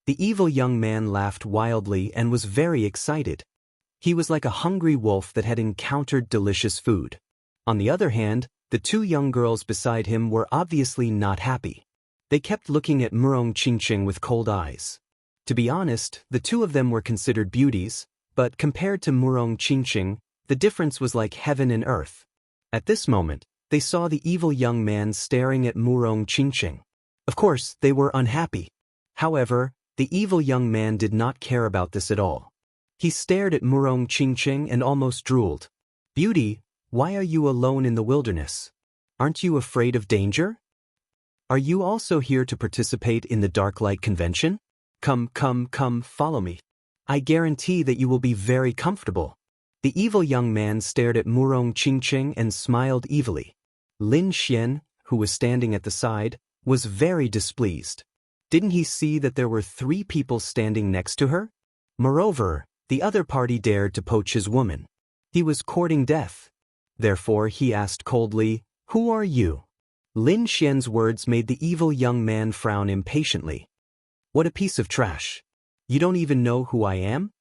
The evil young man laughed wildly and was very excited. He was like a hungry wolf that had encountered delicious food. On the other hand, the 2 young girls beside him were obviously not happy. They kept looking at Murong Qingqing with cold eyes. To be honest, the 2 of them were considered beauties, but compared to Murong Qingqing, the difference was like heaven and earth. At this moment, they saw the evil young man staring at Murong Qingqing. Of course, they were unhappy. However, the evil young man did not care about this at all. He stared at Murong Qingqing and almost drooled. "Beauty, why are you alone in the wilderness? Aren't you afraid of danger? Are you also here to participate in the Dark Light Convention? Come, follow me. I guarantee that you will be very comfortable." The evil young man stared at Murong Qingqing and smiled evilly. Lin Xian, who was standing at the side, was very displeased. Didn't he see that there were 3 people standing next to her? Moreover, the other party dared to poach his woman. He was courting death. Therefore, he asked coldly, "Who are you?" Lin Xian's words made the evil young man frown impatiently. "What a piece of trash. You don't even know who I am?"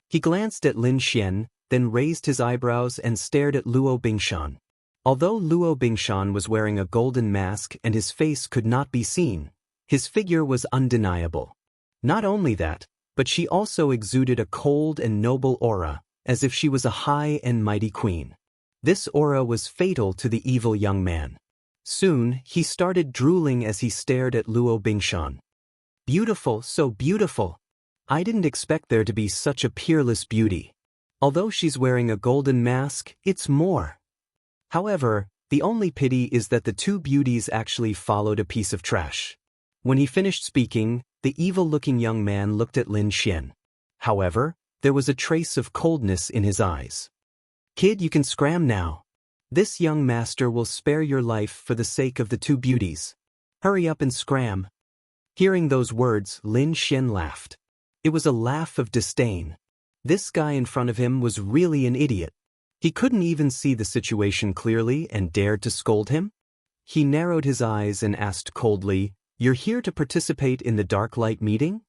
He glanced at Lin Xian, then raised his eyebrows and stared at Luo Bingshan. Although Luo Bingshan was wearing a golden mask and his face could not be seen, his figure was undeniable. Not only that, but she also exuded a cold and noble aura, as if she was a high and mighty queen. This aura was fatal to the evil young man. Soon, he started drooling as he stared at Luo Bingshan. "Beautiful, so beautiful. I didn't expect there to be such a peerless beauty. Although she's wearing a golden mask, it's more." However, the only pity is that the 2 beauties actually followed a piece of trash. When he finished speaking, the evil-looking young man looked at Lin Xian. However, there was a trace of coldness in his eyes. "Kid, you can scram now. This young master will spare your life for the sake of the 2 beauties. Hurry up and scram." Hearing those words, Lin Xian laughed. It was a laugh of disdain. This guy in front of him was really an idiot. He couldn't even see the situation clearly and dared to scold him. He narrowed his eyes and asked coldly, "You're here to participate in the Dark Light meeting?"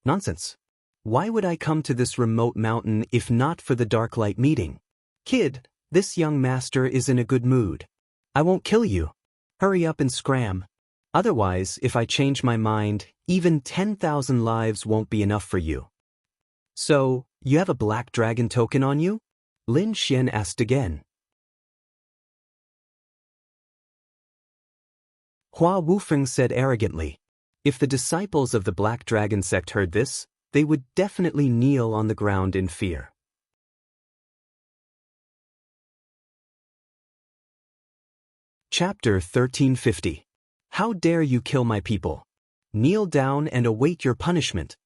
"Nonsense. Why would I come to this remote mountain if not for the Dark Light meeting? Kid, this young master is in a good mood. I won't kill you. Hurry up and scram. Otherwise, if I change my mind, even 10,000 lives won't be enough for you." "So, you have a black dragon token on you?" Lin Xian asked again. Hua Wufeng said arrogantly. If the disciples of the Black Dragon sect heard this, they would definitely kneel on the ground in fear. Chapter 1350. How dare you kill my people? Kneel down and await your punishment.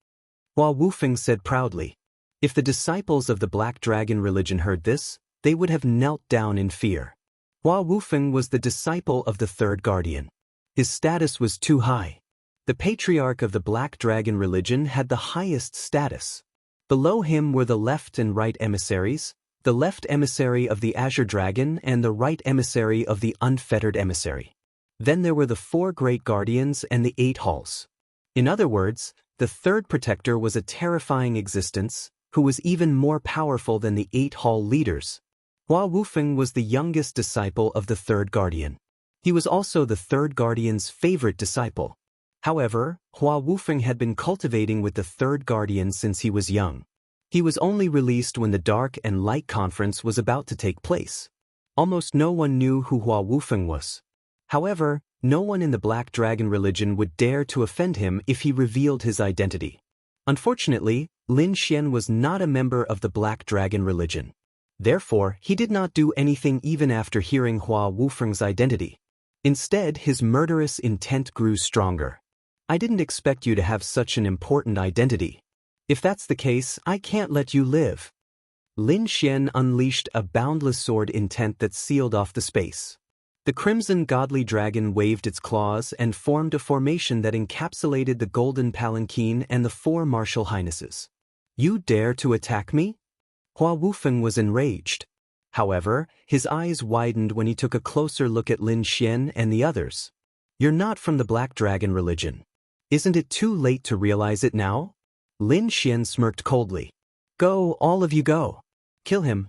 Hua Wufeng said proudly. If the disciples of the Black Dragon religion heard this, they would have knelt down in fear. Hua Wufeng was the disciple of the third guardian. His status was too high. The patriarch of the Black Dragon religion had the highest status. Below him were the left and right emissaries, the left emissary of the Azure Dragon and the right emissary of the Unfettered Emissary. Then there were the 4 great guardians and the 8 halls. In other words, the third protector was a terrifying existence, who was even more powerful than the 8 hall leaders. Hua Wufeng was the youngest disciple of the third guardian. He was also the third guardian's favorite disciple. However, Hua Wufeng had been cultivating with the third guardian since he was young. He was only released when the Dark and Light Conference was about to take place. Almost no one knew who Hua Wufeng was. However, no one in the Black Dragon religion would dare to offend him if he revealed his identity. Unfortunately, Lin Xian was not a member of the Black Dragon religion. Therefore, he did not do anything even after hearing Hua Wufeng's identity. Instead, his murderous intent grew stronger. "I didn't expect you to have such an important identity. If that's the case, I can't let you live." Lin Xian unleashed a boundless sword intent that sealed off the space. The crimson godly dragon waved its claws and formed a formation that encapsulated the golden palanquin and the four martial highnesses. You dare to attack me? Hua Wufeng was enraged. However, his eyes widened when he took a closer look at Lin Xian and the others. You're not from the Black Dragon religion. Isn't it too late to realize it now? Lin Xian smirked coldly. Go, all of you go. Kill him.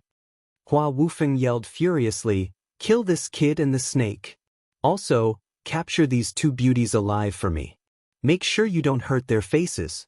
Hua Wufeng yelled furiously, kill this kid and the snake. Also, capture these two beauties alive for me. Make sure you don't hurt their faces.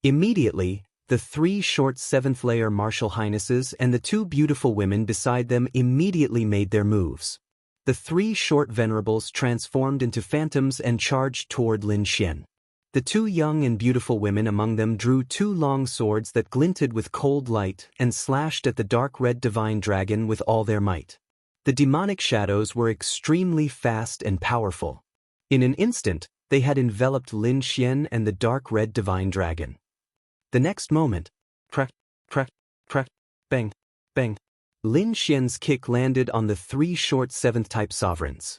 Immediately, the three short seventh-layer martial highnesses and the two beautiful women beside them immediately made their moves. The three short venerables transformed into phantoms and charged toward Lin Xian. The two young and beautiful women among them drew two long swords that glinted with cold light and slashed at the dark red divine dragon with all their might. The demonic shadows were extremely fast and powerful. In an instant, they had enveloped Lin Xian and the dark red divine dragon. The next moment, crack, crack, crack, bang, bang, Lin Xian's kick landed on the three short seventh-type sovereigns.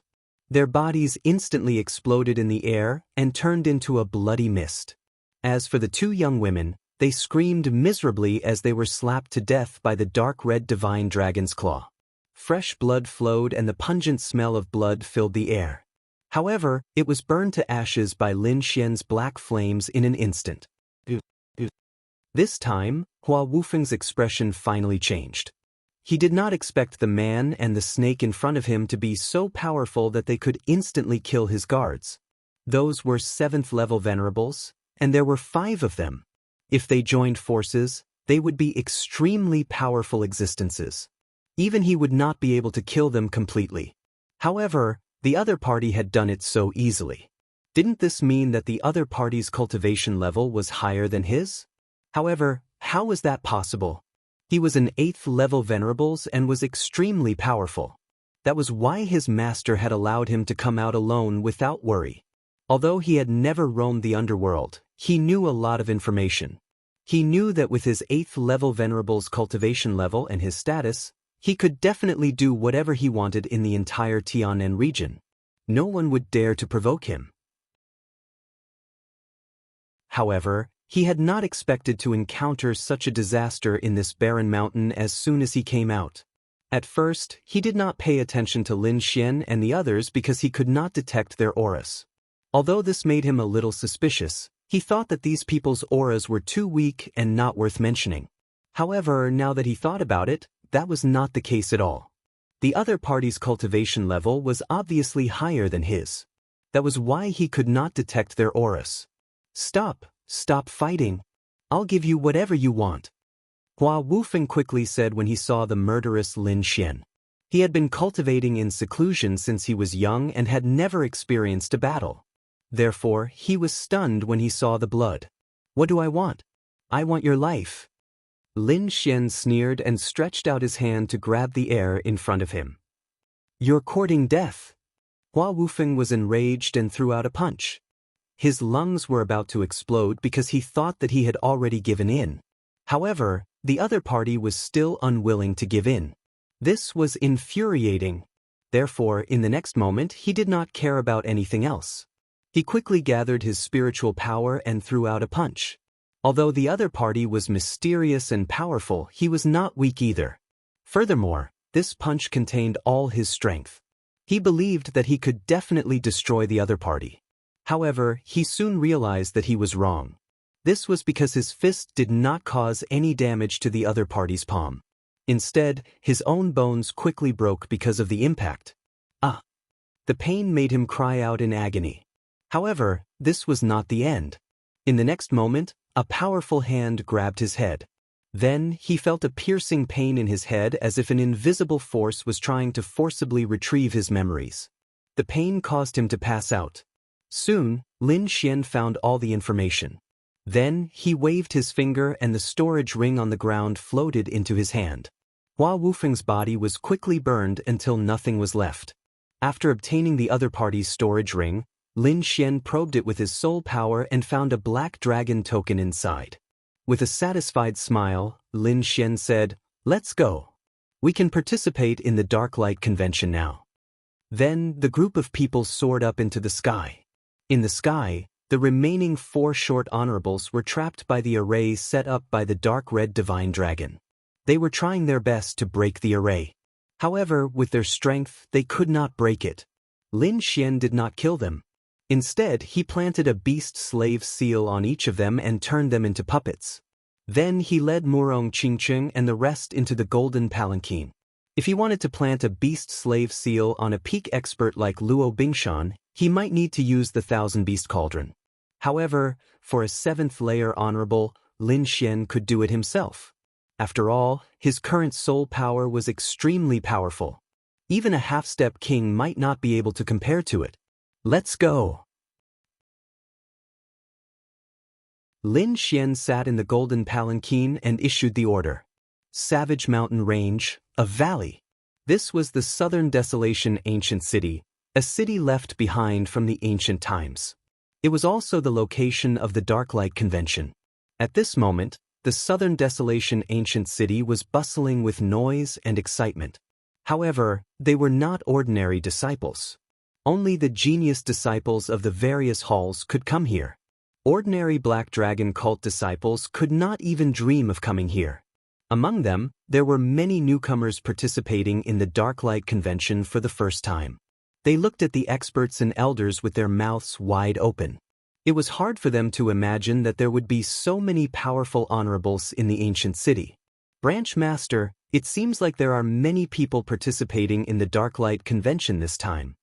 Their bodies instantly exploded in the air and turned into a bloody mist. As for the two young women, they screamed miserably as they were slapped to death by the dark red divine dragon's claw. Fresh blood flowed and the pungent smell of blood filled the air. However, it was burned to ashes by Lin Xian's black flames in an instant. This time, Hua Wufeng's expression finally changed. He did not expect the man and the snake in front of him to be so powerful that they could instantly kill his guards. Those were 7th-level venerables, and there were 5 of them. If they joined forces, they would be extremely powerful existences. Even he would not be able to kill them completely. However, the other party had done it so easily. Didn't this mean that the other party's cultivation level was higher than his? However, how was that possible? He was an 8th-level venerables and was extremely powerful. That was why his master had allowed him to come out alone without worry. Although he had never roamed the underworld, he knew a lot of information. He knew that with his 8th-level venerables cultivation level and his status, he could definitely do whatever he wanted in the entire Tianan region. No one would dare to provoke him. However, he had not expected to encounter such a disaster in this barren mountain as soon as he came out. At first, he did not pay attention to Lin Xian and the others because he could not detect their auras. Although this made him a little suspicious, he thought that these people's auras were too weak and not worth mentioning. However, now that he thought about it, that was not the case at all. The other party's cultivation level was obviously higher than his. That was why he could not detect their auras. Stop fighting. I'll give you whatever you want. Hua Wufeng quickly said when he saw the murderous Lin Xian. He had been cultivating in seclusion since he was young and had never experienced a battle. Therefore, he was stunned when he saw the blood. What do I want? I want your life. Lin Xian sneered and stretched out his hand to grab the air in front of him. You're courting death. Hua Wufeng was enraged and threw out a punch. His lungs were about to explode because he thought that he had already given in. However, the other party was still unwilling to give in. This was infuriating. Therefore, in the next moment, he did not care about anything else. He quickly gathered his spiritual power and threw out a punch. Although the other party was mysterious and powerful, he was not weak either. Furthermore, this punch contained all his strength. He believed that he could definitely destroy the other party. However, he soon realized that he was wrong. This was because his fist did not cause any damage to the other party's palm. Instead, his own bones quickly broke because of the impact. The pain made him cry out in agony. However, this was not the end. In the next moment, a powerful hand grabbed his head. Then, he felt a piercing pain in his head as if an invisible force was trying to forcibly retrieve his memories. The pain caused him to pass out. Soon, Lin Xian found all the information. Then, he waved his finger and the storage ring on the ground floated into his hand. Hua Wufeng's body was quickly burned until nothing was left. After obtaining the other party's storage ring, Lin Xian probed it with his soul power and found a black dragon token inside. With a satisfied smile, Lin Xian said, "Let's go. We can participate in the Dark Light Convention now." Then, the group of people soared up into the sky. In the sky, the remaining 4 short honorables were trapped by the array set up by the dark red divine dragon. They were trying their best to break the array. However, with their strength, they could not break it. Lin Xian did not kill them. Instead, he planted a beast-slave seal on each of them and turned them into puppets. Then he led Murong Qingcheng and the rest into the golden palanquin. If he wanted to plant a beast-slave seal on a peak expert like Luo Bingshan, he might need to use the Thousand-Beast Cauldron. However, for a 7th-layer honorable, Lin Xian could do it himself. After all, his current soul power was extremely powerful. Even a half-step king might not be able to compare to it. Let's go! Lin Xian sat in the golden palanquin and issued the order. Savage Mountain Range, a valley. This was the Southern Desolation ancient city, a city left behind from the ancient times. It was also the location of the Darklight Convention. At this moment, the Southern Desolation ancient city was bustling with noise and excitement. However, they were not ordinary disciples. Only the genius disciples of the various halls could come here. Ordinary Black Dragon cult disciples could not even dream of coming here. Among them, there were many newcomers participating in the Darklight Convention for the first time. They looked at the experts and elders with their mouths wide open. It was hard for them to imagine that there would be so many powerful honorables in the ancient city. Branch Master, it seems like there are many people participating in the Darklight Convention this time.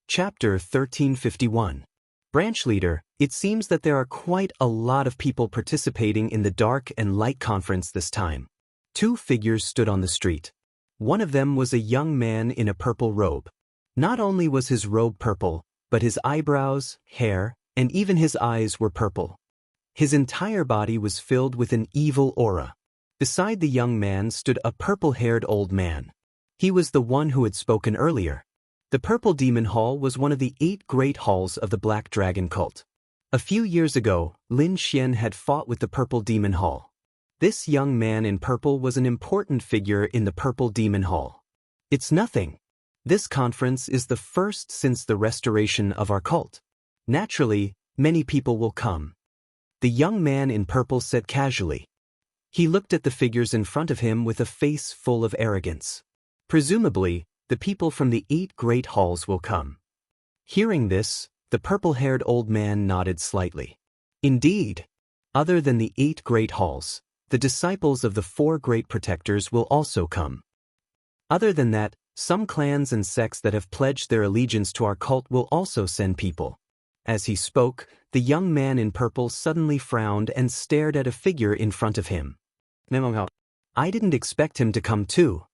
Chapter 1351. Branch Leader, it seems that there are quite a lot of people participating in the Dark and Light Conference this time. 2 figures stood on the street. One of them was a young man in a purple robe. Not only was his robe purple, but his eyebrows, hair, and even his eyes were purple. His entire body was filled with an evil aura. Beside the young man stood a purple-haired old man. He was the one who had spoken earlier. The Purple Demon Hall was one of the 8 great halls of the Black Dragon cult. A few years ago, Lin Xian had fought with the Purple Demon Hall. This young man in purple was an important figure in the Purple Demon Hall. It's nothing. This conference is the first since the restoration of our cult. Naturally, many people will come. The young man in purple said casually. He looked at the figures in front of him with a face full of arrogance. Presumably, the people from the 8 great halls will come. Hearing this, the purple-haired old man nodded slightly. Indeed, other than the 8 great halls, the disciples of the 4 great protectors will also come. Other than that, some clans and sects that have pledged their allegiance to our cult will also send people. As he spoke, the young man in purple suddenly frowned and stared at a figure in front of him. I didn't expect him to come too.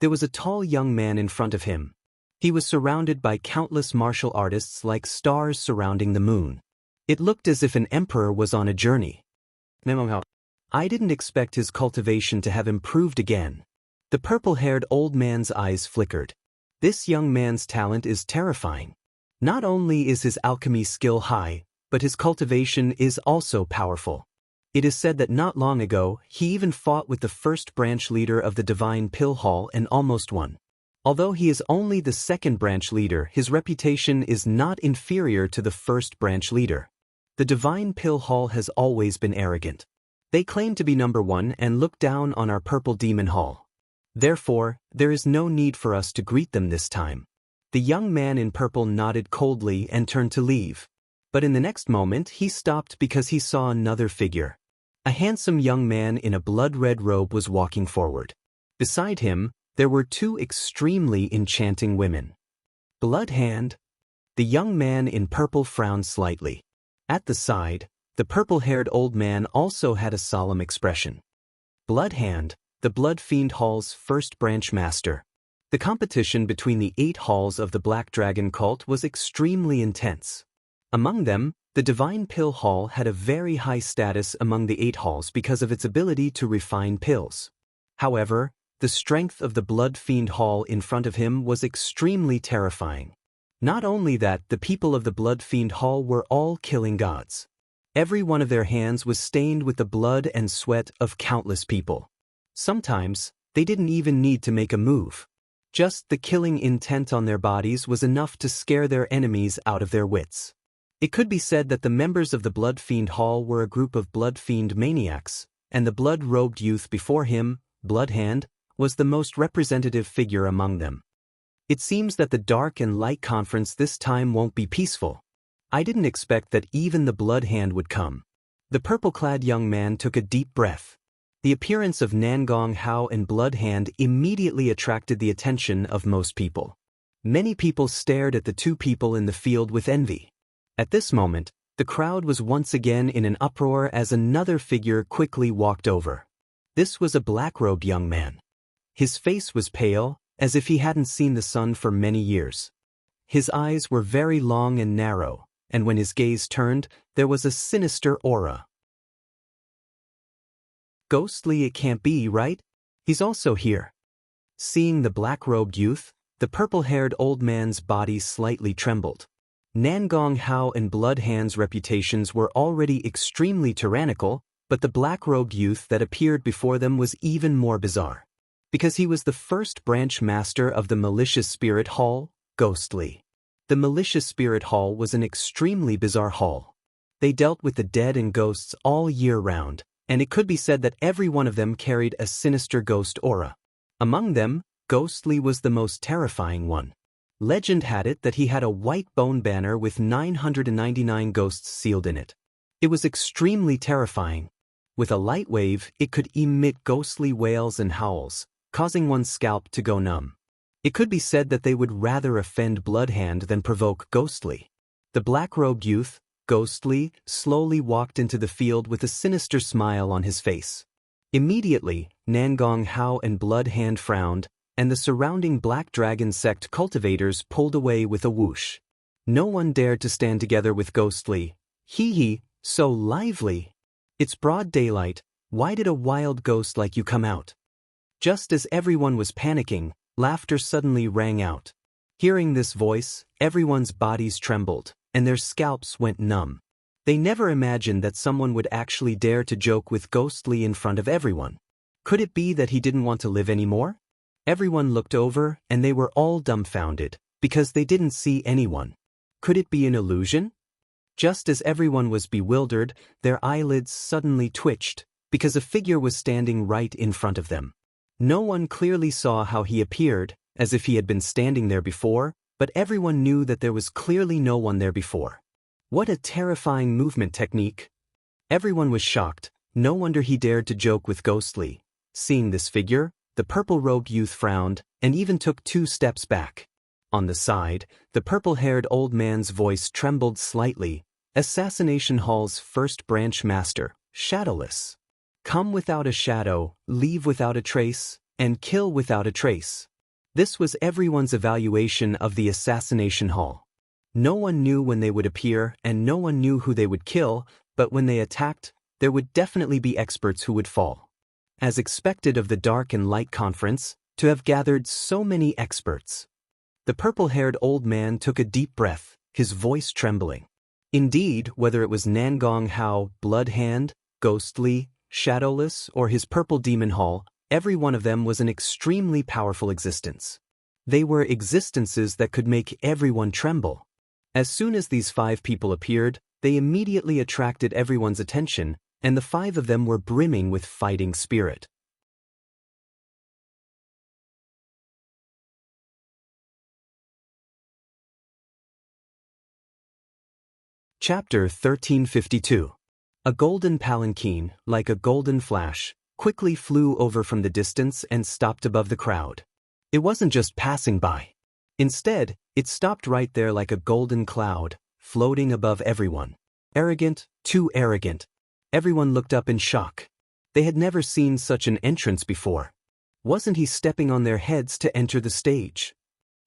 There was a tall young man in front of him. He was surrounded by countless martial artists like stars surrounding the moon. It looked as if an emperor was on a journey. I didn't expect his cultivation to have improved again. The purple-haired old man's eyes flickered. This young man's talent is terrifying. Not only is his alchemy skill high, but his cultivation is also powerful. It is said that not long ago, he even fought with the first branch leader of the Divine Pill Hall and almost won. Although he is only the 2nd branch leader, his reputation is not inferior to the 1st branch leader. The Divine Pill Hall has always been arrogant. They claim to be number 1 and look down on our Purple Demon Hall. Therefore, there is no need for us to greet them this time. The young man in purple nodded coldly and turned to leave. But in the next moment, he stopped because he saw another figure. A handsome young man in a blood-red robe was walking forward. Beside him, there were 2 extremely enchanting women. Bloodhand. The young man in purple frowned slightly. At the side, the purple-haired old man also had a solemn expression. Bloodhand, the Blood Fiend Hall's first branch master. The competition between the 8 halls of the Black Dragon cult was extremely intense. Among them, the Divine Pill Hall had a very high status among the 8 halls because of its ability to refine pills. However, the strength of the Blood Fiend Hall in front of him was extremely terrifying. Not only that, the people of the Blood Fiend Hall were all killing gods. Every one of their hands was stained with the blood and sweat of countless people. Sometimes, They didn't even need to make a move. Just the killing intent on their bodies was enough to scare their enemies out of their wits. It could be said that the members of the Blood Fiend Hall were a group of Blood Fiend maniacs, and the blood-robed youth before him, Bloodhand, was the most representative figure among them. It seems that the Dark and Light Conference this time won't be peaceful. I didn't expect that even the Bloodhand would come. The purple-clad young man took a deep breath. The appearance of Nangong Hao and Bloodhand immediately attracted the attention of most people. Many people stared at the two people in the field with envy. At this moment, the crowd was once again in an uproar as another figure quickly walked over. This was a black-robed young man. His face was pale, as if he hadn't seen the sun for many years. His eyes were very long and narrow, and when his gaze turned, there was a sinister aura. Ghostly it can't be, right? He's also here. Seeing the black-robed youth, the purple-haired old man's body slightly trembled. Nangong Hao and Bloodhand's reputations were already extremely tyrannical, but the black-robed youth that appeared before them was even more bizarre. Because he was the first branch master of the Malicious Spirit Hall, Ghostly. The Malicious Spirit Hall was an extremely bizarre hall. They dealt with the dead and ghosts all year round, and it could be said that every one of them carried a sinister ghost aura. Among them, Ghostly was the most terrifying one. Legend had it that he had a white bone banner with 999 ghosts sealed in it. It was extremely terrifying. With a light wave, it could emit ghostly wails and howls, causing one's scalp to go numb. It could be said that they would rather offend Bloodhand than provoke Ghostly. The black-robed youth, Ghostly, slowly walked into the field with a sinister smile on his face. Immediately, Nangong Hao and Bloodhand frowned, and the surrounding Black Dragon sect cultivators pulled away with a whoosh. No one dared to stand together with Ghostly. Hee, so lively. It's broad daylight, why did a wild ghost like you come out? Just as everyone was panicking, laughter suddenly rang out. Hearing this voice, everyone's bodies trembled, and their scalps went numb. They never imagined that someone would actually dare to joke with Ghostly in front of everyone. Could it be that he didn't want to live anymore? Everyone looked over, and they were all dumbfounded, because they didn't see anyone. Could it be an illusion? Just as everyone was bewildered, their eyelids suddenly twitched, because a figure was standing right in front of them. No one clearly saw how he appeared, as if he had been standing there before, but everyone knew that there was clearly no one there before. What a terrifying movement technique! Everyone was shocked, no wonder he dared to joke with Ghostly. Seeing this figure, the purple-robed youth frowned, and even took 2 steps back. On the side, the purple-haired old man's voice trembled slightly. Assassination Hall's first branch master, Shadowless. Come without a shadow, leave without a trace, and kill without a trace. This was everyone's evaluation of the Assassination Hall. No one knew when they would appear, and no one knew who they would kill, but when they attacked, there would definitely be experts who would fall. As expected of the Dark and Light Conference, to have gathered so many experts. The purple-haired old man took a deep breath, his voice trembling. Indeed, whether it was Nangong Hao, Bloodhand, Ghostly, Shadowless, or his purple demon hall, every one of them was an extremely powerful existence. They were existences that could make everyone tremble. As soon as these 5 people appeared, they immediately attracted everyone's attention, and the 5 of them were brimming with fighting spirit. Chapter 1352. A golden palanquin, like a golden flash, quickly flew over from the distance and stopped above the crowd. It wasn't just passing by. Instead, it stopped right there like a golden cloud, floating above everyone. Arrogant, too arrogant. Everyone looked up in shock. They had never seen such an entrance before. Wasn't he stepping on their heads to enter the stage?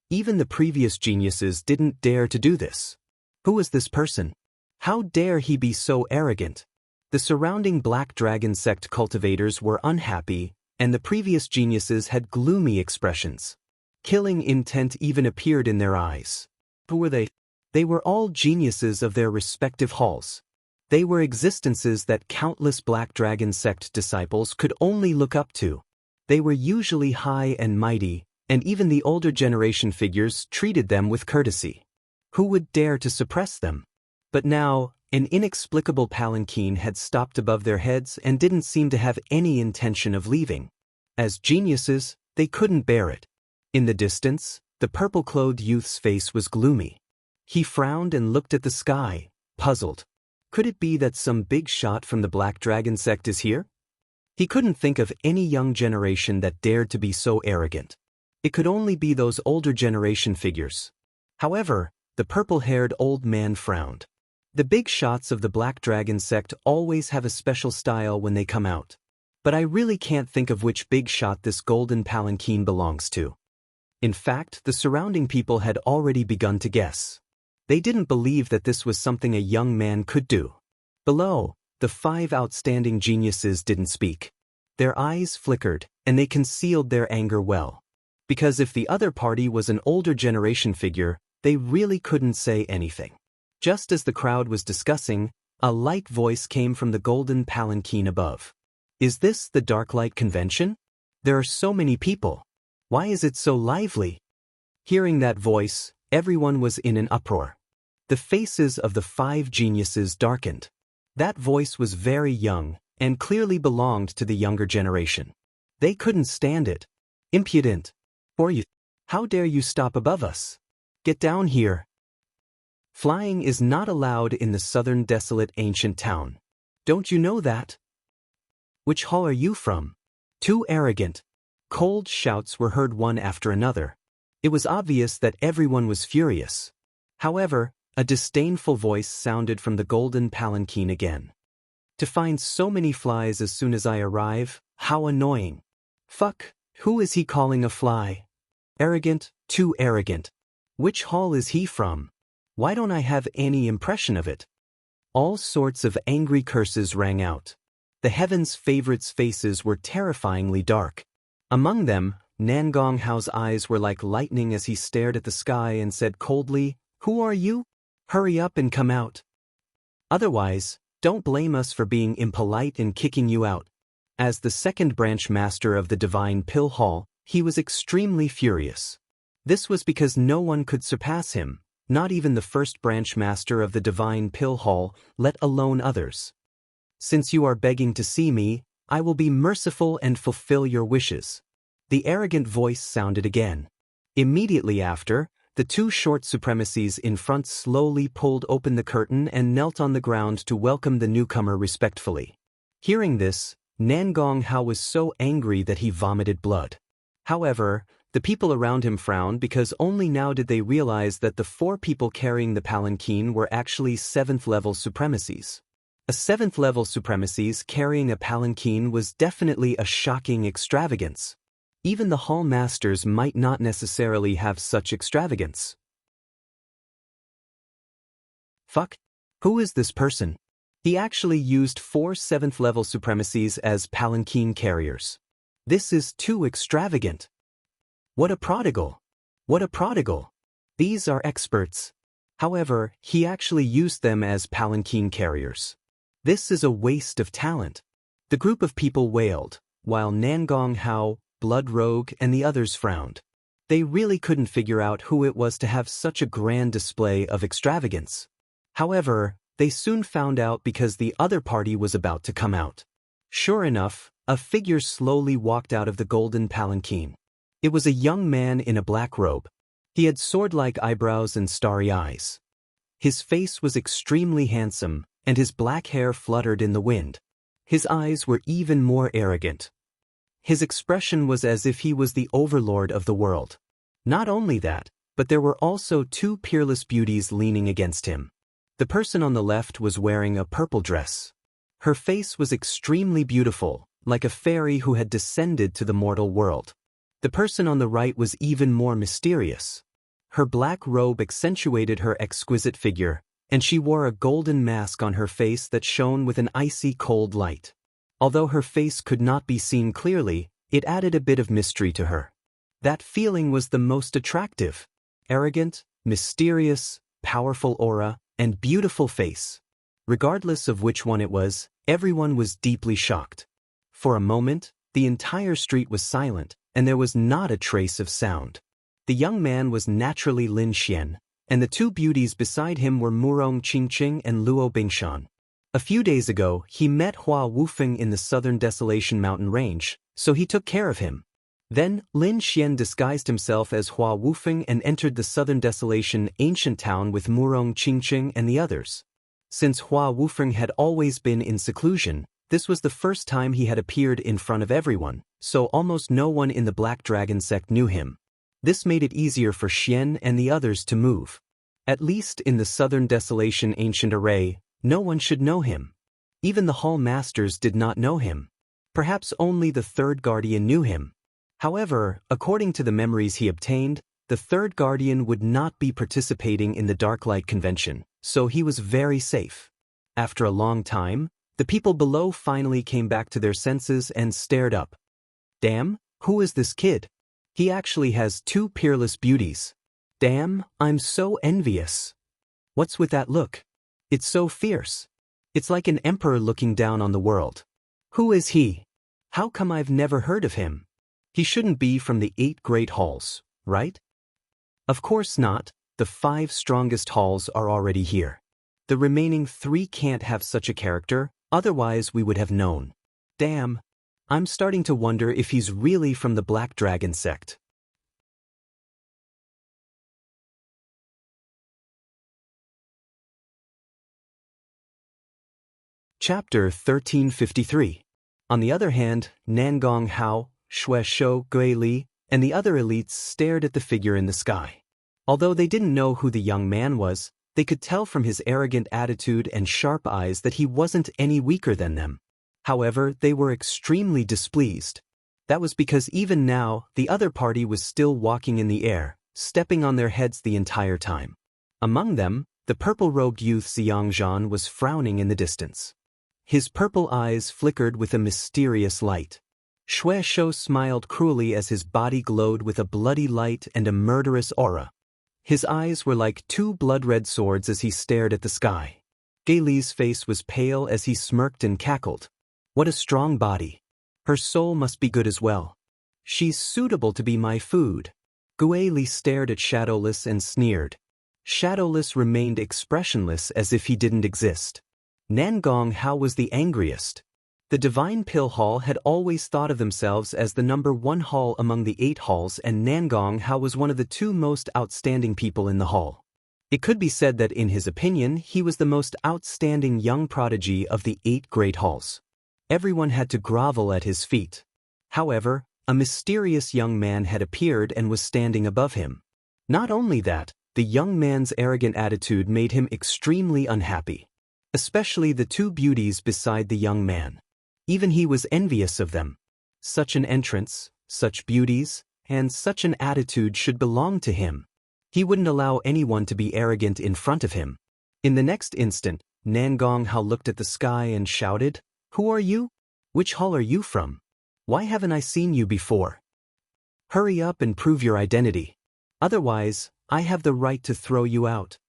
Even the previous geniuses didn't dare to do this. Who was this person? How dare he be so arrogant? The surrounding Black Dragon sect cultivators were unhappy, and the previous geniuses had gloomy expressions. Killing intent even appeared in their eyes. Who were they? They were all geniuses of their respective halls. They were existences that countless Black Dragon sect disciples could only look up to. They were usually high and mighty, and even the older generation figures treated them with courtesy. Who would dare to suppress them? But now, an inexplicable palanquin had stopped above their heads and didn't seem to have any intention of leaving. As geniuses, they couldn't bear it. In the distance, the purple-clothed youth's face was gloomy. He frowned and looked at the sky, puzzled. Could it be that some big shot from the Black Dragon sect is here? He couldn't think of any young generation that dared to be so arrogant. It could only be those older generation figures. However, the purple-haired old man frowned. The big shots of the Black Dragon sect always have a special style when they come out. But I really can't think of which big shot this golden palanquin belongs to. In fact, the surrounding people had already begun to guess. They didn't believe that this was something a young man could do. Below, the 5 outstanding geniuses didn't speak. Their eyes flickered, and they concealed their anger well. Because if the other party was an older generation figure, they really couldn't say anything. Just as the crowd was discussing, a light voice came from the golden palanquin above. Is this the Darklight Convention? There are so many people. Why is it so lively? Hearing that voice, everyone was in an uproar. The faces of the 5 geniuses darkened. That voice was very young, and clearly belonged to the younger generation. They couldn't stand it. Impudent. Or you. How dare you stop above us? Get down here. Flying is not allowed in the southern desolate ancient town. Don't you know that? Which hall are you from? Too arrogant. Cold shouts were heard one after another. It was obvious that everyone was furious. However, a disdainful voice sounded from the golden palanquin again. To find so many flies as soon as I arrive, how annoying. Fuck, who is he calling a fly? Arrogant, too arrogant. Which hall is he from? Why don't I have any impression of it? All sorts of angry curses rang out. The heavens' favorites' faces were terrifyingly dark. Among them, Nangong Hao's eyes were like lightning as he stared at the sky and said coldly, "Who are you? Hurry up and come out. Otherwise, don't blame us for being impolite and kicking you out." As the second branch master of the Divine Pill Hall, he was extremely furious. This was because no one could surpass him, not even the first branch master of the Divine Pill Hall, let alone others. Since you are begging to see me, I will be merciful and fulfill your wishes. The arrogant voice sounded again. Immediately after, the 2 short supremacies in front slowly pulled open the curtain and knelt on the ground to welcome the newcomer respectfully. Hearing this, Nangong Hao was so angry that he vomited blood. However, the people around him frowned because only now did they realize that the 4 people carrying the palanquin were actually 7th-level supremacies. A 7th-level supremacies carrying a palanquin was definitely a shocking extravagance. Even the hall masters might not necessarily have such extravagance. Fuck. Who is this person? He actually used 4 7th-level supremacies as palanquin carriers. This is too extravagant. What a prodigal! What a prodigal! These are experts. However, he actually used them as palanquin carriers. This is a waste of talent. The group of people wailed, while Nangong Hao, Blood Rogue, and the others frowned. They really couldn't figure out who it was to have such a grand display of extravagance. However, they soon found out because the other party was about to come out. Sure enough, a figure slowly walked out of the golden palanquin. It was a young man in a black robe. He had sword-like eyebrows and starry eyes. His face was extremely handsome, and his black hair fluttered in the wind. His eyes were even more arrogant. His expression was as if he was the overlord of the world. Not only that, but there were also 2 peerless beauties leaning against him. The person on the left was wearing a purple dress. Her face was extremely beautiful, like a fairy who had descended to the mortal world. The person on the right was even more mysterious. Her black robe accentuated her exquisite figure, and she wore a golden mask on her face that shone with an icy cold light. Although her face could not be seen clearly, it added a bit of mystery to her. That feeling was the most attractive. Arrogant, mysterious, powerful aura, and beautiful face. Regardless of which one it was, everyone was deeply shocked. For a moment, The entire street was silent, and there was not a trace of sound. The young man was naturally Lin Xian, and the two beauties beside him were Murong Qingqing and Luo Bingshan. A few days ago, he met Hua Wufeng in the southern Desolation mountain range, so he took care of him. Then, Lin Xian disguised himself as Hua Wufeng and entered the southern Desolation ancient town with Murong Qingqing and the others. Since Hua Wufeng had always been in seclusion, this was the first time he had appeared in front of everyone, so almost no one in the Black Dragon sect knew him. This made it easier for Xian and the others to move. At least in the southern Desolation ancient array, no one should know him. Even the hall masters did not know him. Perhaps only the third guardian knew him. However, according to the memories he obtained, the third guardian would not be participating in the Darklight convention, so he was very safe. After a long time, the people below finally came back to their senses and stared up. Damn, who is this kid? He actually has two peerless beauties. Damn, I'm so envious. What's with that look? It's so fierce. It's like an emperor looking down on the world. Who is he? How come I've never heard of him? He shouldn't be from the 8 great halls, right? Of course not. The 5 strongest halls are already here. The remaining 3 can't have such a character, otherwise we would have known. Damn. I'm starting to wonder if he's really from the Black Dragon sect. Chapter 1353. On the other hand, Nangong Hao, Xue Shou Gui Li, and the other elites stared at the figure in the sky. Although they didn't know who the young man was, they could tell from his arrogant attitude and sharp eyes that he wasn't any weaker than them. However, they were extremely displeased. That was because even now, the other party was still walking in the air, stepping on their heads the entire time. Among them, the purple-robed youth Xiangzhan was frowning in the distance. His purple eyes flickered with a mysterious light. Xue Shou smiled cruelly as his body glowed with a bloody light and a murderous aura. His eyes were like 2 blood-red swords as he stared at the sky. Gei Li's face was pale as he smirked and cackled. What a strong body. Her soul must be good as well. She's suitable to be my food. Gui Li stared at Shadowless and sneered. Shadowless remained expressionless as if he didn't exist. Nangong Hao was the angriest. The Divine Pill Hall had always thought of themselves as the number 1 hall among the 8 halls, and Nangong Hao was one of the 2 most outstanding people in the hall. It could be said that in his opinion he was the most outstanding young prodigy of the 8 great halls. Everyone had to grovel at his feet. However, a mysterious young man had appeared and was standing above him. Not only that, the young man's arrogant attitude made him extremely unhappy. Especially the 2 beauties beside the young man. Even he was envious of them. Such an entrance, such beauties, and such an attitude should belong to him. He wouldn't allow anyone to be arrogant in front of him. In the next instant, Nangong Hao looked at the sky and shouted, "Who are you? Which hall are you from? Why haven't I seen you before? Hurry up and prove your identity. Otherwise, I have the right to throw you out."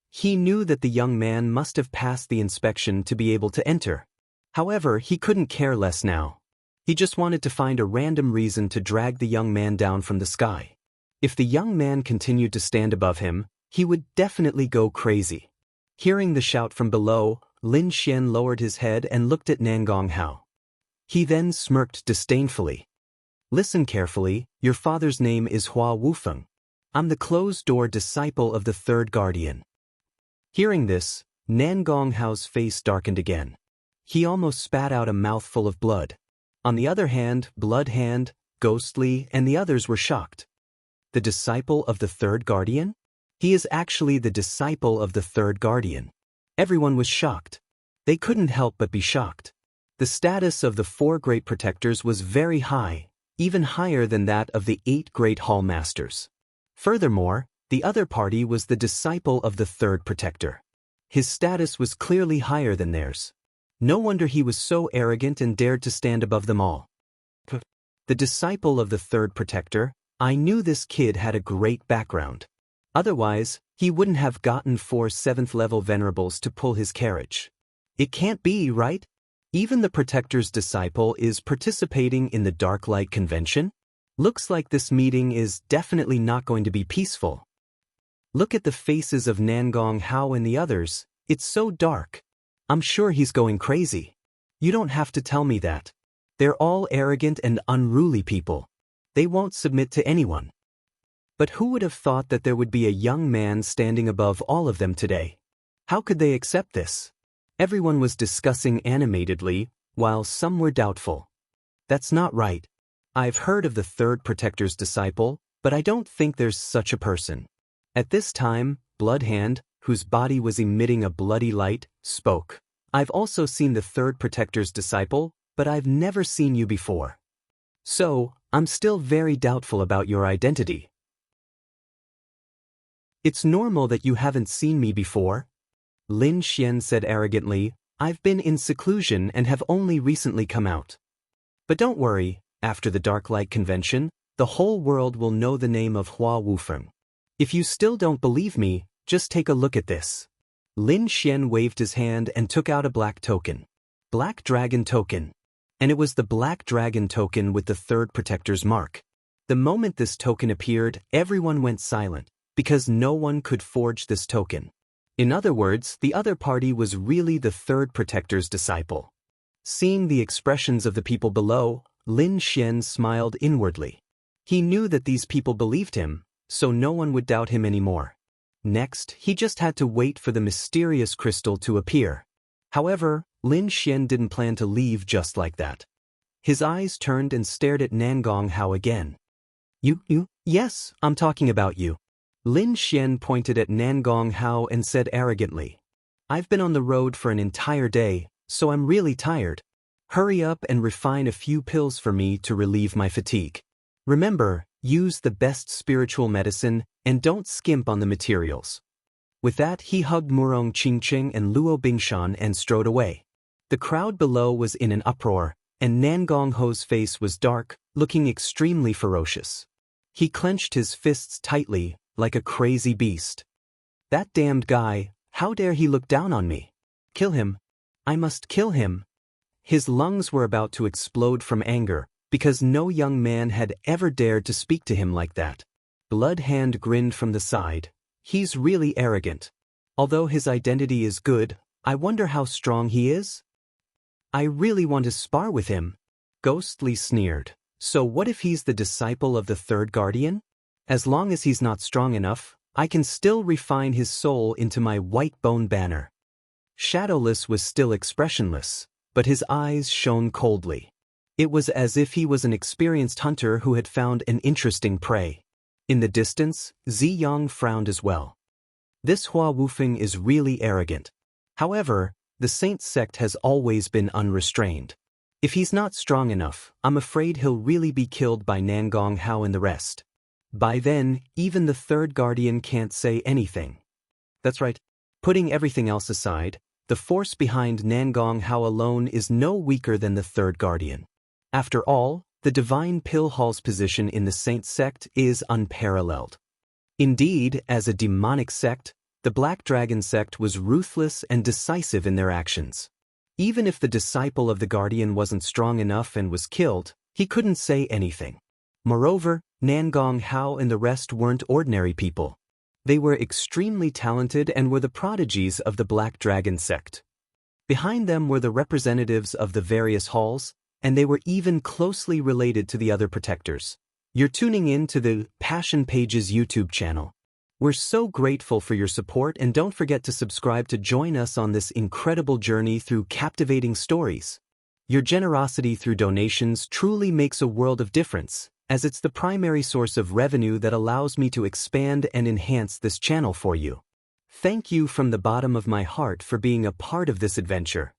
He knew that the young man must have passed the inspection to be able to enter. However, he couldn't care less now. He just wanted to find a random reason to drag the young man down from the sky. If the young man continued to stand above him, he would definitely go crazy. Hearing the shout from below, Lin Xian lowered his head and looked at Nangong Hao. He then smirked disdainfully. "Listen carefully, your father's name is Hua Wufeng. I'm the closed-door disciple of the third guardian." Hearing this, Nangong Hao's face darkened again. He almost spat out a mouthful of blood. On the other hand, Bloodhand, Ghostly, and the others were shocked. The disciple of the third guardian? He is actually the disciple of the third guardian. Everyone was shocked. They couldn't help but be shocked. The status of the 4 great protectors was very high, even higher than that of the 8 great hall masters. Furthermore, the other party was the disciple of the third protector. His status was clearly higher than theirs. No wonder he was so arrogant and dared to stand above them all. The disciple of the third protector, I knew this kid had a great background. Otherwise, he wouldn't have gotten 4 7th-level venerables to pull his carriage. It can't be, right? Even the Protector's disciple is participating in the Dark Light Convention? Looks like this meeting is definitely not going to be peaceful. Look at the faces of Nangong Hao and the others, it's so dark. I'm sure he's going crazy. You don't have to tell me that. They're all arrogant and unruly people. They won't submit to anyone. But who would have thought that there would be a young man standing above all of them today? How could they accept this? Everyone was discussing animatedly, while some were doubtful. That's not right. I've heard of the third Protector's disciple, but I don't think there's such a person. At this time, Bloodhand, whose body was emitting a bloody light, spoke. I've also seen the third Protector's disciple, but I've never seen you before. So, I'm still very doubtful about your identity. It's normal that you haven't seen me before. Lin Xian said arrogantly, I've been in seclusion and have only recently come out. But don't worry, after the Dark Light Convention, the whole world will know the name of Hua Wufeng. If you still don't believe me, just take a look at this. Lin Xian waved his hand and took out a black token. Black Dragon Token. And it was the Black Dragon Token with the third Protector's mark. The moment this token appeared, everyone went silent, because no one could forge this token. In other words, the other party was really the third Protector's disciple. Seeing the expressions of the people below, Lin Xian smiled inwardly. He knew that these people believed him, so no one would doubt him anymore. Next, he just had to wait for the mysterious crystal to appear. However, Lin Xian didn't plan to leave just like that. His eyes turned and stared at Nangong Hao again. You? Yes, I'm talking about you. Lin Xian pointed at Nangong Hao and said arrogantly, I've been on the road for an entire day, so I'm really tired. Hurry up and refine a few pills for me to relieve my fatigue. Remember, use the best spiritual medicine and don't skimp on the materials. With that, he hugged Murong Qingqing and Luo Bingshan and strode away. The crowd below was in an uproar, and Nangong Hao's face was dark, looking extremely ferocious. He clenched his fists tightly, like a crazy beast. That damned guy, how dare he look down on me? Kill him. I must kill him. His lungs were about to explode from anger, because no young man had ever dared to speak to him like that. Bloodhand grinned from the side. He's really arrogant. Although his identity is good, I wonder how strong he is? I really want to spar with him. Ghostly sneered. So what if he's the disciple of the third guardian? As long as he's not strong enough, I can still refine his soul into my white bone banner. Shadowless was still expressionless, but his eyes shone coldly. It was as if he was an experienced hunter who had found an interesting prey. In the distance, Ziyang frowned as well. This Hua Wufeng is really arrogant. However, the Saint sect has always been unrestrained. If he's not strong enough, I'm afraid he'll really be killed by Nangong Hao and the rest. By then, even the third guardian can't say anything. That's right. Putting everything else aside, the force behind Nangong Hao alone is no weaker than the third guardian. After all, the Divine Pill Hall's position in the Saint sect is unparalleled. Indeed, as a demonic sect, the Black Dragon sect was ruthless and decisive in their actions. Even if the disciple of the guardian wasn't strong enough and was killed, he couldn't say anything. Moreover, Nangong Hao and the rest weren't ordinary people. They were extremely talented and were the prodigies of the Black Dragon sect. Behind them were the representatives of the various halls, and they were even closely related to the other protectors. You're tuning in to the Passion Pages YouTube channel. We're so grateful for your support, and don't forget to subscribe to join us on this incredible journey through captivating stories. Your generosity through donations truly makes a world of difference, as it's the primary source of revenue that allows me to expand and enhance this channel for you. Thank you from the bottom of my heart for being a part of this adventure.